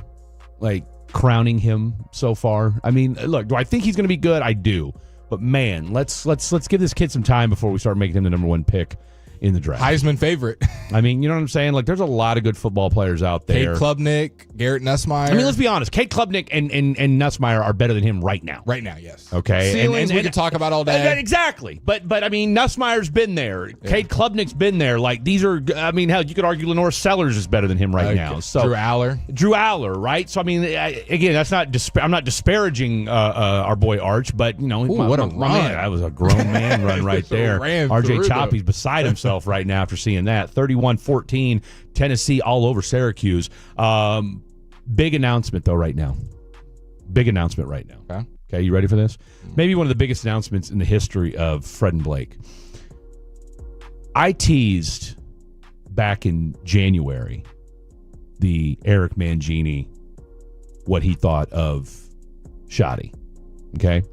crowning him so far? I mean, look, do I think he's going to be good? I do. But, man, let's give this kid some time before we start making him the number one pick in the draft. Heisman favorite. I mean, you know what I'm saying? There's a lot of good football players out there. Cade Klubnik, Garrett Nussmeier. I mean, let's be honest. Cade Klubnik and Nussmeier are better than him right now. Right now, yes. Okay. Ceilings we could talk about all day. Exactly. But I mean, Nussmeier's been there. Yeah. Cade Klubnik's been there. These are, hell, you could argue Lenore Sellers is better than him right now. So Drew Aller, right? So, I mean, again, that's not, I'm not disparaging our boy Arch, but, what a run. Man, that was a grown man run right there. RJ Choppy's beside himself right now after seeing that. 31-14, Tennessee all over Syracuse. Big announcement, though, right now. Okay, you ready for this? Maybe one of the biggest announcements in the history of Fred and Blake. I teased back in January the Eric Mangini, what he thought of Shoddy. Okay?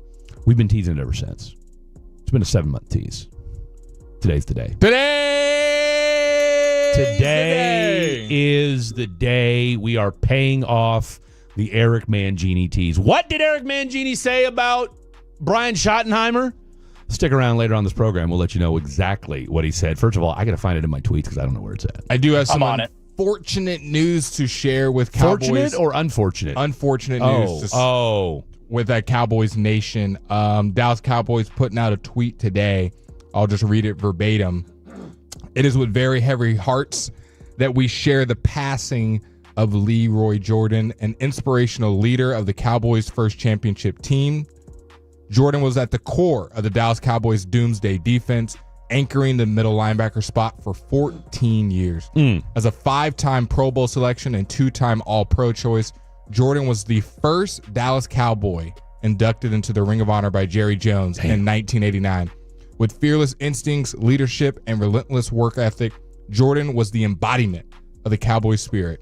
We've been teasing it ever since. It's been a 7-month tease. Today's the day. Today is the day we are paying off the Eric Mangini tease. What did Eric Mangini say about Brian Schottenheimer? Stick around later on this program. We'll let you know exactly what he said. First of all, I got to find it in my tweets because I don't know where it's at. I do have some on it. Unfortunate news to share with Cowboys. Fortunate or unfortunate? Unfortunate news. With that Cowboys Nation. Dallas Cowboys putting out a tweet today. I'll just read it verbatim. It is with very heavy hearts that we share the passing of Leroy Jordan, an inspirational leader of the Cowboys' first championship team. Jordan was at the core of the Dallas Cowboys' doomsday defense, anchoring the middle linebacker spot for 14 years. As a 5-time Pro Bowl selection and 2-time All-Pro choice, Jordan was the first Dallas Cowboy inducted into the Ring of Honor by Jerry Jones in 1989. With fearless instincts, leadership, and relentless work ethic, Jordan was the embodiment of the Cowboy spirit.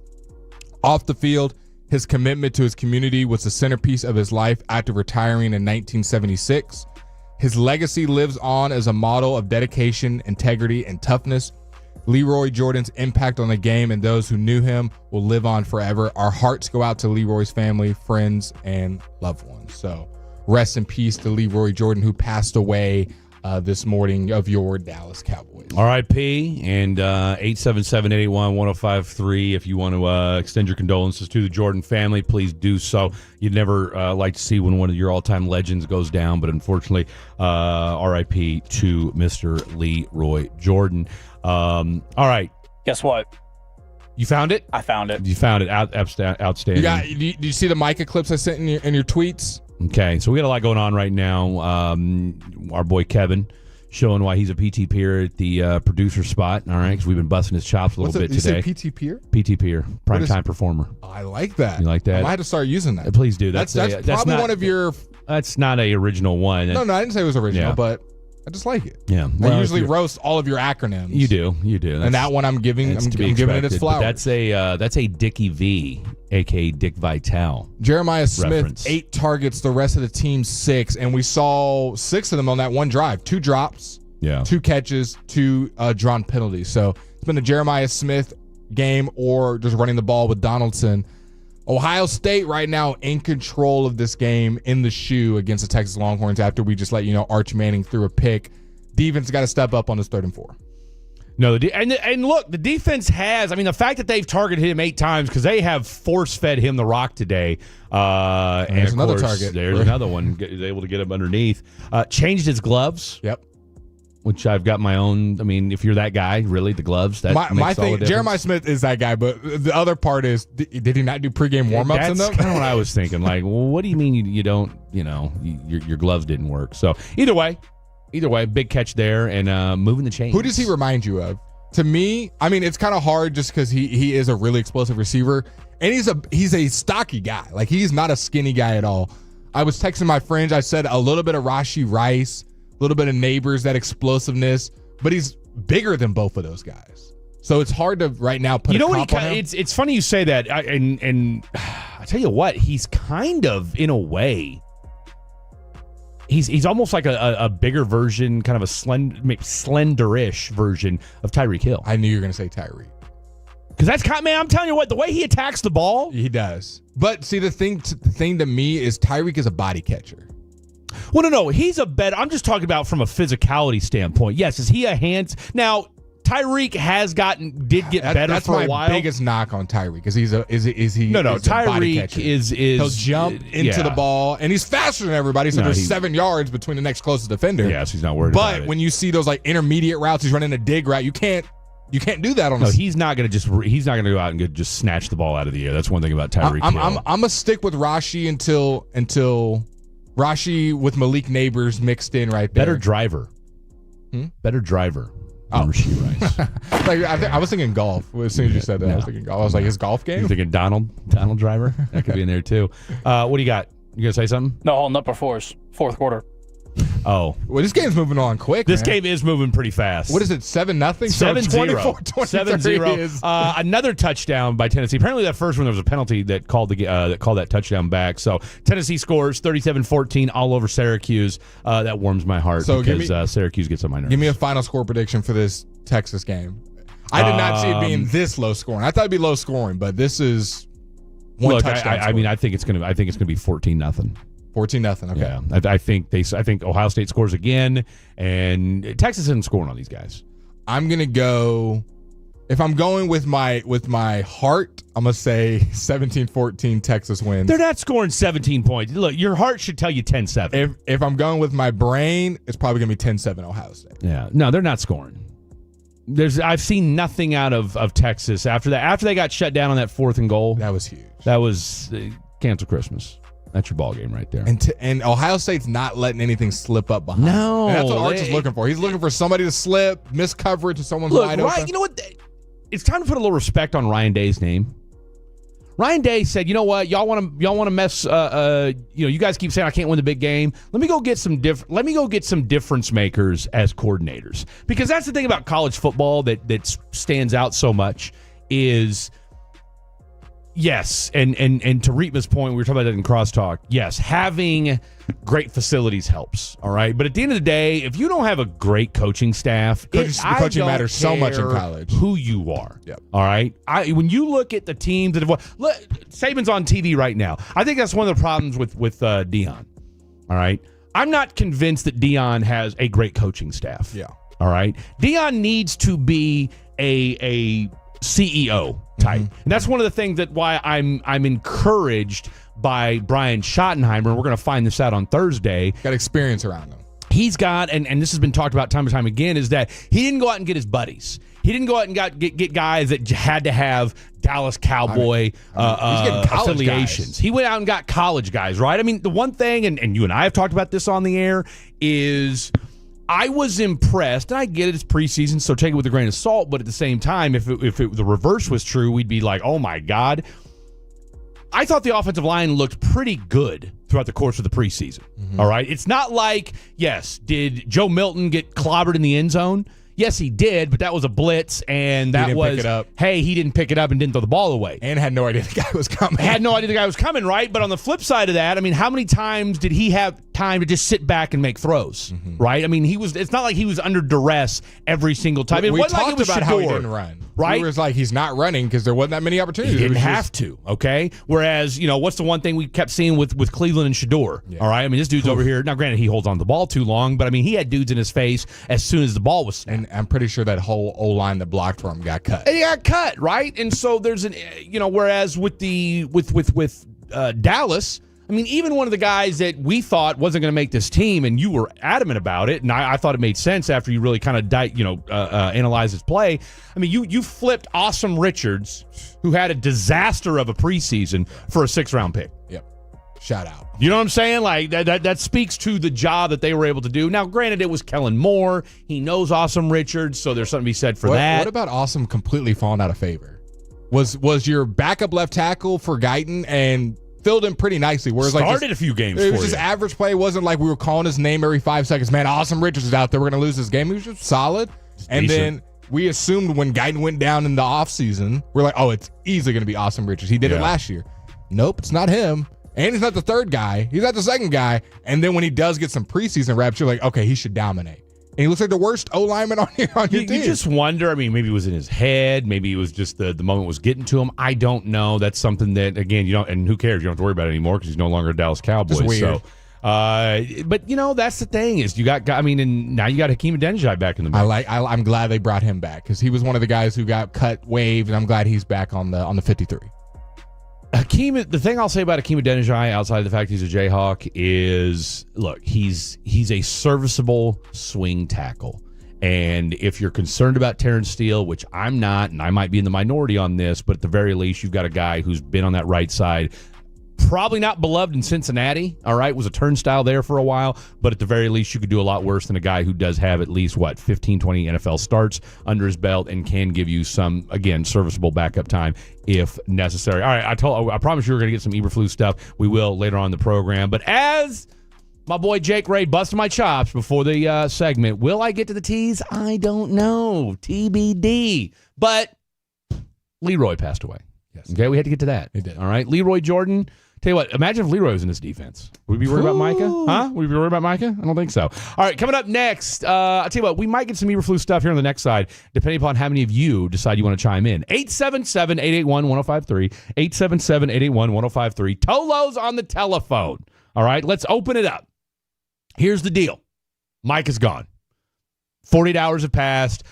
Off the field, his commitment to his community was the centerpiece of his life after retiring in 1976. His legacy lives on as a model of dedication, integrity, and toughness. Leroy Jordan's impact on the game and those who knew him will live on forever. Our hearts go out to Leroy's family, friends, and loved ones. So rest in peace to Leroy Jordan, who passed away this morning of your Dallas Cowboys. R.I.P. and 877-881-1053. If you want to extend your condolences to the Jordan family, please do so. You'd never like to see when one of your all-time legends goes down, but unfortunately, R.I.P. to Mr. Leroy Jordan. All right. Guess what? You found it? I found it. You found it. Outstanding. Do you see the Micah clips I sent in your tweets? Okay, so we got a lot going on right now. Our boy Kevin showing why he's a PT peer at the producer spot. All right, because we've been busting his chops a little bit today. You say PT peer? PT peer, primetime performer. Oh, I like that. You like that? I might have to start using that. Please do. That's probably one of your. That's not a original one. No, I didn't say it was original, but I just like it. Yeah, I usually roast all of your acronyms. You do. And that one I'm giving it its flowers. That's a Dickie V, aka Dick Vitale. Jeremiah Smith, reference. 8 targets, the rest of the team 6, and we saw 6 of them on that one drive. 2 drops, 2 catches, 2 drawn penalties. So it's been the Jeremiah Smith game or just running the ball with Donaldson. Ohio State right now in control of this game in the shoe against the Texas Longhorns after we just let you know Arch Manning threw a pick. Defense got to step up on this 3rd and 4. No, and look, the defense has. I mean, the fact that they've targeted him 8 times because they have force-fed him the rock today. And there's of another course, target. There's another one. Is able to get him underneath. Changed his gloves. Yep. Which I've got my own. I mean, if you're that guy, really, the gloves. That my makes all thing. the difference. Jeremiah Smith is that guy, but the other part is, did he not do pregame warmups in them? That's kind of what I was thinking. Like, well, what do you mean you don't? Your gloves didn't work. So either way, big catch there and moving the chains. Who does he remind you of? To me, I mean, it's kind of hard just because he is a really explosive receiver, and he's a stocky guy. Like, he's not a skinny guy at all. I was texting my friends. I said a little bit of Rashee Rice, a little bit of Neighbors, that explosiveness, but he's bigger than both of those guys. So it's hard to right now put. On him. It's funny you say that, and I tell you what, he's kind of in a way. He's almost like a bigger version, kind of a slenderish version of Tyreek Hill. I knew you were going to say Tyreek. Because that's kind of, man, I'm telling you what, the way he attacks the ball. He does. But see, the thing to me is Tyreek is a body catcher. Well, no, he's a better. I'm just talking about from a physicality standpoint. Yes, is he a hands? Now, Tyreek did get better that's for a while. That's my biggest knock on Tyreek. Is he? No. Tyreek is he'll jump into the ball, and he's faster than everybody. So there's 7 yards between the next closest defender. Yes, he's not worried about it. But when you see those like intermediate routes, he's running a dig route. You can't do that on. No, he's not going to go out and just snatch the ball out of the air. That's one thing about Tyreek. I'm gonna stick with Rashee until Rashee with Malik Neighbors mixed in right there. Better driver. Rashee Rice. I was thinking golf as soon as you said that. I was thinking golf. I was like, his golf game. You're thinking Donald Driver. That could be in there too. What do you got? You gonna say something? No, holding up before us. 4th quarter. Oh, well, this game's moving on quick. This game is moving pretty fast. What is it? 7-0. 7-0. Another touchdown by Tennessee. Apparently, that first one there was a penalty that called that touchdown back. So Tennessee scores 37-14 all over Syracuse. That warms my heart because Syracuse gets on my nerves. Give me a final score prediction for this Texas game. I did not see it being this low scoring. I thought it'd be low scoring, but this is one touchdown. I think it's gonna be 14-0. 14-0. Okay. Yeah, I think Ohio State scores again, and Texas isn't scoring on these guys. I'm gonna go. If I'm going with my heart, I'm gonna say 17-14 Texas wins. They're not scoring 17 points. Look, your heart should tell you 10-7. If I'm going with my brain, it's probably gonna be 10-7 Ohio State. Yeah, no, they're not scoring. I've seen nothing out of Texas after that. After they got shut down on that 4th and goal, that was huge. That was cancel Christmas. That's your ball game right there. And Ohio State's not letting anything slip up behind. No, and that's what Arch is looking for. He's looking for somebody to slip, miss coverage, and someone's wide open. You know what? It's time to put a little respect on Ryan Day's name. Ryan Day said, "You know what? Y'all want to mess. You guys keep saying I can't win the big game. Let me go get some difference makers as coordinators, because that's the thing about college football that stands out so much is." Yes, and to Reetma's point, we were talking about that in crosstalk. Yes, having great facilities helps, all right? But at the end of the day, if you don't have a great coaching staff, coaching matters so much in college. Who you are, yep. All right? When you look at the teams that have won, look, Saban's on TV right now. I think that's one of the problems with Deion, all right? I'm not convinced that Deion has a great coaching staff. Yeah. All right? Deion needs to be a CEO type. And that's one of the things that why I'm encouraged by Brian Schottenheimer. We're going to find this out on Thursday. Got experience around him. He's got, and this has been talked about time and time again, is that he didn't go out and get his buddies. He didn't go out and get guys that had to have Dallas Cowboy affiliations. Guys. He went out and got college guys, right? I mean, the one thing, and you and I have talked about this on the air, is I was impressed, and I get it, it's preseason, so take it with a grain of salt, but at the same time, if the reverse was true, we'd be like, oh my God. I thought the offensive line looked pretty good throughout the course of the preseason, all right? It's not like, yes, did Joe Milton get clobbered in the end zone? Yes, he did, but that was a blitz, and that was, pick it up. Hey, he didn't pick it up and didn't throw the ball away. And had no idea the guy was coming. Right? But on the flip side of that, I mean, how many times did he have time to just sit back and make throws, right? I mean, it's not like he was under duress every single time. We talked about how he didn't run. Right? It was like he's not running because there wasn't that many opportunities. He didn't have to, okay? Whereas, what's the one thing we kept seeing with Cleveland and Shador, all right? I mean, this dude's over here. Now, granted, he holds on to the ball too long, but, I mean, he had dudes in his face as soon as the ball was snapped. And I'm pretty sure that whole O-line that blocked for him got cut. And he got cut, right? And so there's whereas with Dallas, I mean, even one of the guys that we thought wasn't going to make this team, and you were adamant about it, and I thought it made sense after you really kind of analyzed his play. I mean, you flipped Awesome Richards, who had a disaster of a preseason, for a 6th-round pick. Yep. Shout out. You know what I'm saying? Like that speaks to the job that they were able to do. Now, granted, it was Kellen Moore. He knows Awesome Richards, so there's something to be said for that. What about Awesome completely falling out of favor? Was your backup left tackle for Guyton and filled in pretty nicely. Whereas started a few games. It was just average play. It wasn't like we were calling his name every 5 seconds. Man, Awesome Richards is out there. We're going to lose this game. He was just solid. And then we assumed when Guyton went down in the offseason, we're like, oh, it's easily going to be Awesome Richards. He did it last year. Nope, it's not him. And he's not the third guy. He's not the second guy. And then when he does get some preseason reps, you're like, okay, he should dominate. And he looks like the worst O-lineman on your team. You just wonder, I mean, maybe it was in his head. Maybe it was just the moment was getting to him. I don't know. That's something that, again, you don't, and who cares? You don't have to worry about it anymore because he's no longer a Dallas Cowboys. Just weird. So, but, that's the thing is and now you got Hakeem Adeniji back in the mix. I'm glad they brought him back because he was one of the guys who got cut, waived, and I'm glad he's back on the 53. Hakeem, the thing I'll say about Hakeem Adeniji, outside of the fact he's a Jayhawk, is look, he's a serviceable swing tackle. And if you're concerned about Terrence Steele, which I'm not, and I might be in the minority on this, but at the very least, you've got a guy who's been on that right side. Probably not beloved in Cincinnati, all right? Was a turnstile there for a while, but at the very least, you could do a lot worse than a guy who does have at least, 15, 20 NFL starts under his belt and can give you some, again, serviceable backup time if necessary. All right, I promise you we're going to get some Eberflus stuff. We will later on in the program. But as my boy Jake Ray busted my chops before the segment, will I get to the tease? I don't know. TBD. But Leroy passed away. Yes. Okay, we had to get to that. He did. All right, Leroy Jordan. Tell you what, imagine if Leroy was in this defense. Would we be worried about Micah? Huh? Would we be worried about Micah? I don't think so. All right, coming up next, I'll tell you what, we might get some Eberflus stuff here on the next side, depending upon how many of you decide you want to chime in. 877-881-1053. 877-881-1053. Tolo's on the telephone. All right, let's open it up. Here's the deal. Mike is gone. 48 hours have passed.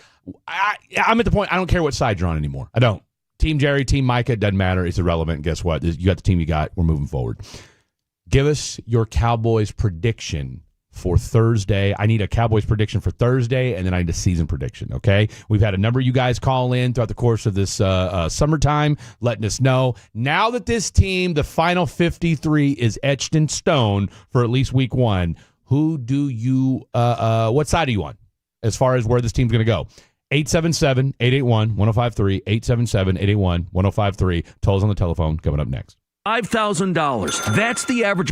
I'm at the point I don't care what side you're on anymore. I don't. Team Jerry, Team Micah, it doesn't matter. It's irrelevant. Guess what? You got the team you got. We're moving forward. Give us your Cowboys prediction for Thursday. I need a Cowboys prediction for Thursday, and then I need a season prediction, okay? We've had a number of you guys call in throughout the course of this summertime, letting us know. Now that this team, the final 53, is etched in stone for at least week 1, who do you, what side are you on as far as where this team's going to go? 877-881-1053, 877-881-1053. Tolls on the telephone coming up next. $5,000. That's the average.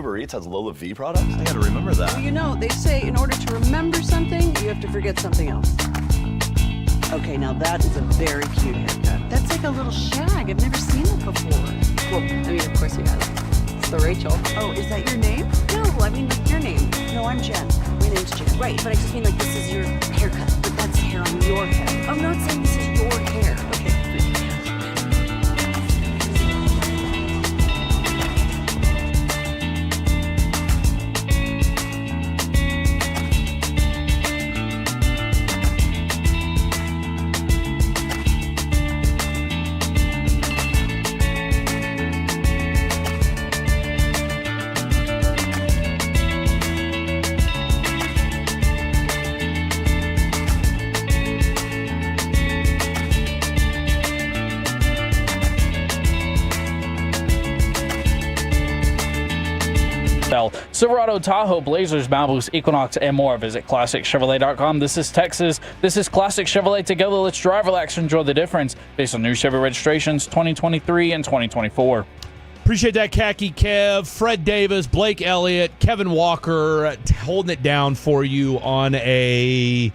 Uber Eats has Lola V products? I gotta remember that. Well, you know, they say in order to remember something, you have to forget something else. Okay, now that is a very cute haircut. That's like a little shag. I've never seen it before. Well, I mean, of course you got it. It's the Rachel. Oh, is that your name? No, I mean like your name. No, I'm Jen. My name's Jen. Right, but I just mean like this is your haircut. But that's hair on your head. I'm not saying this is your hair. Okay. Silverado, Tahoe, Blazers, Malibus, Equinox, and more. Visit ClassicChevrolet.com. This is Texas. This is Classic Chevrolet. Together, let's drive, relax, and enjoy the difference based on new Chevy registrations 2023 and 2024. Appreciate that, Khaki Kev, Fred Davis, Blake Elliott, Kevin Walker holding it down for you on a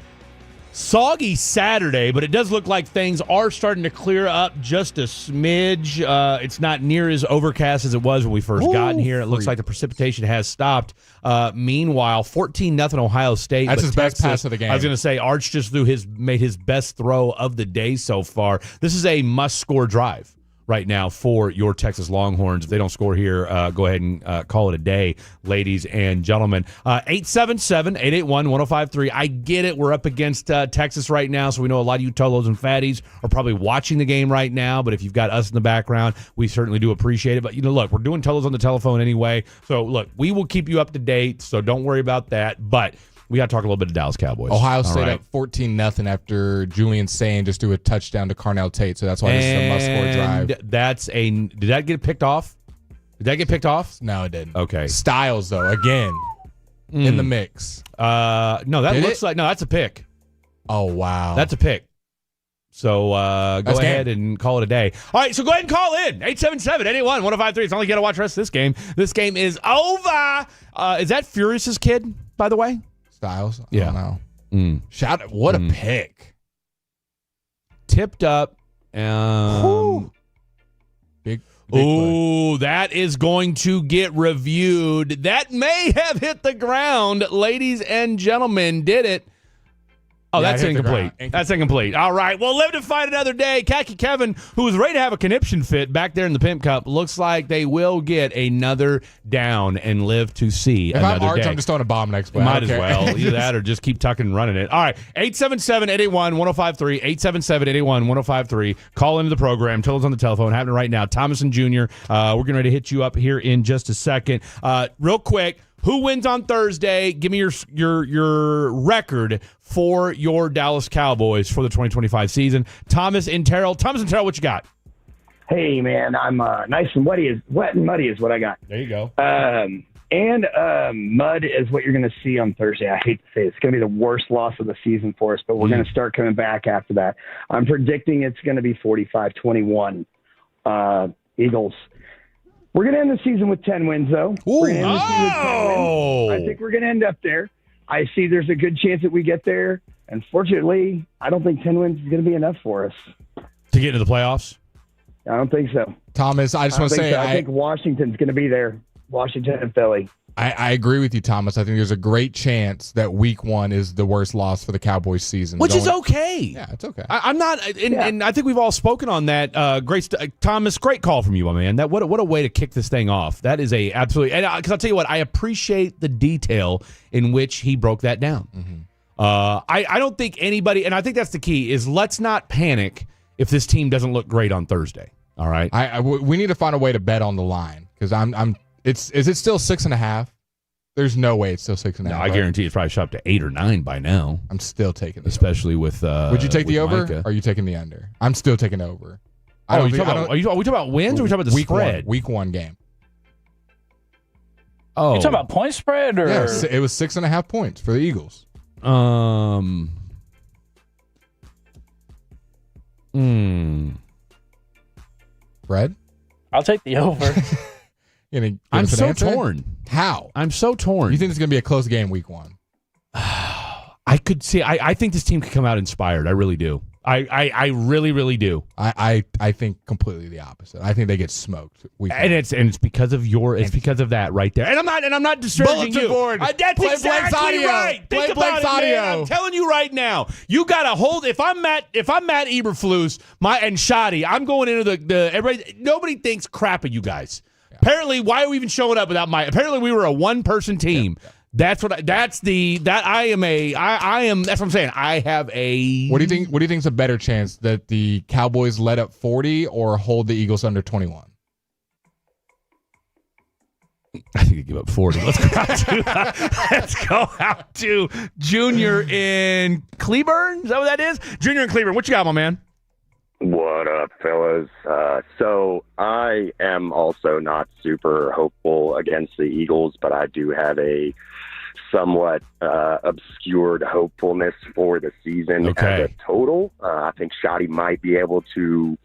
soggy Saturday, but it does look like things are starting to clear up just a smidge. It's not near as overcast as it was when we first got in here. It looks like the precipitation has stopped. Meanwhile, 14-0 Ohio State. That's his Texas, best pass of the game. I was going to say, Arch just made his best throw of the day so far. This is a must-score drive right now for your Texas Longhorns. If they don't score here, go ahead and call it a day, ladies and gentlemen. 877-881-1053. I get it. We're up against Texas right now, so we know a lot of you Tolos and Fatties are probably watching the game right now, but if you've got us in the background, we certainly do appreciate it. But, look, we're doing Tolos on the telephone anyway, so, look, we will keep you up to date, so don't worry about that. But we got to talk a little bit of Dallas Cowboys. Ohio State up 14-0 after Julian Sane just threw a touchdown to Carnell Tate, so that's why this is a must-score drive. Did that get picked off? Did that get picked off? No, it didn't. Okay. Styles, though, again, in the mix. No, that's a pick. Oh, wow. That's a pick. So go ahead and call it a day. All right, so go ahead and call in. 877-881-1053. It's only got to watch the rest of this game. This game is over. Is that Furious's kid, by the way? Styles? I Yeah. don't know. Shout out. What a pick. Tipped up. Big Ooh, that is going to get reviewed. That may have hit the ground, ladies and gentlemen. Did it? Oh, that's incomplete. That's incomplete. All right. Well, live to fight another day. Khaki Kevin, who was ready to have a conniption fit back there in the Pimp Cup, looks like they will get another down and live to see another I'm Arch, day. I'm just throwing a bomb next play. Might as well. Either that or just keep tucking and running it. All right. 877-881-1053. 877-881-1053. Call into the program. Tell us on the telephone. Happening right now. Thomas and Jr. We're getting ready to hit you up here in just a second. Real quick. Who wins on Thursday? Give me your record for your Dallas Cowboys for the 2025 season. Thomas and Terrell. Thomas and Terrell, what you got? Hey, man, I'm nice and wet and muddy is what I got. There you go. Mud is what you're going to see on Thursday. I hate to say it. It's going to be the worst loss of the season for us, but we're going to start coming back after that. I'm predicting it's going to be 45-21 Eagles. We're going to end the season with 10 wins, though. We're gonna end the season with 10 wins. I think we're going to end up there. I see there's a good chance that we get there. Unfortunately, I don't think 10 wins is going to be enough for us. To get into the playoffs? I don't think so. Thomas, I just want to say... I think Washington's going to be there. Washington and Philly. I agree with you, Thomas. I think there's a great chance that week 1 is the worst loss for the Cowboys season. Which is okay. Yeah, it's okay. I'm not, and I think we've all spoken on that. Thomas, great call from you, my man. What a way to kick this thing off. That is a absolutely, and because I'll tell you what, I appreciate the detail in which he broke that down. I don't think anybody, and I think that's the key, is let's not panic if this team doesn't look great on Thursday. All right, we need to find a way to bet on the line because is it still 6.5? There's no way it's still 6.5. No, I guarantee it's probably shot up to 8 or 9 by now. I'm still taking the especially over. With. Would you take the over? Micah. Or are you taking the under? I'm still taking the over. Are we talking about wins or are we talking about the spread? Week 1 game. Oh, you talking about point spread or? Yeah, it was 6.5 points for the Eagles. Fred, I'll take the over. I'm so torn. How? I'm so torn. You think it's going to be a close game week 1? I could see. I think this team could come out inspired. I really do. I really, really do. I think completely the opposite. I think they get smoked. It's because of because of that right there. And I'm not discouraging you. Board. That's Play exactly Blake's audio. right. Play Think about Blake's it, audio. man. I'm telling you right now. You got to hold. If I'm Matt Eberflus, and Shoddy, I'm going into the everybody. Nobody thinks crap of you guys. Yeah. Apparently, why are we even showing up without Apparently, we were a one-person team. Yeah. That's what that's what I'm saying. I have a. What do you think is a better chance, that the Cowboys let up 40 or hold the Eagles under 21? I think they give up 40. Let's go out to Junior in Cleburne. Is that what that is? Junior in Cleburne. What you got, my man? What up, fellas? So I am also not super hopeful against the Eagles, but I do have a somewhat obscured hopefulness for the season as a total. I think Shoddy might be able to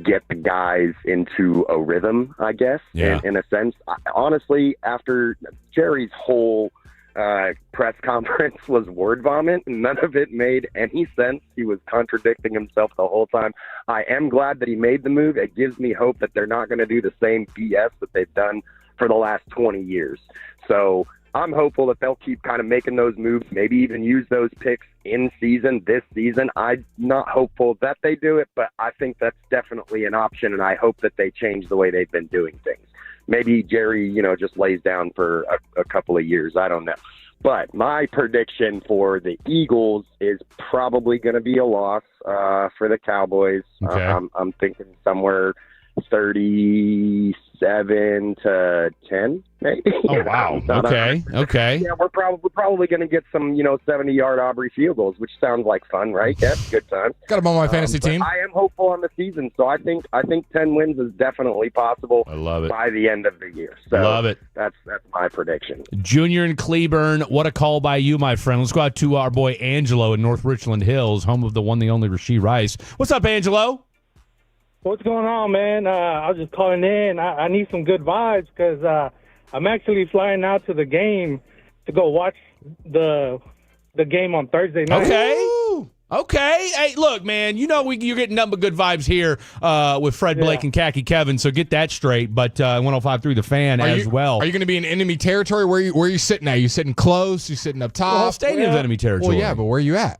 get the guys into a rhythm, I guess, in a sense. Honestly, after Jerry's whole press conference was word vomit, and none of it made any sense. He was contradicting himself the whole time. I am glad that he made the move. It gives me hope that they're not going to do the same BS that they've done for the last 20 years. So I'm hopeful that they'll keep kind of making those moves, maybe even use those picks in season this season. I'm not hopeful that they do it, but I think that's definitely an option, and I hope that they change the way they've been doing things. Maybe Jerry, just lays down for a couple of years. I don't know. But my prediction for the Eagles is probably going to be a loss for the Cowboys. Okay. I'm thinking somewhere 37-10, maybe. Oh, wow. Okay. Yeah, we're probably going to get some, 70-yard Aubrey field goals, which sounds like fun, right? Yeah, good time. Got him on my fantasy team. I am hopeful on the season, so I think 10 wins is definitely possible. I love it. By the end of the year. So love it. That's my prediction. Junior in Cleburne, what a call by you, my friend. Let's go out to our boy Angelo in North Richland Hills, home of the one, the only Rasheed Rice. What's up, Angelo? What's going on, man? I was just calling in. I need some good vibes because I'm actually flying out to the game to go watch the game on Thursday night. Okay. Hey, look, man, you're getting nothing but good vibes here with Fred Blake and Khaki Kevin, so get that straight. But 105.3 The Fan as well. Are you going to be in enemy territory? Where are you sitting at? You sitting close? You sitting up top? Well, stadium's enemy territory. Well, yeah, but where are you at?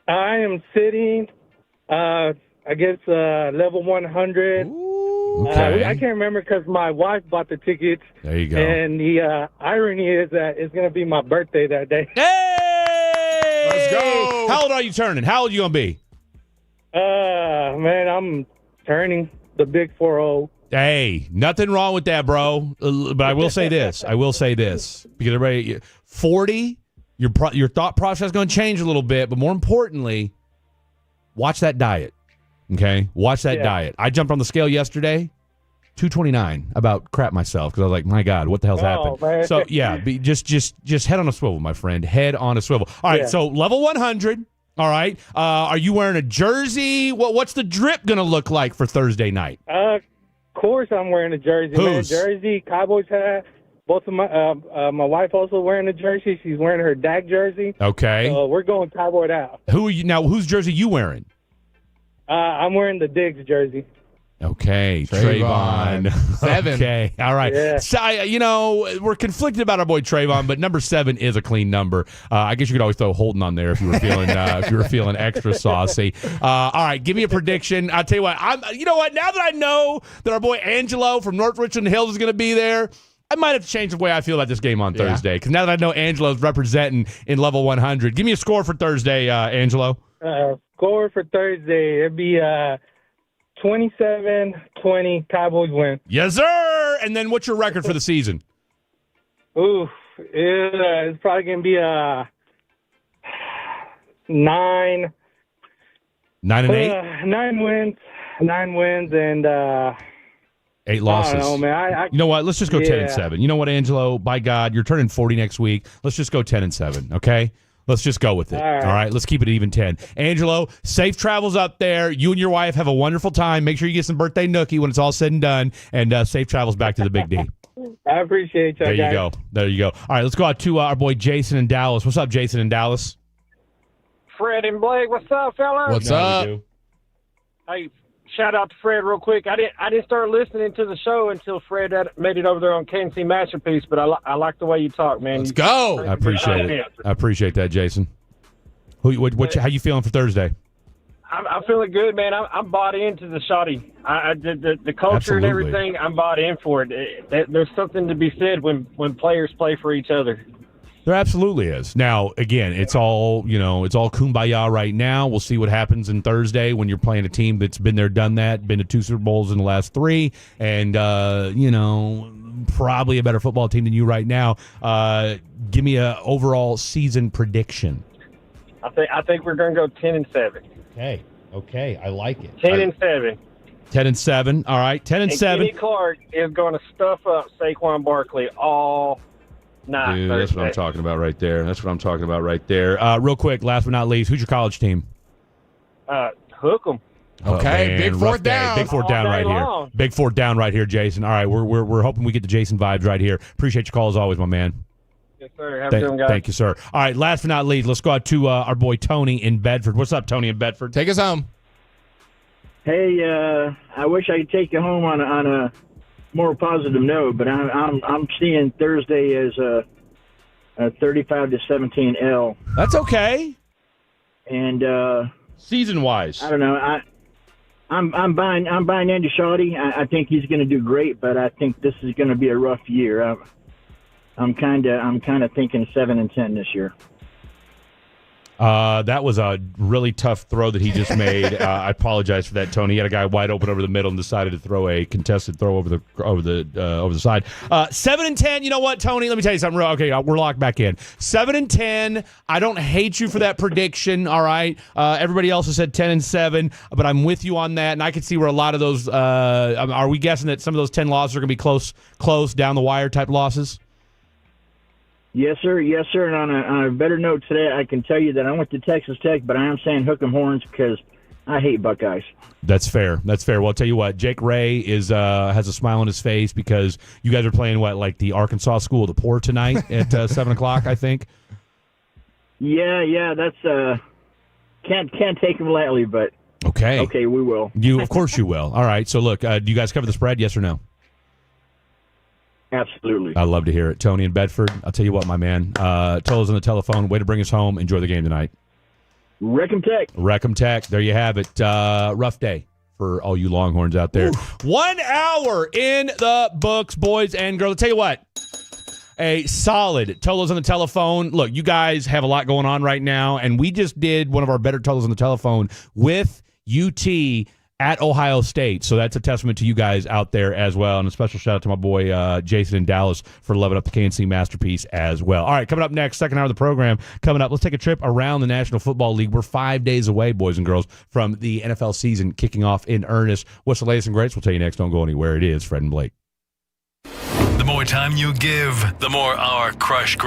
I am sitting, I guess, level 100. Okay. I can't remember because my wife bought the tickets. There you go. And the irony is that it's going to be my birthday that day. Hey! Let's go. How old are you turning? How old are you going to be? Man, I'm turning the big 40. Hey, nothing wrong with that, bro. But I will say this. Because everybody, 40, your thought process is going to change a little bit. But more importantly, watch that diet. Okay? Watch that diet. I jumped on the scale yesterday, 229. About crap myself because I was like, my God, what the hell's happened? Man. So, yeah, just head on a swivel, my friend. Head on a swivel. All right, so level 100. All right. Are you wearing a jersey? What's the drip going to look like for Thursday night? Of course I'm wearing a jersey. Whose? Man. Jersey, Cowboys hat. Both of my wife also wearing a jersey. She's wearing her Dak jersey. Okay. So we're going Cowboy out. Who are you now? Whose jersey you wearing? I'm wearing the Diggs jersey. Okay, Trayvon. 7. Okay, all right. Yeah. So, we're conflicted about our boy Trayvon, but number 7 is a clean number. I guess you could always throw Holden on there if you were feeling extra saucy. All right, give me a prediction. I'll tell you what. You know what? Now that I know that our boy Angelo from North Richland Hills is going to be there, I might have to change the way I feel about this game on Thursday. Because now that I know Angelo's representing in level 100, give me a score for Thursday, Angelo. Score for Thursday, it'd be 27-20 Cowboys win. Yes, sir. And then what's your record for the season? Ooh, it's probably going to be 9. 9-8? 9 wins and 8 losses. I don't know, man. You know what? Let's just go 10-7. You know what, Angelo? By God, you're turning 40 next week. Let's just go 10-7, okay? Let's just go with it. All right, let's keep it even 10. Angelo, safe travels up there. You and your wife have a wonderful time. Make sure you get some birthday nookie when it's all said and done, and safe travels back to the Big D. I appreciate you guys. There you go. There you go. All right, let's go out to our boy Jason in Dallas. What's up, Jason in Dallas? Fred and Blake, what's up, fellas? What's up? Hey, shout out to Fred real quick. I didn't start listening to the show until Fred made it over there on KNC Masterpiece, but I like the way you talk, man. Let's go. I appreciate it. I appreciate that, Jason. How you feeling for Thursday? I'm feeling good, man. I'm bought into the Shoddy. The culture Absolutely. and everything, I'm bought in for it. There's something to be said when players play for each other. There absolutely is. Now, again, it's all kumbaya right now. We'll see what happens in Thursday when you're playing a team that's been there, done that, been to 2 Super Bowls in the last 3, and probably a better football team than you right now. Give me a overall season prediction. I think we're going to go 10-7. Okay, I like it. 10-7. 10-7. All right, 10-7. Kenny Clark is going to stuff up Saquon Barkley all night. Dude, that's what I'm talking about right there. Real quick, last but not least, who's your college team? Hook 'em. Okay, big fourth down. Big fourth down right here. Big fourth down right here, Jason. All right, we're hoping we get the Jason vibes right here. Appreciate your call as always, my man. Yes, sir. Have a good one, guys. Thank you, sir. All right, last but not least, let's go out to our boy Tony in Bedford. What's up, Tony in Bedford? Take us home. Hey, I wish I could take you home on a more positive note, but I'm seeing Thursday as a 35-17 L. That's okay. And season wise, I don't know. I'm buying Andy Shoddy. I think he's going to do great, but I think this is going to be a rough year. I'm kind of thinking 7-10 this year. That was a really tough throw that he just made. I apologize for that, Tony. He had a guy wide open over the middle and decided to throw a contested throw over the side. 7-10. You know what, Tony? Let me tell you something. Okay, we're locked back in. 7-10. I don't hate you for that prediction. All right. Everybody else has said 10-7, but I'm with you on that, and I can see where a lot of those. Are we guessing that some of those 10 losses are going to be close down the wire type losses? Yes, sir. Yes, sir. And on a better note today, I can tell you that I went to Texas Tech, but I am saying hook 'em horns because I hate Buckeyes. That's fair. Well, I'll tell you what. Jake Ray has a smile on his face because you guys are playing like the Arkansas School of the Poor tonight at 7 o'clock, I think. Yeah. That's can't take him lightly, but okay, we will. Of course, you will. All right. So look, do you guys cover the spread? Yes or no? Absolutely. I love to hear it. Tony in Bedford. I'll tell you what, my man. Tolo's on the telephone. Way to bring us home. Enjoy the game tonight. Wreck 'em Tech. There you have it. Rough day for all you Longhorns out there. Ooh. 1 hour in the books, boys and girls. I'll tell you what. A solid Tolo's on the telephone. Look, you guys have a lot going on right now, and we just did one of our better Tolo's on the telephone with UT at Ohio State. So that's a testament to you guys out there as well. And a special shout out to my boy Jason in Dallas for loving up the KNC Masterpiece as well. All right, coming up next, second hour of the program. Coming up, let's take a trip around the National Football League. We're 5 days away, boys and girls, from the NFL season kicking off in earnest. What's the latest and greatest? We'll tell you next. Don't go anywhere. It is Fred and Blake. The more time you give, the more our crush.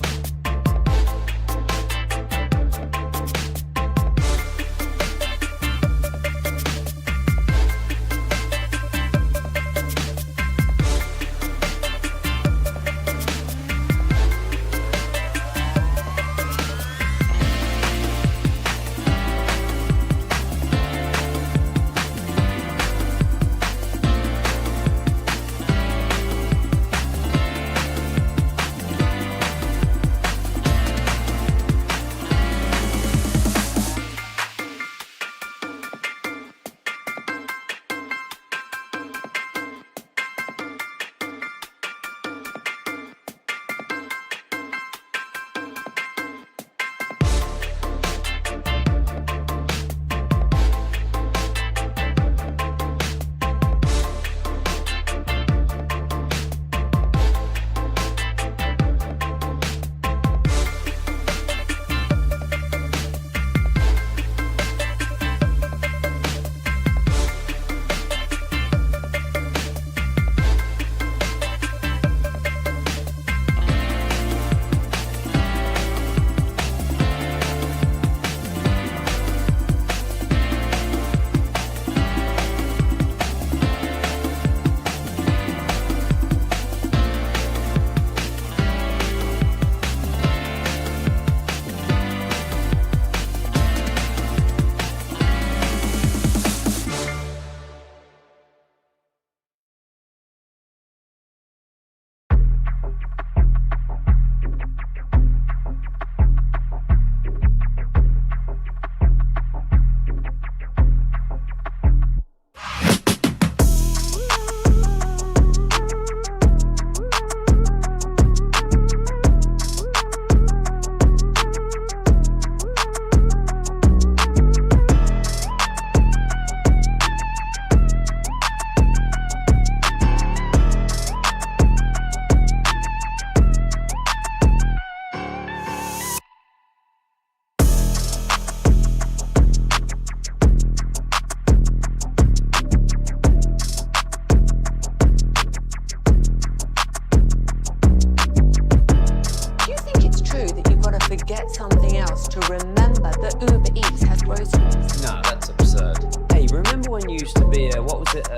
was it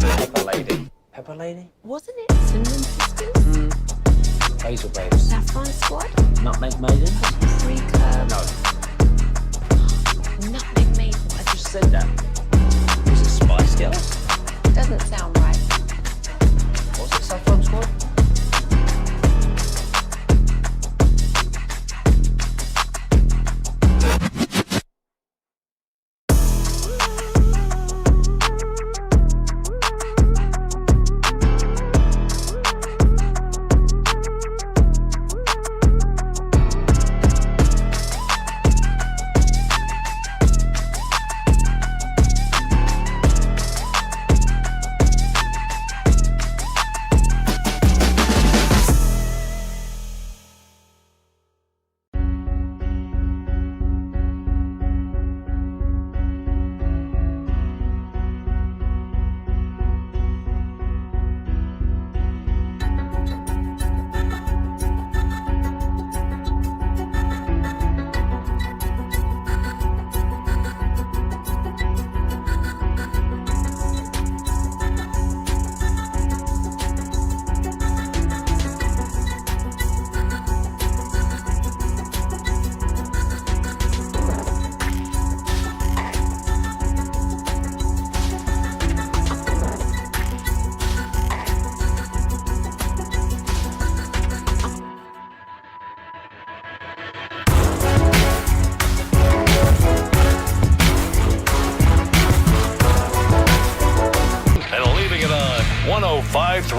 Pepper Lady? Pepper Lady? Wasn't it Cinnamon Sisters? Hazel Babes. Saffron Squad? Nutmeg Maiden? Paprika? No. Nutmeg Maiden. I just said that. Was it Spice Girls? Doesn't sound right. Was it Saffron Squad?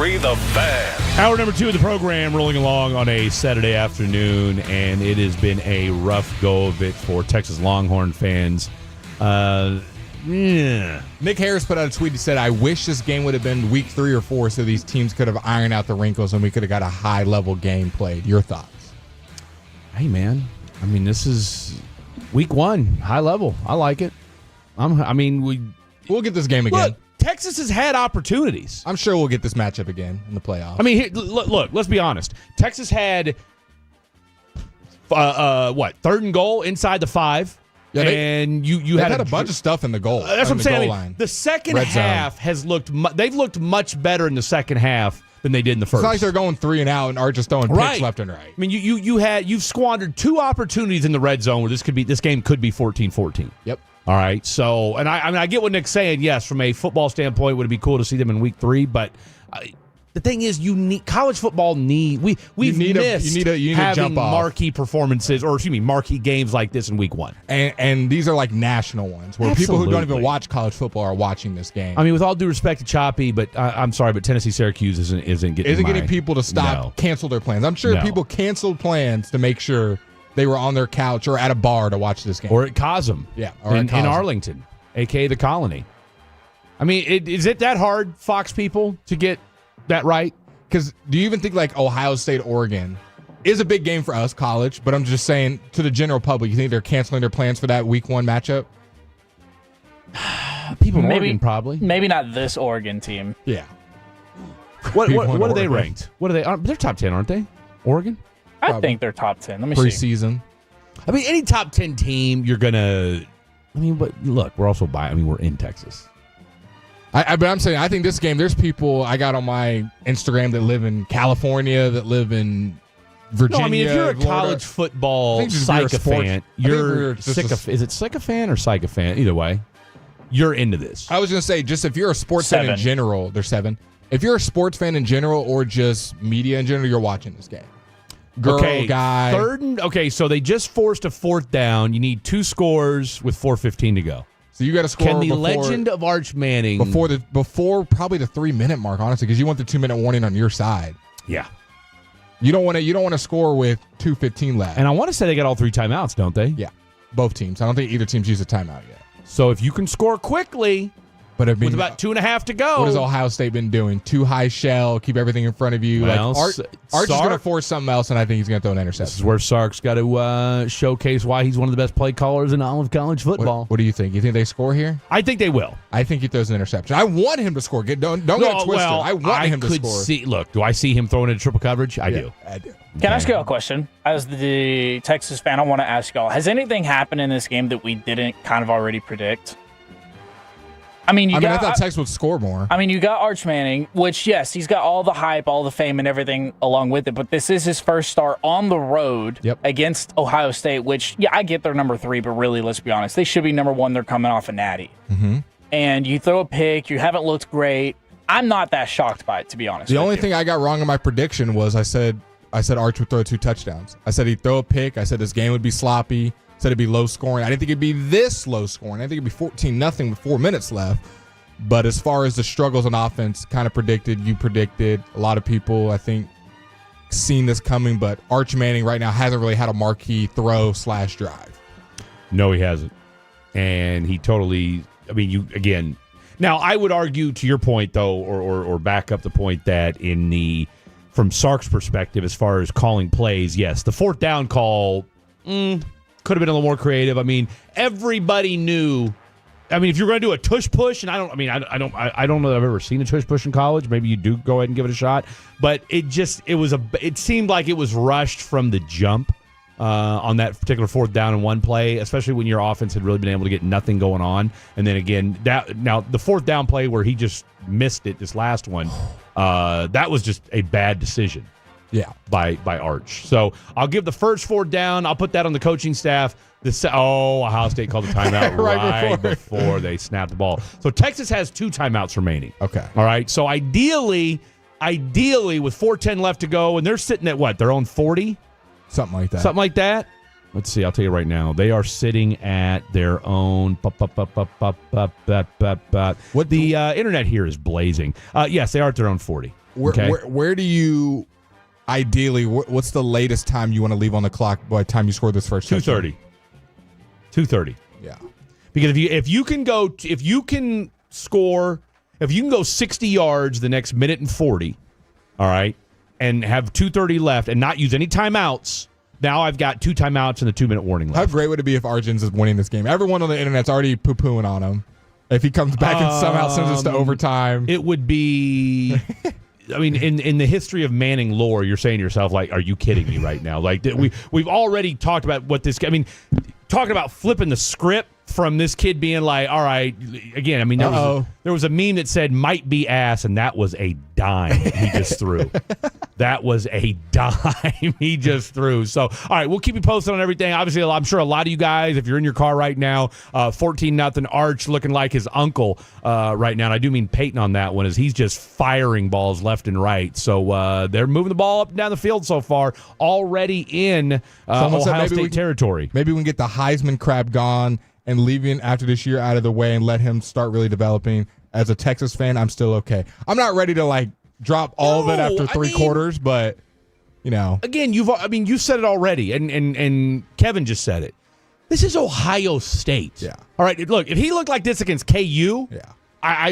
The Fan. Hour number 2 of the program rolling along on a Saturday afternoon, and it has been a rough go of it for Texas Longhorn fans. Nick Harris put out a tweet. He said, I wish this game would have been week 3 or 4 so these teams could have ironed out the wrinkles and we could have got a high-level game played. Your thoughts? Hey, man. I mean, this is week 1, high level. I like it. We'll get this game again. Look, Texas has had opportunities. I'm sure we'll get this matchup again in the playoffs. I mean, look, let's be honest. Texas had, 3rd and goal inside the 5. Yeah, and you had a bunch of stuff in the goal. That's what I'm saying. Line. The second half has looked. They've looked much better in the second half than they did in the first. It's like they're going 3 and out and are just throwing picks left and right. I mean, you've squandered 2 opportunities in the red zone where this game could be 14-14. Yep. All right. So, and I get what Nick's saying. Yes, from a football standpoint, would it be cool to see them in week 3? But the thing is, college football we've missed having jump off. marquee performances, or marquee games like this in week 1. And these are like national ones where people who don't even watch college football are watching this game. I mean, with all due respect to Choppy, but I'm sorry, but Tennessee Syracuse isn't getting people to stop, cancel their plans. I'm sure people canceled plans to make sure they were on their couch or at a bar to watch this game. Or at Cosm. Yeah. Or in Arlington, a.k.a. the Colony. I mean, is it that hard, Fox people, to get that right? Because do you even think like Ohio State, Oregon is a big game for us, college, but I'm just saying to the general public, you think they're canceling their plans for that week 1 matchup? People in Oregon probably. Maybe not this Oregon team. Yeah. What are they ranked? What are they? They're top 10, aren't they? Oregon? I think they're top 10. Let me see. Preseason. I mean, any top 10 team, you're going to... I mean, but look, we're also we're in Texas. But I'm saying, I think this game, there's people I got on my Instagram that live in California, that live in Virginia. No, I mean, if you're a Florida, college football sycophant, you're is it sycophant or sycophant? Either way, you're into this. I was going to say, just if you're a sports fan in general, there's 7. If you're a sports fan in general or just media in general, you're watching this game. Guy. So they just forced a 4th down. You need 2 scores with 4:15 to go. So you got to score. Can the legend of Arch Manning before probably the 3-minute mark, honestly, because you want the 2-minute warning on your side. Yeah. You don't want to score with 2:15 left. And I want to say they got all 3 timeouts, don't they? Yeah, both teams. I don't think either team's used a timeout yet. So if you can score quickly. But with about 2.5 to go. What has Ohio State been doing? Too high shell, keep everything in front of you. Well, Arch is going to force something else, and I think he's going to throw an interception. This is where Sark's got to showcase why he's one of the best play callers in all of college football. What do you think? You think they score here? I think they will. I think he throws an interception. I want him to score. Don't get it twisted. I want him to score. Look, do I see him throwing into triple coverage? I do. Can I ask you a question? As the Texas fan, I want to ask y'all, has anything happened in this game that we didn't kind of already predict? I thought Texas would score more. I mean, you got Arch Manning, which, yes, he's got all the hype, all the fame, and everything along with it. But this is his first start on the road against Ohio State, which, I get they're number 3, but really, let's be honest, they should be number 1. They're coming off a natty. Mm-hmm. And you throw a pick, you haven't looked great. I'm not that shocked by it, to be honest. The only thing I got wrong in my prediction was I said Arch would throw 2 touchdowns. I said he'd throw a pick. I said this game would be sloppy. I said it'd be low scoring. I didn't think it'd be this low scoring. I think it'd be 14-0 with 4 minutes left. But as far as the struggles on offense, kind of predicted, you predicted, a lot of people, I think, seen this coming. But Arch Manning right now hasn't really had a marquee throw/drive. No, he hasn't. And he totally, now I would argue to your point, though, or back up the point that from Sark's perspective, as far as calling plays, yes, the 4th down call could have been a little more creative. I mean, everybody knew. I mean, if you're going to do a tush push, and I don't know that I've ever seen a tush push in college. Maybe you do go ahead and give it a shot, but it seemed like it was rushed from the jump on that particular 4th down and 1 play, especially when your offense had really been able to get nothing going on. And then again, now the 4th down play where he just missed it, this last one, that was just a bad decision. Yeah, by Arch. So I'll give the first 4th down. I'll put that on the coaching staff. Ohio State called the timeout right before they snapped the ball. So Texas has 2 timeouts remaining. Okay. All right. So ideally, with 4:10 left to go, and they're sitting at what? Their own 40? Something like that. Something like that? Let's see. I'll tell you right now. They are sitting at their own. What the internet here is blazing. Yes, they are at their own 40. Where do you ideally? What's the latest time you want to leave on the clock by the time you score this first? 2:30. 2:30. Yeah. Because if you can go 60 yards the next minute and 40, all right, and have 2:30 left and not use any timeouts. Now I've got 2 timeouts and a 2-minute warning left. How great would it be if Arjun is winning this game? Everyone on the internet's already poo-pooing on him. If he comes back and somehow sends us to overtime. It would be... I mean, in the history of Manning lore, you're saying to yourself, like, are you kidding me right now? Like, we've already talked about what this... I mean, talking about flipping the script from this kid being like, all right, again, I mean, there was a meme that said might be ass, and that was a dime he just threw. That was a dime he just threw. So, all right, we'll keep you posted on everything. Obviously, I'm sure a lot of you guys, if you're in your car right now, 14-0 Arch looking like his uncle right now. And I do mean Peyton on that one, as he's just firing balls left and right. So they're moving the ball up and down the field so far, already in Ohio State territory. Maybe we can get the Heisman crap gone and leaving after this year out of the way and let him start really developing. As a Texas fan, I'm still okay. I'm not ready to drop all of it after 3 quarters, but again, you said it already, and Kevin just said it. This is Ohio State. Yeah. All right. Look, if he looked like this against KU,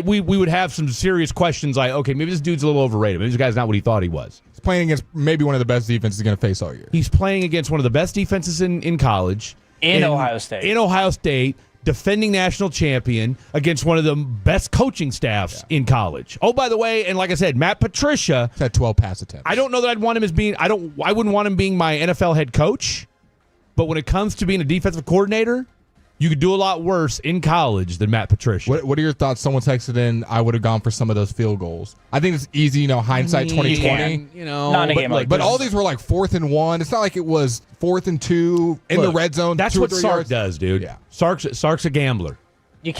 we would have some serious questions. Like, okay, maybe this dude's a little overrated. Maybe this guy's not what he thought he was. He's playing against maybe one of the best defenses he's going to face all year. He's playing against one of the best defenses in college. In Ohio State, defending national champion against one of the best coaching staffs in college. Oh, by the way, and like I said, Matt Patricia had 12 pass attempts. I don't know that I'd want him as being. I wouldn't want him being my NFL head coach. But when it comes to being a defensive coordinator, you could do a lot worse in college than Matt Patricia. What are your thoughts? Someone texted in, I would have gone for some of those field goals. I think it's easy, hindsight 2020. Not in a game like but this. all these were 4th and 1. It's not like it was 4th and 2 in the red zone. That's what Sark does, dude. Yeah. Sark's a gambler. You're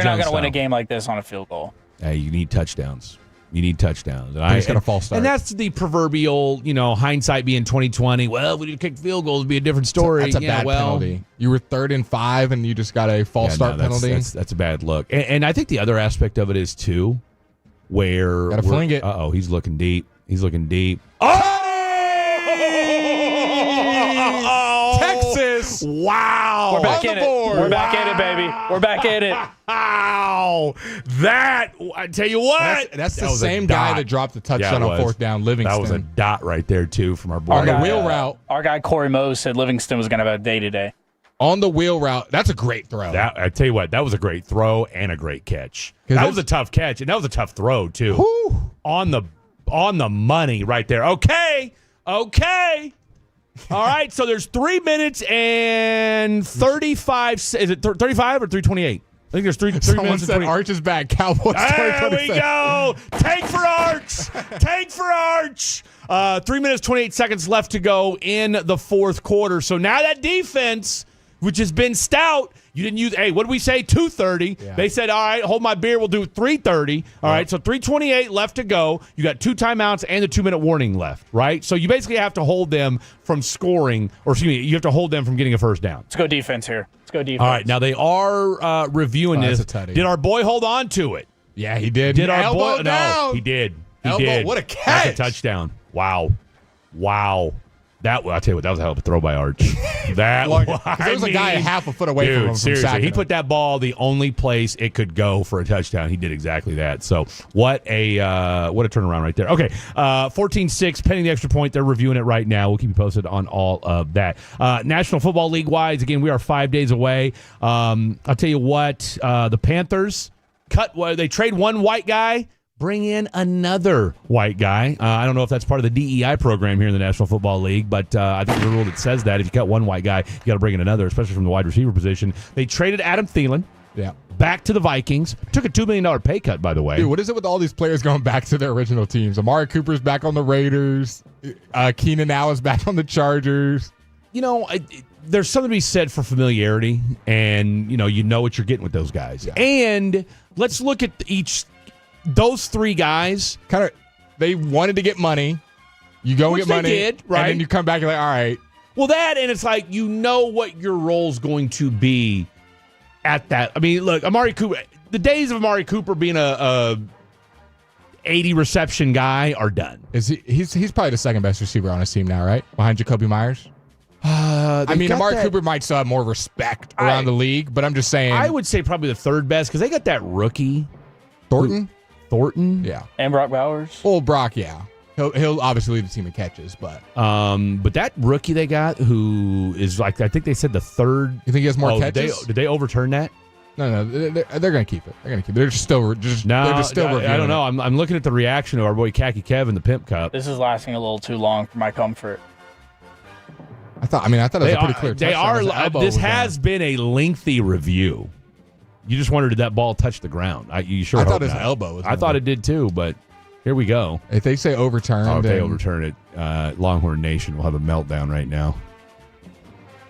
not going to win a game like this on a field goal. Hey, you need touchdowns. You need touchdowns. He's got a false start. And that's the proverbial, hindsight being 2020. Well, if we did kick field goals, it'd be a different story. That's a bad penalty. You were 3rd and 5, and you just got a false start penalty. That's a bad look. And I think the other aspect of it is, too, where... Got to fling it. Uh-oh, he's looking deep. Oh! Texas! Wow! We're back in it. We're back in it, baby. We're back in it. Wow! I tell you what. That's the same guy that dropped the touchdown on 4th down, Livingston. That was a dot right there, too, from our boy. On the wheel route. Our guy Corey Mose said Livingston was going to have a day today. On the wheel route, that's a great throw. I tell you what, that was a great throw and a great catch. That was a tough catch, and that was a tough throw, too. Whew. On the money right there. Okay. All right, so there's 3 minutes and 35. Is it 35 or 3:28? think there's three Someone minutes. said Arch is back. Cowboys. There we go. Take for Arch. Take for Arch. 3 minutes, 28 seconds left to go in the fourth quarter. So now that defense, which has been stout, you didn't use, what did we say, 2:30? Yeah. They said, all right, hold my beer, we'll do 3:30. All right, so 3:28 left to go. You got 2 timeouts and the 2-minute warning left, right? So you basically have to hold them from scoring, or excuse me, you have to hold them from getting a first down. Let's go defense here. Let's go defense. All right, now they are reviewing this. Did our boy hold on to it? Yeah, he did. Did our elbow boy? down. No, he did. He elbow, did. what a catch. That's a touchdown. Wow. I'll tell you what, that was a hell of a throw by Arch. That there was a guy a half a foot away from him. Seriously, he put that ball the only place it could go for a touchdown. He did exactly that. So what a turnaround right there. Okay, 14-6, pending the extra point. They're reviewing it right now. We'll keep you posted on all of that. National Football League wise, again, we are 5 days away. I'll tell you what, the Panthers they trade one white guy, bring in another white guy. I don't know if that's part of the DEI program here in the National Football League, but I think the rule that says that if you cut one white guy, you got to bring in another, especially from the wide receiver position. They traded Adam Thielen back to the Vikings. Took a $2 million pay cut, by the way. Dude, what is it with all these players going back to their original teams? Amari Cooper's back on the Raiders. Keenan Allen's back on the Chargers. There's something to be said for familiarity, and you know what you're getting with those guys. Yeah. And let's look at those three guys. They wanted to get money. You go and get money, did, right? And then you come back and all right. Well, that, and it's like what your role's going to be at that. I mean, look, Amari Cooper. The days of Amari Cooper being a 80 reception guy are done. He's probably the second best receiver on his team now, right? Behind Jacoby Myers. Amari Cooper might still have more respect around the league, but I'm just saying. I would say probably the third best because they got that rookie. Thornton? Yeah. And Brock Bowers? Well, Brock, yeah. He'll obviously lead the team in catches, but that rookie they got who is like, I think they said the third. You think he has more catches? Did they overturn that? No, they're going to keep it. They're just still reviewing. I don't know. I'm looking at the reaction of our boy Khaki Kev in the Pimp Cup. This is lasting a little too long for my comfort. I thought it was a pretty clear touchdown. This has been a lengthy review. You just wondered, did that ball touch the ground? I thought his elbow was. I thought it did too, but here we go. If they say overturn, if they overturn it, Longhorn Nation will have a meltdown right now.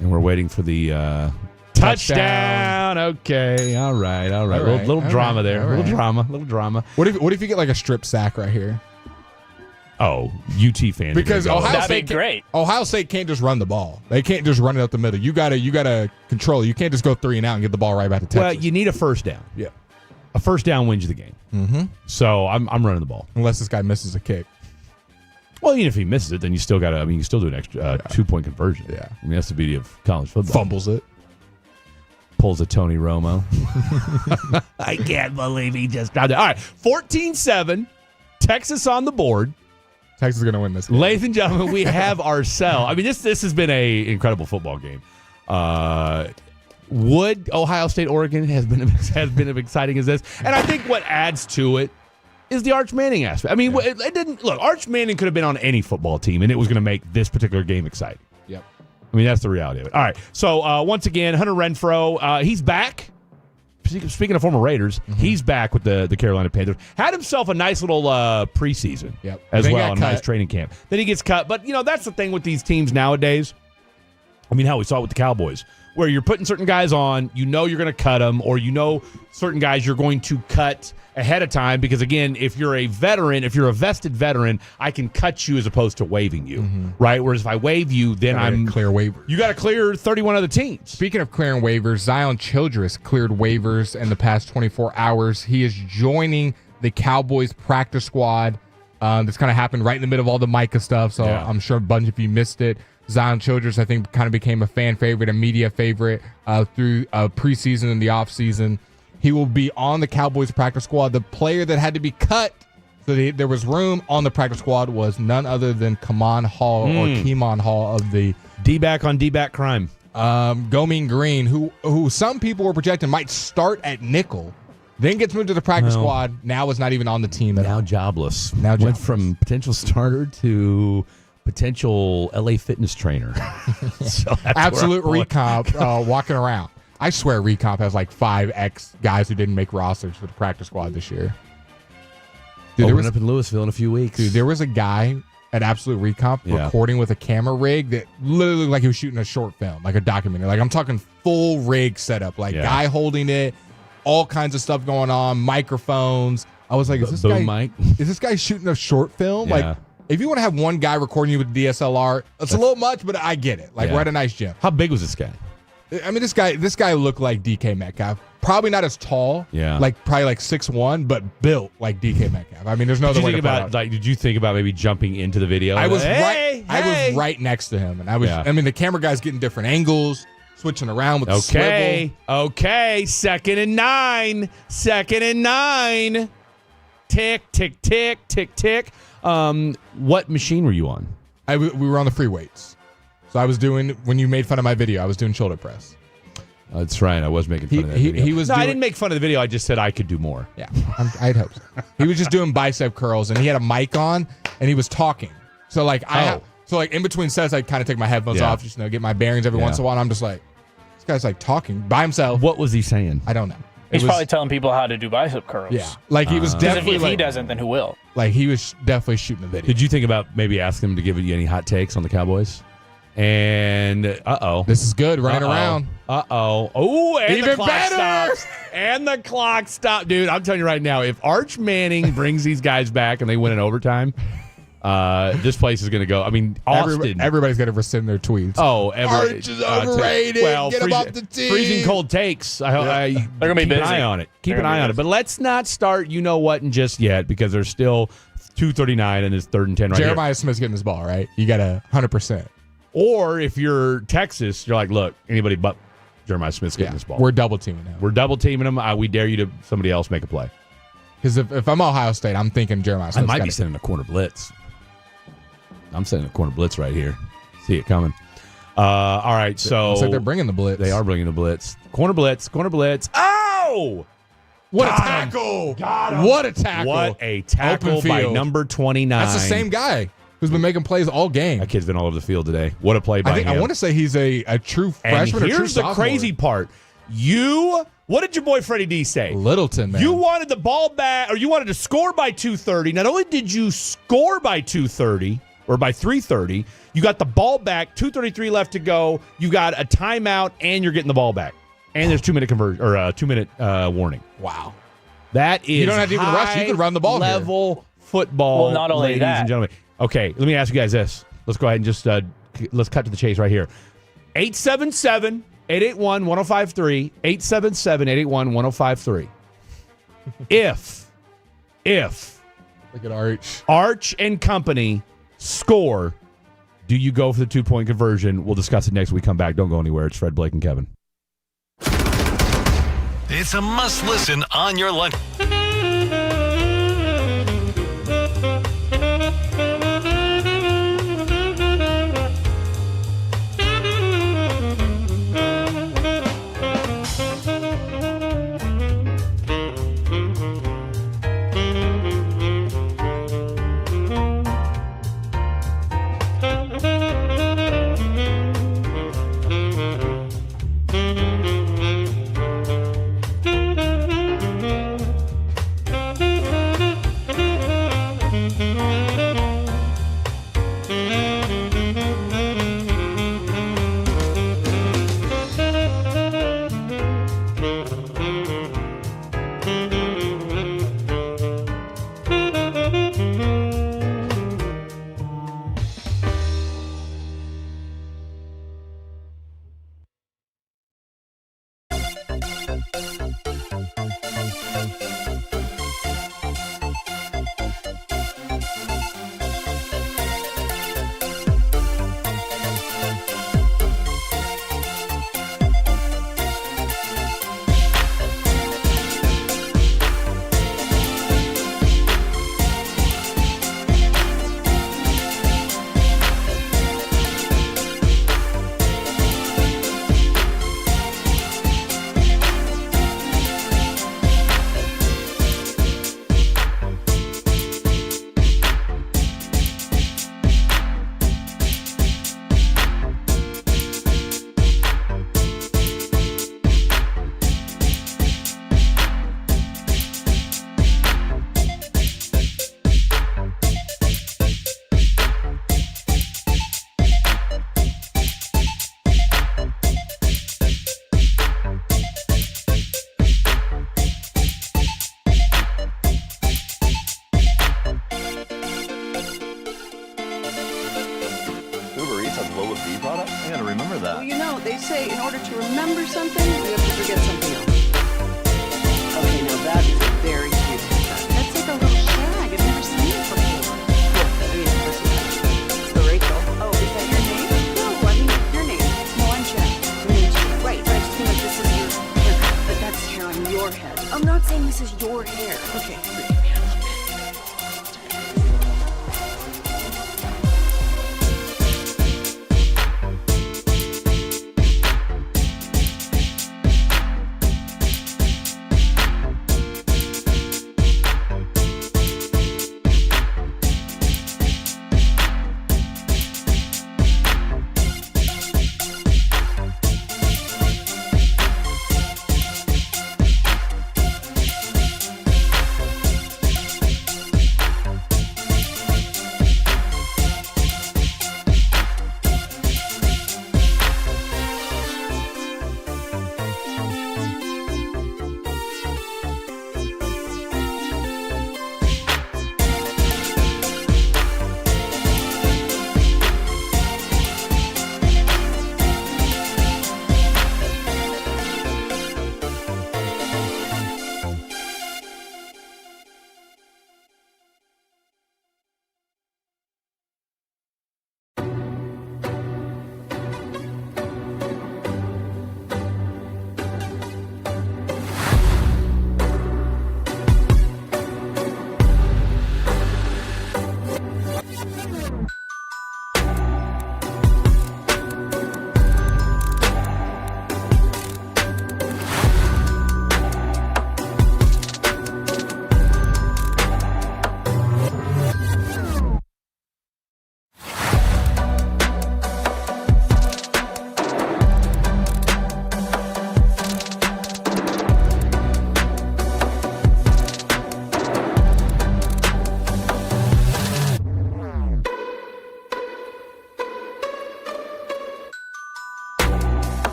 And we're waiting for the touchdown. Okay, all right. Little drama there. Little drama. What if you get like a strip sack right here? Oh, UT fan. Because Ohio State can't just run the ball. They can't just run it up the middle. You gotta control it. You can't just go 3 and out and get the ball right back to Texas. Well, you need a first down. Yeah. A first down wins you the game. Mm-hmm. So I'm running the ball. Unless this guy misses a kick. Well, even if he misses it, then you still got to. I mean, you can still do an extra 2-point conversion. Yeah. I mean, that's the beauty of college football. Fumbles it. Pulls a Tony Romo. I can't believe he just got it. All right, 14-7. Texas on the board. Texas is going to win this game. Ladies and gentlemen, we have ourselves. I mean, this has been an incredible football game. Would Ohio State, Oregon has been as exciting as this? And I think what adds to it is the Arch Manning aspect. I mean, it didn't look. Arch Manning could have been on any football team, and it was going to make this particular game exciting. Yep. I mean, that's the reality of it. All right. So once again, Hunter Renfrow, he's back. Speaking of former Raiders, he's back with the Carolina Panthers. Had himself a nice little preseason as well, a nice training camp. Then he gets cut. But, that's the thing with these teams nowadays. I mean, how we saw it with the Cowboys, where you're putting certain guys on, you're going to cut them, or certain guys you're going to cut ahead of time because, again, if you're a vested veteran, I can cut you as opposed to waiving you, right? Whereas if I waive you, then clear waivers. You got to clear 31 other teams. Speaking of clearing waivers, Zion Childress cleared waivers in the past 24 hours. He is joining the Cowboys practice squad. This kind of happened right in the middle of all the Micah stuff, so I'm sure a bunch of you missed it. Zion Childress, I think, kind of became a fan favorite, a media favorite through preseason and the offseason. He will be on the Cowboys practice squad. The player that had to be cut so there was room on the practice squad was none other than Kemon Hall or Kemon Hall of the D-back on D-back crime. Gomeen Green, who some people were projecting might start at nickel, then gets moved to the practice squad. Now is not even on the team at all. Now jobless. Went from potential starter to potential LA fitness trainer. So absolute recomp walking around. I swear Recomp has like 5X guys who didn't make rosters for the practice squad this year. Dude, there was up in Louisville in a few weeks. Dude, there was a guy at Absolute Recomp recording with a camera rig that literally looked like he was shooting a short film, like a documentary. Like I'm talking full rig setup, like guy holding it, all kinds of stuff going on, microphones. I was like, is this guy shooting a short film? Yeah. Like, if you want to have one guy recording you with DSLR, it's a little much, but I get it. Like, we're at a nice gym. How big was this guy? I mean, this guy looked like DK Metcalf. Probably not as tall. Yeah. Like probably like 6'1", but built like DK Metcalf. I mean, there's no other way to put it. Like, did you think about maybe jumping into the video? I was right next to him, and I was. I mean, the camera guy's getting different angles, switching around with the swivel. Okay. 2nd and 9. 2nd and 9. Tick, tick, tick, tick, tick. What machine were you on? We were on the free weights. So I was doing, when you made fun of my video, I was doing shoulder press. That's right. I was making fun of that video. I didn't make fun of the video. I just said I could do more. Yeah, I'd hope so. He was just doing bicep curls, and he had a mic on, and he was talking. So like in between sets, I kind of take my headphones off, just get my bearings every once in a while. And I'm just like, this guy's like talking by himself. What was he saying? I don't know. He's probably telling people how to do bicep curls. Yeah, like he was definitely. If he doesn't, then who will? Like he was definitely shooting a video. Did you think about maybe asking him to give you any hot takes on the Cowboys? And this is good. Running around. Oh, and even the clock better. stops. And the clock stopped, dude. I'm telling you right now, if Arch Manning brings these guys back and they win in overtime, this place is going to go. I mean, Austin. Everybody's going to rescind their tweets. Oh, Arch is overrated. Get him off the team. Freezing cold takes. They're going to be busy. Keep an eye on it. Keep an eye on it. But let's not start you know what and just yet, because there's still 2:39 and it's 3rd and 10 right Jeremiah here. Smith's getting this ball, right? You got 100%. Or if you're Texas, you're like, look, anybody but Jeremiah Smith's getting this ball. We're double teaming him. We're double teaming him. We dare you to somebody else make a play. Because if I'm Ohio State, I'm thinking Jeremiah Smith. I might be sending a corner blitz. I'm sending a corner blitz right here. See it coming. All right, so looks like they're bringing the blitz. They are bringing the blitz. Corner blitz. Corner blitz. Oh! What a tackle! What a tackle! What a tackle by number 29. That's the same guy who's been making plays all game. That kid's been all over the field today. What a play by him. I want to say he's a true freshman or true here's the sophomore. crazy part. What did your boy Freddie D say? Littleton, man. You wanted the ball back, or you wanted to score by 2:30. Not only did you score by 2:30, or by 3:30, you got the ball back, 2:33 left to go, you got a timeout, and you're getting the ball back. And there's 2-minute conversion, or a 2-minute warning. Wow. That is you don't have to even rush. You could run the ball level football, well, not only ladies that. and gentlemen. Okay, let me ask you guys this. Let's go ahead and just let's cut to the chase right here. 877-881-1053. 877-881-1053. If look at Arch and company score, do you go for the 2-point conversion? We'll discuss it next week. Come back. Don't go anywhere. It's Fred, Blake, and Kevin. It's a must-listen on your lunch. V product? I gotta remember that. Well, you know, they say in order to remember something, you have to forget something else. Okay, now that is a very cute haircut. That's like a little shag. I've never seen it before. Cool. I mean, of course you have. It's the Rachel. Oh, is that your name? No, I mean your name. No, I'm Jen. Your name's Jen. Right, but I just feel like this is your haircut. But that's hair on your head. I'm not saying this is your hair. Okay.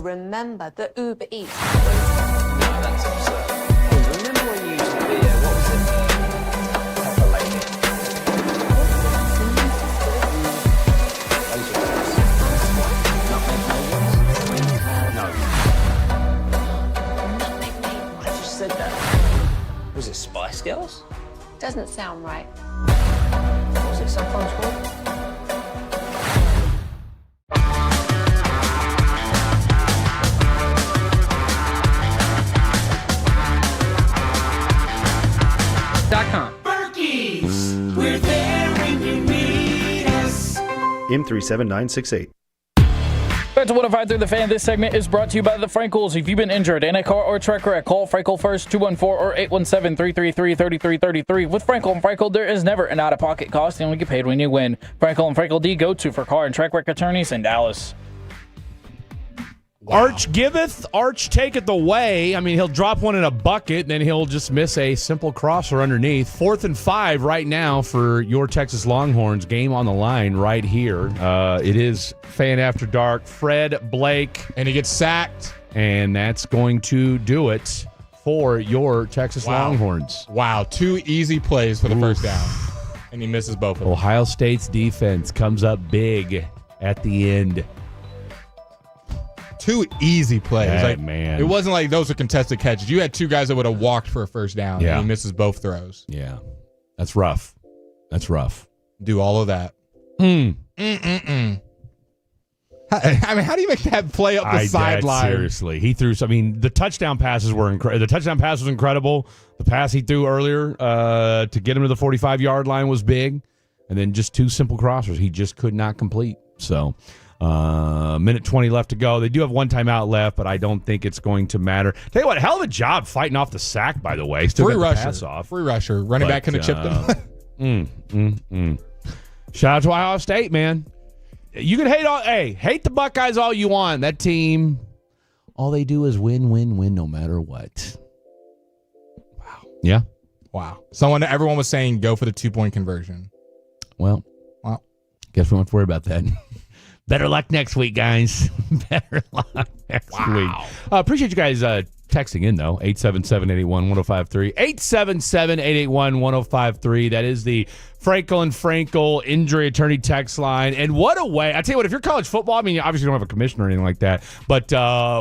remember the Uber Eats. No, that's absurd. Hey, remember when you used to be, what was it? Pepper lady. I just said that. Was it Spice Girls? Doesn't sound right. What was it sometimes called? Berkey's, we're there when you need us. M37968. Back to 105.3 The Fan. This segment is brought to you by the Frankels. If you've been injured in a car or truck wreck, call Frankel first, 214 or 817-333-3333. With Frankel and Frankel, there is never an out-of-pocket cost. You only get paid when you win. Frankel and Frankel, the go-to for car and truck wreck attorneys in Dallas. Wow. Arch giveth, Arch taketh away. I mean, he'll drop one in a bucket, then he'll just miss a simple crosser underneath. 4th and 5 right now for your Texas Longhorns. Game on the line right here. It is Fan After Dark. Fred, Blake. And he gets sacked. And that's going to do it for your Texas Longhorns. Wow, 2 easy plays for the first down. And he misses both of them. Ohio State's defense comes up big at the end. 2 easy plays. Hey, like, man. It wasn't like those are contested catches. You had 2 guys that would have walked for a first down, and he misses both throws. Yeah. That's rough. That's rough. Do all of that. How do you make that play up the sideline? Seriously. He threw, the touchdown passes were incredible. The touchdown pass was incredible. The pass he threw earlier to get him to the 45-yard line was big. And then just 2 simple crossers he just could not complete. So, minute 20 left to go. They do have 1 timeout left, but I don't think it's going to matter. Tell you what, hell of a job fighting off the sack, by the way. Still Free got rusher. the pass off. Free rusher. Running back couldn't have chipped him. Shout out to Ohio State, man. You can hate the Buckeyes all you want. That team, all they do is win, win, win, no matter what. Wow. Yeah. Wow. Everyone was saying go for the 2-point conversion. Well, guess we won't have to worry about that. Better luck next week, guys. Better luck next week. Appreciate you guys texting in, though. 877-881-1053. 877-881-1053. That is the Frankel and Frankel injury attorney text line. And what a way. I tell you what, if you're college football, you obviously don't have a commissioner or anything like that, but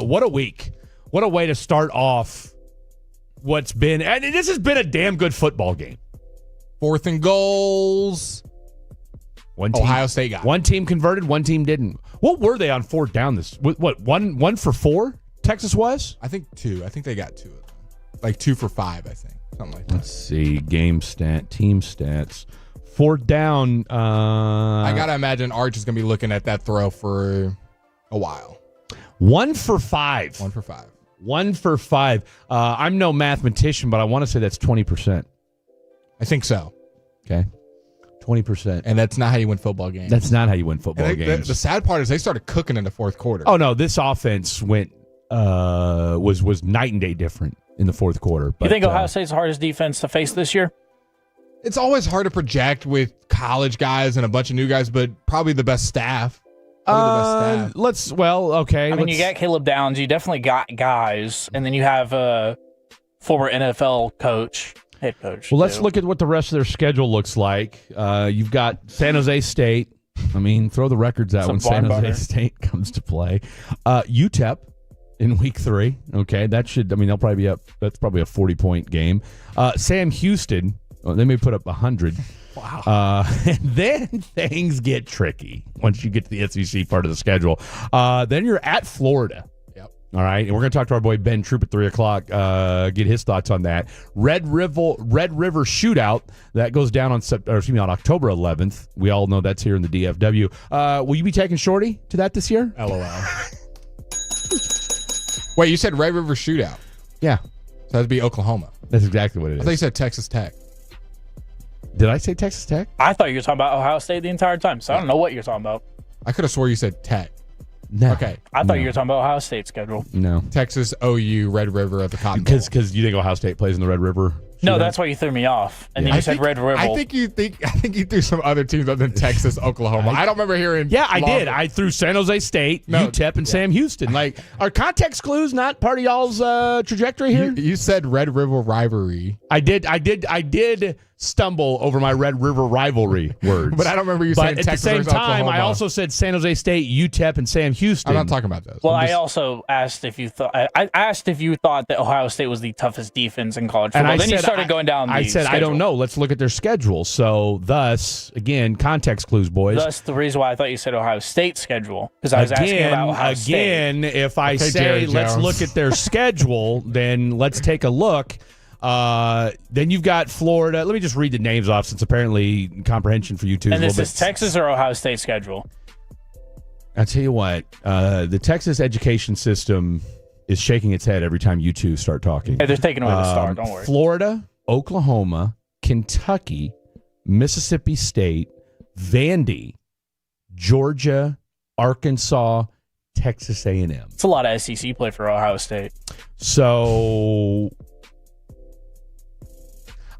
what a week. What a way to start off what's been, and this has been a damn good football game. 4th and goals. Ohio State got it. One team converted, one team didn't. What were they on 4th down? One for 4? Texas was? I think 2. I think they got 2 of them. Like 2 for 5, I think. Something like that. Let's see. Game team stats. 4th down. I got to imagine Arch is going to be looking at that throw for a while. 1 for 5. 1 for 5. 1 for 5. I'm no mathematician, but I want to say that's 20%. I think so. Okay. 20%. And that's not how you win football games. That's not how you win football games. The sad part is they started cooking in the 4th quarter. Oh, no. This offense was night and day different in the 4th quarter. But, you think Ohio State's the hardest defense to face this year? It's always hard to project with college guys and a bunch of new guys, but probably the best staff. Okay. You got Caleb Downs. You definitely got guys. And then you have a former NFL head coach. Well, let's look at what the rest of their schedule looks like. You've got San Jose State. Throw the records out when San Jose State comes to play. UTEP in week 3. Okay, that should, they'll probably be up. That's probably a 40-point game. Sam Houston, they may put up 100. Wow. And then things get tricky once you get to the SEC part of the schedule. Then you're at Florida. Yep. All right, and we're going to talk to our boy Ben Troop at 3 o'clock, get his thoughts on that. Red River Shootout, that goes down on October 11th. We all know that's here in the DFW. Will you be taking Shorty to that this year? LOL. Wait, you said Red River Shootout? Yeah. So that'd be Oklahoma. That's exactly what it is. I thought you said Texas Tech. Did I say Texas Tech? I thought you were talking about Ohio State the entire time, so I don't know what you're talking about. I could have swore you said Tech. No. Okay. I thought you were talking about Ohio State's schedule. No. Texas, OU, Red River at the Cotton Bowl. Because you think Ohio State plays in the Red River? No, that's why you threw me off. And then you said Red River. I think you threw some other teams other than Texas, Oklahoma. I don't remember hearing. Yeah, I did. I threw San Jose State, UTEP, and Sam Houston. Like, are context clues not part of y'all's trajectory here? You said Red River rivalry. I did stumble over my Red River rivalry words. But I don't remember you saying Texas. But at the same time, Oklahoma. I also said San Jose State, UTEP, and Sam Houston. I'm not talking about those. Well, I also asked if you thought that Ohio State was the toughest defense in college football. And then you started going down. I said schedule. I don't know. Let's look at their schedule. So, thus, again, context clues, boys. Thus, the reason why I thought you said Ohio State's schedule because I was asking about Ohio State. Again, if I say let's look at their schedule, then let's take a look. Then you've got Florida. Let me just read the names off since apparently comprehension for you two is a little bit. And this is Texas or Ohio State schedule? I'll tell you what, the Texas education system is shaking its head every time you two start talking. Hey, they're taking away the star, don't worry. Florida, Oklahoma, Kentucky, Mississippi State, Vandy, Georgia, Arkansas, Texas A&M. It's a lot of SEC play for Ohio State. So,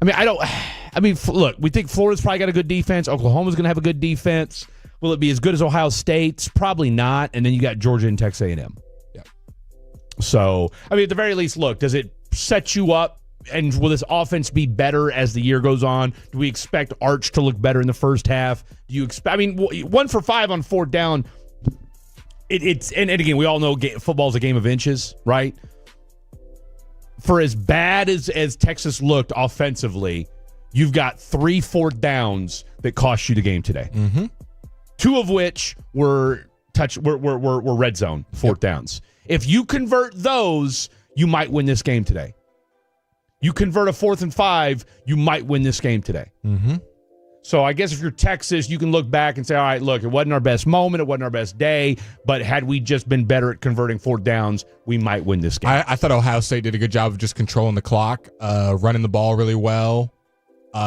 look, we think Florida's probably got a good defense. Oklahoma's going to have a good defense. Will it be as good as Ohio State's? Probably not. And then you got Georgia and Texas A&M. Yeah. So, at the very least, look, does it set you up? And will this offense be better as the year goes on? Do we expect Arch to look better in the first half? Do you expect? 1 for 5 on 4th down. it's and again, we all know football's a game of inches, right? For as bad as Texas looked offensively, you've got 3 4th downs that cost you the game today. Mm-hmm. 2 of which were red zone 4th downs. If you convert those, you might win this game today. You convert a 4th and 5, you might win this game today. Mm-hmm. So I guess if you're Texas, you can look back and say, all right, look, it wasn't our best moment, it wasn't our best day, but had we just been better at converting 4th downs, we might win this game. I thought Ohio State did a good job of just controlling the clock, running the ball really well.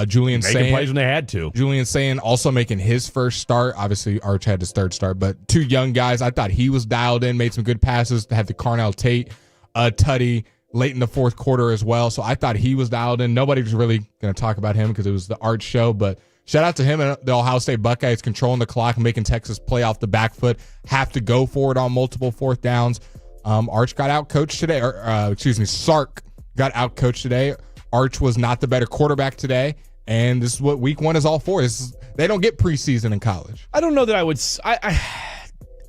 Julian making Sayin, plays when they had to. Julian Sayin also making his first start. Obviously, Arch had his third start, but 2 young guys. I thought he was dialed in, made some good passes. Had the Carnell Tate tutty late in the 4th quarter as well. So I thought he was dialed in. Nobody was really going to talk about him because it was the Arch show, but shout out to him and the Ohio State Buckeyes controlling the clock and making Texas play off the back foot, have to go for it on multiple 4th downs. Arch got out coached today, Sark got out coached today. Arch was not the better quarterback today, and this is what week 1 is all for. They don't get preseason in college. I don't know that I would. I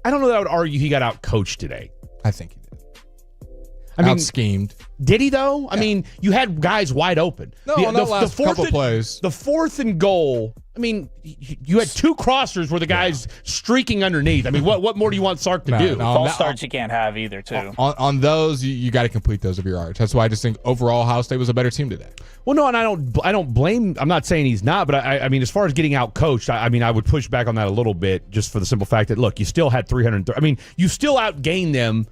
don't know that I would argue he got out coached today. I think he did. I mean, schemed. Did he though? I mean, you had guys wide open. No, the last couple plays. The 4th and goal. I mean, you had 2 crossers where the guy's streaking underneath. I mean, what more do you want Sark to do? False starts you can't have either, too. On those, you got to complete those of your Arch. That's why I just think overall Ohio State was a better team today. Well, no, and I don't blame. I'm not saying he's not, but I mean, as far as getting out coached, I mean, I would push back on that a little bit, just for the simple fact that look, you still had 330. I mean, you still outgained them.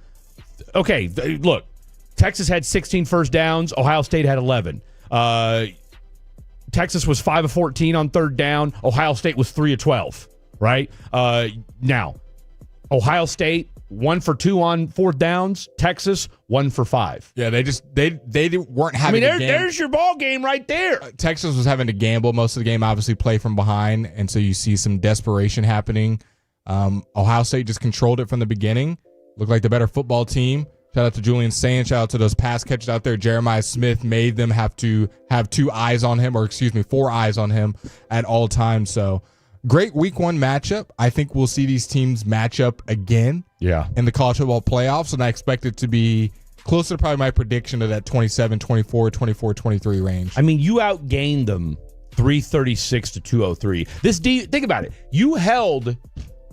Okay, look, Texas had 16 first downs. Ohio State had 11. Texas was 5 of 14 on 3rd down. Ohio State was 3 of 12. Right now, Ohio State 1 for 2 on 4th downs. Texas 1 for 5. Yeah, they weren't having. I mean, there's your ball game right there. Texas was having to gamble most of the game. Obviously, play from behind, and so you see some desperation happening. Ohio State just controlled it from the beginning. Looked like the better football team. Shout out to Julian Sayin. Shout out to those pass catches out there. Jeremiah Smith made them have to have 4 eyes on him at all times. So great week 1 matchup. I think we'll see these teams match up again in the college football playoffs, and I expect it to be closer to probably my prediction of that 27, 24, 24, 23 range. I mean, you outgained them 336 to 203. Think about it. You held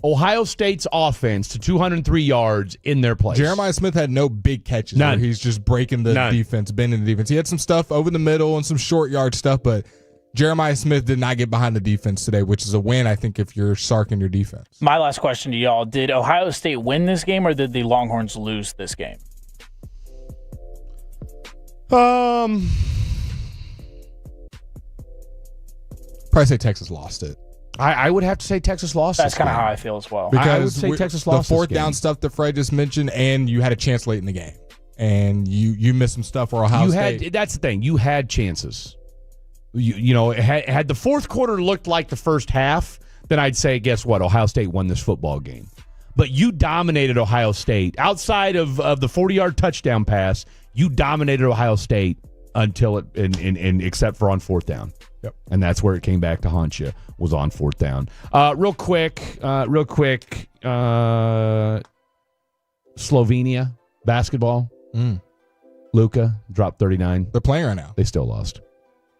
Ohio State's offense to 203 yards in their place. Jeremiah Smith had no big catches. None. He's just breaking the defense, bending the defense. He had some stuff over the middle and some short yard stuff, but Jeremiah Smith did not get behind the defense today, which is a win, I think, if you're Sark in your defense. My last question to y'all, did Ohio State win this game or did the Longhorns lose this game? Probably say Texas lost it. I would have to say Texas lost. That's kind of how I feel as well. Because I would say Texas lost the 4th this down game. stuff that Fred just mentioned, and you had a chance late in the game, and you missed some stuff for Ohio State. That's the thing. You had chances. You know, had the 4th quarter looked like the first half, then I'd say, guess what? Ohio State won this football game. But you dominated Ohio State outside of the 40-yard touchdown pass. You dominated Ohio State until except for on 4th down. Yep. And that's where it came back to haunt you, was on 4th down. Real quick, Slovenia basketball. Luka dropped 39. They're playing right now. They still lost.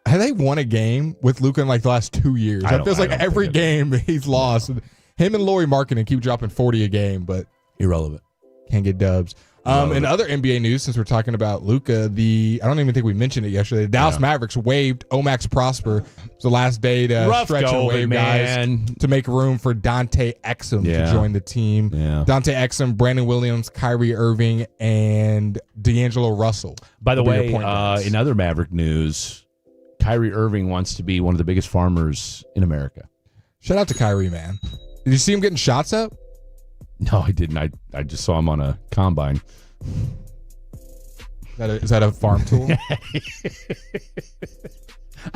Have they won a game with Luka in like the last 2 years? It feels like every game he's lost. Him and Lauri Markkanen keep dropping 40 a game, but irrelevant. Can't get dubs. In other NBA news, since we're talking about Luka, I don't even think we mentioned it yesterday. The Dallas Mavericks waived Omax Prosper. It's the last day to stretch and waive guys to make room for Dante Exum to join the team. Yeah. Dante Exum, Brandon Williams, Kyrie Irving, and D'Angelo Russell. By the way, in other Maverick news, Kyrie Irving wants to be one of the biggest farmers in America. Shout out to Kyrie, man. Did you see him getting shots up? No, I didn't. I just saw him on a combine. Is that a farm tool?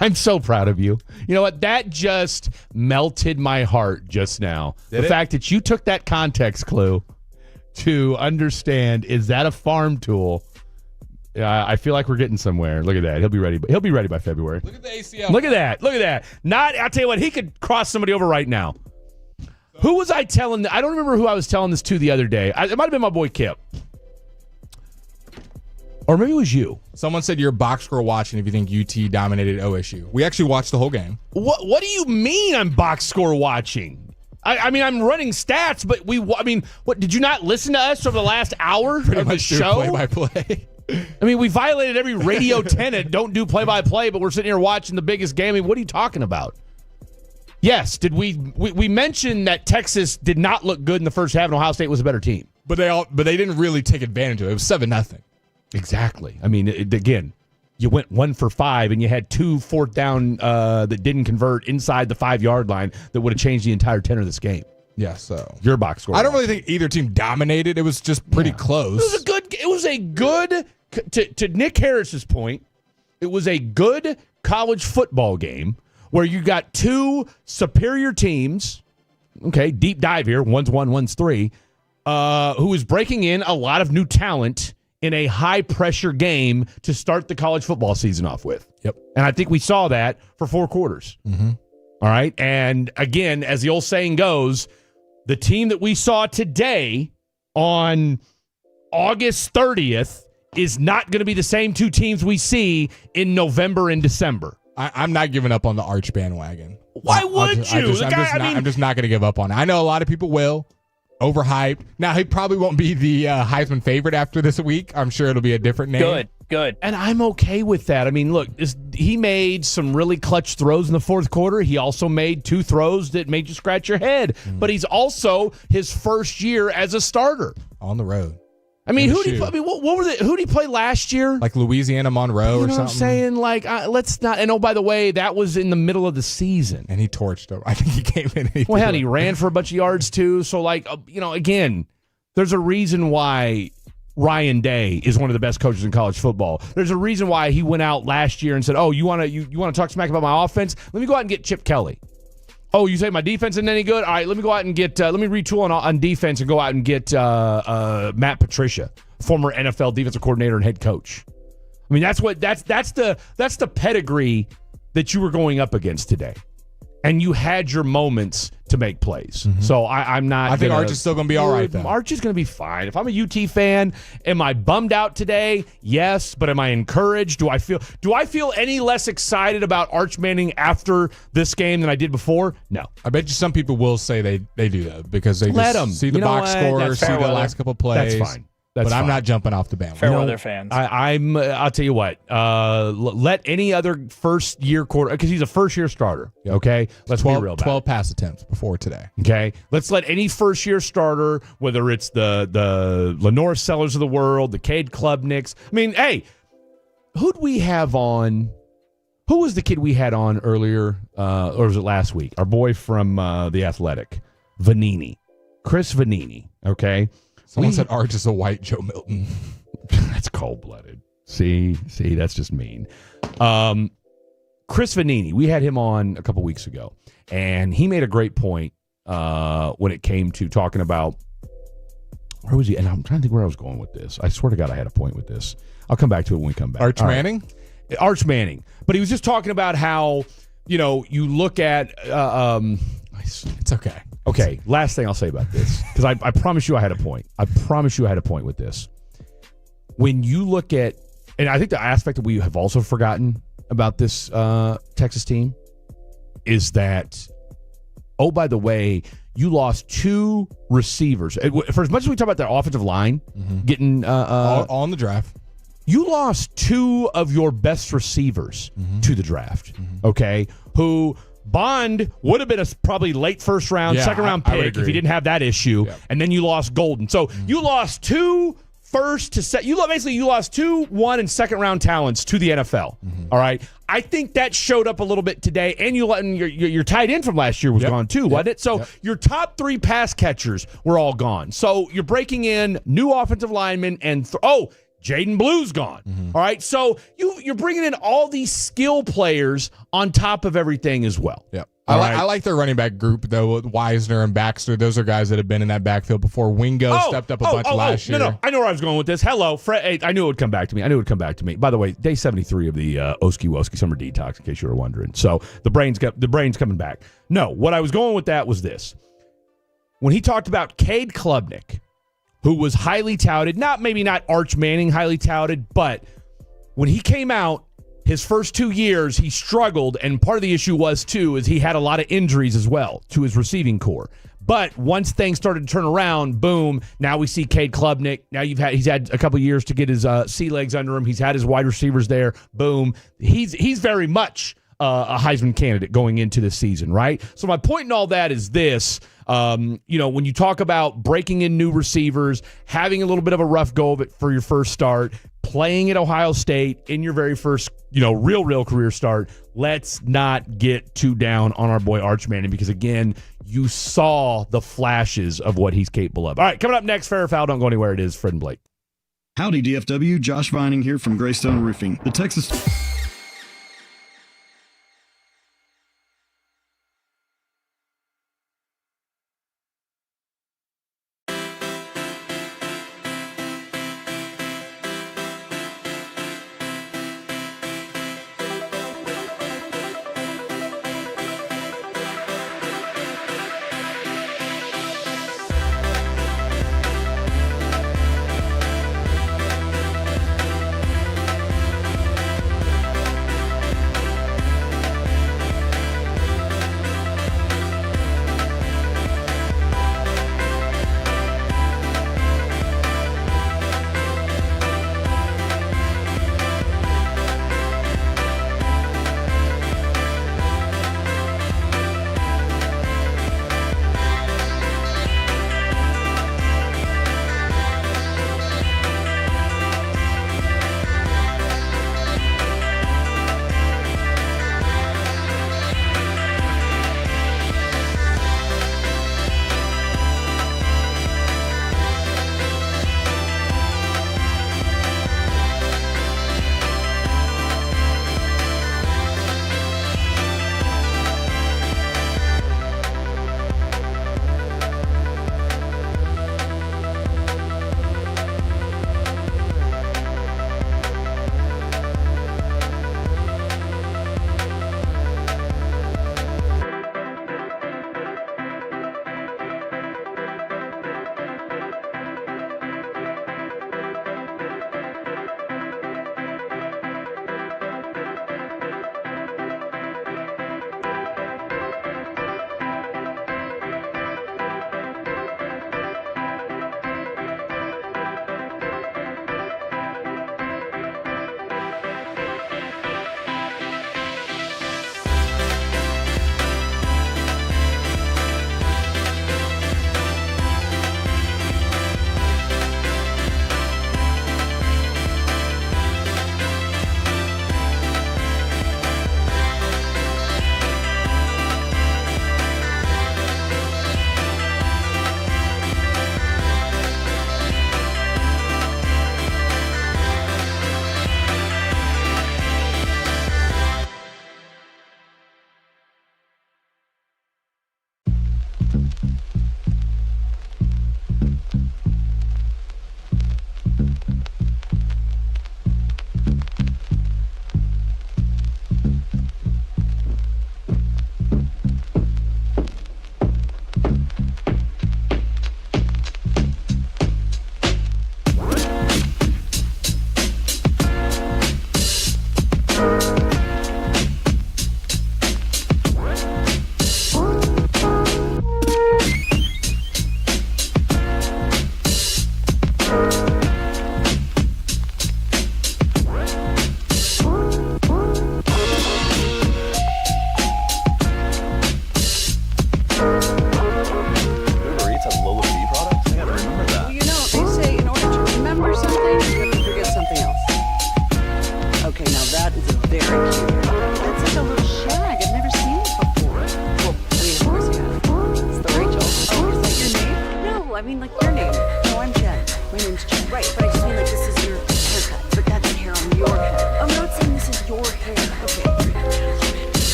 I'm so proud of you. You know what? That just melted my heart just now. The fact that you took that context clue to understand, is that a farm tool? I feel like we're getting somewhere. Look at that. He'll be ready by February. Look at the ACL. Look at that. I'll tell you what, he could cross somebody over right now. Who was I telling? I don't remember who I was telling this to the other day. It might have been my boy Kip. Or maybe it was you. Someone said you're box score watching if you think UT dominated OSU. We actually watched the whole game. What do you mean I'm box score watching? I mean, I'm running stats, but what did you not listen to us over the last hour Pretty of the much show? Play-by-play. I mean, we violated every radio tenet. Don't do play-by-play, but we're sitting here watching the biggest game. I mean, what are you talking about? Yes, did we mentioned that Texas did not look good in the first half and Ohio State was a better team. But they didn't really take advantage of it. It was 7-0. Exactly. I mean, again, you went 1 for 5 and you had 2 fourth down that didn't convert inside the 5-yard line that would have changed the entire tenor of this game. Yeah, so your box score. I don't really think either team dominated. It was just pretty close. It was a good to Nick Harris's point, it was a good college football game where you got two superior teams. Okay, deep dive here. One's 1, one's 3. Who is breaking in a lot of new talent in a high-pressure game to start the college football season off with. Yep. And I think we saw that for 4 quarters. Mm-hmm. All right? And, again, as the old saying goes, the team that we saw today on August 30th is not going to be the same 2 teams we see in November and December. I'm not giving up on the Arch bandwagon. Why would you? I'm just not going to give up on it. I know a lot of people will. Overhyped. Now, he probably won't be the Heisman favorite after this week. I'm sure it'll be a different name. Good. And I'm okay with that. I mean, look, he made some really clutch throws in the fourth quarter. He also made 2 throws that made you scratch your head. But he's also his first year as a starter. On the road. I mean, who did he play last year? Like Louisiana Monroe or something. You know what I'm saying? Like, let's not. And by the way, that was in the middle of the season. And he torched him. I think he came in. And he ran for a bunch of yards too. So, again, there's a reason why Ryan Day is one of the best coaches in college football. There's a reason why he went out last year and said, "Oh, you want to talk smack about my offense? Let me go out and get Chip Kelly." Oh, you say my defense isn't any good? All right, let me go out and get let me retool on defense and go out and get Matt Patricia, former NFL defensive coordinator and head coach. I mean, that's the pedigree that you were going up against today. And you had your moments to make plays. Mm-hmm. So I'm not. I think Arch is still going to be all right, though. Arch is going to be fine. If I'm a UT fan, am I bummed out today? Yes, but am I encouraged? Do I feel any less excited about Arch Manning after this game than I did before? No. I bet you some people will say they do that because they just see the box score, see the last couple of plays. That's fine. I'm not jumping off the bandwagon. Fair weather fans. I'll tell you what. Let any other first-year quarter, because he's a first-year starter. Okay, let's be real about 12 pass attempts before today. Okay, let's let any first-year starter, whether it's the Lenore Sellers of the world, the Cade Klubniks. I mean, hey, who'd we have on? Who was the kid we had on earlier, or was it last week? Our boy from The Athletic, Vanini, Chris Vanini. Okay. Someone said Arch is a white Joe Milton. That's cold-blooded. See, that's just mean. Chris Vanini, we had him on a couple weeks ago, and he made a great point when it came to talking about where was he? And I'm trying to think where I was going with this. I swear to God I had a point with this. I'll come back to it when we come back. Arch Manning? Right. Arch Manning. But he was just talking about how, you look at it's okay. Okay, last thing I'll say about this, because I promise you I had a point. I promise you I had a point with this. When you look at, and I think the aspect that we have also forgotten about this Texas team is that, oh, by the way, you lost 2 receivers. For as much as we talk about the offensive line getting all on the draft, you lost 2 of your best receivers to the draft, okay, who Bond would have been a probably late first round, second round pick if he didn't have that issue, and then you lost Golden. So you lost 2 first to set. You lost 2, 1, and second round talents to the NFL. All right, I think that showed up a little bit today, and your tight end from last year was gone too, wasn't it? So your top 3 pass catchers were all gone. So you're breaking in new offensive linemen and Jaden Blue's gone. All right, so you're bringing in all these skill players on top of everything as well. Yeah, I like their running back group though. With Wisner and Baxter, those are guys that have been in that backfield before. Wingo stepped up a bunch last year. No, I know where I was going with this. Hello, Fred. Hey, I knew it would come back to me. By the way, day 73 of the Oski Woski Summer Detox, in case you were wondering. So the brain's coming back. No, what I was going with that was this. when he talked about Cade Klubnik, who was highly touted, maybe not Arch Manning highly touted, but when he came out, his first 2 years, he struggled, and part of the issue was, too, is he had a lot of injuries as well to his receiving core. But once things started to turn around, boom, now we see Cade Klubnik. Now he's had a couple years to get his sea legs under him. He's had his wide receivers there. Boom. He's very much a Heisman candidate going into this season, right? So my point in all that is this. When you talk about breaking in new receivers, having a little bit of a rough go of it for your first start, playing at Ohio State in your very first, real career start, let's not get too down on our boy Arch Manning because, again, you saw the flashes of what he's capable of. All right, coming up next, Fair or Foul. Don't go anywhere. It is Fred and Blake. Howdy, DFW. Josh Vining here from Greystone Roofing. The Texas...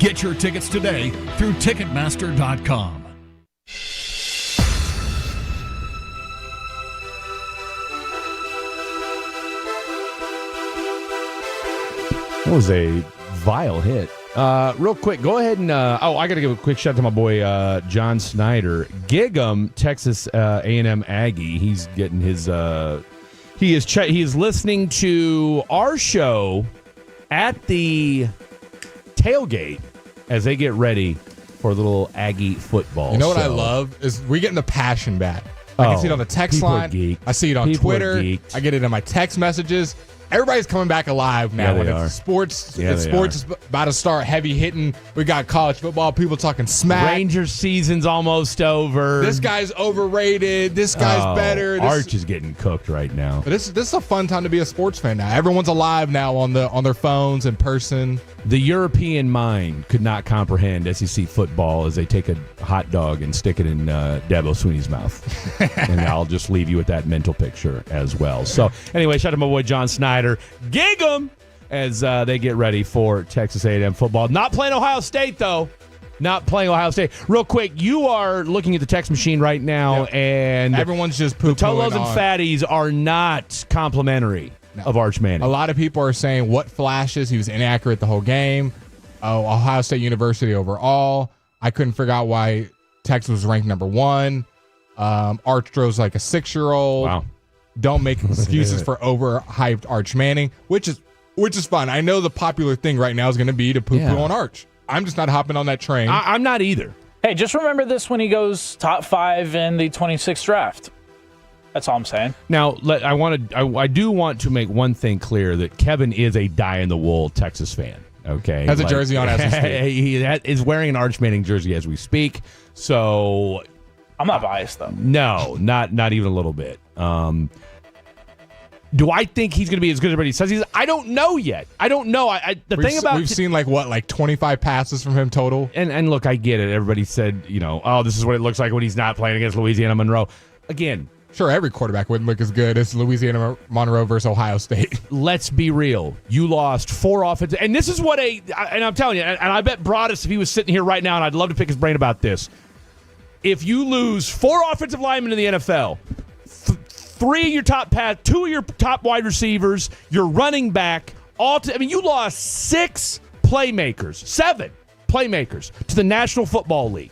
Get your tickets today through Ticketmaster.com. That was a vile hit. Real quick, go ahead and I got to give a quick shout out to my boy John Snyder. Gig'em, Texas A&M Aggie. He's getting his. He is listening to our show at the tailgate as they get ready for a little Aggie football. You know what I love is we getting the passion back. I can see it on the text line. I see it on Twitter. I get it in my text messages. Everybody's coming back alive now. Yeah, when it's sports, sports is about to start heavy hitting. We got college football, people talking smack. Rangers season's almost over. This guy's overrated. This guy's better. Arch is getting cooked right now. But this is a fun time to be a sports fan now. Everyone's alive now on their phones in person. The European mind could not comprehend SEC football as they take a hot dog and stick it in Dabo Sweeney's mouth. And I'll just leave you with that mental picture as well. So anyway, shout out to my boy John Snyder. Gig 'em as they get ready for Texas A&M football. Not playing Ohio State, though. Not playing Ohio State. Real quick, you are looking at the text machine right now, and everyone's just poo-pooing the Tolos and on. Fatties are not complimentary of Arch Manning. A lot of people are saying what flashes. He was inaccurate the whole game. Oh, Ohio State University overall. I couldn't figure out why Texas was ranked number 1. Arch throws like a 6-year-old. Wow. Don't make excuses for overhyped Arch Manning, which is fine. I know the popular thing right now is going to be to poo-poo on Arch. I'm just not hopping on that train. I'm not either. Hey, just remember this when he goes top 5 in the 26th draft. That's all I'm saying. Now, I do want to make one thing clear that Kevin is a dyed-in-the-wool Texas fan. Okay, has a jersey on as we speak. He is wearing an Arch Manning jersey as we speak. So I'm not biased though. No, not even a little bit. Do I think he's going to be as good as everybody says he is? I don't know yet. I don't know. We've seen like 25 passes from him total. And look, I get it. Everybody said, this is what it looks like when he's not playing against Louisiana Monroe. Again, sure, every quarterback wouldn't look as good as Louisiana Monroe versus Ohio State. Let's be real. You lost 4 offensive, and this is what and I'm telling you, and I bet Broadus, if he was sitting here right now, and I'd love to pick his brain about this. If you lose 4 offensive linemen in the NFL, 2 of your top wide receivers, your running back, you lost 7 playmakers to the National Football League.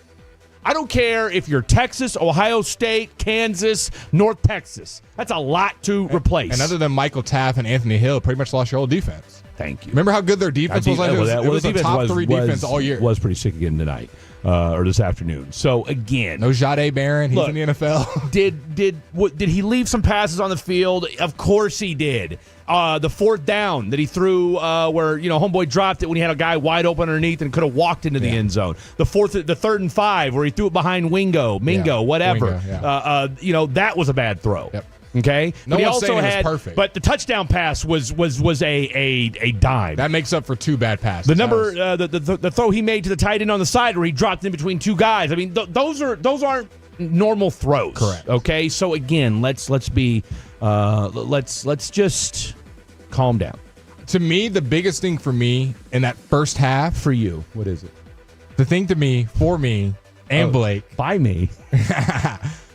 I don't care if you're Texas, Ohio State, Kansas, North Texas. That's a lot to replace. And other than Michael Taft and Anthony Hill, pretty much lost your whole defense. Thank you. Remember how good their defense was? It was a top 3 defense all year. Was pretty sick again tonight. Or this afternoon. So again, no Jade Barron. He's in the NFL. Did he leave some passes on the field? Of course he did. The 4th down that he threw, where homeboy dropped it when he had a guy wide open underneath and could have walked into the end zone. The 3rd and 5 where he threw it behind Mingo, whatever. That was a bad throw. Yep. Okay, no one's saying it was perfect. But the touchdown pass was a dime. That makes up for 2 bad passes. The throw he made to the tight end on the side where he dropped in between 2 guys. I mean, those aren't normal throws. Correct. Okay, so again, let's just calm down. To me, the biggest thing for me in that first half, for you, what is it? The thing for me, and Blake, by me.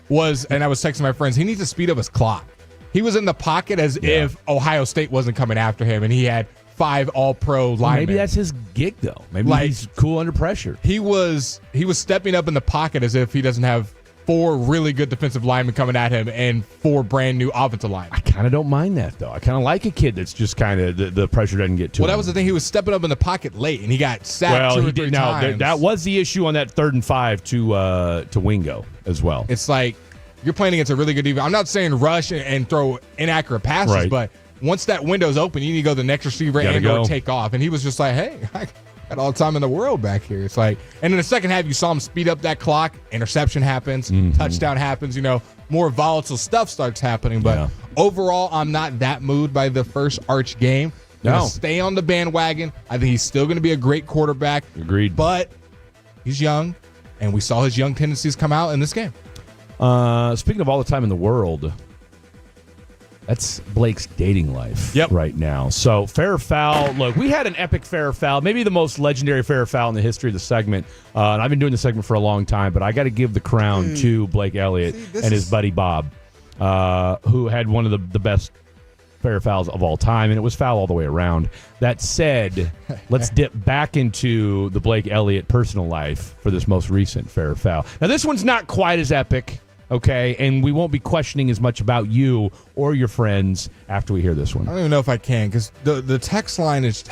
was, and I was texting my friends, he needs to speed up his clock. He was in the pocket as if Ohio State wasn't coming after him, and he had 5 all-pro linemen. Maybe that's his gig, though. Maybe he's cool under pressure. He was stepping up in the pocket as if he doesn't have 4 really good defensive linemen coming at him and 4 brand new offensive linemen. I kind of don't mind that, though. I kind of like a kid that's just kind of the pressure doesn't get to him. Well, that was the thing. He was stepping up in the pocket late, and he got sacked 2 or 3 times. That was the issue on that 3rd and 5 to Wingo as well. It's like you're playing against a really good defense. I'm not saying rush and throw inaccurate passes, but once that window's open, you need to go to the next receiver or take off. And he was just like, hey, I got all the time in the world back here. It's like, and in the second half, you saw him speed up that clock. Interception happens, touchdown happens. More volatile stuff starts happening. But overall, I'm not that moved by the first Arch game. Stay on the bandwagon. I think he's still going to be a great quarterback. Agreed. But he's young, and we saw his young tendencies come out in this game. Speaking of all the time in the world, That's Blake's dating life right now. So, fair or foul. Look, we had an epic fair or foul, maybe the most legendary fair or foul in the history of the segment. And I've been doing the segment for a long time, but I got to give the crown to Blake Elliott and his buddy Bob, who had one of the best fair fouls of all time, and it was foul all the way around. That said, let's dip back into the Blake Elliott personal life for this most recent fair or foul. Now, this one's not quite as epic. Okay, and we won't be questioning as much about you or your friends after we hear this one. I don't even know if I can, because the text line is...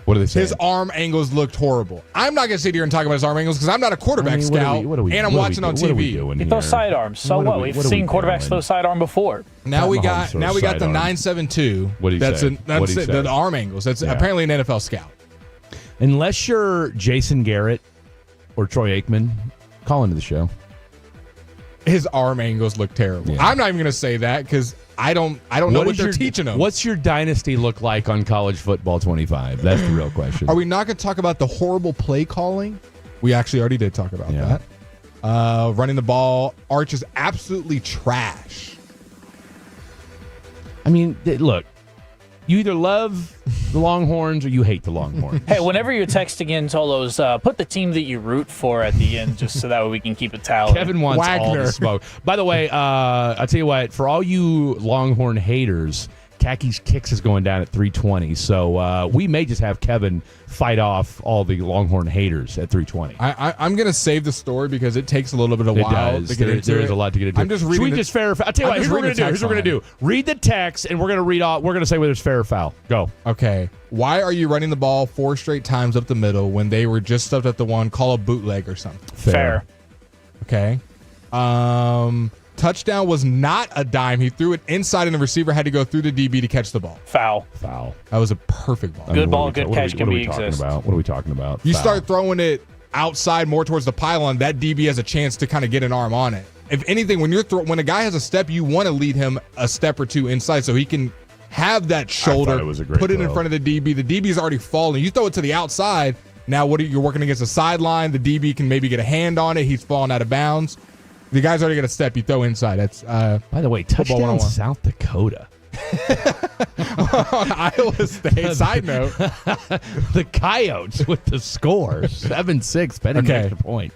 What are they saying? His arm angles looked horrible. I'm not going to sit here and talk about his arm angles because I'm not a quarterback scout, and I'm watching on TV. He throws sidearms. So what? We've seen quarterbacks throw sidearm before. Now we got the 972. What do you say? That's the arm angles. That's apparently an NFL scout. Unless you're Jason Garrett or Troy Aikman, call into the show. His arm angles look terrible. I'm not even going to say that because I don't know what they're teaching him. What's your dynasty look like on College Football 25? That's the real question. Are we not going to talk about the horrible play calling? We actually already did talk about that. Running the ball. Arch is absolutely trash. I mean, look, you either love the Longhorns or you hate the Longhorns. Hey, whenever you're texting in, Tolos, put the team that you root for at the end just so that way we can keep a tally. Kevin wants all the smoke. By the way, I'll tell you what, for all you Longhorn haters, Khakis Kicks is going down at 320. So we may just have Kevin fight off all the Longhorn haters at 320. I'm going to save the story because it takes a little bit of a while to get into it. There is a lot to get into. I'm just reading. Should we just fair or foul? I'll tell you what, here's what we're going to do. Read the text, and we're going to read all. We're going to say whether it's fair or foul. Go. Okay. Why are you running the ball 4 straight times up the middle when they were just stuffed at the one? Call a bootleg or something. Fair. Okay. Touchdown was not a dime. He threw it inside, and the receiver had to go through the DB to catch the ball. Foul. That was a perfect ball. Good ball, good catch can be exist. What are we talking about? You start throwing it outside more towards the pylon, that DB has a chance to kind of get an arm on it. If anything, when when a guy has a step, you want to lead him a step or two inside so he can have that shoulder, put it in front of the DB. The DB's already falling. You throw it to the outside. Now, you're working against a sideline. The DB can maybe get a hand on it. He's falling out of bounds. The guy's already got a step. You throw inside. That's by the way, touchdown South Dakota. On Iowa State. Side note, the Coyotes with the score 7-6, betting an extra point.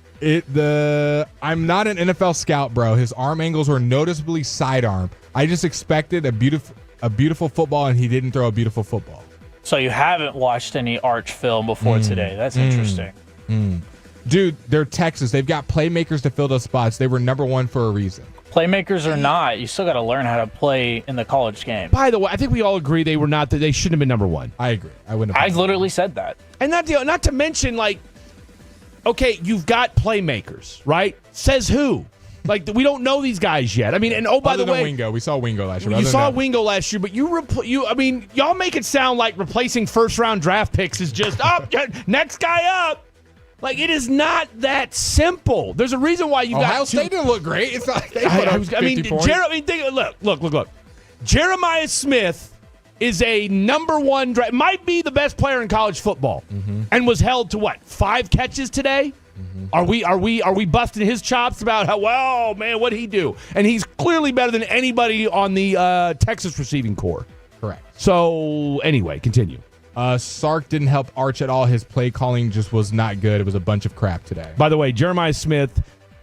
I'm not an NFL scout, bro. His arm angles were noticeably sidearm. I just expected a beautiful football, and he didn't throw a beautiful football. So you haven't watched any Arch film before today. That's interesting. Dude, they're Texas. They've got playmakers to fill those spots. They were number one for a reason. Playmakers or not, you still got to learn how to play in the college game. By the way, I think we all agree they were not. They shouldn't have been number one. I agree. I literally said that. And not to mention, like, okay, you've got playmakers, right? Says who? Like, we don't know these guys yet. I mean, and by the way, Wingo, we saw Wingo last year. You saw Wingo last year, but y'all make it sound like replacing first-round draft picks is just next guy up. Like, it is not that simple. There's a reason why you got Ohio State didn't look great. It's not like they put up 50 points. Look. Jeremiah Smith is a number one might be the best player in college football, and was held to 5 catches today. Are we busting his chops about what'd he do? And he's clearly better than anybody on the Texas receiving corps. Correct. So anyway, continue. Sark didn't help Arch at all. His play calling just was not good. It was a bunch of crap today. By the way, Jeremiah Smith,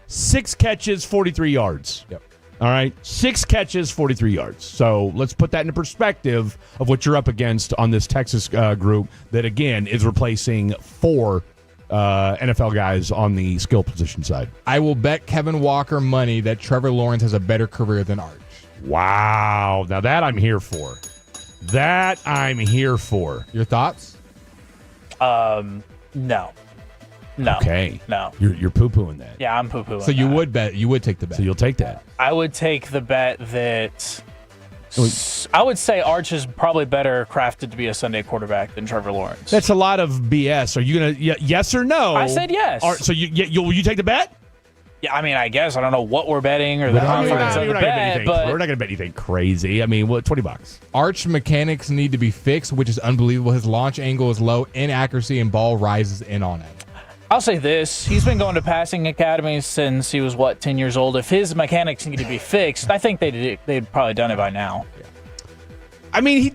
6 catches, 43 yards. Yep. All right, 6 catches, 43 yards. So let's put that into perspective of what you're up against on this Texas group that, again, is replacing 4 NFL guys on the skill position side. I will bet Kevin Walker money that Trevor Lawrence has a better career than Arch. Wow. Now that I'm here for. Your thoughts? No. Okay. No. You're poo-pooing that. Yeah, I'm poo-pooing So you would take the bet. So you'll take that. I would take the bet that I would say Arch is probably better crafted to be a Sunday quarterback than Trevor Lawrence. That's a lot of BS. Are you going to yes or no? I said yes. So will you take the bet? Yeah, I mean, I guess. I don't know what we're betting or the confidence of the bet, but we're not going to bet anything crazy. I mean, $20. Arch mechanics need to be fixed, which is unbelievable. His launch angle is low, inaccuracy, and ball rises in on it. I'll say this. He's been going to passing academies since he was, 10 years old. If his mechanics need to be fixed, I think they'd probably done it by now. I mean,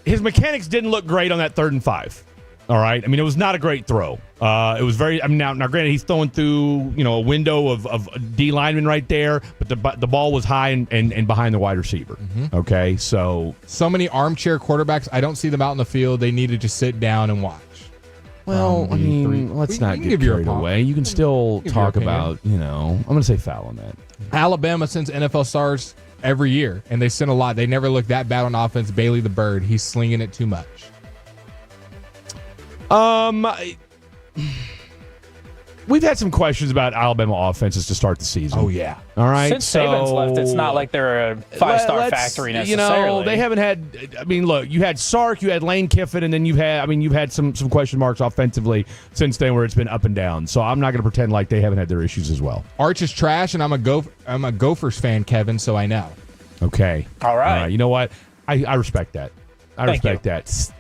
his mechanics didn't look great on that 3rd and 5. All right. I mean, it was not a great throw. It was very. I mean, now granted, he's throwing through a window of D lineman right there, but the ball was high and behind the wide receiver. Mm-hmm. Okay, so many armchair quarterbacks. I don't see them out in the field. They need to just sit down and watch. Well, I mean, let's not get carried away. You can still talk about. I'm going to say foul on that. Alabama sends NFL stars every year, and they send a lot. They never look that bad on offense. Bailey the Bird, he's slinging it too much. We've had some questions about Alabama offenses to start the season. Oh, yeah. All right. Since Saban's left, it's not like they're a 5-star factory necessarily. They haven't had. I mean, look, you had Sark, you had Lane Kiffin, and then you've had some question marks offensively since then, where it's been up and down. So I'm not going to pretend like they haven't had their issues as well. Arch is trash, and I'm a Gophers fan, Kevin. So I know. Okay. All right. You know what? I respect that. I respect that.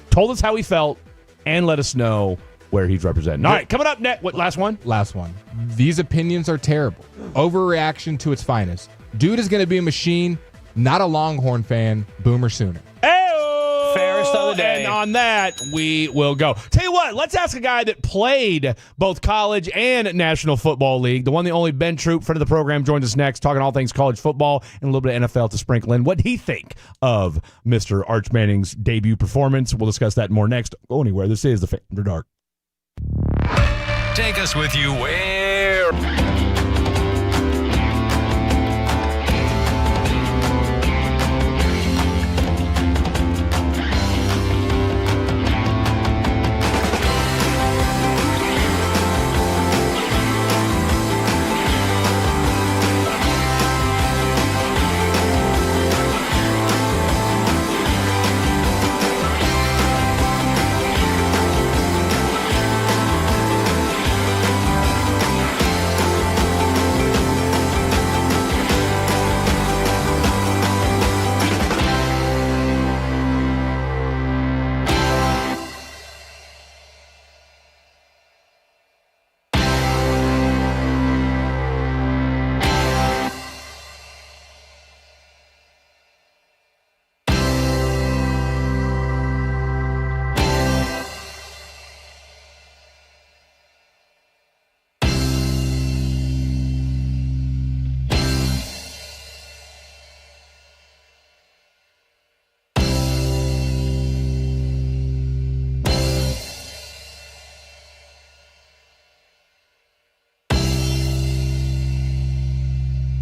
Told us how he felt and let us know where he's representing. All right, coming up next. What, last one? Last one. These opinions are terrible. Overreaction to its finest. Dude is going to be a machine, not a Longhorn fan. Boomer Sooner. Hey-o! Fairest of the day. And on that, we will go. Tell you what, let's ask a guy that played both college and National Football League. The one, the only Ben Troop, friend of the program, joins us next, talking all things college football and a little bit of NFL to sprinkle in. What did he think of Mr. Arch Manning's debut performance? We'll discuss that more next. Go anywhere. This is The Fan After Dark. Take us with you where...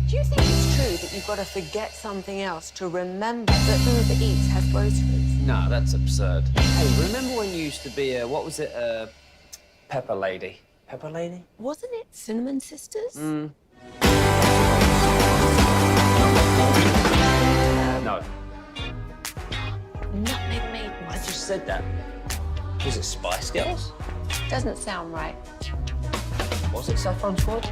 Do you think it's true that you've got to forget something else to remember that Uber Eats has groceries? No, that's absurd. Hey, remember when you used to be a pepper lady? Pepper lady? Wasn't it Cinnamon Sisters? No. Nutmeg Maiden. I just said that. Was it Spice Girls? Doesn't sound right. Was it Saffron Squad?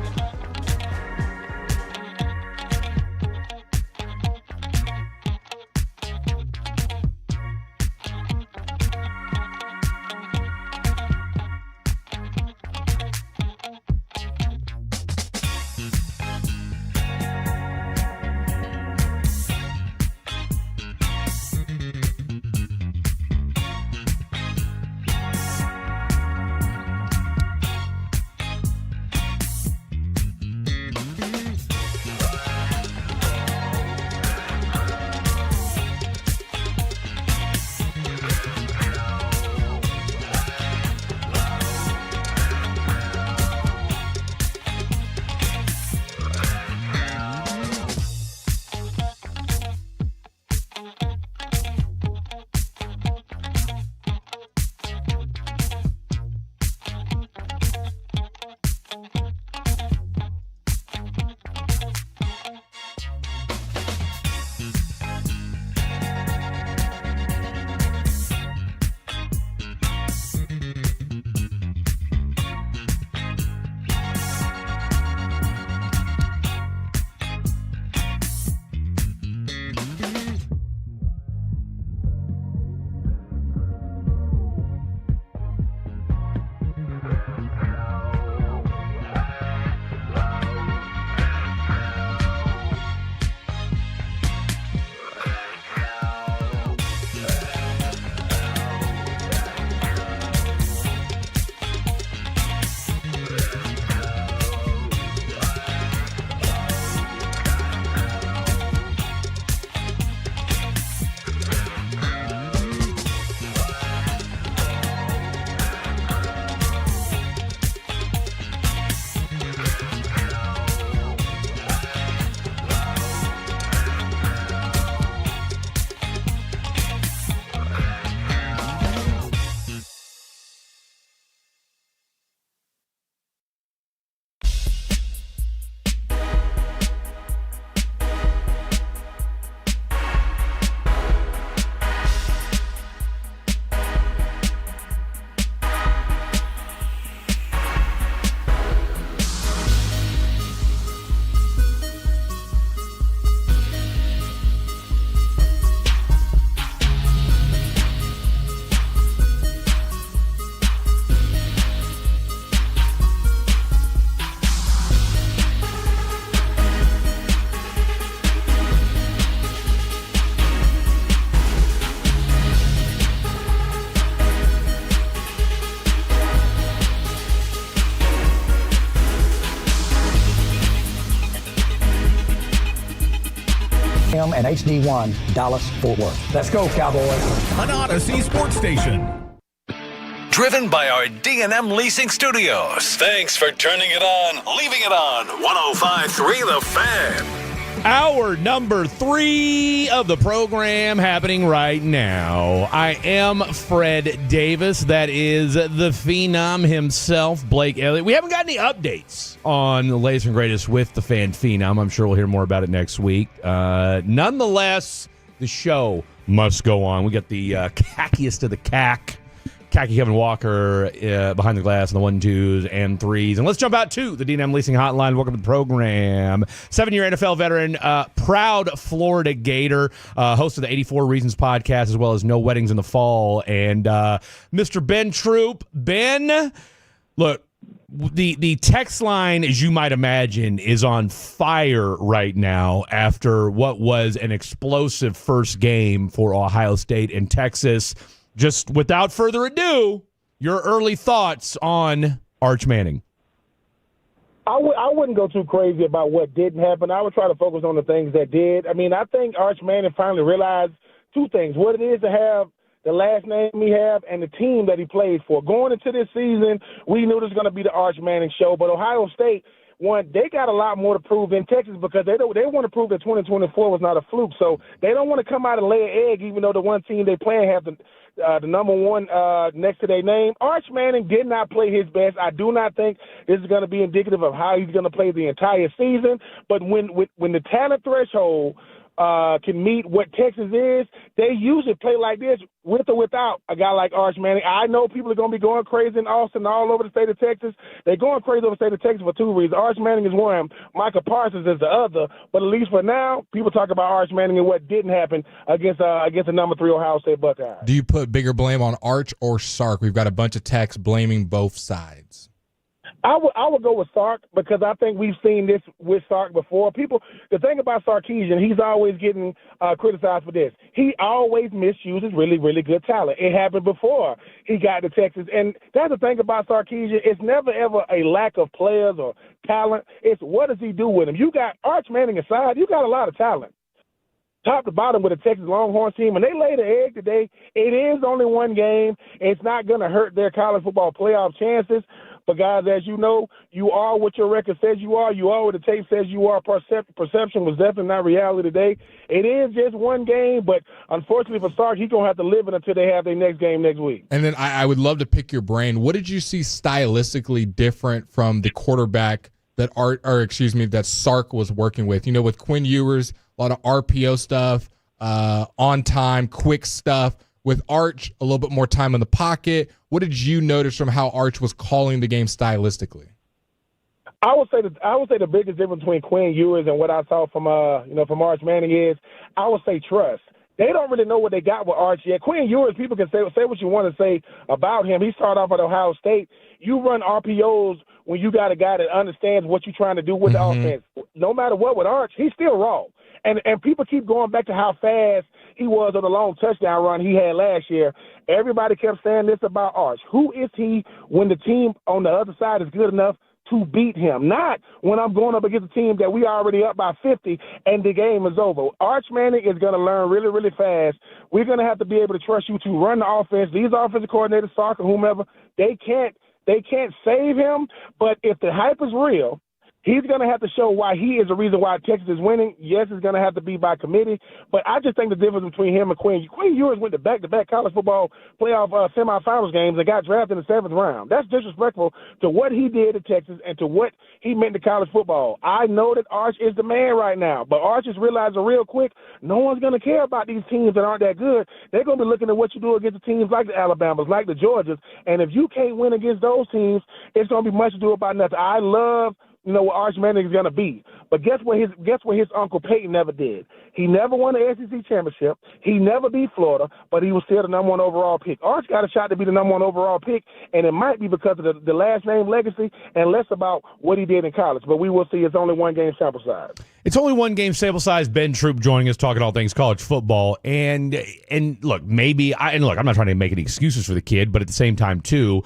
FM and HD1 Dallas-Fort Worth. Let's go, Cowboys. An Odyssey sports station. Driven by our D&M Leasing Studios. Thanks for turning it on, leaving it on. 105.3 The Fan. Hour number 3 of the program happening right now. I am Fred Davis. That is the Phenom himself, Blake Elliott. We haven't got any updates on the latest and greatest with the Fan Phenom. I'm sure we'll hear more about it next week. Nonetheless, the show must go on. We got the cackiest of the cack. Khaki Kevin Walker behind the glass on the 1-2s and 3s. And let's jump out to the D&M Leasing Hotline. Welcome to the program. 7-year NFL veteran, proud Florida Gator, host of the 84 Reasons podcast, as well as No Weddings in the Fall. And Mr. Ben Troop. Ben, look, the text line, as you might imagine, is on fire right now after what was an explosive first game for Ohio State and Texas. Just without further ado, your early thoughts on Arch Manning. I wouldn't go too crazy about what didn't happen. I would try to focus on the things that did. I mean, I think Arch Manning finally realized two things: what it is to have the last name he have and the team that he plays for. Going into this season, we knew this was going to be the Arch Manning show, but Ohio State, they got a lot more to prove in Texas because they want to prove that 2024 was not a fluke. So they don't want to come out and lay an egg, even though the one team they play have the number one next to their name. Arch Manning did not play his best. I do not think this is going to be indicative of how he's going to play the entire season. But when the talent threshold can meet what Texas is, they usually play like this with or without a guy like Arch Manning. I know people are going to be going crazy in Austin all over the state of Texas. They're going crazy over the state of Texas for two reasons. Arch Manning is one, Micah Parsons is the other. But at least for now, people talk about Arch Manning and what didn't happen against the number 3 Ohio State Buckeyes. Do you put bigger blame on Arch or Sark? We've got a bunch of texts blaming both sides. I would go with Sark because I think we've seen this with Sark before. The thing about Sarkisian, he's always getting criticized for this. He always misuses really, really good talent. It happened before he got to Texas. And that's the thing about Sarkisian. It's never, ever a lack of players or talent. It's what does he do with them? You got Arch Manning aside, you got a lot of talent. Top to bottom with the Texas Longhorns team, and they laid an egg today. It is only one game. It's not going to hurt their college football playoff chances. But, guys, as you know, you are what your record says you are. You are what the tape says you are. Perception was definitely not reality today. It is just one game, but unfortunately for Sark, he's going to have to live it until they have their next game next week. And then I would love to pick your brain. What did you see stylistically different from the quarterback that Sark was working with? You know, with Quinn Ewers, a lot of RPO stuff, on time, quick stuff. With Arch, a little bit more time in the pocket. What did you notice from how Arch was calling the game stylistically? I would say the biggest difference between Quinn Ewers and what I saw from Arch Manning is I would say trust. They don't really know what they got with Arch yet. Quinn Ewers, people can say what you want to say about him. He started off at Ohio State. You run RPOs when you got a guy that understands what you're trying to do with the offense. No matter what with Arch, he's still raw. And people keep going back to how fast he was on the long touchdown run he had last year. Everybody kept saying this about Arch. Who is he when the team on the other side is good enough to beat him? Not when I'm going up against a team that we already up by 50 and the game is over. Arch Manning is going to learn really, really fast. We're going to have to be able to trust you to run the offense. These offensive coordinators, Sark or whomever, they can't save him. But if the hype is real, he's going to have to show why he is the reason why Texas is winning. Yes, it's going to have to be by committee, but I just think the difference between him and Quinn Ewers went to back-to-back college football playoff semifinals games and got drafted in the 7th round. That's disrespectful to what he did at Texas and to what he meant to college football. I know that Arch is the man right now, but Arch is realizing real quick no one's going to care about these teams that aren't that good. They're going to be looking at what you do against the teams like the Alabamas, like the Georgias, and if you can't win against those teams, it's going to be much ado about nothing. I love what Arch Manning is going to be. But guess what his uncle Peyton never did? He never won the SEC championship. He never beat Florida, but he was still the number 1 overall pick. Arch got a shot to be the number 1 overall pick, and it might be because of the last name legacy and less about what he did in college. But we will see. It's only one game sample size. It's only one game sample size. Ben Troop joining us, talking all things college football. And look, I'm not trying to make any excuses for the kid, but at the same time, too,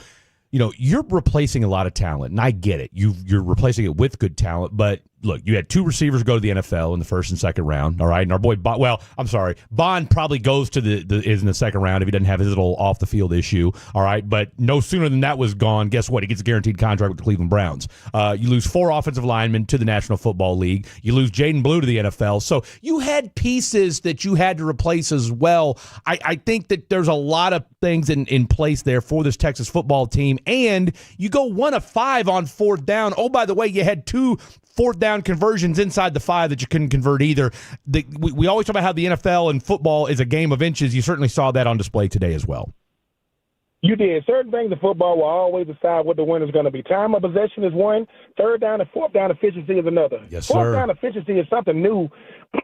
you're replacing a lot of talent, and I get it. You're replacing it with good talent, but look, you had two receivers go to the NFL in the first and second round, all right? And our boy Bond probably goes to is in the second round if he doesn't have his little off-the-field issue, all right? But no sooner than that was gone, guess what? He gets a guaranteed contract with the Cleveland Browns. You lose 4 offensive linemen to the National Football League. You lose Jaden Blue to the NFL. So you had pieces that you had to replace as well. I think that there's a lot of things in place there for this Texas football team, and you go 1 of 5 on 4th down. Oh, by the way, you had 2 4th down conversions inside the 5 that you couldn't convert either. We always talk about how the NFL and football is a game of inches. You certainly saw that on display today as well. You did. Certain things in football will always decide what the winner's going to be. Time of possession is one. 3rd down and 4th down efficiency is another. Yes, 4th down efficiency is something new.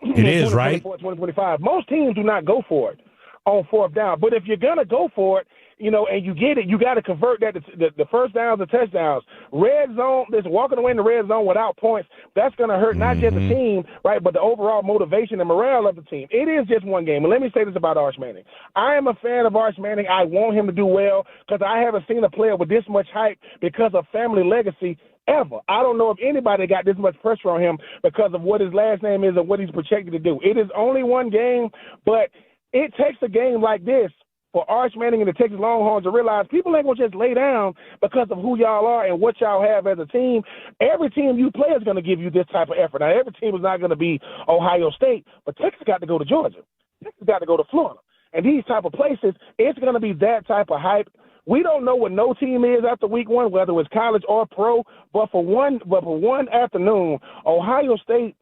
It is, right? 2025. Most teams do not go for it on 4th down. But if you're going to go for it, and you get it, you got to convert that to the first downs to touchdowns. Red zone, this walking away in the red zone without points, that's going to hurt not just the team, right, but the overall motivation and morale of the team. It is just one game. And let me say this about Arch Manning. I am a fan of Arch Manning. I want him to do well because I haven't seen a player with this much hype because of family legacy ever. I don't know if anybody got this much pressure on him because of what his last name is and what he's projected to do. It is only one game, but it takes a game like this for Arch Manning and the Texas Longhorns to realize people ain't going to just lay down because of who y'all are and what y'all have as a team. Every team you play is going to give you this type of effort. Now, every team is not going to be Ohio State, but Texas got to go to Georgia. Texas got to go to Florida. And these type of places, it's going to be that type of hype. We don't know what no team is after week 1, whether it's college or pro, but for one afternoon, Ohio State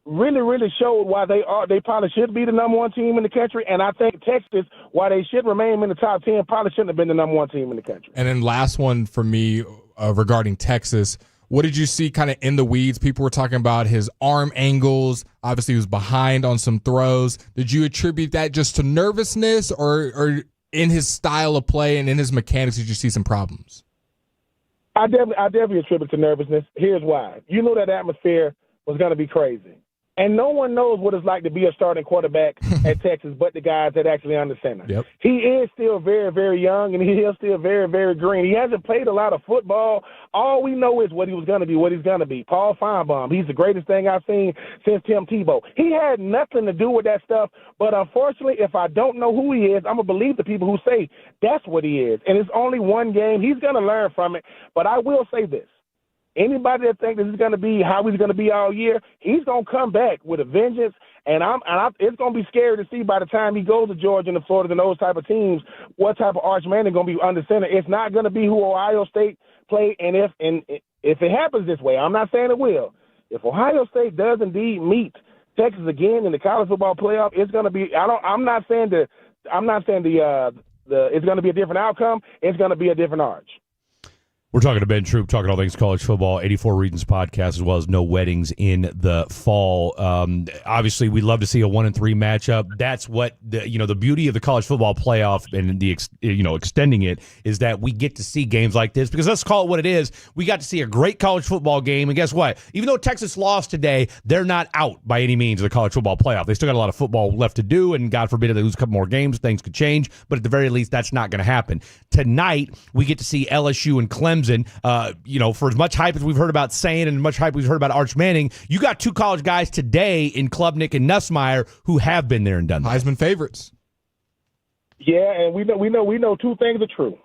really showed why they probably should be the number 1 team in the country, and I think Texas, why they should remain in the top 10, probably shouldn't have been the number 1 team in the country. And then last one for me regarding Texas, what did you see kind of in the weeds? People were talking about his arm angles. Obviously, he was behind on some throws. Did you attribute that just to nervousness, or in his style of play and in his mechanics, did you see some problems? I definitely attribute it to nervousness. Here's why. You know that atmosphere was going to be crazy. And no one knows what it's like to be a starting quarterback at Texas but the guys that actually understand it. Yep. He is still very, very young, and he is still very, very green. He hasn't played a lot of football. All we know is what he was going to be, what he's going to be. Paul Feinbaum, he's the greatest thing I've seen since Tim Tebow. He had nothing to do with that stuff, but unfortunately, if I don't know who he is, I'm going to believe the people who say that's what he is. And it's only one game. He's going to learn from it, but I will say this. Anybody that thinks this is going to be how he's going to be all year, he's going to come back with a vengeance, and it's going to be scary to see by the time he goes to Georgia and the Florida and those type of teams what type of Arch Manning going to be under center. It's not going to be who Ohio State played, and if it happens this way, I'm not saying it will. If Ohio State does indeed meet Texas again in the college football playoff, it's going to be. I'm not saying it's going to be a different outcome. It's going to be a different Arch. We're talking to Ben Troop, talking all things college football, 84 Regions podcast, as well as no weddings in the fall. Obviously, we'd love to see a 1-3 matchup. That's what the beauty of the college football playoff and the extending it is that we get to see games like this, because let's call it what it is. We got to see a great college football game, and guess what? Even though Texas lost today, they're not out by any means of the college football playoff. They still got a lot of football left to do, and God forbid if they lose a couple more games, things could change. But at the very least, that's not going to happen. Tonight, we get to see LSU and Clemson. For as much hype as we've heard about Sain and as much hype we've heard about Arch Manning, you got 2 college guys today in Klubnik and Nussmeier who have been there and done that. Heisman favorites. Yeah, and we know 2 things are true.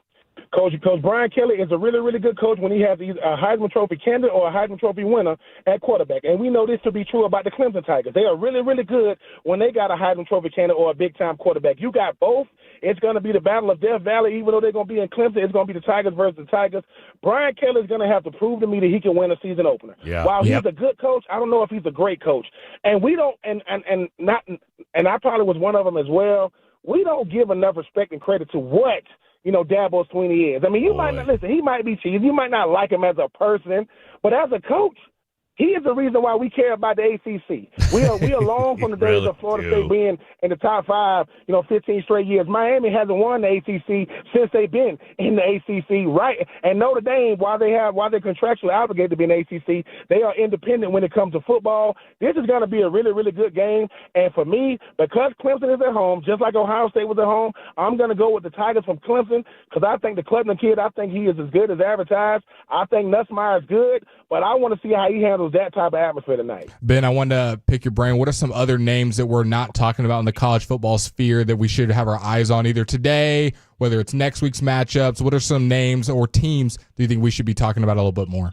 Coach Brian Kelly is a really, really good coach when he has either a Heisman Trophy candidate or a Heisman Trophy winner at quarterback. And we know this to be true about the Clemson Tigers. They are really, really good when they got a Heisman Trophy candidate or a big-time quarterback. You got both. It's going to be the battle of Death Valley. Even though they're going to be in Clemson, it's going to be the Tigers versus the Tigers. Brian Kelly is going to have to prove to me that he can win a season opener. Yeah. While he's a good coach, I don't know if he's a great coach. And we don't – and I probably was one of them as well. We don't give enough respect and credit to what – Dabo Swinney is. I mean, you might not listen. He might be cheesy. You might not like him as a person, but as a coach, he is the reason why we care about the ACC. We are long from the days really of Florida State being in the top 5, 15 straight years. Miami hasn't won the ACC since they've been in the ACC, right? And Notre Dame, while they're contractually obligated to be in the ACC, they are independent when it comes to football. This is going to be a really, really good game. And for me, because Clemson is at home, just like Ohio State was at home, I'm going to go with the Tigers from Clemson because I think the Klubnik kid, I think he is as good as advertised. I think Nussmeier is good, but I want to see how he handles handles that type of atmosphere tonight. Ben, I wanted to pick your brain. What are some other names that we're not talking about in the college football sphere that we should have our eyes on either today, whether it's next week's matchups? What are some names or teams do you think we should be talking about a little bit more?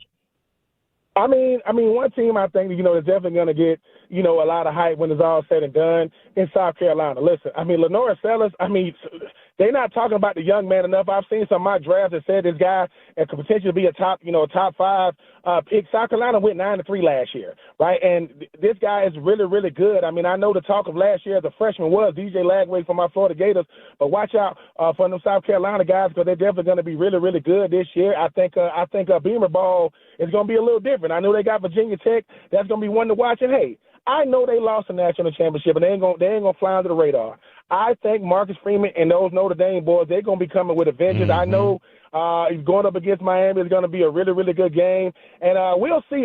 I mean, one team I think, is definitely going to get, a lot of hype when it's all said and done in South Carolina. Listen, Lenore Sellers, they're not talking about the young man enough. I've seen some of my drafts that said this guy could potentially be a top 5 pick. South Carolina went 9-3 last year, right? And this guy is really, really good. I know the talk of last year as a freshman was DJ Lagway from my Florida Gators, but watch out for them South Carolina guys because they're definitely going to be really, really good this year. I think Beamer ball is going to be a little different. I know they got Virginia Tech. That's going to be one to watch. And hey, I know they lost the national championship, and they ain't gonna fly under the radar. I think Marcus Freeman and those Notre Dame boys, they're gonna be coming with a vengeance. I know going up against Miami is gonna be a really, really good game, and we'll see.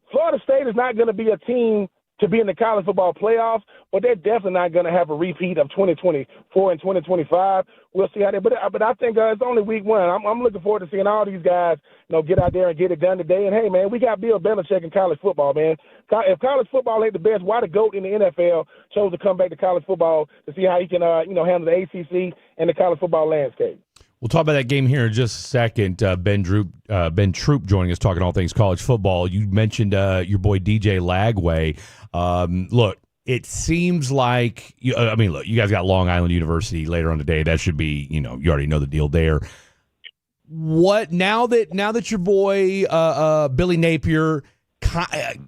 Florida State is not gonna be a team to be in the college football playoffs, but they're definitely not going to have a repeat of 2024 and 2025. We'll see how they. But I think it's only week one. I'm looking forward to seeing all these guys, get out there and get it done today. And hey, man, we got Bill Belichick in college football, man. If college football ain't the best, why the GOAT in the NFL chose to come back to college football to see how he can, handle the ACC and the college football landscape. We'll talk about that game here in just a second. Ben Troop joining us, talking all things college football. You mentioned your boy DJ Lagway. Look, it seems like you guys got Long Island University later on today. That should be, you already know the deal there. What now that your boy Billy Napier,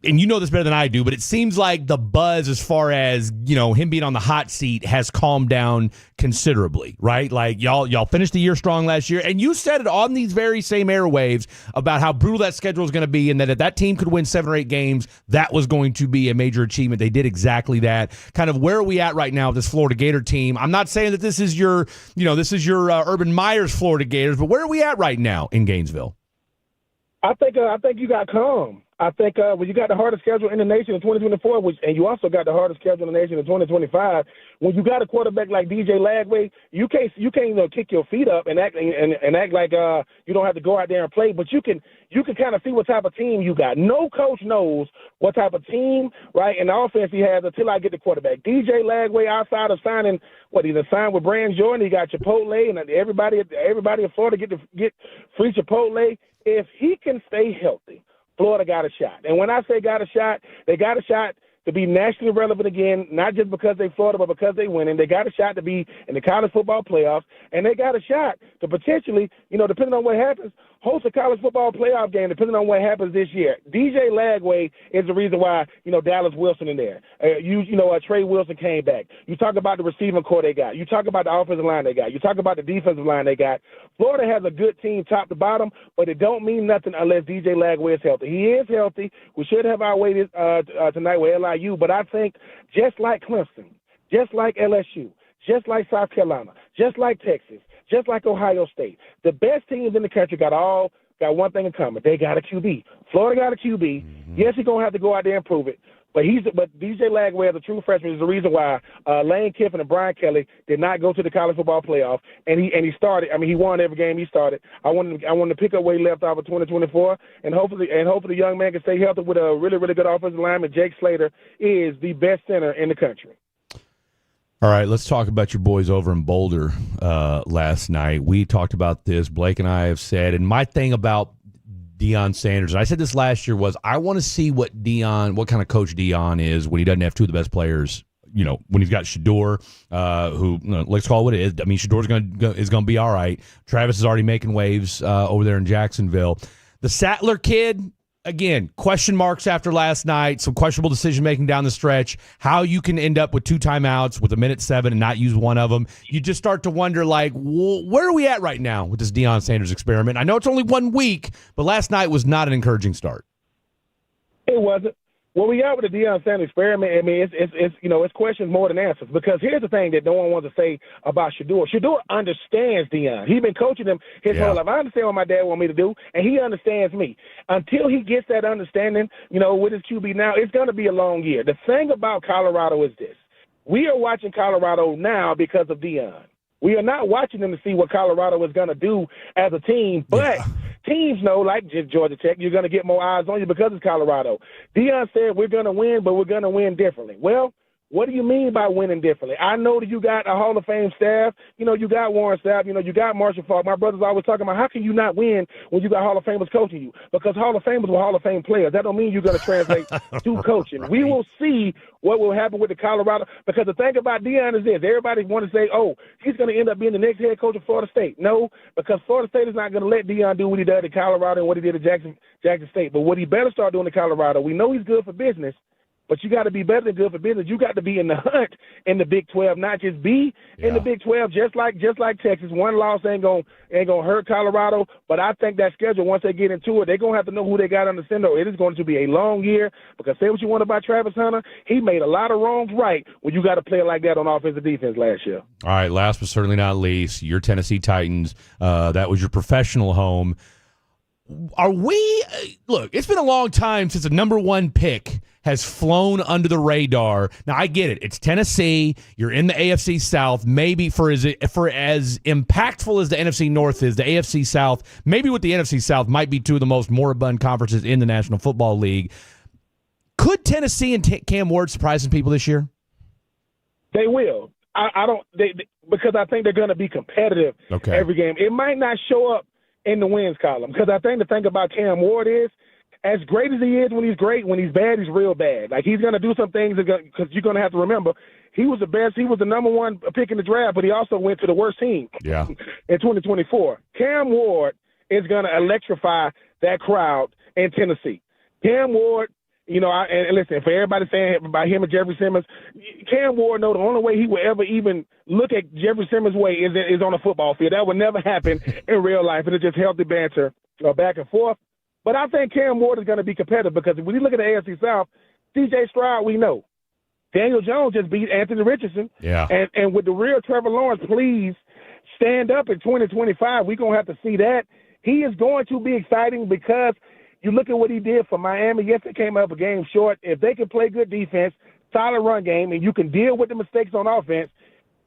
and you know this better than I do, but it seems like the buzz as far as, him being on the hot seat has calmed down considerably, right? Like y'all finished the year strong last year, and you said it on these very same airwaves about how brutal that schedule is going to be, and that if that team could win 7 or 8 games, that was going to be a major achievement. They did exactly that. Kind of where are we at right now with this Florida Gator team? I'm not saying that this is your Urban Meyer's Florida Gators, but where are we at right now in Gainesville? I think you got calm. I think when you got the hardest schedule in the nation in 2024, and you also got the hardest schedule in the nation in 2025, when you got a quarterback like DJ Lagway, you can't kick your feet up and act like you don't have to go out there and play, but you can kind of see what type of team you got. No coach knows what type of team, right, and the offense he has until I get the quarterback. DJ Lagway, outside of signing, he signed with Brand Jordan, he got Chipotle, and everybody in Florida get free Chipotle. If he can stay healthy, Florida got a shot. And when I say got a shot, they got a shot to be nationally relevant again, not just because they Florida, but because they winning. They got a shot to be in the college football playoffs, and they got a shot to potentially, depending on what happens, host a college football playoff game, depending on what happens this year. DJ Lagway is the reason why, Dallas Wilson in there. Trey Wilson came back. You talk about the receiving core they got. You talk about the offensive line they got. You talk about the defensive line they got. Florida has a good team top to bottom, but it don't mean nothing unless DJ Lagway is healthy. He is healthy. We should have our way tonight with LIU, but I think just like Clemson, just like LSU, just like South Carolina, just like Texas, just like Ohio State, the best teams in the country got one thing in common. They got a QB. Florida got a QB. Mm-hmm. Yes, he's going to have to go out there and prove it. But DJ Lagway, as a true freshman, is the reason why Lane Kiffin and Brian Kelly did not go to the college football playoff. And he started. He won every game he started. I wanted to pick up where he left off in 2024, and hopefully the young man can stay healthy with a really, really good offensive lineman. Jake Slater is the best center in the country. All right, let's talk about your boys over in Boulder last night. We talked about this. Blake and I have said, and my thing about Deion Sanders, and I said this last year, was I want to see what kind of coach Deion is when he doesn't have 2 of the best players. When he's got Shedeur, who let's call it what it is. Shedeur is going to be all right. Travis is already making waves over there in Jacksonville. The Sattler kid. Again, question marks after last night, some questionable decision-making down the stretch, how you can end up with 2 timeouts with 1:07 and not use one of them. You just start to wonder, where are we at right now with this Deion Sanders experiment? I know it's only 1 week, but last night was not an encouraging start. It wasn't. Where we are with the Deion Sanders experiment, it's questions more than answers. Because here's the thing that no one wants to say about Shedeur. Shedeur understands Deion. He's been coaching him his whole life. I understand what my dad wants me to do, and he understands me. Until he gets that understanding, with his QB now, it's going to be a long year. The thing about Colorado is this. We are watching Colorado now because of Deion. We are not watching them to see what Colorado is going to do as a team, but teams know, like just Georgia Tech, you're going to get more eyes on you because it's Colorado. Deion said we're going to win, but we're going to win differently. Well, what do you mean by winning differently? I know that you got a Hall of Fame staff. You know, you got Warren Sapp. You know, you got Marshall Faulk. My brother's always talking about how can you not win when you got Hall of Famers coaching you? Because Hall of Famers were Hall of Fame players. That don't mean you're going to translate to coaching. Right. We will see what will happen with the Colorado. Because the thing about Deion is this. Everybody want to say, oh, he's going to end up being the next head coach of Florida State. No, because Florida State is not going to let Deion do what he did at Colorado and what he did at Jackson State. But what he better start doing at Colorado, we know he's good for business. But you got to be better than good for business. You got to be in the hunt in the Big 12, not just be in the Big 12. Just like Texas, one loss ain't gonna hurt Colorado. But I think that schedule, once they get into it, they're gonna have to know who they got under center. It is going to be a long year. Because say what you want about Travis Hunter, he made a lot of wrongs right when you got a player like that on offensive defense last year. All right, last but certainly not least, your Tennessee Titans. That was your professional home. Are we look? It's been a long time since a number one pick has flown under the radar. Now I get it; it's Tennessee. You're in the AFC South. Maybe for as impactful as the NFC North is, the AFC South, maybe with the NFC South, might be two of the most moribund conferences in the National Football League. Could Tennessee and Cam Ward surprise some people this year? They will. I don't because I think they're going to be competitive every game. It might not show up in the wins column because I think the thing about Cam Ward is, as great as he is when he's great, when he's bad, he's real bad. Like, he's going to do some things because you're going to have to remember, he was the best. He was the number one pick in the draft, but he also went to the worst team in 2024. Cam Ward is going to electrify that crowd in Tennessee. Cam Ward, you know, and listen, for everybody saying about him and Jeffrey Simmons, Cam Ward know the only way he will ever even look at Jeffrey Simmons' way is on a football field. That would never happen in real life, and it's just healthy banter back and forth. But I think Cam Ward is going to be competitive because when you look at the AFC South, C.J. Stroud, we know. Daniel Jones just beat Anthony Richardson. Yeah. And with the real Trevor Lawrence, please stand up in 2025. We're going to have to see that. He is going to be exciting because you look at what he did for Miami. Yes, they came up a game short. If they can play good defense, solid run game, and you can deal with the mistakes on offense,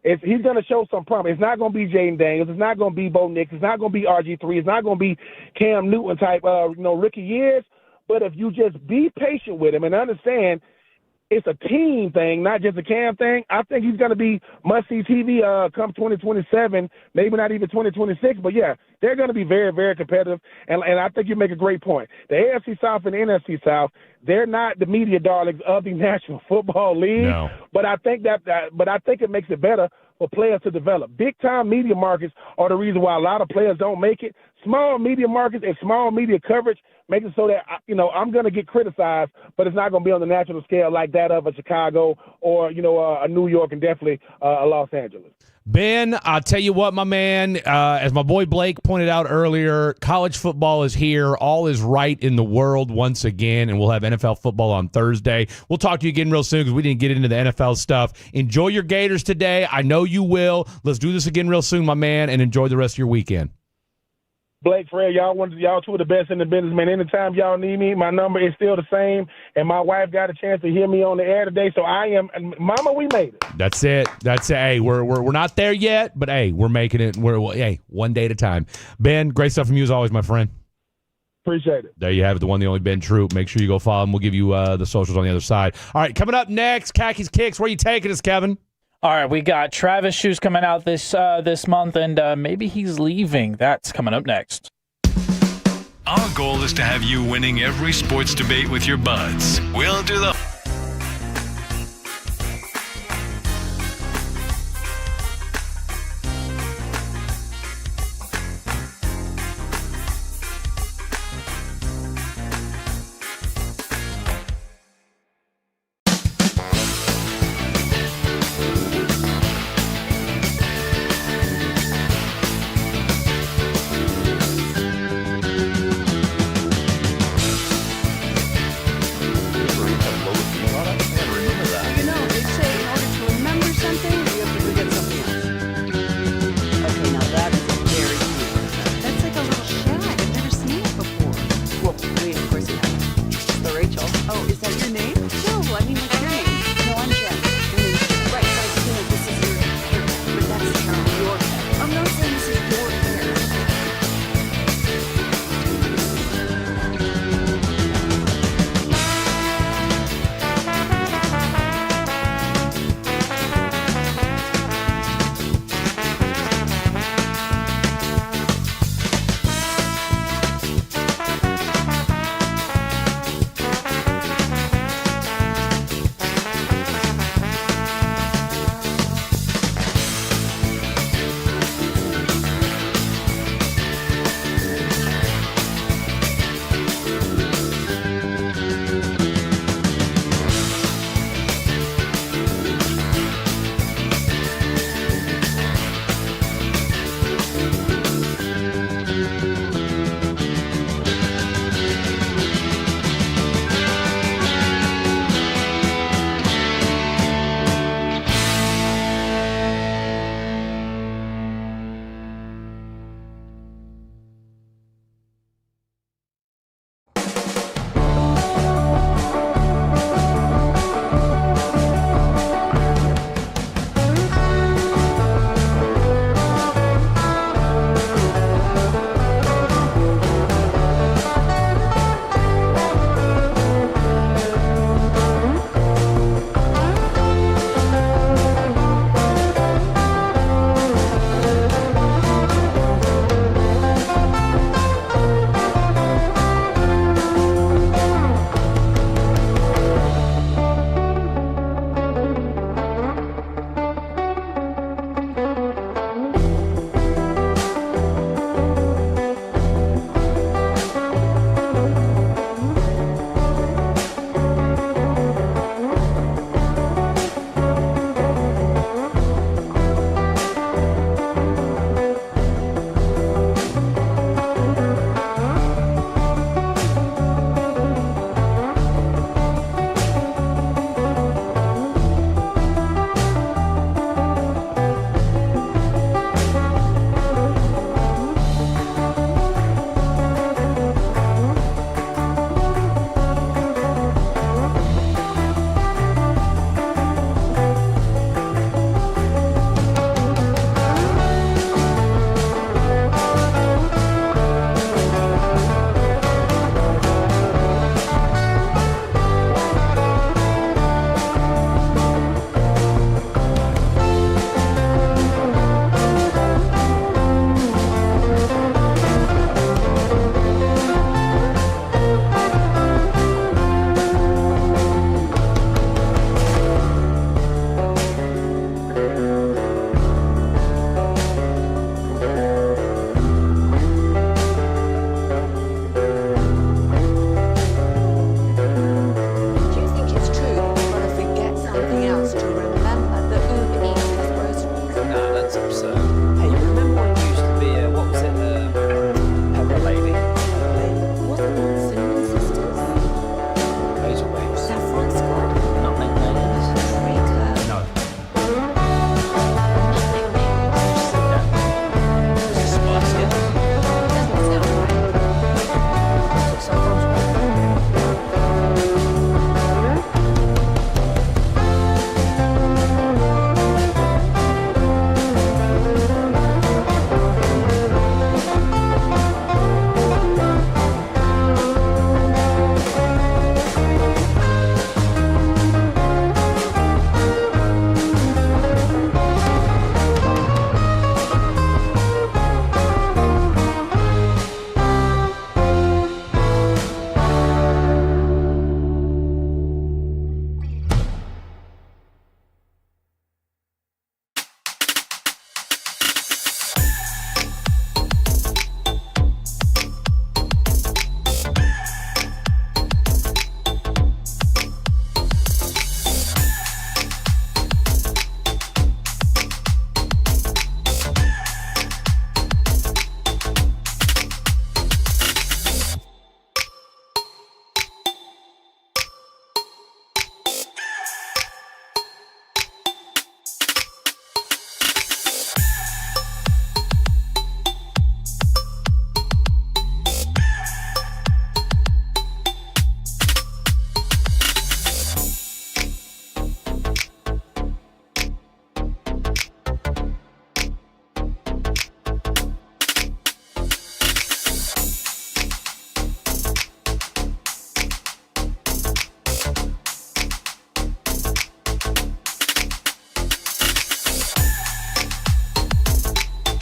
he's going to show some promise. It's not going to be Jaden Daniels. It's not going to be Bo Nix. It's not going to be RG3. It's not going to be Cam Newton type, rookie years. But if you just be patient with him and understand it's a team thing, not just a Cam thing, I think he's going to be must-see TV come 2027, maybe not even 2026. But, yeah, they're going to be very, very competitive. And I think you make a great point. The AFC South and the NFC South, they're not the media darlings of the National Football League. No. But I think it makes it better for players to develop. Big-time media markets are the reason why a lot of players don't make it. Small media markets and small media coverage makes it so that, I'm going to get criticized, but it's not going to be on the national scale like that of a Chicago or, a New York and definitely a Los Angeles. Ben, I'll tell you what, my man, as my boy Blake pointed out earlier, college football is here. All is right in the world once again, and we'll have NFL football on Thursday. We'll talk to you again real soon because we didn't get into the NFL stuff. Enjoy your Gators today. I know you will. Let's do this again real soon, my man, and enjoy the rest of your weekend. Blake, Fred, y'all two of the best in the business, man. Anytime y'all need me, my number is still the same, and my wife got a chance to hear me on the air today, so Mama, we made it. That's it. Hey, we're not there yet, but hey, we're making it. Hey, one day at a time. Ben, great stuff from you as always, my friend. Appreciate it. There you have it, the one, the only Ben Troop. Make sure you go follow him. We'll give you the socials on the other side. All right, coming up next, Khakis Kicks. Where are you taking us, Kevin? All right, we got Travis shoes coming out this month, and maybe he's leaving. That's coming up next. Our goal is to have you winning every sports debate with your buds. We'll do the...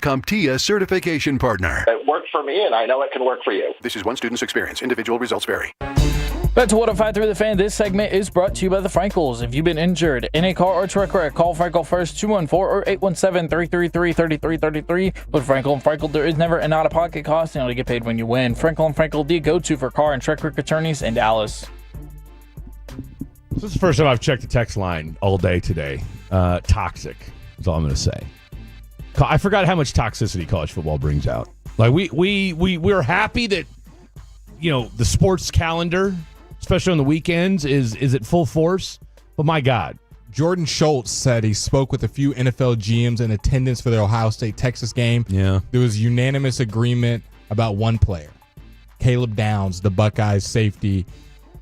CompTIA certification partner. It worked for me, and I know it can work for you. This is one student's experience. Individual results vary. Back to 105.3 The Fan. This segment is brought to you by the Frankels. If you've been injured in a car or truck wreck, call Frankel first, 214 or 817-333-3333. With Frankel & Frankel, there is never an out-of-pocket cost. You only get paid when you win. Frankel & Frankel, the go-to for car and truck wreck attorneys in Dallas. This is the first time I've checked the text line all day today. Toxic is all I'm going to say. I forgot how much toxicity college football brings out. Like we're happy that the sports calendar, especially on the weekends, is at full force. But my God, Jordan Schultz said he spoke with a few NFL GMs in attendance for the Ohio State-Texas game. Yeah, there was unanimous agreement about one player, Caleb Downs, the Buckeyes safety.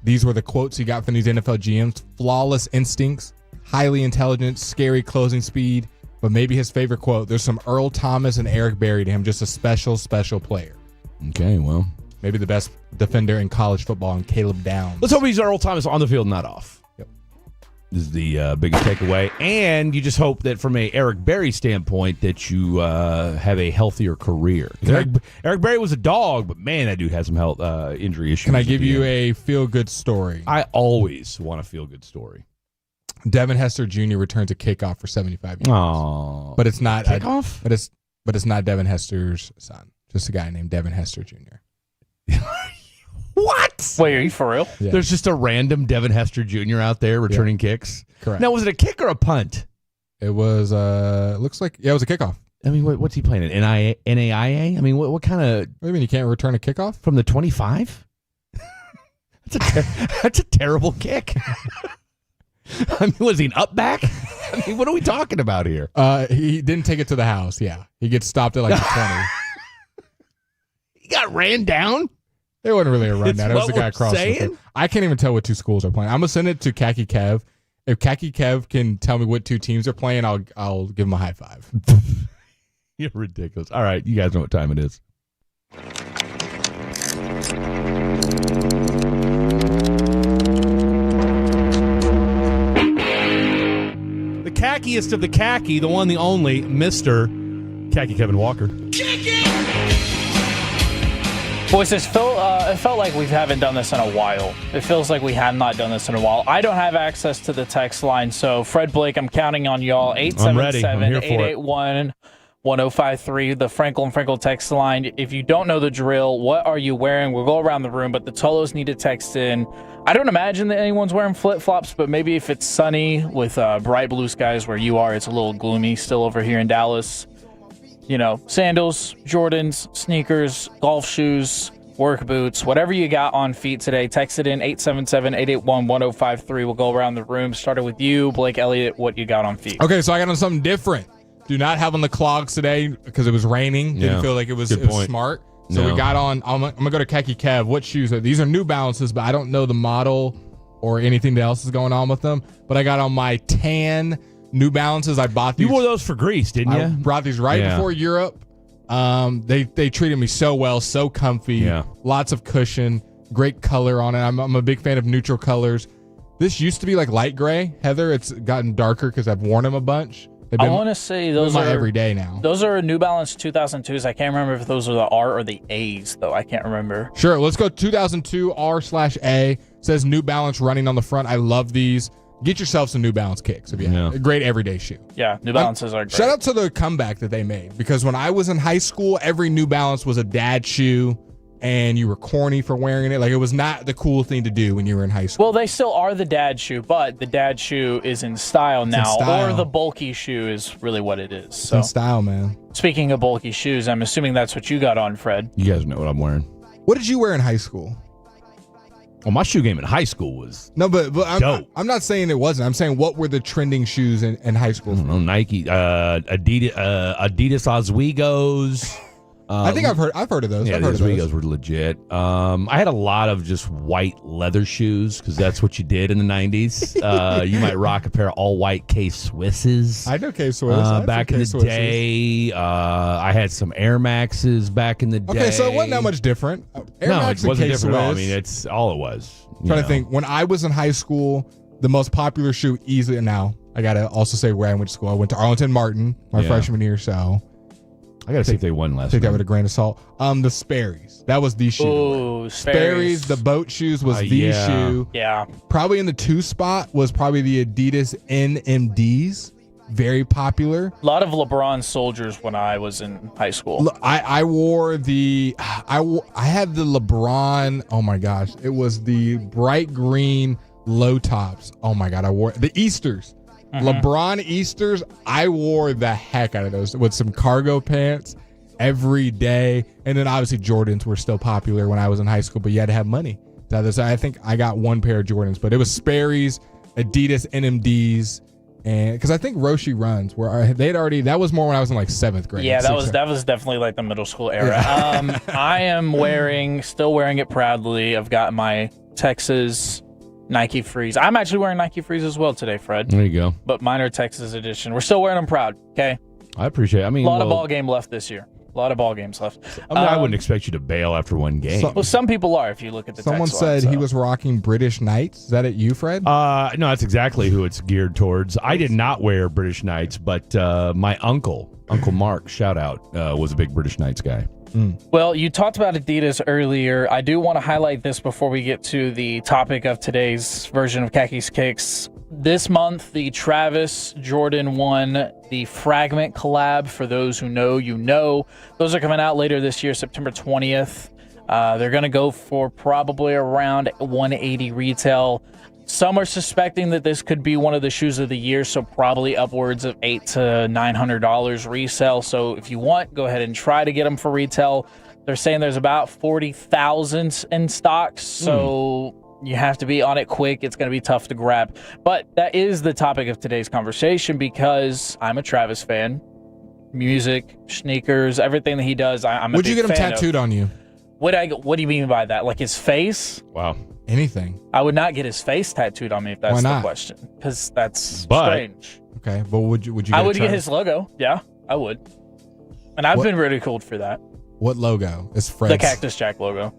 These were the quotes he got from these NFL GMs: flawless instincts, highly intelligent, scary closing speed. But maybe his favorite quote: there's some Earl Thomas and Eric Berry to him, just a special, special player. Okay, well, maybe the best defender in college football, and Caleb Downs. Let's hope he's Earl Thomas on the field, not off. Yep. This is the biggest takeaway. And you just hope that from a Eric Berry standpoint that you have a healthier career. Eric Berry was a dog, but man, that dude has some health injury issues. Can I give you a feel-good story? I always want a feel-good story. Devin Hester Jr. returns a kickoff for 75 yards. Oh, but it's not kickoff. But it's not Devin Hester's son. Just a guy named Devin Hester Jr. What? Wait, are you for real? Yeah. There's just a random Devin Hester Jr. out there returning kicks. Correct. Now, was it a kick or a punt? It was. Looks like it was a kickoff. I mean, what's he playing at NAIA? I mean, what kind of? What do you mean you can't return a kickoff from the 25? That's a terrible kick. I mean, was he an up back? I mean, what are we talking about here? He didn't take it to the house. Yeah, he gets stopped at like the 20. He got ran down. It wasn't really a run down. It was the guy across. I can't even tell what two schools are playing. I'm gonna send it to Khaki Kev. If Khaki Kev can tell me what two teams are playing, I'll give him a high five. You're ridiculous. All right, you guys know what time it is. The khackiest of the khaki, the one, the only, Mr. Khaki Kevin Walker. Boys, it felt like we haven't done this in a while. It feels like we have not done this in a while. I don't have access to the text line, so Fred, Blake, I'm counting on y'all. 877-881-1053, the Frankel & Frankel text line. If you don't know the drill, what are you wearing? We'll go around the room, but the Tolos need to text in. I don't imagine that anyone's wearing flip-flops, but maybe if it's sunny with bright blue skies where you are, it's a little gloomy still over here in Dallas. Sandals, Jordans, sneakers, golf shoes, work boots, whatever you got on feet today, text it in 877-881-1053. We'll go around the room. Started with you, Blake Elliott, what you got on feet. Okay, so I got on something different. Do not have on the clogs today because it was raining. Didn't feel like it was smart. So we got on, I'm going to go to Khaki Kev. What shoes are these? Are New Balances, but I don't know the model or anything else is going on with them. But I got on my tan New Balances. I bought these. You wore those for Greece, didn't you? I brought these before Europe. They treated me so well, so comfy. Yeah. Lots of cushion, great color on it. I'm a big fan of neutral colors. This used to be like light gray, Heather. It's gotten darker because I've worn them a bunch. I want to say those are every day now. Those are New Balance 2002s. I can't remember if those are the R or the A's, though. I can't remember. Sure, let's go 2002 R/A. Says New Balance running on the front. I love these. Get yourself some New Balance kicks. If you have a great everyday shoe. Yeah, New Balances are great. Shout out to the comeback that they made, because when I was in high school, every New Balance was a dad shoe, and you were corny for wearing it. Like, it was not the cool thing to do when you were in high school. Well, they still are the dad shoe, but the dad shoe is in style now, or the bulky shoe is really what it is. It's in style, man. Speaking of bulky shoes, I'm assuming that's what you got on, Fred. You guys know what I'm wearing. What did you wear in high school? Well, my shoe game in high school was I'm not saying it wasn't. I'm saying, what were the trending shoes in high school? I don't know, Nike, Adidas Oswegos. I think I've heard of those. Yeah, the Oswegos were legit. I had a lot of just white leather shoes because that's what you did in the 90s. You might rock a pair of all white K-Swisses. I know K-Swiss. Back in the day. I had some Air Maxes back in the day. Okay, so it wasn't that much different. Air Max it wasn't and different at all. I K-Swiss. mean, it's all it was. Trying to think. When I was in high school, the most popular shoe easily, now I got to also say where I went to school. I went to Arlington Martin my freshman year, so. I got to see if they won last Take night. that with a grain of salt. The Sperry's. That was the shoe. Ooh, Sperry's, the boat shoes was the yeah. shoe. Yeah. Probably in the 2 spot was probably the Adidas NMDs. Very popular. A lot of LeBron soldiers when I was in high school. Look, I wore the I had the LeBron. Oh my gosh, it was the bright green low tops. Oh my god, I wore the Easters. LeBron Easters. I wore the heck out of those with some cargo pants every day. And then obviously Jordans were still popular when I was in high school, but you had to have money. So I think I got one pair of Jordans, but it was Sperry's, Adidas NMDs. And because I think Roshi runs where they'd already, that was more when I was in like 7th grade. Yeah, that was definitely like the middle school era. Yeah. I am still wearing it proudly. I've got my Texas Nike Freeze. I'm actually wearing Nike Freeze as well today, Fred. There you go. But mine are Texas edition. We're still wearing them proud. Okay. I appreciate it. I mean, a lot of ball game left this year. A lot of ball games left. I mean, I wouldn't expect you to bail after one game. Well, some people are if you look at the Someone text said line, he was rocking British Knights. Is that at you, Fred? No, that's exactly who it's geared towards. I did not wear British Knights, but my Uncle Mark, shout out, was a big British Knights guy. Well, you talked about Adidas earlier. I do want to highlight this before we get to the topic of today's version of Khakis Kicks. This month, the Travis Jordan 1, the Fragment collab. For those who know, you know. Those are coming out later this year, September 20th. They're going to go for probably around $180 retail. Some are suspecting that this could be one of the shoes of the year, so probably upwards of $800 to $900 resale. So if you want, go ahead and try to get them for retail. They're saying there's about 40,000 in stock, so you have to be on it quick. It's going to be tough to grab. But that is the topic of today's conversation because I'm a Travis fan. Music, sneakers, everything that he does, I'm a big fan of. Would you get him tattooed on you? What do you mean by that? Like his face? Wow. Anything. I would not get his face tattooed on me if that's Why the not? question. Because that's strange. Okay, but would you? I would get his logo. Yeah, I would. And I've been ridiculed for that. What logo? It's Fred's. The Cactus Jack logo.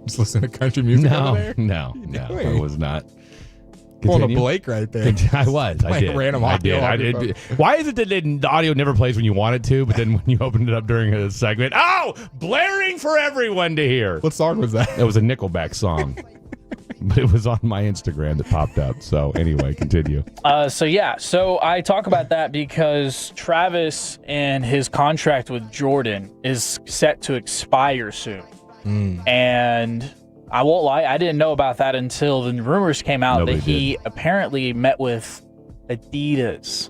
Just listen to country music over there? No, I was not. Pulling a Blake right there. I was. I did. Random audio. I did. Why is it that the audio never plays when you want it to, but then when you open it up during a segment, blaring for everyone to hear? What song was that? It was a Nickelback song. But it was on my Instagram that popped up. So anyway, continue. So I talk about that because Travis and his contract with Jordan is set to expire soon. And I won't lie, I didn't know about that until the rumors came out that he apparently met with Adidas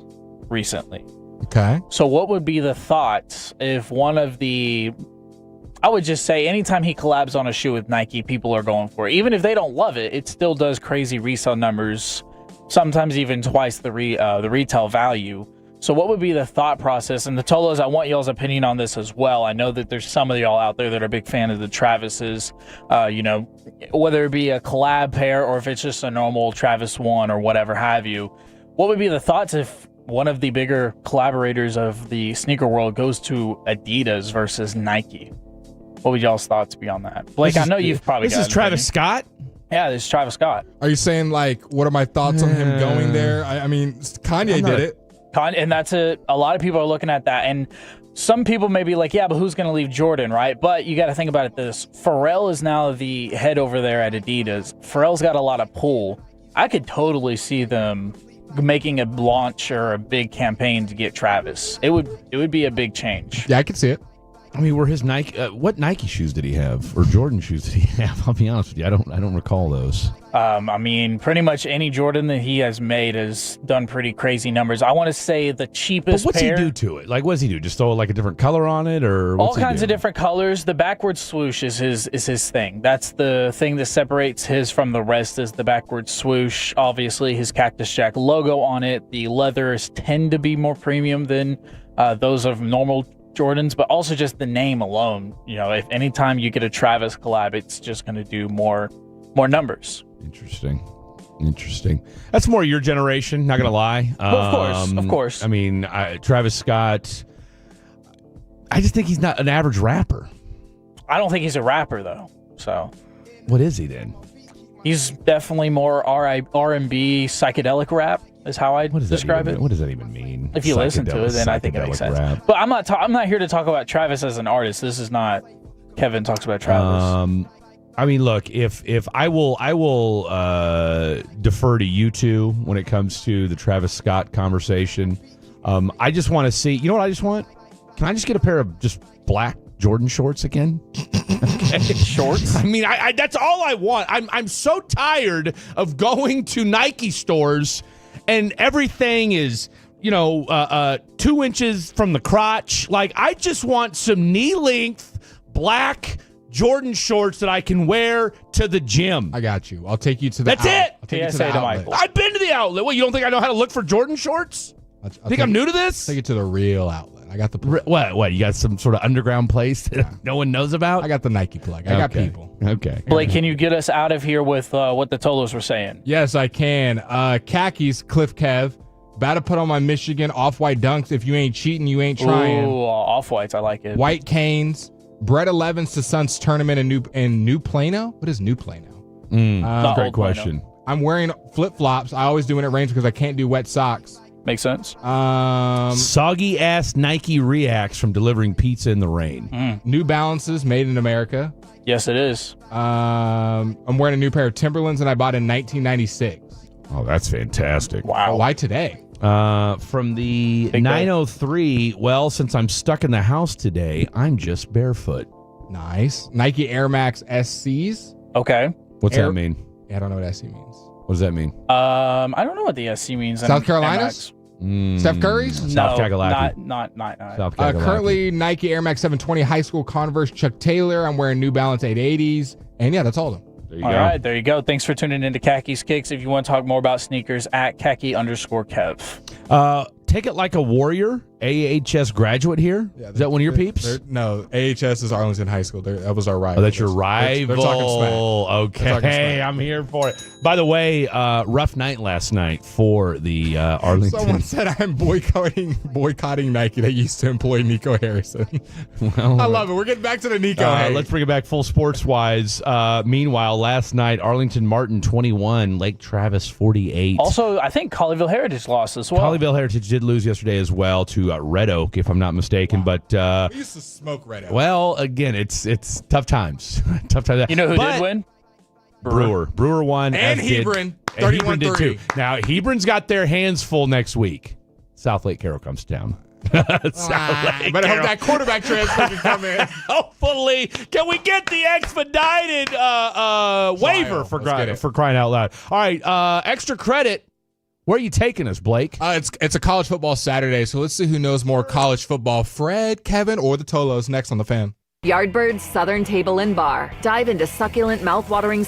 recently. Okay. So what would be the thoughts if one of the... I would just say anytime he collabs on a shoe with Nike, people are going for it. Even if they don't love it, it still does crazy resale numbers, sometimes even twice the retail value. So what would be the thought process? And the Tolos, I want y'all's opinion on this as well. I know that there's some of y'all out there that are big fan of the Travises, whether it be a collab pair or if it's just a normal Travis 1 or whatever have you. What would be the thoughts if one of the bigger collaborators of the sneaker world goes to Adidas versus Nike? What would y'all's thoughts be on that? Blake, I know you've probably got This is Travis Scott? Yeah, this is Travis Scott. Are you saying, like, what are my thoughts on him going there? I mean, Kanye did it. And that's a lot of people are looking at that. And some people may be like, yeah, but who's going to leave Jordan, right? But you got to think about it this. Pharrell is now the head over there at Adidas. Pharrell's got a lot of pull. I could totally see them making a launch or a big campaign to get Travis. It would be a big change. Yeah, I could see it. I mean, were his Nike? What Nike shoes did he have, or Jordan shoes did he have? I'll be honest with you, I don't recall those. I mean, pretty much any Jordan that he has made has done pretty crazy numbers. I want to say the cheapest. But what's pair, he do to it? Like, what does he do? Just throw like a different color on it, or what's all kinds of different colors? The backward swoosh is his thing. That's the thing that separates his from the rest. Is the backward swoosh? Obviously, his Cactus Jack logo on it. The leathers tend to be more premium than those of normal Jordans, but also just the name alone. You know, if anytime you get a Travis collab, it's just going to do more numbers. Interesting. That's more your generation, not gonna lie. Of course. I mean, Travis Scott, I just think he's not an average rapper. I don't think he's a rapper though. So what is he then? He's definitely more R&B psychedelic rap. is how I describe it. What does that even mean? If you listen to it, then I think it makes sense. Rap. But I'm not here to talk about Travis as an artist. This is not Kevin talks about Travis. I mean, look, if I will defer to you two when it comes to the Travis Scott conversation. I just want to see. You know what I just want? Can I just get a pair of just black Jordan shorts again? Okay. Shorts? I mean, I that's all I want. I'm so tired of going to Nike stores and everything is 2 inches from the crotch. Like, I just want some knee length black Jordan shorts that I can wear to the gym. I got you. I'll take you to the That's it. I'll take you to the outlet. I've been to the outlet. What, you don't think I know how to look for Jordan shorts? Think I'm new to this? Take it to the real outlet. I got the What? You got some sort of underground place that no one knows about? I got the Nike plug. I got people. Okay. Blake, can you get us out of here with what the Tolos were saying? Yes, I can. Khakis, Cliff Kev. About to put on my Michigan off-white dunks. If you ain't cheating, you ain't trying. Ooh, off-whites. I like it. White Canes. Brett 11's to Suns tournament in New Plano. What is New Plano? That's a great question. I'm wearing flip-flops. I always do when it rains because I can't do wet socks. Makes sense. Soggy ass Nike reacts from delivering pizza in the rain. New Balances made in America. Yes, it is. I'm wearing a new pair of Timberlands and I bought in 1996. Oh, that's fantastic. Wow. Why today? From the 903, well, since I'm stuck in the house today, I'm just barefoot. Nice. Nike Air Max SCs. Okay. What's that mean? Yeah, I don't know what SC means. What does that mean? I don't know what the SC means. South Carolina's? Steph Curry's? No, South Carolina. not. South Carolina. Currently, Nike Air Max 720 High School Converse Chuck Taylor. I'm wearing New Balance 880s. And yeah, that's all of them. All right, there you go. Thanks for tuning into Khakis Kicks. If you want to talk more about sneakers, at khaki_Kev. Take it like a warrior, AHS graduate here. Is that one of your peeps? No, AHS is Arlington High School. That was our rival. Oh, that's your rival. They're talking smack. Okay, I'm here for it. By the way, rough night last night for the Arlington. Someone said I'm boycotting Nike. They used to employ Nico Harrison. Well, I love it. We're getting back to the Nico. Let's bring it back full sports wise. Meanwhile, last night, Arlington Martin 21, Lake Travis 48. Also, I think Colleyville Heritage lost as well. Colleyville Heritage did lose yesterday as well to Red Oak, if I'm not mistaken. Wow. But we used to smoke Red Oak. Well, again, it's tough times. Tough times. You know who did win? Brewer won. And Hebron. 31-3. Now, Hebron's got their hands full next week. South Lake Carroll comes down. Better hope that quarterback transfer can come in. Hopefully. Can we get the expedited waiver for crying out loud? All right, extra credit. Where are you taking us, Blake? It's a college football Saturday, so let's see who knows more college football. Fred, Kevin, or the Tolos next on The Fan. Yardbird's Southern Table and Bar. Dive into succulent, mouth-watering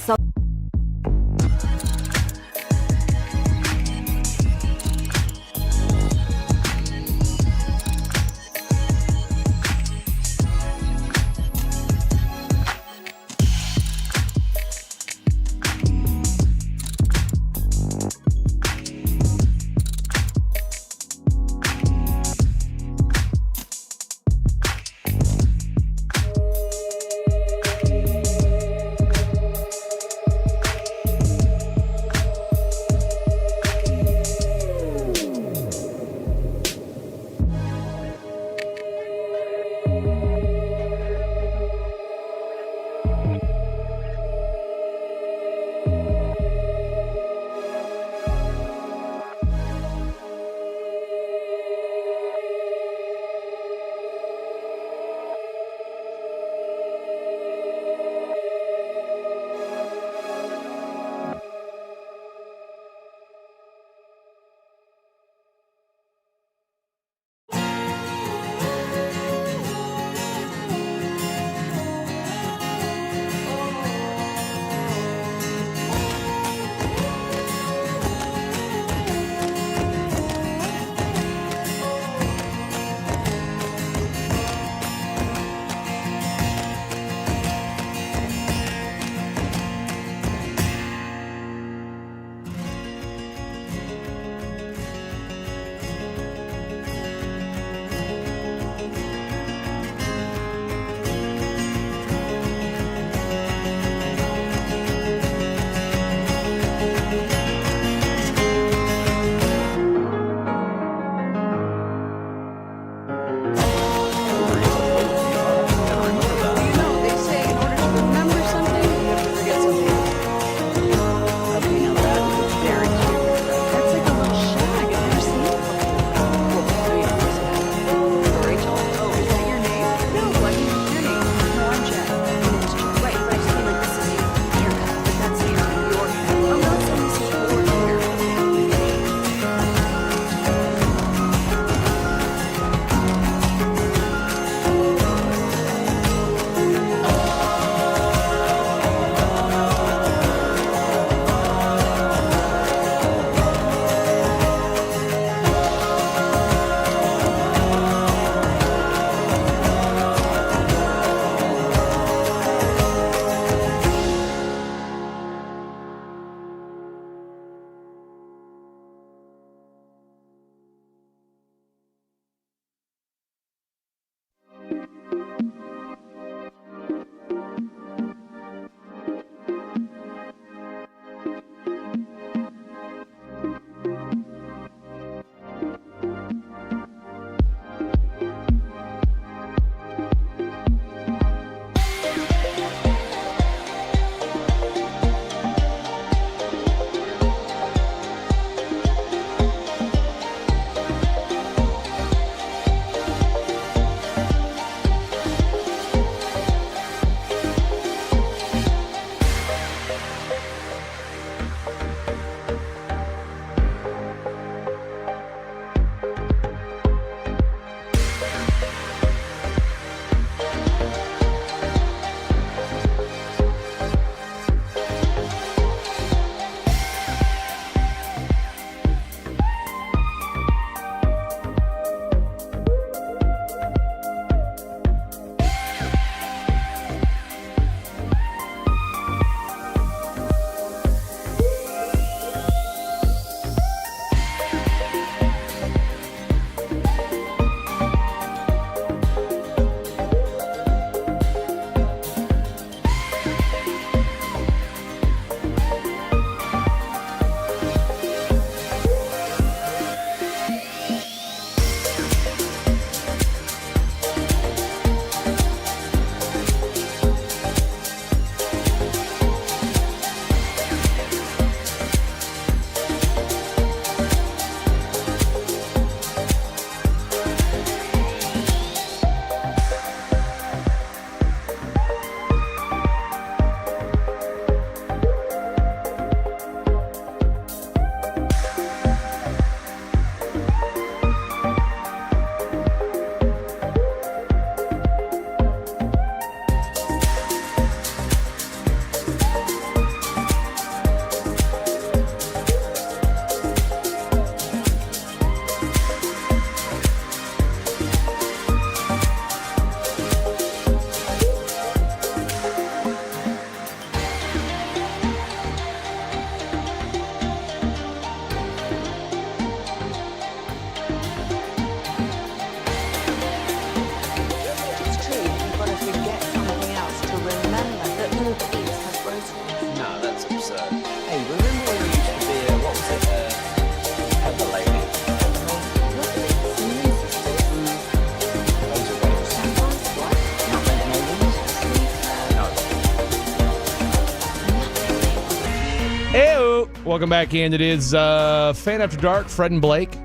Welcome back in. It is Fan After Dark, Fred and Blake.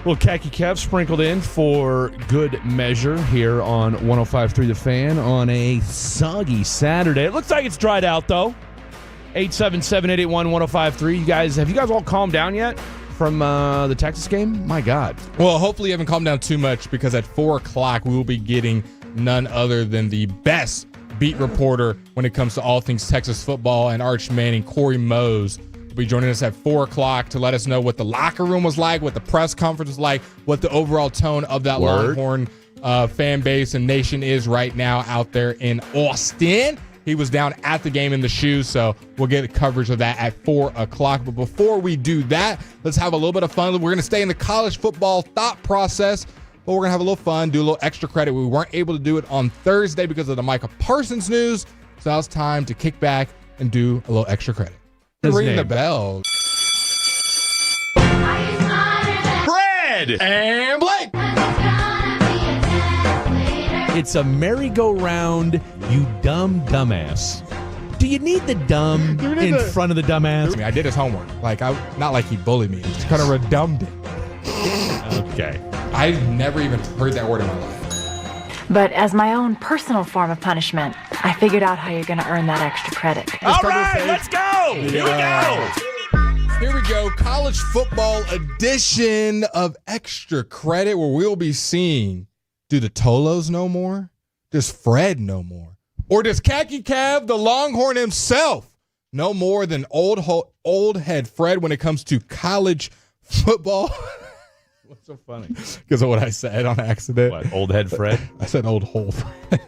Little Khaki Kev sprinkled in for good measure here on 105.3 The Fan on a soggy Saturday. It looks like it's dried out, though. 877-881-1053. Have you guys all calmed down yet from the Texas game? My God. Well, hopefully you haven't calmed down too much, because at 4 o'clock we will be getting none other than the best beat reporter when it comes to all things Texas football, and Arch Manning, Corey Mose, will be joining us at 4 o'clock to let us know what the locker room was like, what the press conference was like, what the overall tone of that Longhorn fan base and nation is right now out there in Austin. He was down at the game in the shoe, so we'll get coverage of that at 4 o'clock. But before we do that, let's have a little bit of fun. We're going to stay in the college football thought process, but we're going to have a little fun, do a little extra credit. We weren't able to do it on Thursday because of the Micah Parsons news, so now it's time to kick back and do a little extra credit. Ring the bell. Fred and Blake. It's a merry-go-round, you dumbass. Do you need the dumb in front of the dumbass? I mean, I did his homework. Not like he bullied me. It's kind of redundant. Okay. I've never even heard that word in my life. But as my own personal form of punishment, I figured out how you're going to earn that extra credit. All right, let's go. Here we go. Here we go. College football edition of Extra Credit, where we'll be seeing, do the Tolos no more? Does Fred no more? Or does Khaki Cav, the Longhorn himself, no more than old head Fred when it comes to college football? What's so funny? Because of what I said on accident. What, old head Fred? I said old hole Fred.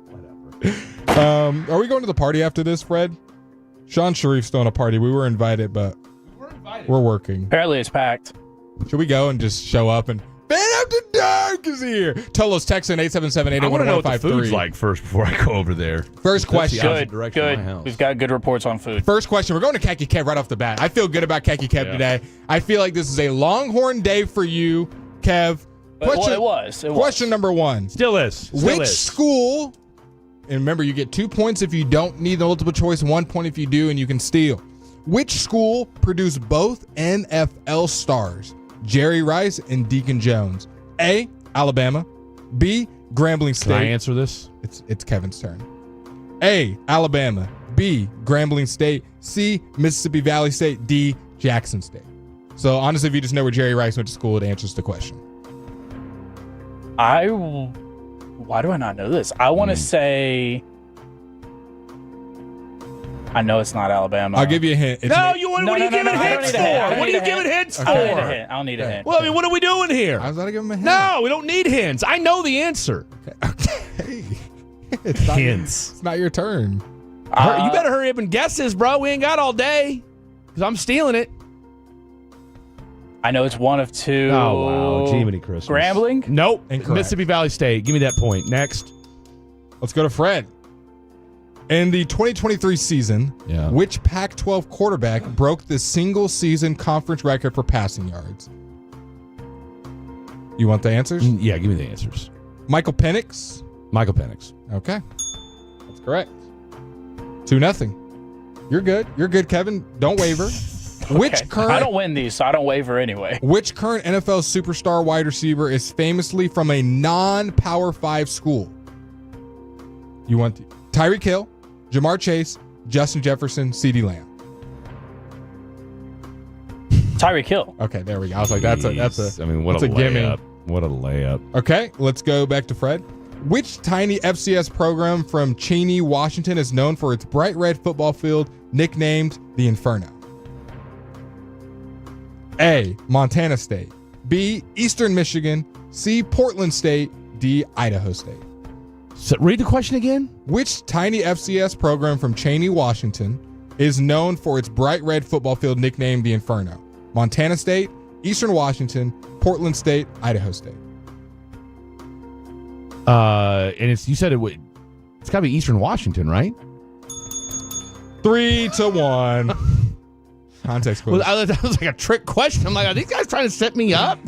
Whatever. Are we going to the party after this, Fred? Sean Sharif's throwing a party. We were invited, but we're working. Apparently it's packed. Should we go and just show up and Fan After Dark is here? Tolos texting 877-881-1053. I want to know what the food's like first before I go over there. First question. Good. We've got good reports on food. First question. We're going to Khaki Kev right off the bat. I feel good about Khaki Kev today. I feel like this is a Longhorn day for you, Kev. It was. Question number 1. Still is. Which school, and remember, you get 2 points if you don't need the multiple choice, 1 point if you do, and you can steal. Which school produced both NFL stars, Jerry Rice and Deacon Jones? A, Alabama. B, Grambling State. Can I answer this? It's Kevin's turn. A, Alabama. B, Grambling State. C, Mississippi Valley State. D, Jackson State. So honestly, if you just know where Jerry Rice went to school, it answers the question. Why do I not know this? I want to say, I know it's not Alabama. I'll give you a hint. What are you giving hints for? What are you giving hints for? I don't need a hint. Well, I mean, what are we doing here? I was going to give him a hint. No, we don't need hints. I know the answer. Okay. Hints. It's not your turn. You better hurry up and guess this, bro. We ain't got all day because I'm stealing it. I know it's one of two. Oh, wow. Jiminy Christmas. Grambling? Nope. Incorrect. Mississippi Valley State. Give me that point. Next. Let's go to Fred. In the 2023 season, which Pac-12 quarterback broke the single-season conference record for passing yards? You want the answers? Yeah, give me the answers. Michael Penix. Michael Penix. Okay. That's correct. 2-0. You're good. You're good, Kevin. Don't waver. Okay. I don't win these, so I don't waver anyway. Which current NFL superstar wide receiver is famously from a non-Power 5 school? You want Tyreek Hill, Jamar Chase, Justin Jefferson, CeeDee Lamb. Tyreek Hill. Okay, there we go. I was like, that's a layup. What a layup. Okay, let's go back to Fred. Which tiny FCS program from Cheney, Washington is known for its bright red football field nicknamed the Inferno? A, Montana State. B, Eastern Michigan. C, Portland State. D, Idaho State. So read the question again. Which tiny FCS program from Cheney, Washington is known for its bright red football field nicknamed the Inferno? Montana State, Eastern Washington, Portland State, Idaho State. And you said it's got to be Eastern Washington, right? 3-1. Context quiz. Well, that was like a trick question. I'm like, are these guys trying to set me up?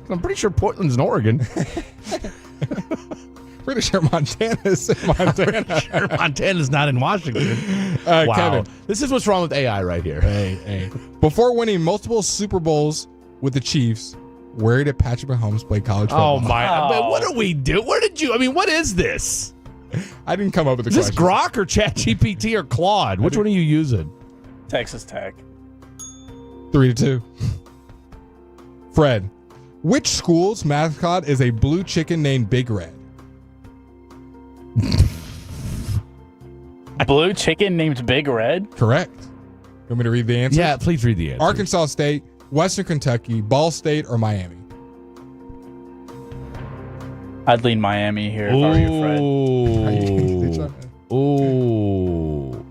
I'm pretty sure Portland's in Oregon. Pretty sure Montana's in Montana. Pretty sure Montana's not in Washington. Wow. Kevin. This is what's wrong with AI right here. Hey. Before winning multiple Super Bowls with the Chiefs, where did Patrick Mahomes play college football? Oh, my. Oh. What do we do? Where did you? I mean, what is this? I didn't come up with the question. Is this Grok or ChatGPT or Claude? Which one are you using? Texas Tech. 3-2. Fred, which school's mascot is a blue chicken named Big Red? Blue chicken named Big Red? Correct. You want me to read the answer? Yeah, please read the answer. Arkansas State, Western Kentucky, Ball State, or Miami? I'd lean Miami here if I were you, Fred. Ooh.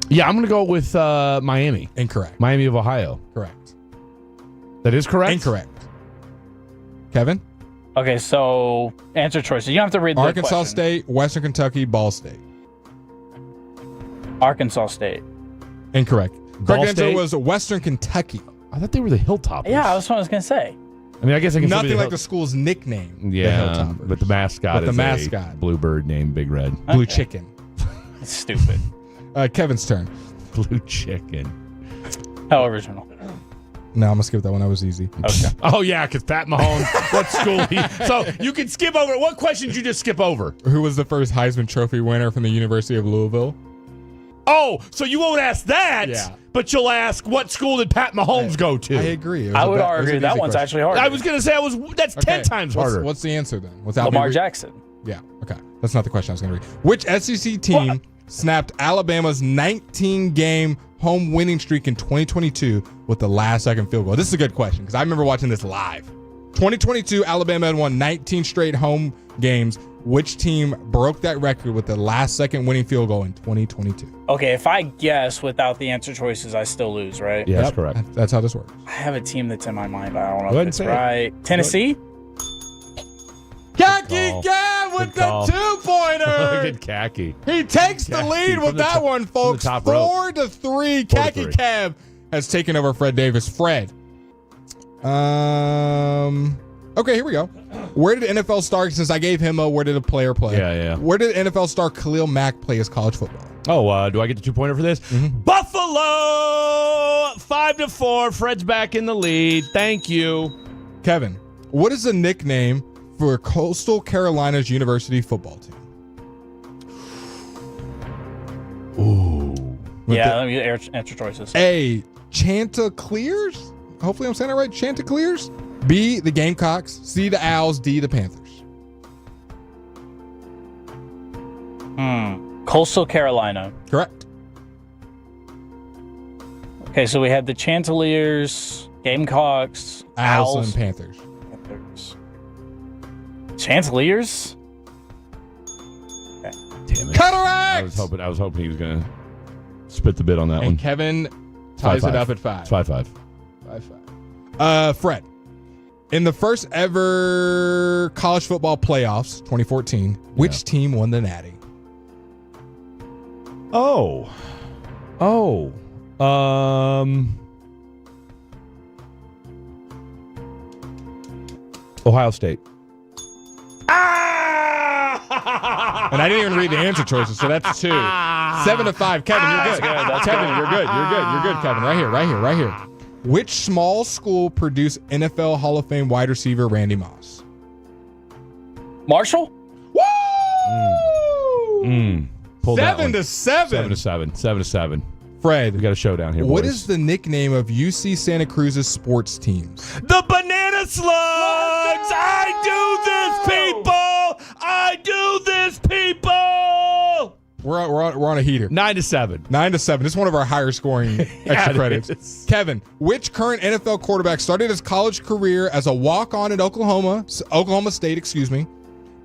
Yeah, I'm going to go with Miami. Incorrect. Miami of Ohio. Correct. That is correct? Incorrect. Kevin? Okay, so answer choices. You don't have to read the Arkansas question. State, Western Kentucky, Ball State. Arkansas State. Incorrect. Ball Correct answer State? was Western Kentucky. I thought they were the Hilltoppers. Yeah, that's what I was going to say. I mean, I guess I can still be Nothing like the school's nickname. the Yeah, Hilltoppers. but the mascot But is the a mascot. bluebird named Big Red. Blue chicken. Stupid. Kevin's turn. Blue chicken. How original. No, I'm going to skip that one. That was easy. Okay. Oh, yeah, because Pat Mahomes, what school So you can skip over. What question did you just skip over? Who was the first Heisman Trophy winner from the University of Louisville? Oh, so you won't ask that, Yeah. but you'll ask what school did Pat Mahomes go to? I agree. It was I a would it was argue an that easy one's question. actually hard. I was going to say that's 10 times harder. What's the answer then? Without Lamar me Jackson. Yeah, okay. That's not the question I was going to read. Which SEC team snapped Alabama's 19-game home winning streak in 2022 with the last-second field goal? This is a good question because I remember watching this live. 2022, Alabama had won 19 straight home games. Which team broke that record with the last-second winning field goal in 2022? Okay, if I guess without the answer choices, I still lose, right? Yeah, that's correct. That's how this works. I have a team that's in my mind, but I don't Go know ahead if and it's say it. right. Tennessee? Khaki Gav with the call. two-pointer. Good khaki. He takes the Khaki lead from with the that top- one, from the folks. top rope. 4-3. Khaki 4-3. Cav has taken over Fred Davis. Fred. Okay, here we go. Where did NFL star, since I gave him a where did a player play? Yeah. Where did NFL star Khalil Mack play his college football? Oh, do I get the 2-pointer for this? Buffalo, 5-4. Fred's back in the lead. Thank you. Kevin, what is the nickname for Coastal Carolina's university football team? Ooh. Yeah, let me get answer choices. A, Chanticleers? Hopefully I'm saying it right. Chanticleers? B, the Gamecocks. C, the Owls. D, the Panthers. Coastal Carolina. Correct. Okay, so we had the Chanticleers, Gamecocks, Owls and Panthers. Chanticleers? Okay. Damn it. Correct! I was hoping he was going to spit the bit on that And one. Kevin ties 5-5. it up at 5. It's 5-5. 5-5. Fred, in the first ever college football playoffs, 2014, which team won the Natty? Ohio State. And I didn't even read the answer choices, so that's 2. 7-5. Kevin, you're good. That's Kevin, good. you're good. You're good, Kevin. Right here. Which small school produced NFL Hall of Fame wide receiver Randy Moss? Marshall? Woo! Pulled that one. 7-7. 7-7. Fred, We got a showdown here, what boys. is the nickname of UC Santa Cruz's sports teams? The Banana Slugs! I do this, people! We're on a heater. 9-7. 9-7. This is one of our higher scoring extra it credits. is. Kevin, which current NFL quarterback started his college career as a walk-on at Oklahoma State,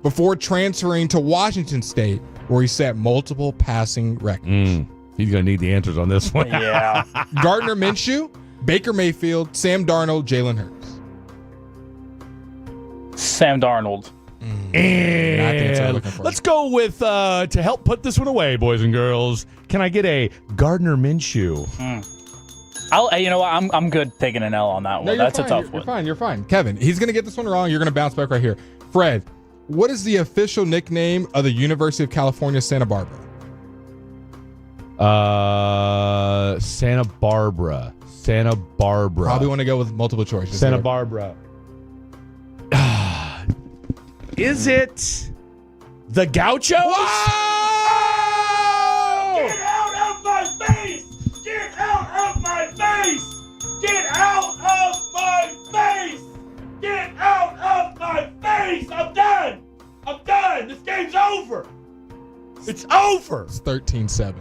before transferring to Washington State, where he set multiple passing records? He's going to need the answers on this one. Yeah. Gardner Minshew, Baker Mayfield, Sam Darnold, Jalen Hurts. Sam Darnold. Not the answer I'm And looking for. let's go with, to help put this one away, boys and girls, can I get a Gardner Minshew? You know what? I'm good taking an L on that one. No, That's fine. a tough one. You're fine. Kevin, he's going to get this one wrong. You're going to bounce back right here. Fred, What is the official nickname of the University of California, Santa Barbara? Santa Barbara. Probably want to go with multiple choices. Santa Barbara. Is it the Gauchos? Get out of my face! Get out of my face! Get out of my face! Get out of my face! I'm done! This game's over! It's over! It's 13-7.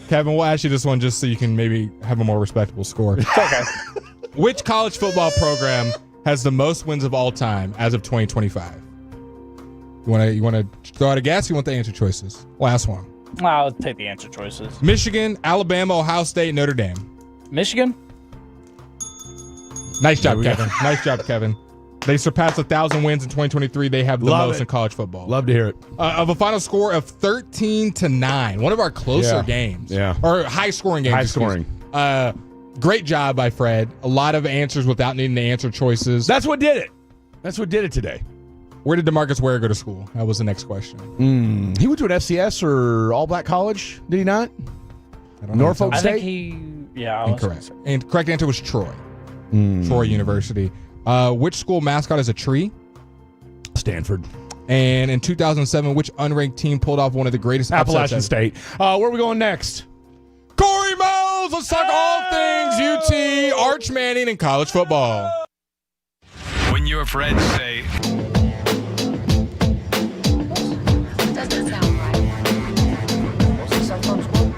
Kevin, we'll ask you this one just so you can maybe have a more respectable score. Okay. Which college football program has the most wins of all time as of 2025? You want to throw out a guess? You want the answer choices? Last one. I'll take the answer choices. Michigan, Alabama, Ohio State, Notre Dame. Michigan? Nice job, Kevin. Nice job, Kevin. They surpassed 1,000 wins in 2023. They have the most in college football. Love to hear it. Of a final score of 13-9. One of our closer games. Yeah. Or high-scoring games. High scoring. Great job by Fred. A lot of answers without needing to answer choices. That's what did it. That's what did it today. Where did DeMarcus Ware go to school? That was the next question. He went to an FCS or all-black college, did he not? I don't know. Norfolk State? I think Incorrect. And correct answer was Troy. Troy University. Which school mascot is a tree? Stanford. And in 2007, which unranked team pulled off one of the greatest Appalachian upsets State. Where are we going next? Corey Miles! Let's talk all things UT, Arch Manning, and college football. When your friends say, Doesn't sound right. What's the cell phone score?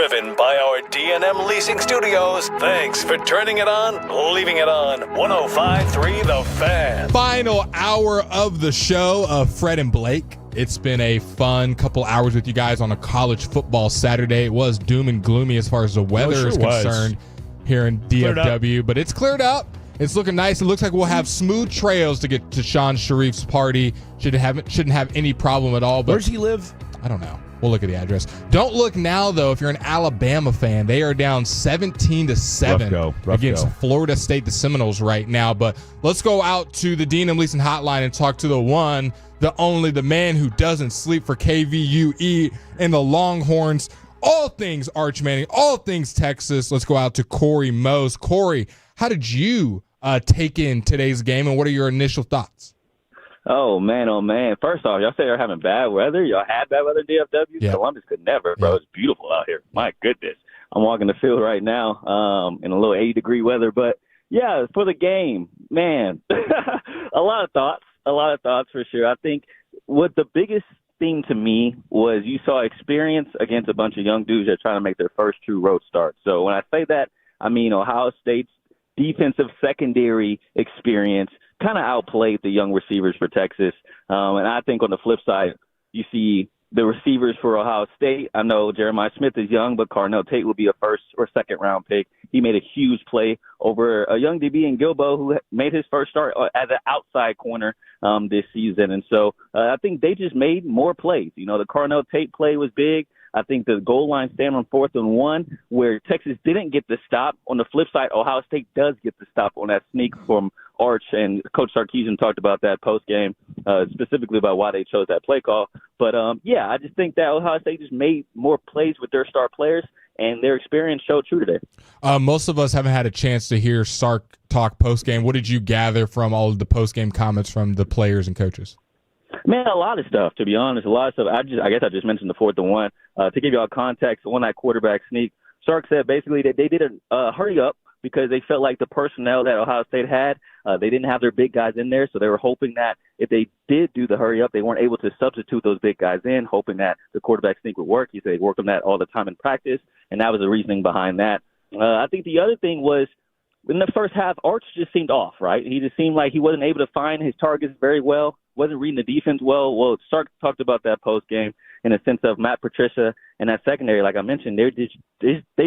driven by our D&M Leasing Studios. Thanks for turning it on, leaving it on. 105.3 The Fan. Final hour of the show of Fred and Blake. It's been a fun couple hours with you guys on a college football Saturday. It was doom and gloomy as far as the weather is concerned here in DFW, but it's cleared up. It's looking nice. It looks like we'll have smooth trails to get to Sean Sharif's party. Shouldn't have any problem at all. But where's he live? I don't know. We'll look at the address. Don't look now, though, if you're an Alabama fan. They are down 17-7 against Florida State, the Seminoles, right now. But let's go out to the Dean and Leeson hotline and talk to the one, the only, the man who doesn't sleep for KVUE and the Longhorns. All things Arch Manning, all things Texas. Let's go out to Corey Mose. Corey, how did you take in today's game, and what are your initial thoughts? Oh, man. First off, y'all say you're having bad weather. Y'all had bad weather in DFW? Yeah. Columbus could never, bro. It's beautiful out here. My goodness. I'm walking the field right now in a little 80-degree weather. But, yeah, for the game, man, a lot of thoughts for sure. I think what the biggest thing to me was you saw experience against a bunch of young dudes that are trying to make their first true road start. So when I say that, I mean Ohio State's defensive secondary experience kind of outplayed the young receivers for Texas. And I think on the flip side, you see the receivers for Ohio State. I know Jeremiah Smith is young, but Carnell Tate will be a first or second round pick. He made a huge play over a young DB in Gilbo who made his first start as an outside corner this season. And so I think they just made more plays. You know, the Carnell Tate play was big. I think the goal line stand on 4th and 1 where Texas didn't get the stop. On the flip side, Ohio State does get the stop on that sneak from Arch, and Coach Sarkisian talked about that post-game, specifically about why they chose that play call. But, yeah, I just think that Ohio State just made more plays with their star players, and their experience showed true today. Most of us haven't had a chance to hear Sark talk post-game. What did you gather from all of the post-game comments from the players and coaches? Man, a lot of stuff, to be honest. A lot of stuff. I guess I just mentioned the 4th and 1. To give you all context, on that quarterback sneak, Sark said basically that they did a hurry up because they felt like the personnel that Ohio State had, they didn't have their big guys in there, so they were hoping that if they did do the hurry up, they weren't able to substitute those big guys in, hoping that the quarterback sneak would work. He said they worked on that all the time in practice, and that was the reasoning behind that. I think the other thing was in the first half, Arch just seemed off, right? He just seemed like he wasn't able to find his targets very well, wasn't reading the defense well. Well, Sark talked about that post-game in a sense of Matt Patricia and that secondary, like I mentioned, they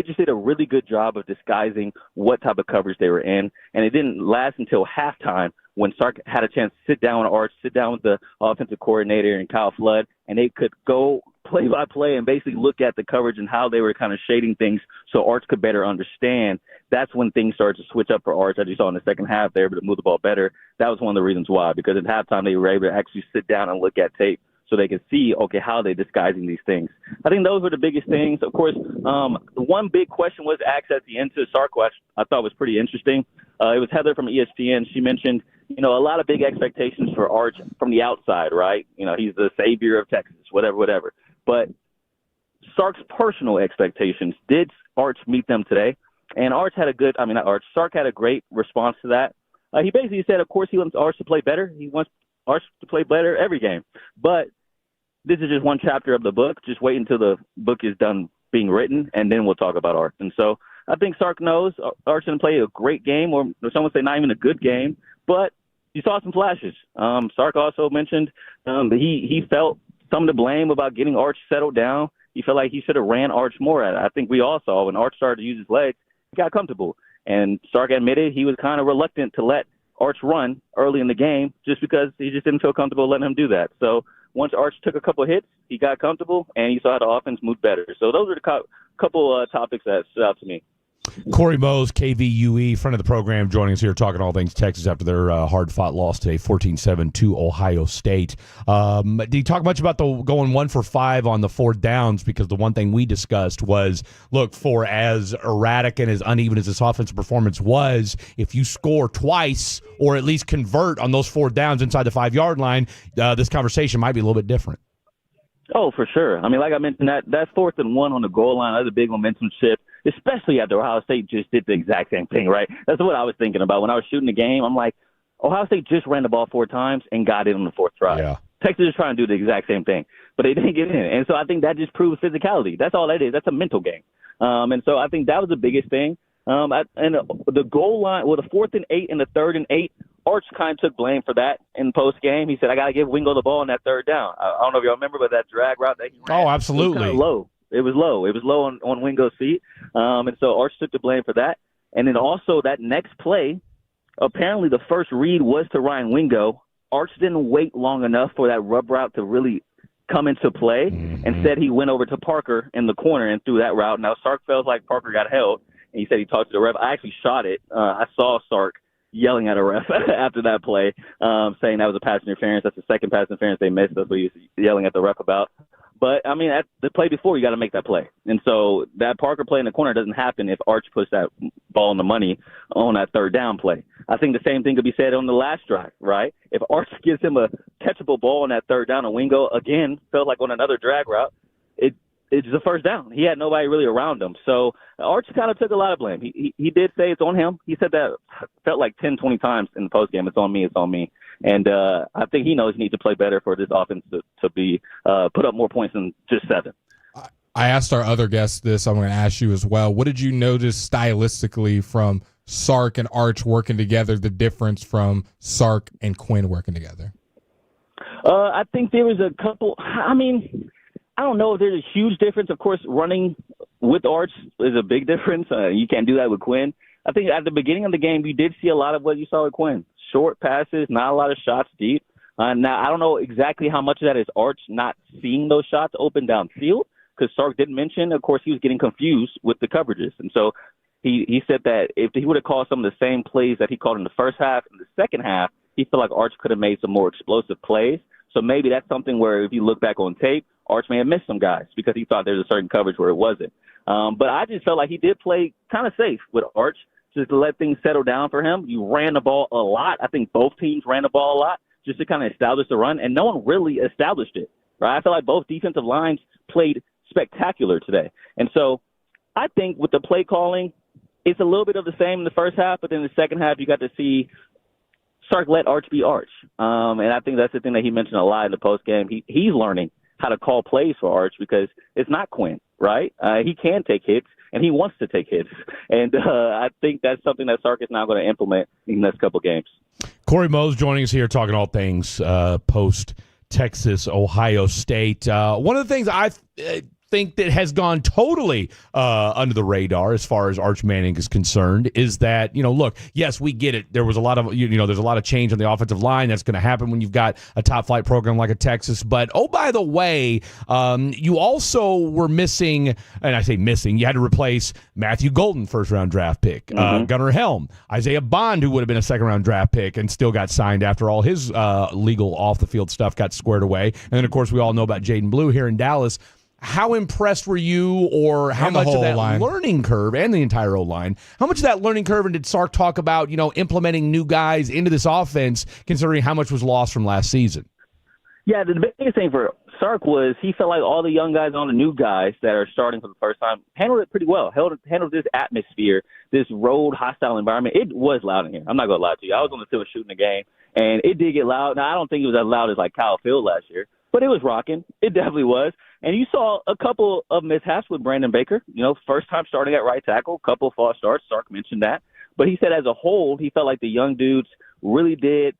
just did a really good job of disguising what type of coverage they were in, and it didn't last until halftime when Sark had a chance to sit down with Arch, sit down with the offensive coordinator and Kyle Flood, and they could go play by play and basically look at the coverage and how they were kind of shading things so Arch could better understand. That's when things started to switch up for Arch. As you saw in the second half, they were able to move the ball better. That was one of the reasons why, because at halftime they were able to actually sit down and look at tape so they could see, okay, how they're disguising these things. I think those were the biggest things. Of course, the one big question was asked at the end to Sark, which I thought was pretty interesting. It was Heather from ESPN. She mentioned, a lot of big expectations for Arch from the outside, right? He's the savior of Texas, whatever. But Sark's personal expectations, did Arch meet them today? And Sark had a great response to that. He basically said, of course, he wants Arch to play better. He wants Arch to play better every game. But this is just one chapter of the book. Just wait until the book is done being written, and then we'll talk about Arch. And so I think Sark knows Arch didn't play a great game, or some would say not even a good game, but you saw some flashes. Sark also mentioned that he felt some of the blame about getting Arch settled down. He felt like he should have ran Arch more at it. I think we all saw when Arch started to use his legs, he got comfortable. And Sark admitted he was kind of reluctant to let Arch run early in the game just because he just didn't feel comfortable letting him do that. So once Arch took a couple of hits, he got comfortable, and you saw how the offense moved better. So those are the couple topics that stood out to me. Corey Mose, KVUE, friend of the program, joining us here talking all things Texas after their hard-fought loss today, 14-7 to Ohio State. Did you talk much about the going 1 for 5 on the 4th downs? Because the one thing we discussed was, look, for as erratic and as uneven as this offensive performance was, if you score twice or at least convert on those 4th downs inside the 5-yard line, this conversation might be a little bit different. Oh, for sure. I mean, like I mentioned, that 4th and 1 on the goal line, that's a big momentum shift, especially after Ohio State just did the exact same thing, right? That's what I was thinking about. When I was shooting the game, I'm like, Ohio State just ran the ball 4 times and got it on the 4th try. Yeah. Texas is trying to do the exact same thing, but they didn't get in. And so I think that just proves physicality. That's all that is. That's a mental game. And so I think that was the biggest thing. And the goal line, the 4th and 8 and the 3rd and 8, Arch kind of took blame for that in post game. He said, I got to give Wingo the ball on that 3rd down. I don't know if y'all remember, but that drag route that he ran. Oh, absolutely. It was kind of low. It was low. It was low on Wingo's feet. And so Arch took the blame for that. And then also that next play, apparently the first read was to Ryan Wingo. Arch didn't wait long enough for that rub route to really come into play. Instead, he went over to Parker in the corner and threw that route. Now, Sark feels like Parker got held, and he said he talked to the ref. I actually shot it. I saw Sark yelling at a ref after that play, saying that was a pass interference. That's the second pass interference they missed. That's what he was yelling at the ref about. But, I mean, at the play before, you got to make that play. And so that Parker play in the corner doesn't happen if Arch puts that ball in the money on that 3rd down play. I think the same thing could be said on the last drive, right? If Arch gives him a catchable ball on that 3rd down, and Wingo, again, felt like on another drag route, it's the 1st down. He had nobody really around him. So Arch kind of took a lot of blame. He did say it's on him. He said that felt like 10, 20 times in the postgame. It's on me. It's on me. And I think he knows he needs to play better for this offense to be put up more points than just 7. I asked our other guests this. I'm going to ask you as well. What did you notice stylistically from Sark and Arch working together, the difference from Sark and Quinn working together? I think there was a couple – I mean – I don't know if there's a huge difference. Of course, running with Arch is a big difference. You can't do that with Quinn. I think at the beginning of the game, you did see a lot of what you saw with Quinn. Short passes, not a lot of shots deep. Now, I don't know exactly how much of that is Arch not seeing those shots open downfield, because Sark did mention, of course, he was getting confused with the coverages. And so he said that if he would have called some of the same plays that he called in the first half and the second half, he felt like Arch could have made some more explosive plays. So maybe that's something where if you look back on tape, Arch may have missed some guys because he thought there was a certain coverage where it wasn't. But I just felt like he did play kind of safe with Arch, just to let things settle down for him. You ran the ball a lot. I think both teams ran the ball a lot just to kind of establish the run, and no one really established it. Right? I feel like both defensive lines played spectacular today. And so I think with the play calling, it's a little bit of the same in the first half, but then in the second half you got to see Sark let Arch be Arch. And I think that's the thing that he mentioned a lot in the postgame. He's learning how to call plays for Arch because it's not Quinn, right? He can take hits, and he wants to take hits. And I think that's something that Sark is now going to implement in the next couple games. Corey Mose joining us here talking all things post-Texas, Ohio State. One of the things I think that has gone totally under the radar as far as Arch Manning is concerned is that, look, yes, we get it. There was a lot of, there's a lot of change on the offensive line. That's going to happen when you've got a top flight program like a Texas. But, oh, by the way, you also were missing, and I say missing, you had to replace Matthew Golden, first-round draft pick, Gunnar Helm, Isaiah Bond, who would have been a second-round draft pick and still got signed after all his legal off-the-field stuff got squared away. And then, of course, we all know about Jaden Blue here in Dallas. How impressed were you, or how much of that learning curve, and the entire O-line, how much of that learning curve, and did Sark talk about, implementing new guys into this offense, considering how much was lost from last season? Yeah, the biggest thing for Sark was he felt like all the young guys, all the new guys that are starting for the first time, handled it pretty well, handled this atmosphere, this road hostile environment. It was loud in here. I'm not going to lie to you. I was on the field shooting the game, and it did get loud. Now, I don't think it was as loud as like Kyle Field last year, but it was rocking. It definitely was. And you saw a couple of mishaps with Brandon Baker, first time starting at right tackle, couple of false starts. Sark mentioned that. But he said as a whole, he felt like the young dudes really did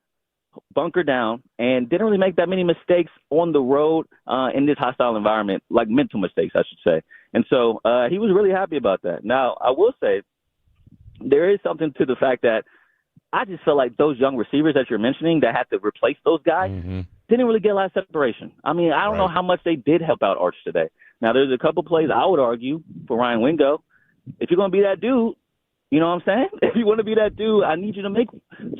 bunker down and didn't really make that many mistakes on the road in this hostile environment, like mental mistakes, I should say. And so he was really happy about that. Now, I will say there is something to the fact that I just feel like those young receivers that you're mentioning that had to replace those guys didn't really get a lot of separation. I mean, I don't know how much they did help out Arch today. Now, there's a couple plays I would argue for Ryan Wingo. If you're going to be that dude, you know what I'm saying? If you want to be that dude, I need you to make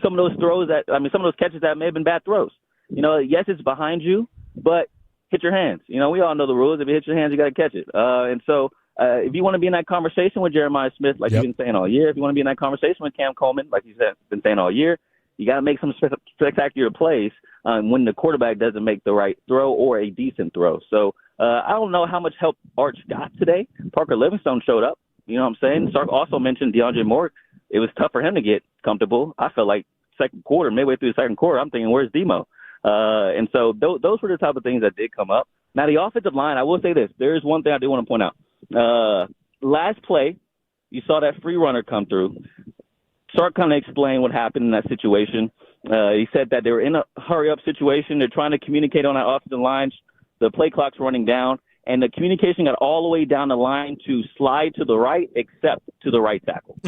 some of those throws some of those catches that may have been bad throws. Yes, it's behind you, but hit your hands. We all know the rules. If you hit your hands, you got to catch it. And so if you want to be in that conversation with Jeremiah Smith, like you've been saying all year, if you want to be in that conversation with Cam Coleman, like you've been saying all year, you got to make some spectacular plays when the quarterback doesn't make the right throw or a decent throw. So I don't know how much help Arch got today. Parker Livingstone showed up. You know what I'm saying? Sark also mentioned DeAndre Moore. It was tough for him to get comfortable. I felt like second quarter, midway through the second quarter, I'm thinking, where's Demo? And so those were the type of things that did come up. Now, the offensive line, I will say this. There is one thing I do want to point out. Last play, you saw that free runner come through. Sark kind of explained what happened in that situation. He said that they were in a hurry-up situation. They're trying to communicate on that offensive line. The play clock's running down, and the communication got all the way down the line to slide to the right except to the right tackle.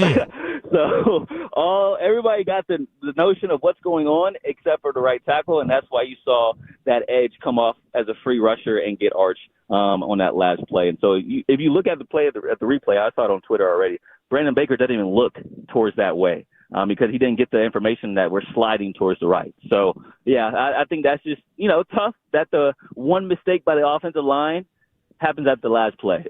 So everybody got the notion of what's going on except for the right tackle, and that's why you saw that edge come off as a free rusher and get Arch on that last play. And so if you look at the play at the replay, I saw it on Twitter already, Brandon Baker doesn't even look towards that way because he didn't get the information that we're sliding towards the right. So, yeah, I think that's just, tough that the one mistake by the offensive line happens at the last play.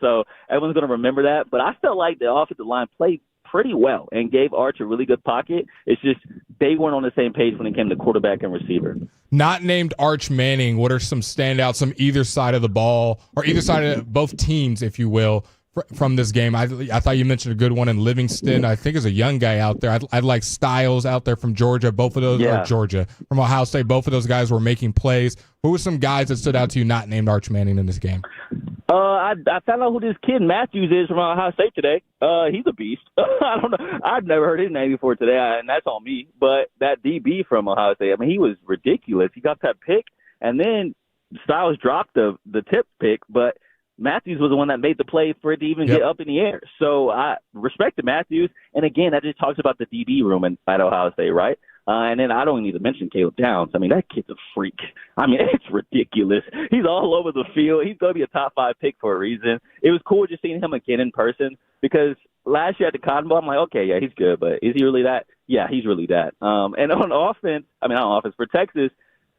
So everyone's going to remember that. But I felt like the offensive line played pretty well and gave Arch a really good pocket. It's just they weren't on the same page when it came to quarterback and receiver. Not named Arch Manning, what are some standouts from either side of the ball, or either side of both teams, if you will, from this game? I thought you mentioned a good one in Livingston. I think there's a young guy out there. I'd like Styles out there from Georgia. Both of those are Georgia. From Ohio State, both of those guys were making plays. Who were some guys that stood out to you not named Arch Manning in this game? I found out who this kid Matthews is from Ohio State today. He's a beast. I don't know. I've never heard his name before today, and that's on me. But that DB from Ohio State, he was ridiculous. He got that pick, and then Styles dropped the tip pick, but Matthews was the one that made the play for it to even get up in the air. So I respected Matthews. And, again, that just talks about the DB room at Ohio State, right? And then I don't need to mention Caleb Downs. That kid's a freak. It's ridiculous. He's all over the field. He's going to be a top 5 pick for a reason. It was cool just seeing him again in person because last year at the Cotton Bowl, I'm like, okay, yeah, he's good. But is he really that? Yeah, he's really that. And on offense, not on offense, for Texas,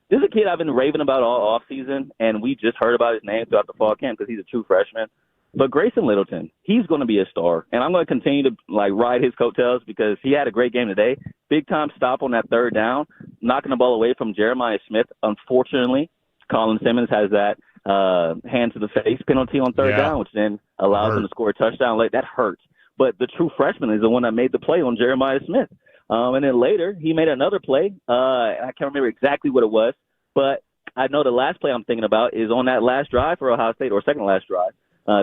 this is a kid I've been raving about all offseason, and we just heard about his name throughout the fall camp because he's a true freshman. But Grayson Littleton, he's going to be a star, and I'm going to continue to ride his coattails because he had a great game today. Big-time stop on that third down, knocking the ball away from Jeremiah Smith. Unfortunately, Colin Simmons has that hand to the face penalty on third down, which then allows him to score a touchdown late. That hurts. But the true freshman is the one that made the play on Jeremiah Smith. And then later, he made another play. I can't remember exactly what it was, but I know the last play I'm thinking about is on that last drive for Ohio State, or second last drive.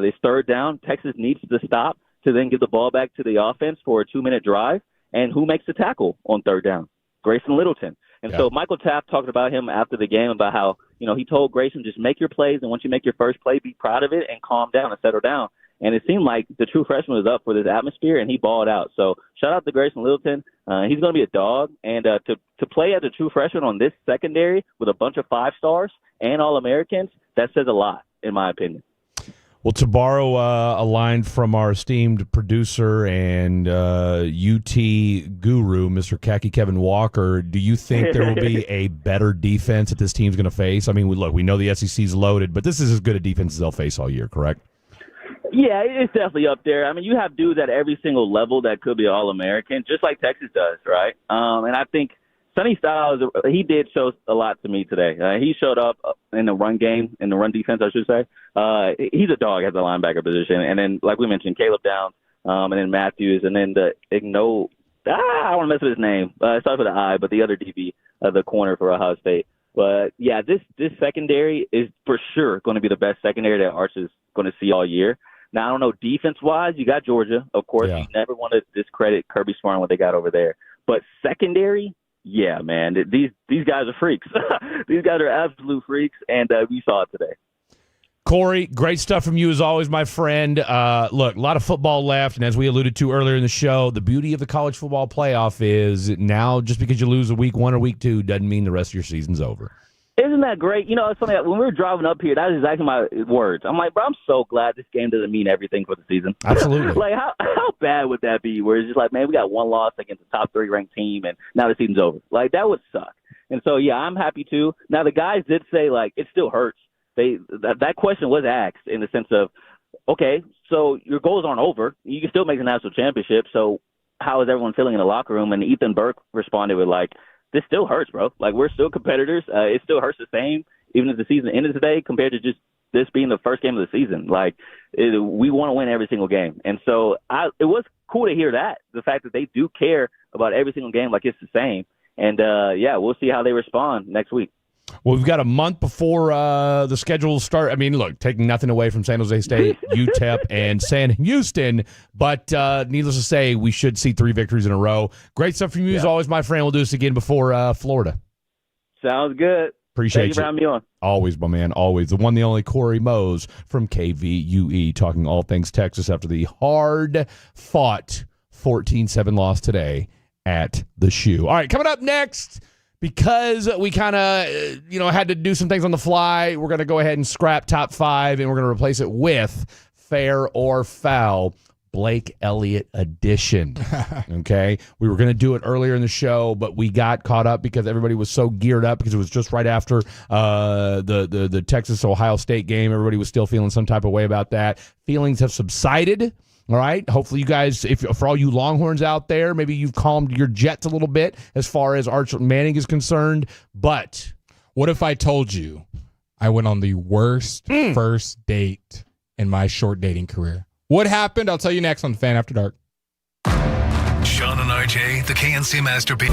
This third down, Texas needs to stop to then give the ball back to the offense for a 2-minute drive. And who makes the tackle on third down? Grayson Littleton. And so Michael Taft talked about him after the game about how, he told Grayson, just make your plays, and once you make your first play, be proud of it and calm down and settle down. And it seemed like the true freshman was up for this atmosphere, and he balled out. So shout out to Grayson Littleton. He's going to be a dog. And to play as a true freshman on this secondary with a bunch of 5-stars and All-Americans, that says a lot, in my opinion. Well, to borrow a line from our esteemed producer and UT guru, Mr. Khaki Kevin Walker, do you think there will be a better defense that this team's going to face? We know the SEC's loaded, but this is as good a defense as they'll face all year, correct? Yeah, it's definitely up there. You have dudes at every single level that could be All-American, just like Texas does, right? And I think Sonny Styles, he did show a lot to me today. He showed up in the run game, in the run defense, I should say. He's a dog at the linebacker position. And then, like we mentioned, Caleb Downs, and then Matthews, and then I don't want to mess with his name. It starts with an I, but the other DB, the corner for Ohio State. But, yeah, this secondary is for sure going to be the best secondary that Arch is going to see all year. Now, I don't know, defense-wise, you got Georgia. Of course, you never want to discredit Kirby Smart and what they got over there. But secondary, yeah, man, these guys are freaks. These guys are absolute freaks, and we saw it today. Corey, great stuff from you as always, my friend. Look, a lot of football left, and as we alluded to earlier in the show, the beauty of the college football playoff is now just because you lose a week 1 or week 2 doesn't mean the rest of your season's over. Isn't that great? It's funny, when we were driving up here, that was exactly my words. I'm like, bro, I'm so glad this game doesn't mean everything for the season. Absolutely. How bad would that be, where it's just like, man, we got one loss against a top 3 ranked team, and now the season's over. That would suck. And so, yeah, I'm happy too. Now, the guys did say, it still hurts. That question was asked in the sense of, okay, so your goals aren't over. You can still make the national championship, so how is everyone feeling in the locker room? And Ethan Burke responded with, this still hurts, bro. We're still competitors. It still hurts the same, even if the season ended today, compared to just this being the first game of the season. We want to win every single game. And so it was cool to hear that, the fact that they do care about every single game like it's the same. And, we'll see how they respond next week. Well, we've got a month before the schedule start. I mean, look, taking nothing away from San Jose State, UTEP, and San Houston, but needless to say, we should see 3 victories in a row. Great stuff from you as always, my friend. We'll do this again before Florida. Sounds good. Appreciate Thank you for having me on. Always, my man, always. The one, the only Corey Mose from KVUE, talking all things Texas after the hard-fought 14-7 loss today at the Shoe. All right, coming up next, because we kind of, had to do some things on the fly, we're going to go ahead and scrap top 5, and we're going to replace it with Fair or Foul, Blake Elliott edition. Okay? We were going to do it earlier in the show, but we got caught up because everybody was so geared up because it was just right after the Texas-Ohio State game. Everybody was still feeling some type of way about that. Feelings have subsided. All right. Hopefully you guys, for all you Longhorns out there, maybe you've calmed your jets a little bit as far as Arch Manning is concerned. But what if I told you I went on the worst first date in my short dating career? What happened? I'll tell you next on Fan After Dark. Sean and RJ, the KNC Masterpiece.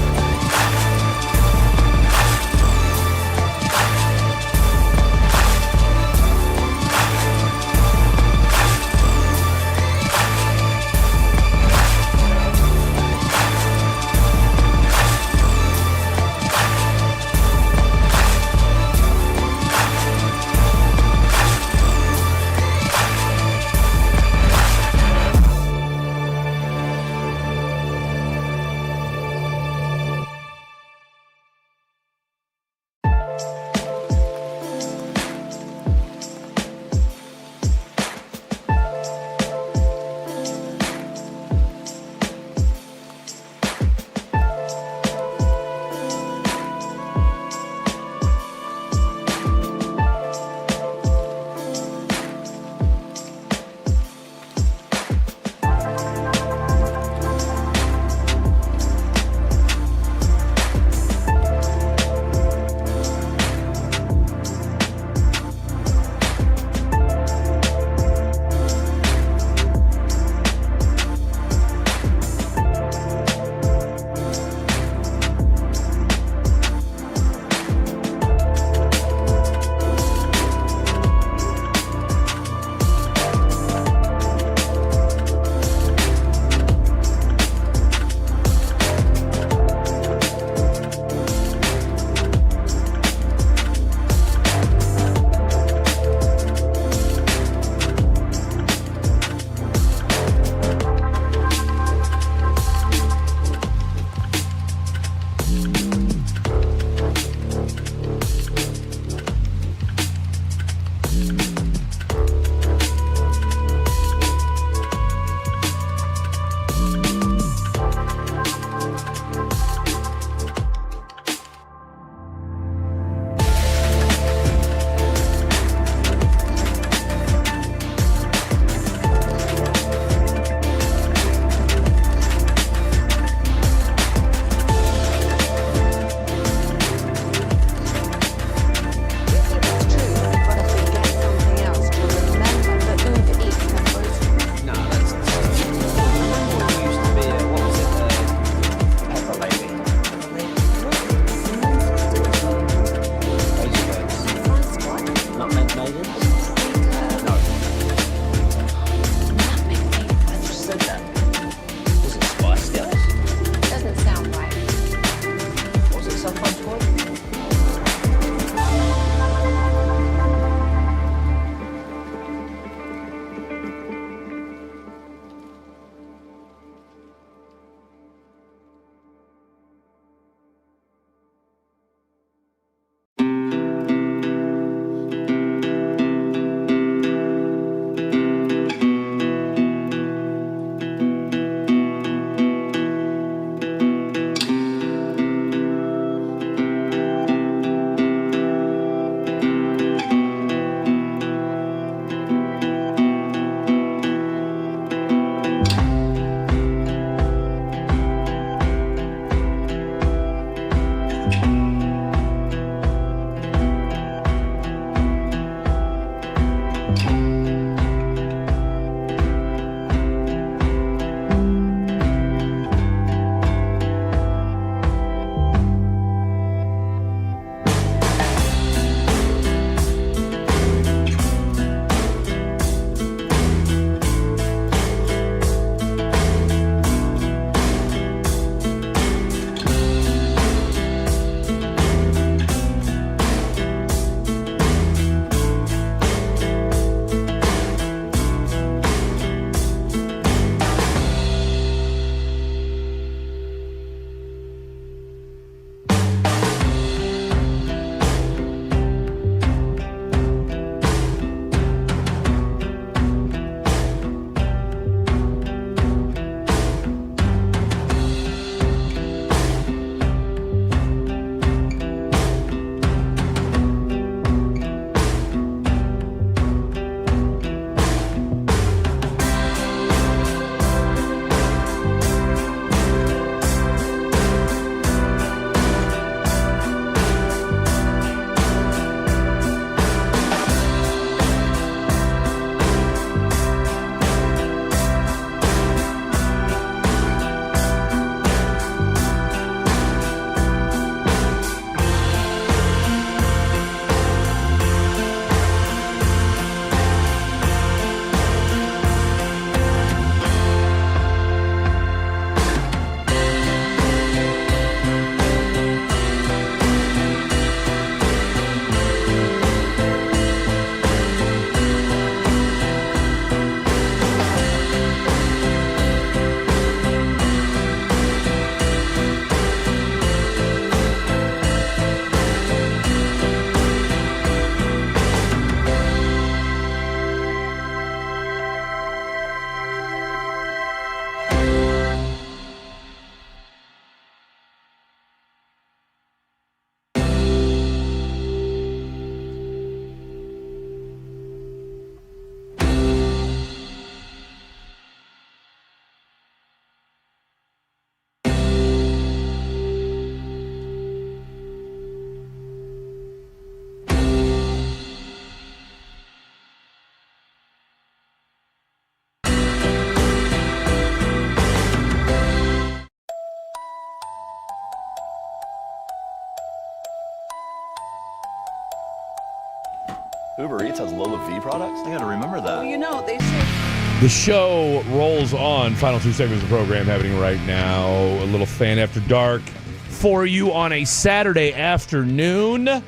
Uber Eats has Lola V products? I gotta remember that. Well, you know, they say... The show rolls on. Final 2 segments of the program happening right now. A little Fan After Dark for you on a Saturday afternoon.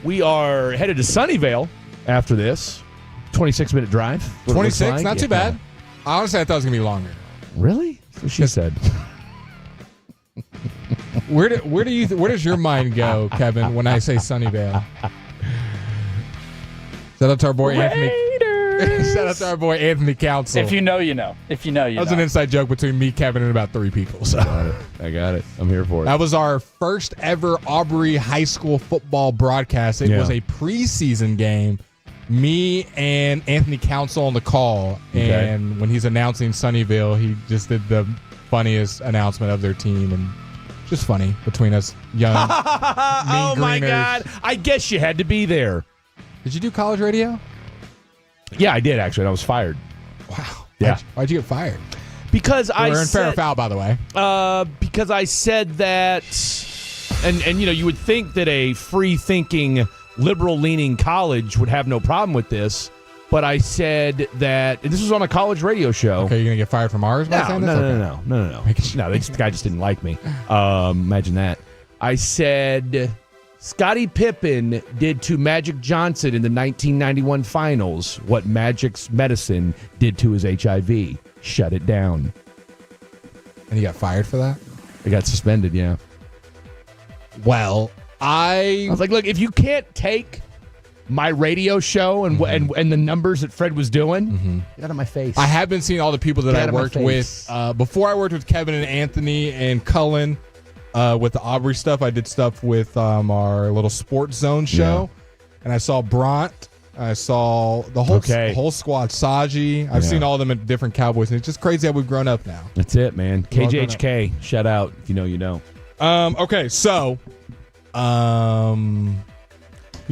We are headed to Sunnyvale after this. 26-minute drive. 26, not too bad. Honestly, I thought it was going to be longer. Really? That's what she said. Where does your mind go, Kevin, when I say Sunnyvale? Shout out to our boy Anthony. Shout out to our boy Anthony Council. If you know, you know. If you know, you know. That was an inside joke between me, Kevin, and about 3 people. So. I got it. I'm here for it. That was our first ever Aubrey High School football broadcast. It was a preseason game. Me and Anthony Council on the call. And when he's announcing Sunnyvale, he just did the funniest announcement of their team. And just funny between us young mean Oh, my greeners. God. I guess you had to be there. Did you do college radio? Yeah, I did, actually. And I was fired. Wow. Yeah. Why'd you get fired? Because We're in fair or foul, by the way. Because I said that, and you know, you would think that a free-thinking, liberal-leaning college would have no problem with this, but I said that, and this was on a college radio show. Okay, you're going to get fired from ours by saying this? No. No, the guy just didn't like me. Imagine that. I said Scottie Pippen did to Magic Johnson in the 1991 finals what Magic's medicine did to his HIV. Shut it down. And you got fired for that? I got suspended, yeah. Well, I was like, look, if you can't take my radio show and the numbers that Fred was doing, get out of my face. I have been seeing all the people that I worked with. Before I worked with Kevin and Anthony and Cullen with the Aubrey stuff, I did stuff with our little Sports Zone show. And I saw Bront. I saw the whole squad, Saji. I've seen all of them at different Cowboys. And it's just crazy how we've grown up now. That's it, man. KJHK, shout out. If you know, you know. Okay, so... you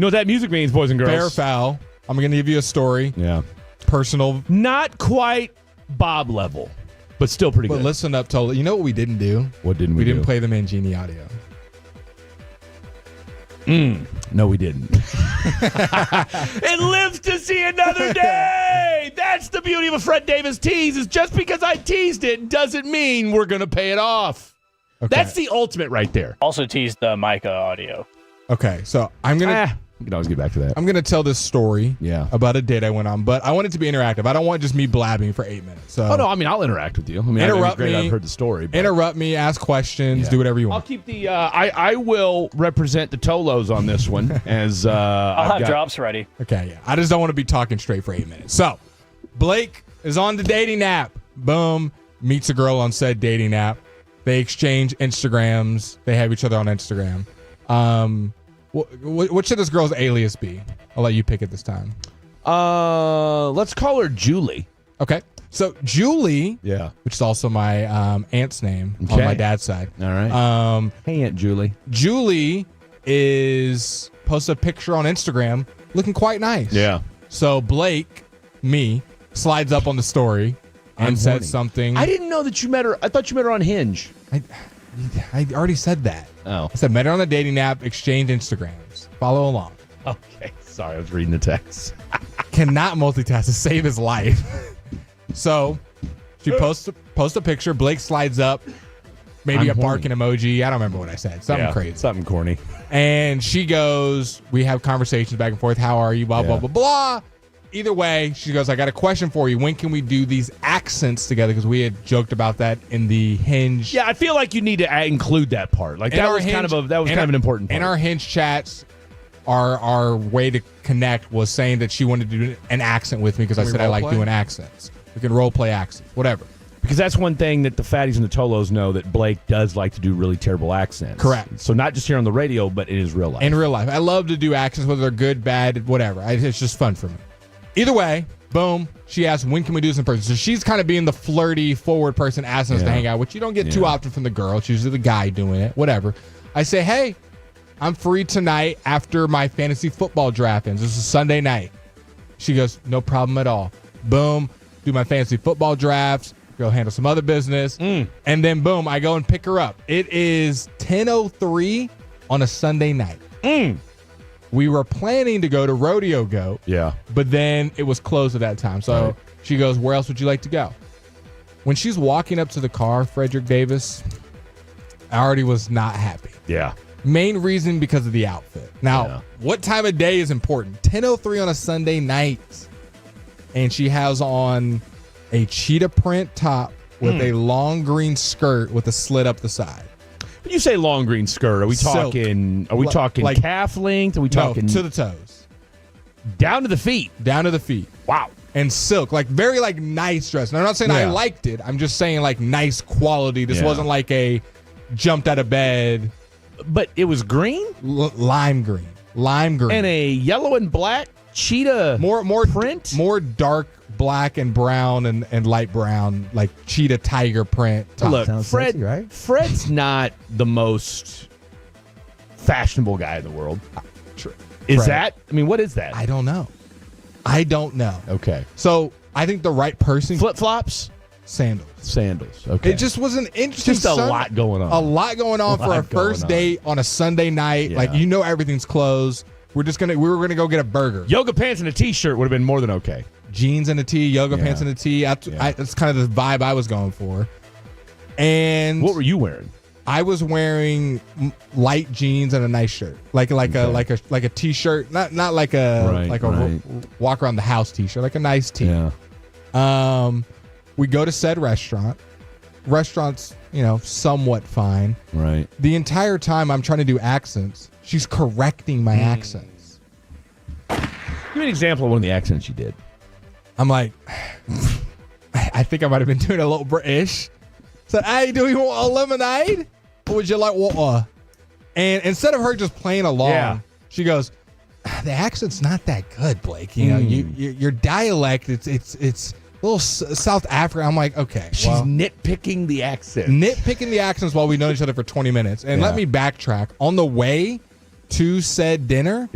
know what that music means, boys and girls? Fair or foul. I'm going to give you a story. Yeah. Personal. Not quite Bob level, but still pretty good. But listen up, totally. You know what we didn't do? What didn't we do? We didn't play the Mangini audio. No, we didn't. It lives to see another day. That's the beauty of a Fred Davis tease, is just because I teased it doesn't mean we're going to pay it off. Okay. That's the ultimate right there. Also teased the Micah audio. Okay, so I'm going to... You can always get back to that. I'm going to tell this story about a date I went on, but I want it to be interactive. I don't want just me blabbing for 8 minutes. So oh, no, I mean, I'll interact with you. I mean, interrupt me. I've heard the story. But. Interrupt me, ask questions, do whatever you want. I'll keep the... I will represent the Tolos on this one as... I'll have drops ready. Okay, yeah. I just don't want to be talking straight for 8 minutes. So, Blake is on the dating app. Boom. Meets a girl on said dating app. They exchange Instagrams. They have each other on Instagram. What should this girl's alias be? I'll let you pick it this time. Let's call her Julie. Okay. So Julie, which is also my aunt's name on my dad's side. All right. Hey, Aunt Julie. Julie is posted a picture on Instagram looking quite nice. Yeah. So Blake, me, slides up on the story and said something. I didn't know that you met her. I thought you met her on Hinge. I already said that. Oh. I said met her on the dating app, exchange Instagrams. Follow along. Okay. Sorry, I was reading the text. Cannot multitask to save his life. So she posts a picture. Blake slides up. Maybe a barking emoji. I don't remember what I said. Something crazy. Something corny. And she goes, we have conversations back and forth. How are you? Blah, blah, blah, blah. Either way, she goes, I got a question for you. When can we do these accents together? Because we had joked about that in the Hinge. Yeah, I feel like you need to include that part. Like that was kind of an important part. In our Hinge chats, our way to connect was saying that she wanted to do an accent with me because I said I like doing accents. We can role play accents, whatever. Because that's one thing that the Fatties and the Tolos know, that Blake does like to do really terrible accents. Correct. So not just here on the radio, but in his real life. In real life. I love to do accents, whether they're good, bad, whatever. It's just fun for me. Either way, boom, she asked, when can we do this in person? So she's kind of being the flirty, forward person asking us to hang out, which you don't get too often from the girl. It's usually the guy doing it, whatever. I say, hey, I'm free tonight after my fantasy football draft ends. This is Sunday night. She goes, no problem at all. Boom, do my fantasy football drafts, go handle some other business, and then boom, I go and pick her up. It is 10:03 on a Sunday night. We were planning to go to Rodeo Goat. Yeah. But then it was closed at that time. So she goes, where else would you like to go? When she's walking up to the car, Frederick Davis, I already was not happy. Yeah. Main reason because of the outfit. Now, what time of day is important? 10:03 on a Sunday night. And she has on a cheetah print top with a long green skirt with a slit up the side. When you say long green skirt, are we talking like calf length? Are we talking to the toes? Down to the feet. Down to the feet. Wow. And silk, like very like nice dress. And I'm not saying I liked it. I'm just saying like nice quality. This wasn't like a jumped out of bed. But it was green? Lime green. And a yellow and black cheetah more print? More dark black and brown and light brown, like cheetah tiger print. Top. Look, Sounds Fred, sexy, right? Fred's not the most fashionable guy in the world. Is that? I mean, what is that? I don't know. Okay. So I think the right person. Flip-flops? Sandals. Okay. It just was an interesting. Just a lot going on. A lot going on for our first date on a Sunday night. Yeah. Like everything's closed. We were gonna go get a burger. Yoga pants and a t-shirt would have been more than okay. Jeans and a tee, yoga pants and a tee. That's kind of the vibe I was going for. And what were you wearing? I was wearing light jeans and a nice shirt, like a t-shirt, not like a walk around the house t-shirt, like a nice tee. Yeah. We go to said restaurant. Restaurant's somewhat fine. Right. The entire time I'm trying to do accents, she's correcting my accents. Give me an example of one of the accents you did. I'm like, I think I might have been doing a little British. Said, hey, do you want a lemonade? Or would you like water? And instead of her just playing along, she goes, the accent's not that good, Blake. Your dialect, it's a little South African. I'm like, okay. She's nitpicking the accent. Nitpicking the accents while we know each other for 20 minutes. And let me backtrack. On the way to said dinner,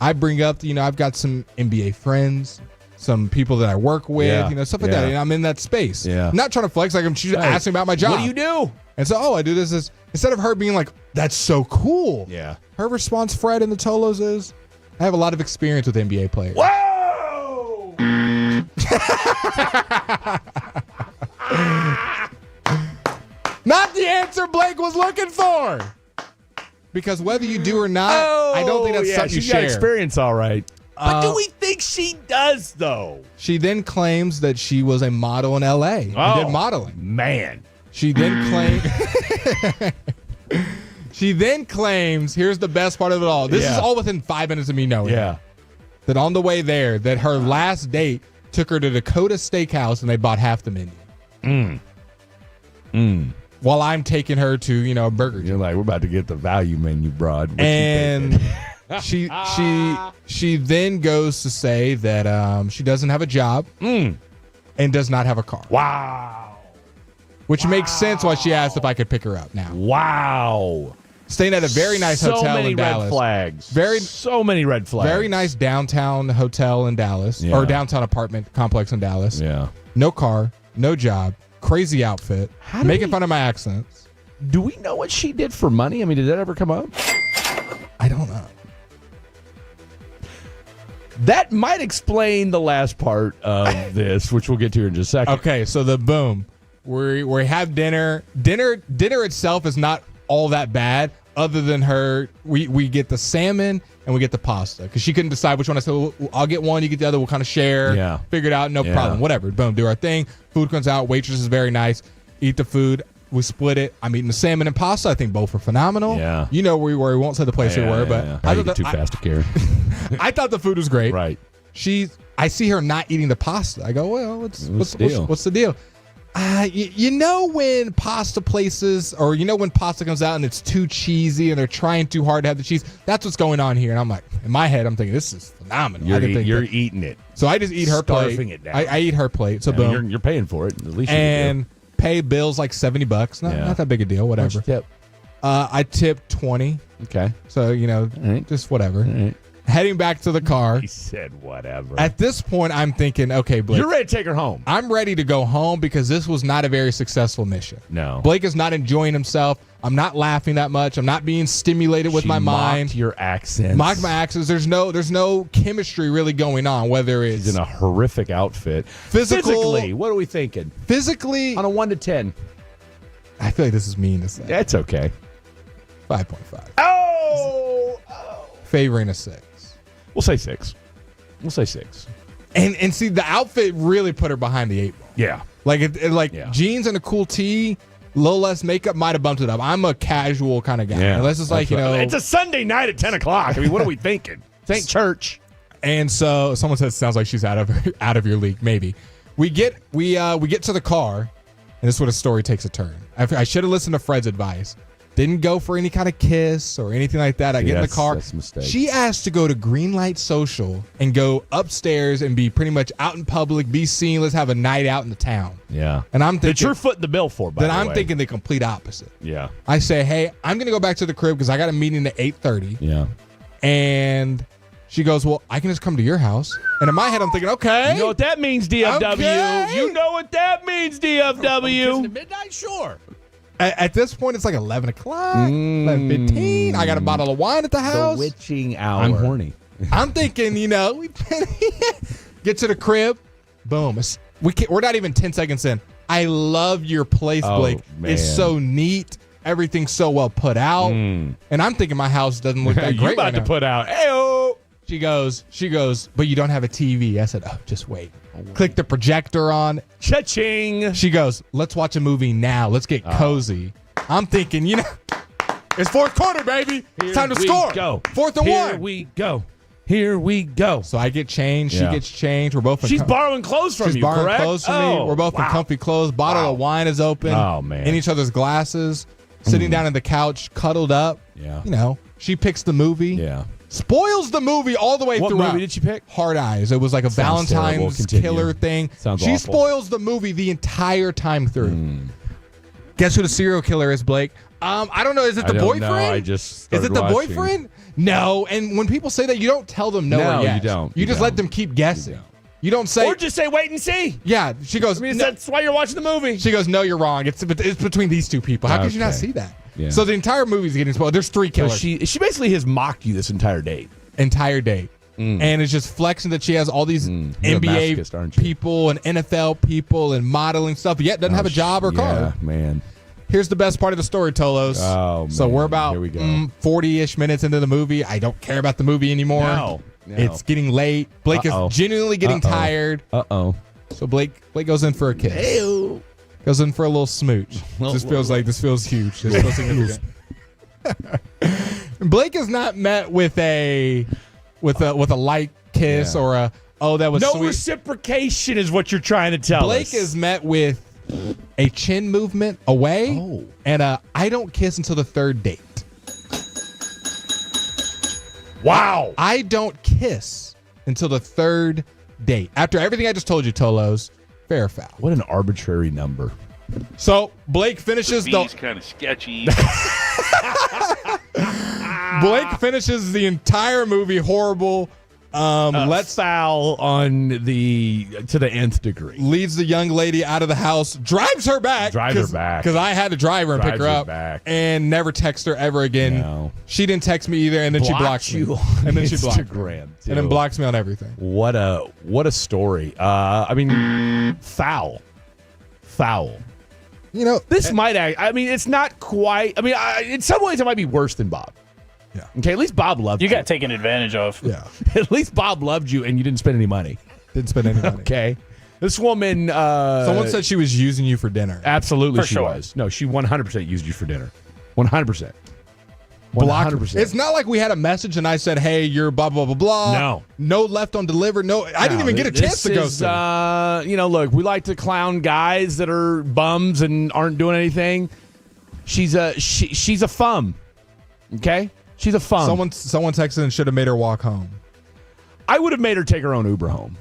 I bring up, I've got some NBA friends, some people that I work with, stuff like that. And I'm in that space. Yeah. I'm not trying to flex. Like she's asking about my job. What do you do? And so, I do this. Instead of her being like, that's so cool. Yeah. Her response, Fred in the Tolos, is, I have a lot of experience with NBA players. Whoa! Not the answer Blake was looking for. Because whether you do or not, I don't think that's something you she's got share. experience, all right. But do we think she does, though? She then claims that she was a model in L.A. and did modeling. Man. She then claims, here's the best part of it all. This is all within 5 minutes of me knowing. Yeah. That on the way there, that her last date took her to Dakota Steakhouse and they bought half the menu. While I'm taking her to, a Burger King. You're like, we're about to get the value menu, broad. What and she then goes to say that she doesn't have a job and does not have a car. Wow. Which makes sense why she asked if I could pick her up now. Wow. Staying at a very nice hotel in Dallas. So many red flags. Very nice downtown hotel in Dallas. Or downtown apartment complex in Dallas. Yeah. No car, no job, crazy outfit, making fun of my accents. Do we know what she did for money? I mean, did that ever come up? I don't know. That might explain the last part of this, which we'll get to in just a second. Okay, so the boom. We have dinner. Dinner itself is not all that bad, other than her. We get the salmon and we get the pasta because she couldn't decide which one. I said, well, I'll get one, you get the other. We'll kind of share. Yeah. Figure it out. No problem. Whatever. Boom. Do our thing. Food comes out. Waitress is very nice. Eat the food. We split it. I'm eating the salmon and pasta. I think both are phenomenal. Yeah. You know where we were. We won't say the place we were, but I get too fast to carry. I thought the food was great. Right. I see her not eating the pasta. I go, well, what's the deal? You know when pasta places, or when pasta comes out and it's too cheesy and they're trying too hard to have the cheese, that's what's going on here. And I'm like, in my head, I'm thinking, this is phenomenal. You're eating it. So I just eat her plate. Starving it down. I eat her plate. So boom. You're paying for it. At least and pay bills like $70. Not that big a deal. Whatever. Tip. I tipped 20. Okay. So, just whatever. Right. heading back to the car. He said whatever. At this point, I'm thinking, okay, Blake. You're ready to take her home. I'm ready to go home because this was not a very successful mission. No. Blake is not enjoying himself. I'm not laughing that much. I'm not being stimulated with my mind. Mocked your accents. Mocked my accents. There's no chemistry really going on, whether it's She's in a horrific outfit. Physically, what are we thinking? Physically, on a 1 to 10. I feel like this is mean to say. That's okay. 5.5. Oh! Favoring a 6. We'll say 6. We'll say 6. And see, the outfit really put her behind the 8 ball. Yeah. Like jeans and a cool tee, a little less makeup might have bumped it up. I'm a casual kind of guy. Yeah. Unless it's like, It's a Sunday night at 10 o'clock. I mean, what are we thinking? St. Church. And so someone says it sounds like she's out of your league. Maybe. We get to the car, and this is where the story takes a turn. I should have listened to Fred's advice. Didn't go for any kind of kiss or anything like that. I get in the car. That's a mistake. She asked to go to Greenlight Social and go upstairs and be pretty much out in public, be seen. Let's have a night out in the town. Yeah. And I'm thinking that you're footing the bill for, by the way. I'm thinking the complete opposite. Yeah. I say, hey, I'm going to go back to the crib because I got a meeting at 8:30. Yeah. And she goes, well, I can just come to your house. And in my head, I'm thinking, okay. You know what that means, DFW. Okay. You know what that means, DFW. To midnight, sure. At this point, it's like 11 o'clock, 11:15. I got a bottle of wine at the house. The witching hour. I'm horny. I'm thinking, we get to the crib. Boom. We're not even 10 seconds in. I love your place, Blake. Man. It's so neat. Everything's so well put out. And I'm thinking my house doesn't look that great. You're about right to now. put out. Ayo. She goes, but you don't have a TV. I said, oh, just wait. Click the projector on. Cha-ching. She goes, let's watch a movie now. Let's get cozy. I'm thinking, it's fourth quarter, baby. It's time to score. Go. 4th and 1. Here we go. Here we go. So I get changed. She gets changed. We're both. She's borrowing clothes from you, She's borrowing correct? clothes from me. We're both in comfy clothes. Bottle of wine is open. Oh, man. In each other's glasses. Sitting down on the couch, cuddled up. Yeah. She picks the movie. Yeah. Spoils the movie all the way through. What movie did she pick? Hard Eyes. It was like a Sounds Valentine's killer thing. Sounds she awful. spoils the movie the entire time through. Guess who the serial killer is, Blake? I don't know. Is it the boyfriend? No, I just Is it the watching. boyfriend? No. And when people say that, you don't tell them no or yes. you don't. You just let them keep guessing. You don't say. Or just say wait and see. Yeah. She goes. I mean, that's why you're watching the movie. She goes, no, you're wrong. It's between these two people. How could you not see that? Yeah. So the entire movie's getting spoiled. There's 3 killers. So she basically has mocked you this entire date. And it's just flexing that she has all these You're a masochist, aren't NBA you? people and NFL people and modeling stuff, yet doesn't have a job or car. Yeah, man. Here's the best part of the story, Tolos. Oh, so man. we're about Here we go. 40-ish minutes into the movie. I don't care about the movie anymore. No. It's getting late. Blake is genuinely getting tired. Uh-oh. So Blake goes in for a kiss. Ew. Goes in for a little smooch. This feels huge. This feels significant. Blake is not met with a light kiss or a that was no sweet. reciprocation is what you're trying to tell Blake us. is met with a chin movement away and a I don't kiss until the 3rd date. Wow. I don't kiss until the 3rd date. After everything I just told you, Tolos, fair or foul. What an arbitrary number. So Blake finishes He's kind of sketchy. Blake finishes the entire movie horrible. Let's foul on to the nth degree. Leads the young lady out of the house, drives her back because I had to drive her and pick her up, and never text her ever again. No. She didn't text me either, and then she blocks me, and then she blocked me. and then blocks me on everything. What a story. I mean, foul. This might act. I mean, it's not quite. I mean, in some ways, it might be worse than Bob. Yeah. Okay. At least Bob loved you. You got taken advantage of. Yeah. At least Bob loved you, and you didn't spend any money. Didn't spend any money. Okay. This woman. Someone said she was using you for dinner. Absolutely, For she sure. was. No, she 100% used you for dinner. 100%. Blocked. 100%. It's not like we had a message and I said, "Hey, you're blah blah blah blah." No left on delivered. No, I didn't even get a chance to go. Look, we like to clown guys that are bums and aren't doing anything. She's a fum. Okay, she's a fum. Someone texted and should have made her walk home. I would have made her take her own Uber home,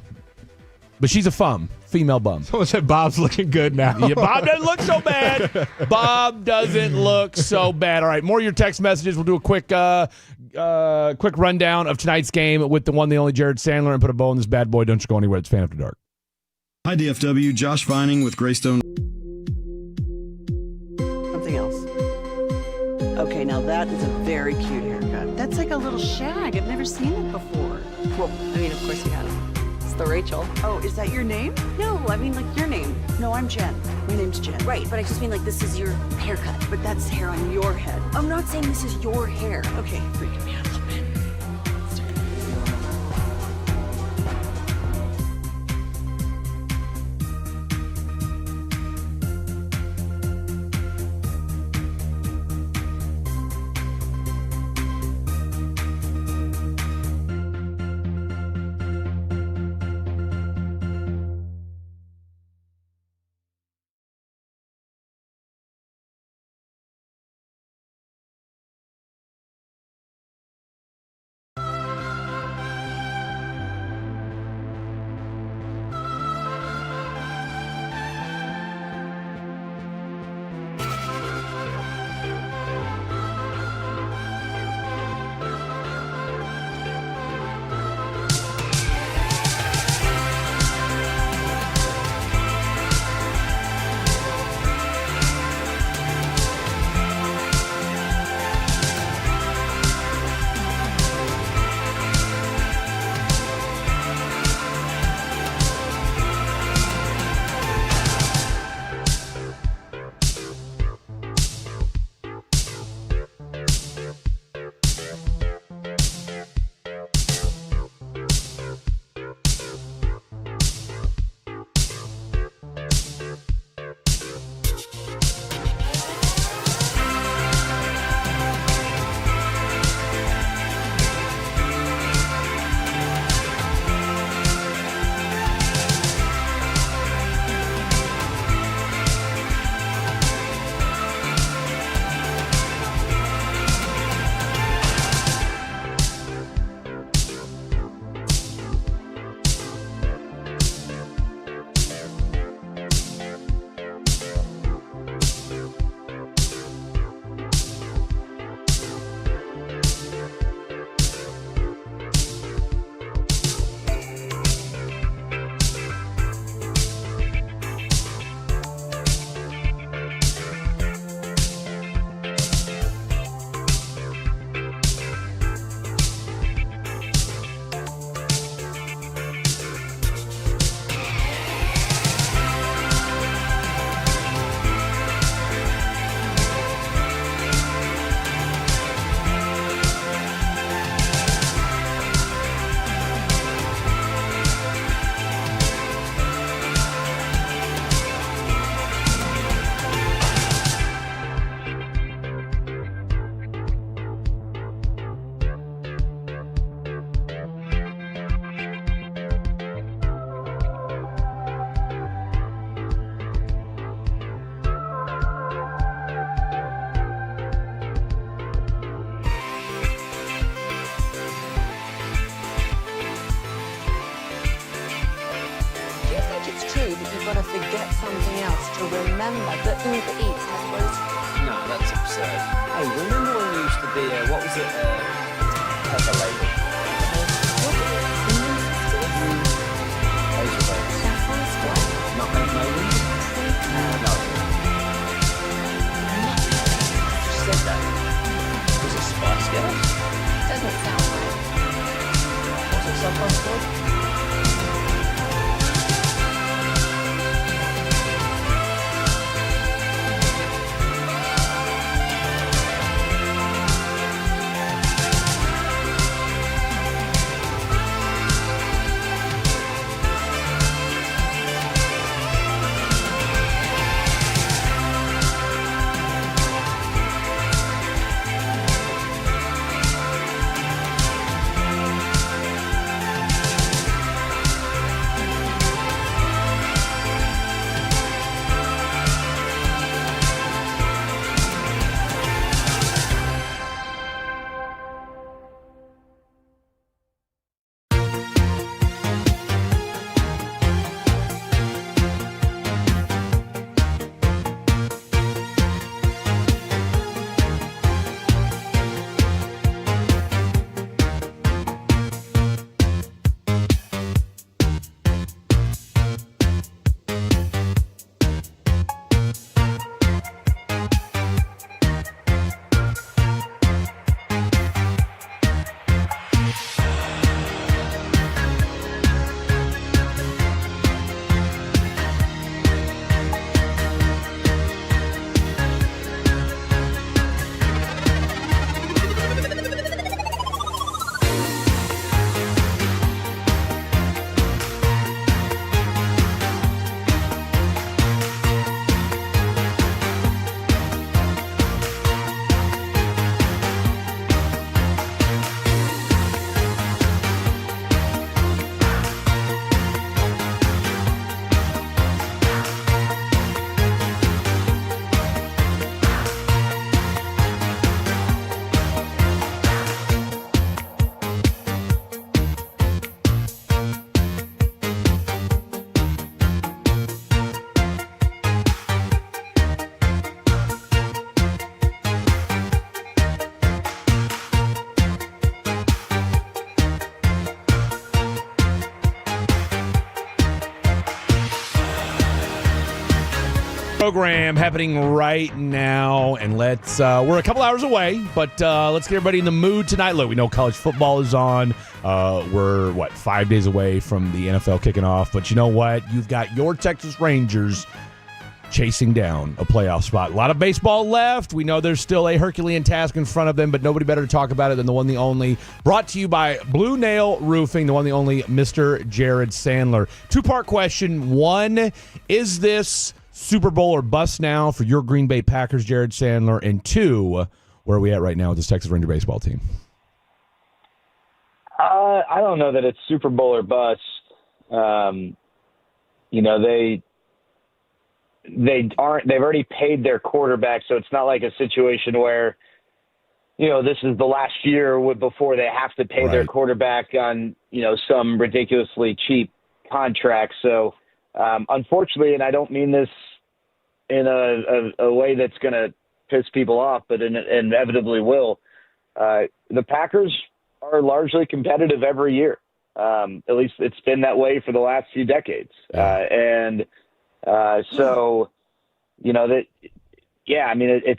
but she's a fum. Female bum. Someone said Bob's looking good now. Yeah, Bob doesn't look so bad. Bob doesn't look so bad. All right, more of your text messages. We'll do a quick quick rundown of tonight's game with the one, the only Jared Sandler, and put a bow in this bad boy. Don't you go anywhere. It's Fan After Dark. Hi, DFW. Josh Vining with Greystone. Something else. Okay, now that is a very cute haircut. That's like a little shag. I've never seen it before. Well, I mean, of course you have. It's the Rachel. Oh, is that your name? No, I mean like your name. No, I'm Jen. My name's Jen. Right, but I just mean like this is your haircut. But that's hair on your head. I'm not saying this is your hair. Okay, freaking me out a little bit. gotta forget something else to remember that Uber Eats has loads. No, that's absurd. Hey, remember when you used to be what was it, Pepper Lady? Not Meg Nolan? No. You said that. Was it Spice Girls? Doesn't sound right. What's it sometimes called? Program happening right now, and we're a couple hours away, but let's get everybody in the mood tonight. Look, we know college football is on. We're 5 days away from the NFL kicking off, but you know what? You've got your Texas Rangers chasing down a playoff spot. A lot of baseball left. We know there's still a Herculean task in front of them, but nobody better to talk about it than the one, the only. Brought to you by Blue Nail Roofing, the one, the only, Mr. Jared Sandler. Two-part question. One, is this Super Bowl or bust now for your Green Bay Packers, Jared Sandler? And two, where are we at right now with this Texas Ranger baseball team? I don't know that it's Super Bowl or bust. They've already paid their quarterback, so it's not like a situation where, this is the last year before they have to pay their quarterback on, some ridiculously cheap contract. So, unfortunately, and I don't mean this in a way that's going to piss people off, but inevitably will, the Packers are largely competitive every year. At least it's been that way for the last few decades. It's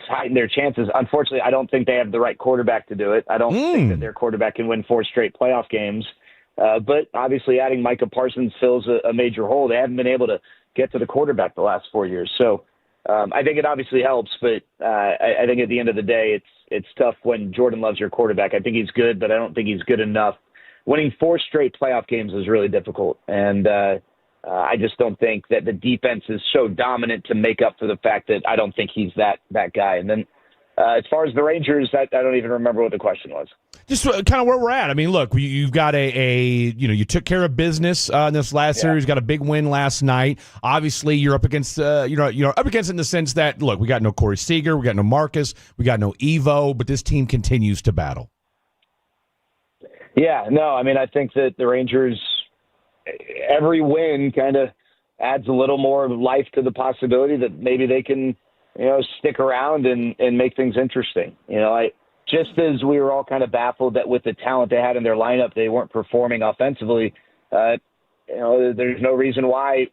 heightened their chances. Unfortunately, I don't think they have the right quarterback to do it. I don't think that their quarterback can win 4 straight playoff games. But obviously adding Micah Parsons fills a major hole. They haven't been able to get to the quarterback the last 4 years. So I think it obviously helps, but I think at the end of the day, it's tough when Jordan Love's your quarterback. I think he's good, but I don't think he's good enough. Winning 4 straight playoff games is really difficult. And I just don't think that the defense is so dominant to make up for the fact that I don't think he's that guy. And then as far as the Rangers, I don't even remember what the question was. Just kind of where we're at. I mean, look, you've got you took care of business in this last series. Got a big win last night. Obviously, you're up against, up against it in the sense that, look, we got no Corey Seager, we got no Marcus, we got no Evo, but this team continues to battle. Yeah, no, I mean, I think that the Rangers, every win kind of adds a little more life to the possibility that maybe they can, stick around and make things interesting. Just as we were all kind of baffled that with the talent they had in their lineup, they weren't performing offensively. There's no reason why,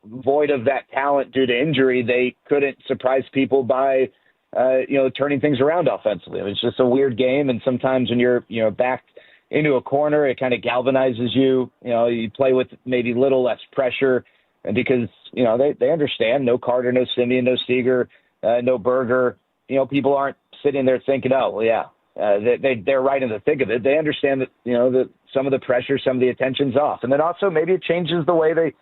void of that talent due to injury, they couldn't surprise people by, turning things around offensively. It's just a weird game, and sometimes when you're, backed into a corner, it kind of galvanizes you. You play with maybe little less pressure, and because they understand no Carter, no Simeon, no Seager, no Berger. People aren't sitting there thinking, oh, well, yeah, they're right in the thick of it. They understand that that some of the pressure, some of the attention's off, and then also maybe it changes the way they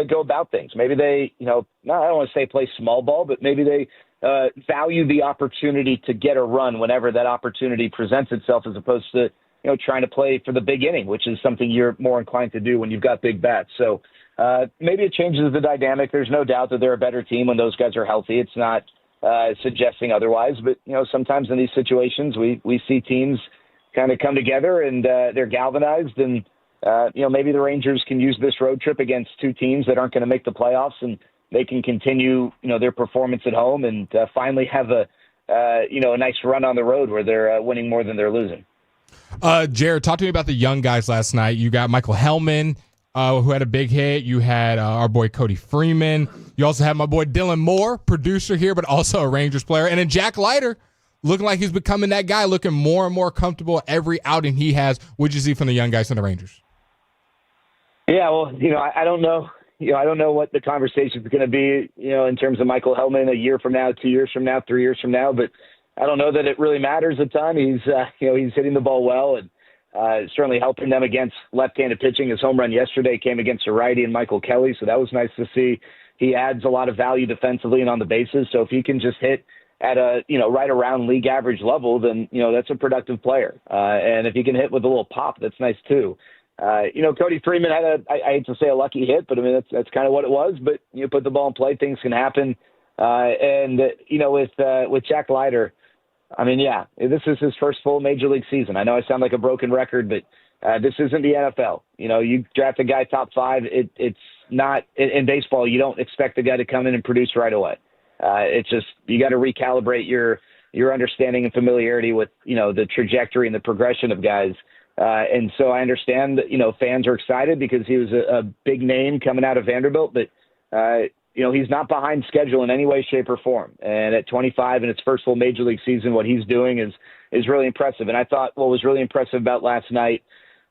go about things. Maybe they, I don't want to say play small ball, but maybe they value the opportunity to get a run whenever that opportunity presents itself, as opposed to trying to play for the big inning, which is something you're more inclined to do when you've got big bats. So maybe it changes the dynamic. There's no doubt that they're a better team when those guys are healthy. It's not suggesting otherwise, but sometimes in these situations we see teams kind of come together and they're galvanized, and maybe the Rangers can use this road trip against 2 teams that aren't going to make the playoffs, and they can continue their performance at home and finally have a nice run on the road where they're winning more than they're losing. Jared, talk to me about the young guys last night. You got Michael Hellman, who had a big hit. You had our boy Cody Freeman. You also have my boy Dylan Moore, producer here, but also a Rangers player. And then Jack Leiter, looking like he's becoming that guy, looking more and more comfortable every outing he has. What'd you see from the young guys from the Rangers? Yeah, well, I don't know. I don't know what the conversation is going to be, in terms of Michael Hellman a year from now, 2 years from now, 3 years from now, but I don't know that it really matters a ton. He's, he's hitting the ball well and certainly helping them against left-handed pitching. His home run yesterday came against a righty and Michael Kelly, so that was nice to see. He adds a lot of value defensively and on the bases, so if he can just hit at a, right around league average level, then, that's a productive player. And if he can hit with a little pop, that's nice too. Cody Freeman had I hate to say a lucky hit, but I mean, that's kind of what it was, but you put the ball in play, things can happen. With Jack Leiter, I mean, yeah, this is his first full major league season. I know I sound like a broken record, but this isn't the NFL. You draft a guy top 5. It's not in baseball. You don't expect the guy to come in and produce right away. It's just, you got to recalibrate your understanding and familiarity with, the trajectory and the progression of guys. And so I understand that, fans are excited because he was a big name coming out of Vanderbilt, but he's not behind schedule in any way, shape, or form. And at 25 in his first full major league season, what he's doing is really impressive. And I thought what was really impressive about last night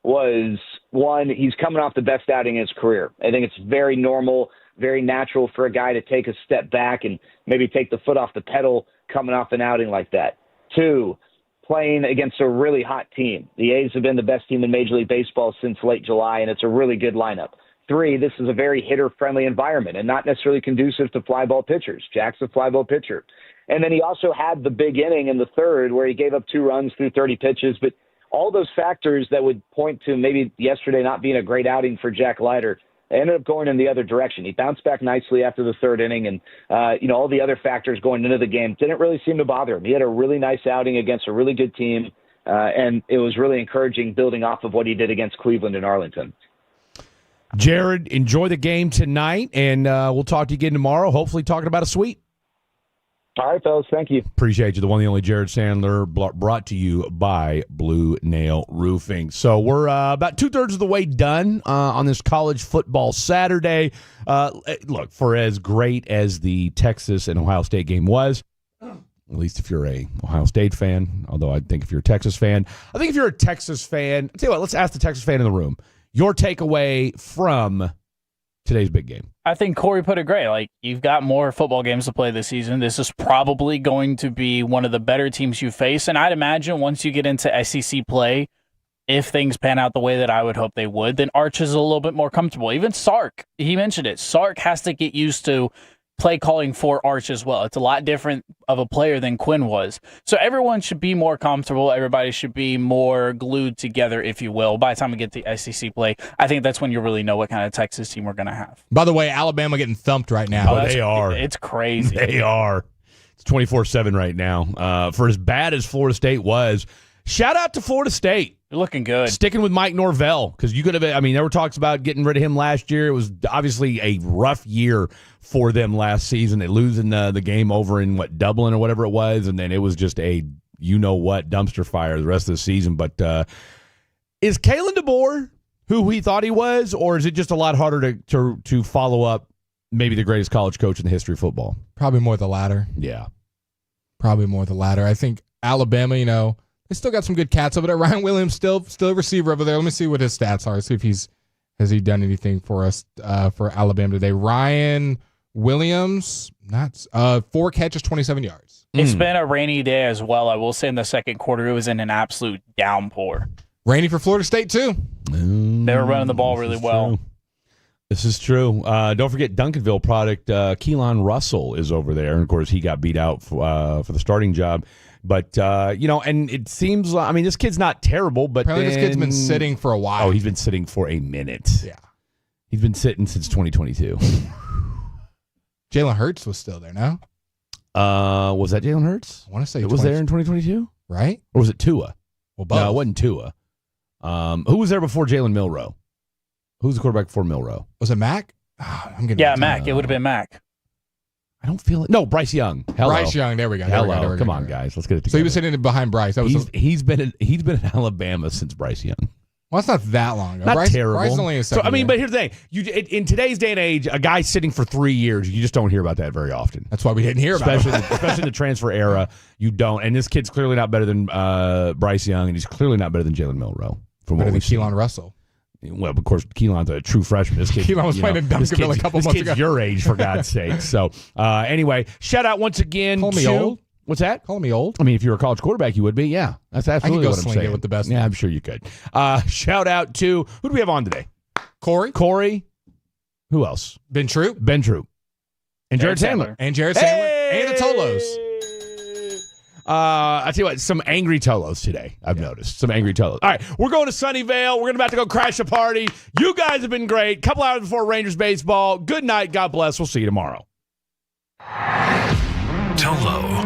was, one, he's coming off the best outing in his career. I think it's very normal, very natural for a guy to take a step back and maybe take the foot off the pedal coming off an outing like that. 2, playing against a really hot team. The A's have been the best team in Major League Baseball since late July, and it's a really good lineup. 3, this is a very hitter-friendly environment and not necessarily conducive to fly ball pitchers. Jack's a fly ball pitcher. And then he also had the big inning in the third where he gave up 2 runs through 30 pitches. But all those factors that would point to maybe yesterday not being a great outing for Jack Leiter ended up going in the other direction. He bounced back nicely after the third inning, and all the other factors going into the game didn't really seem to bother him. He had a really nice outing against a really good team, and it was really encouraging building off of what he did against Cleveland and Arlington. Jared, enjoy the game tonight, and we'll talk to you again tomorrow, hopefully talking about a sweep. All right, fellas. Thank you. Appreciate you. The one and only Jared Sandler, brought to you by Blue Nail Roofing. So we're about 2/3 of the way done on this college football Saturday. Look, for as great as the Texas and Ohio State game was, at least if you're a Ohio State fan, although I think if you're a Texas fan, I'll tell you what, let's ask the Texas fan in the room. Your takeaway from today's big game. I think Corey put it great. Like, you've got more football games to play this season. This is probably going to be one of the better teams you face. And I'd imagine once you get into SEC play, if things pan out the way that I would hope they would, then Arch is a little bit more comfortable. Even Sark, he mentioned it. Sark has to get used to play calling for Arch as well. It's a lot different of a player than Quinn was. So everyone should be more comfortable. Everybody should be more glued together, if you will. By the time we get to SEC play, I think that's when you really know what kind of Texas team we're going to have. By the way, Alabama getting thumped right now. Oh, they are. It's crazy. They are. It's 24/7 right now. For as bad as Florida State was, shout out to Florida State. You're looking good. Sticking with Mike Norvell, because you could have, there were talks about getting rid of him last year. It was obviously a rough year for them last season. They losing the game over in, Dublin or whatever it was, and then it was just a dumpster fire the rest of the season. But is Kalen DeBoer who he thought he was, or is it just a lot harder to follow up maybe the greatest college coach in the history of football? Probably more the latter. Yeah. Probably more the latter. I think Alabama, they still got some good cats over there. Ryan Williams still a receiver over there. Let me see what his stats are. See if has he done anything for us for Alabama today. Ryan Williams, 4 catches, 27 yards. It's been a rainy day as well. I will say in the second quarter, it was in an absolute downpour. Rainy for Florida State, too. They were running the ball really well. True. This is true. Don't forget Duncanville product. Keelan Russell is over there. And, of course, he got beat out for the starting job. But, and it seems like, this kid's not terrible, but apparently this kid's been sitting for a while. Oh, he's been sitting for a minute. Yeah. He's been sitting since 2022. Jalen Hurts was still there, no? Was that Jalen Hurts? I want to say it was there in 2022? Right? Or was it Tua? Well, both. No, it wasn't Tua. Who was there before Jalen Milroe? Who was the quarterback before Milroe? Was it Mac? Mac. It would have been Mac. I don't feel it. No, Bryce Young. Hello. Bryce Young. There we go. Hello. Come on, guys. Let's get it together. So he was sitting behind Bryce. He's been in Alabama since Bryce Young. Well, that's not that long ago. Not terrible. Bryce only is but here's the thing. In today's day and age, a guy sitting for 3 years, you just don't hear about that very often. That's why we didn't hear about it. Especially in the transfer era, you don't. And this kid's clearly not better than Bryce Young, and he's clearly not better than Jalen Milroe. Better than Keelan Russell. Well, of course, Keelan's a true freshman. This kid, Keelan was playing in Duncanville a couple months ago. This kid's your age, for God's sake. So, anyway, shout out once again Call me old. What's that? Call me old. If you were a college quarterback, you would be. Yeah, that's absolutely what I'm saying. I could go sling it with the best. Yeah, I'm sure you could. Shout out to, who do we have on today? Corey. Who else? Ben Troop. And Jared Sandler. And Jared Sandler. And the Tolos. I tell you what, some angry Tolos today. I've noticed some angry Tolos. All right, we're going to Sunnyvale. We're about to go crash a party. You guys have been great. Couple hours before Rangers baseball. Good night. God bless. We'll see you tomorrow. Tolo.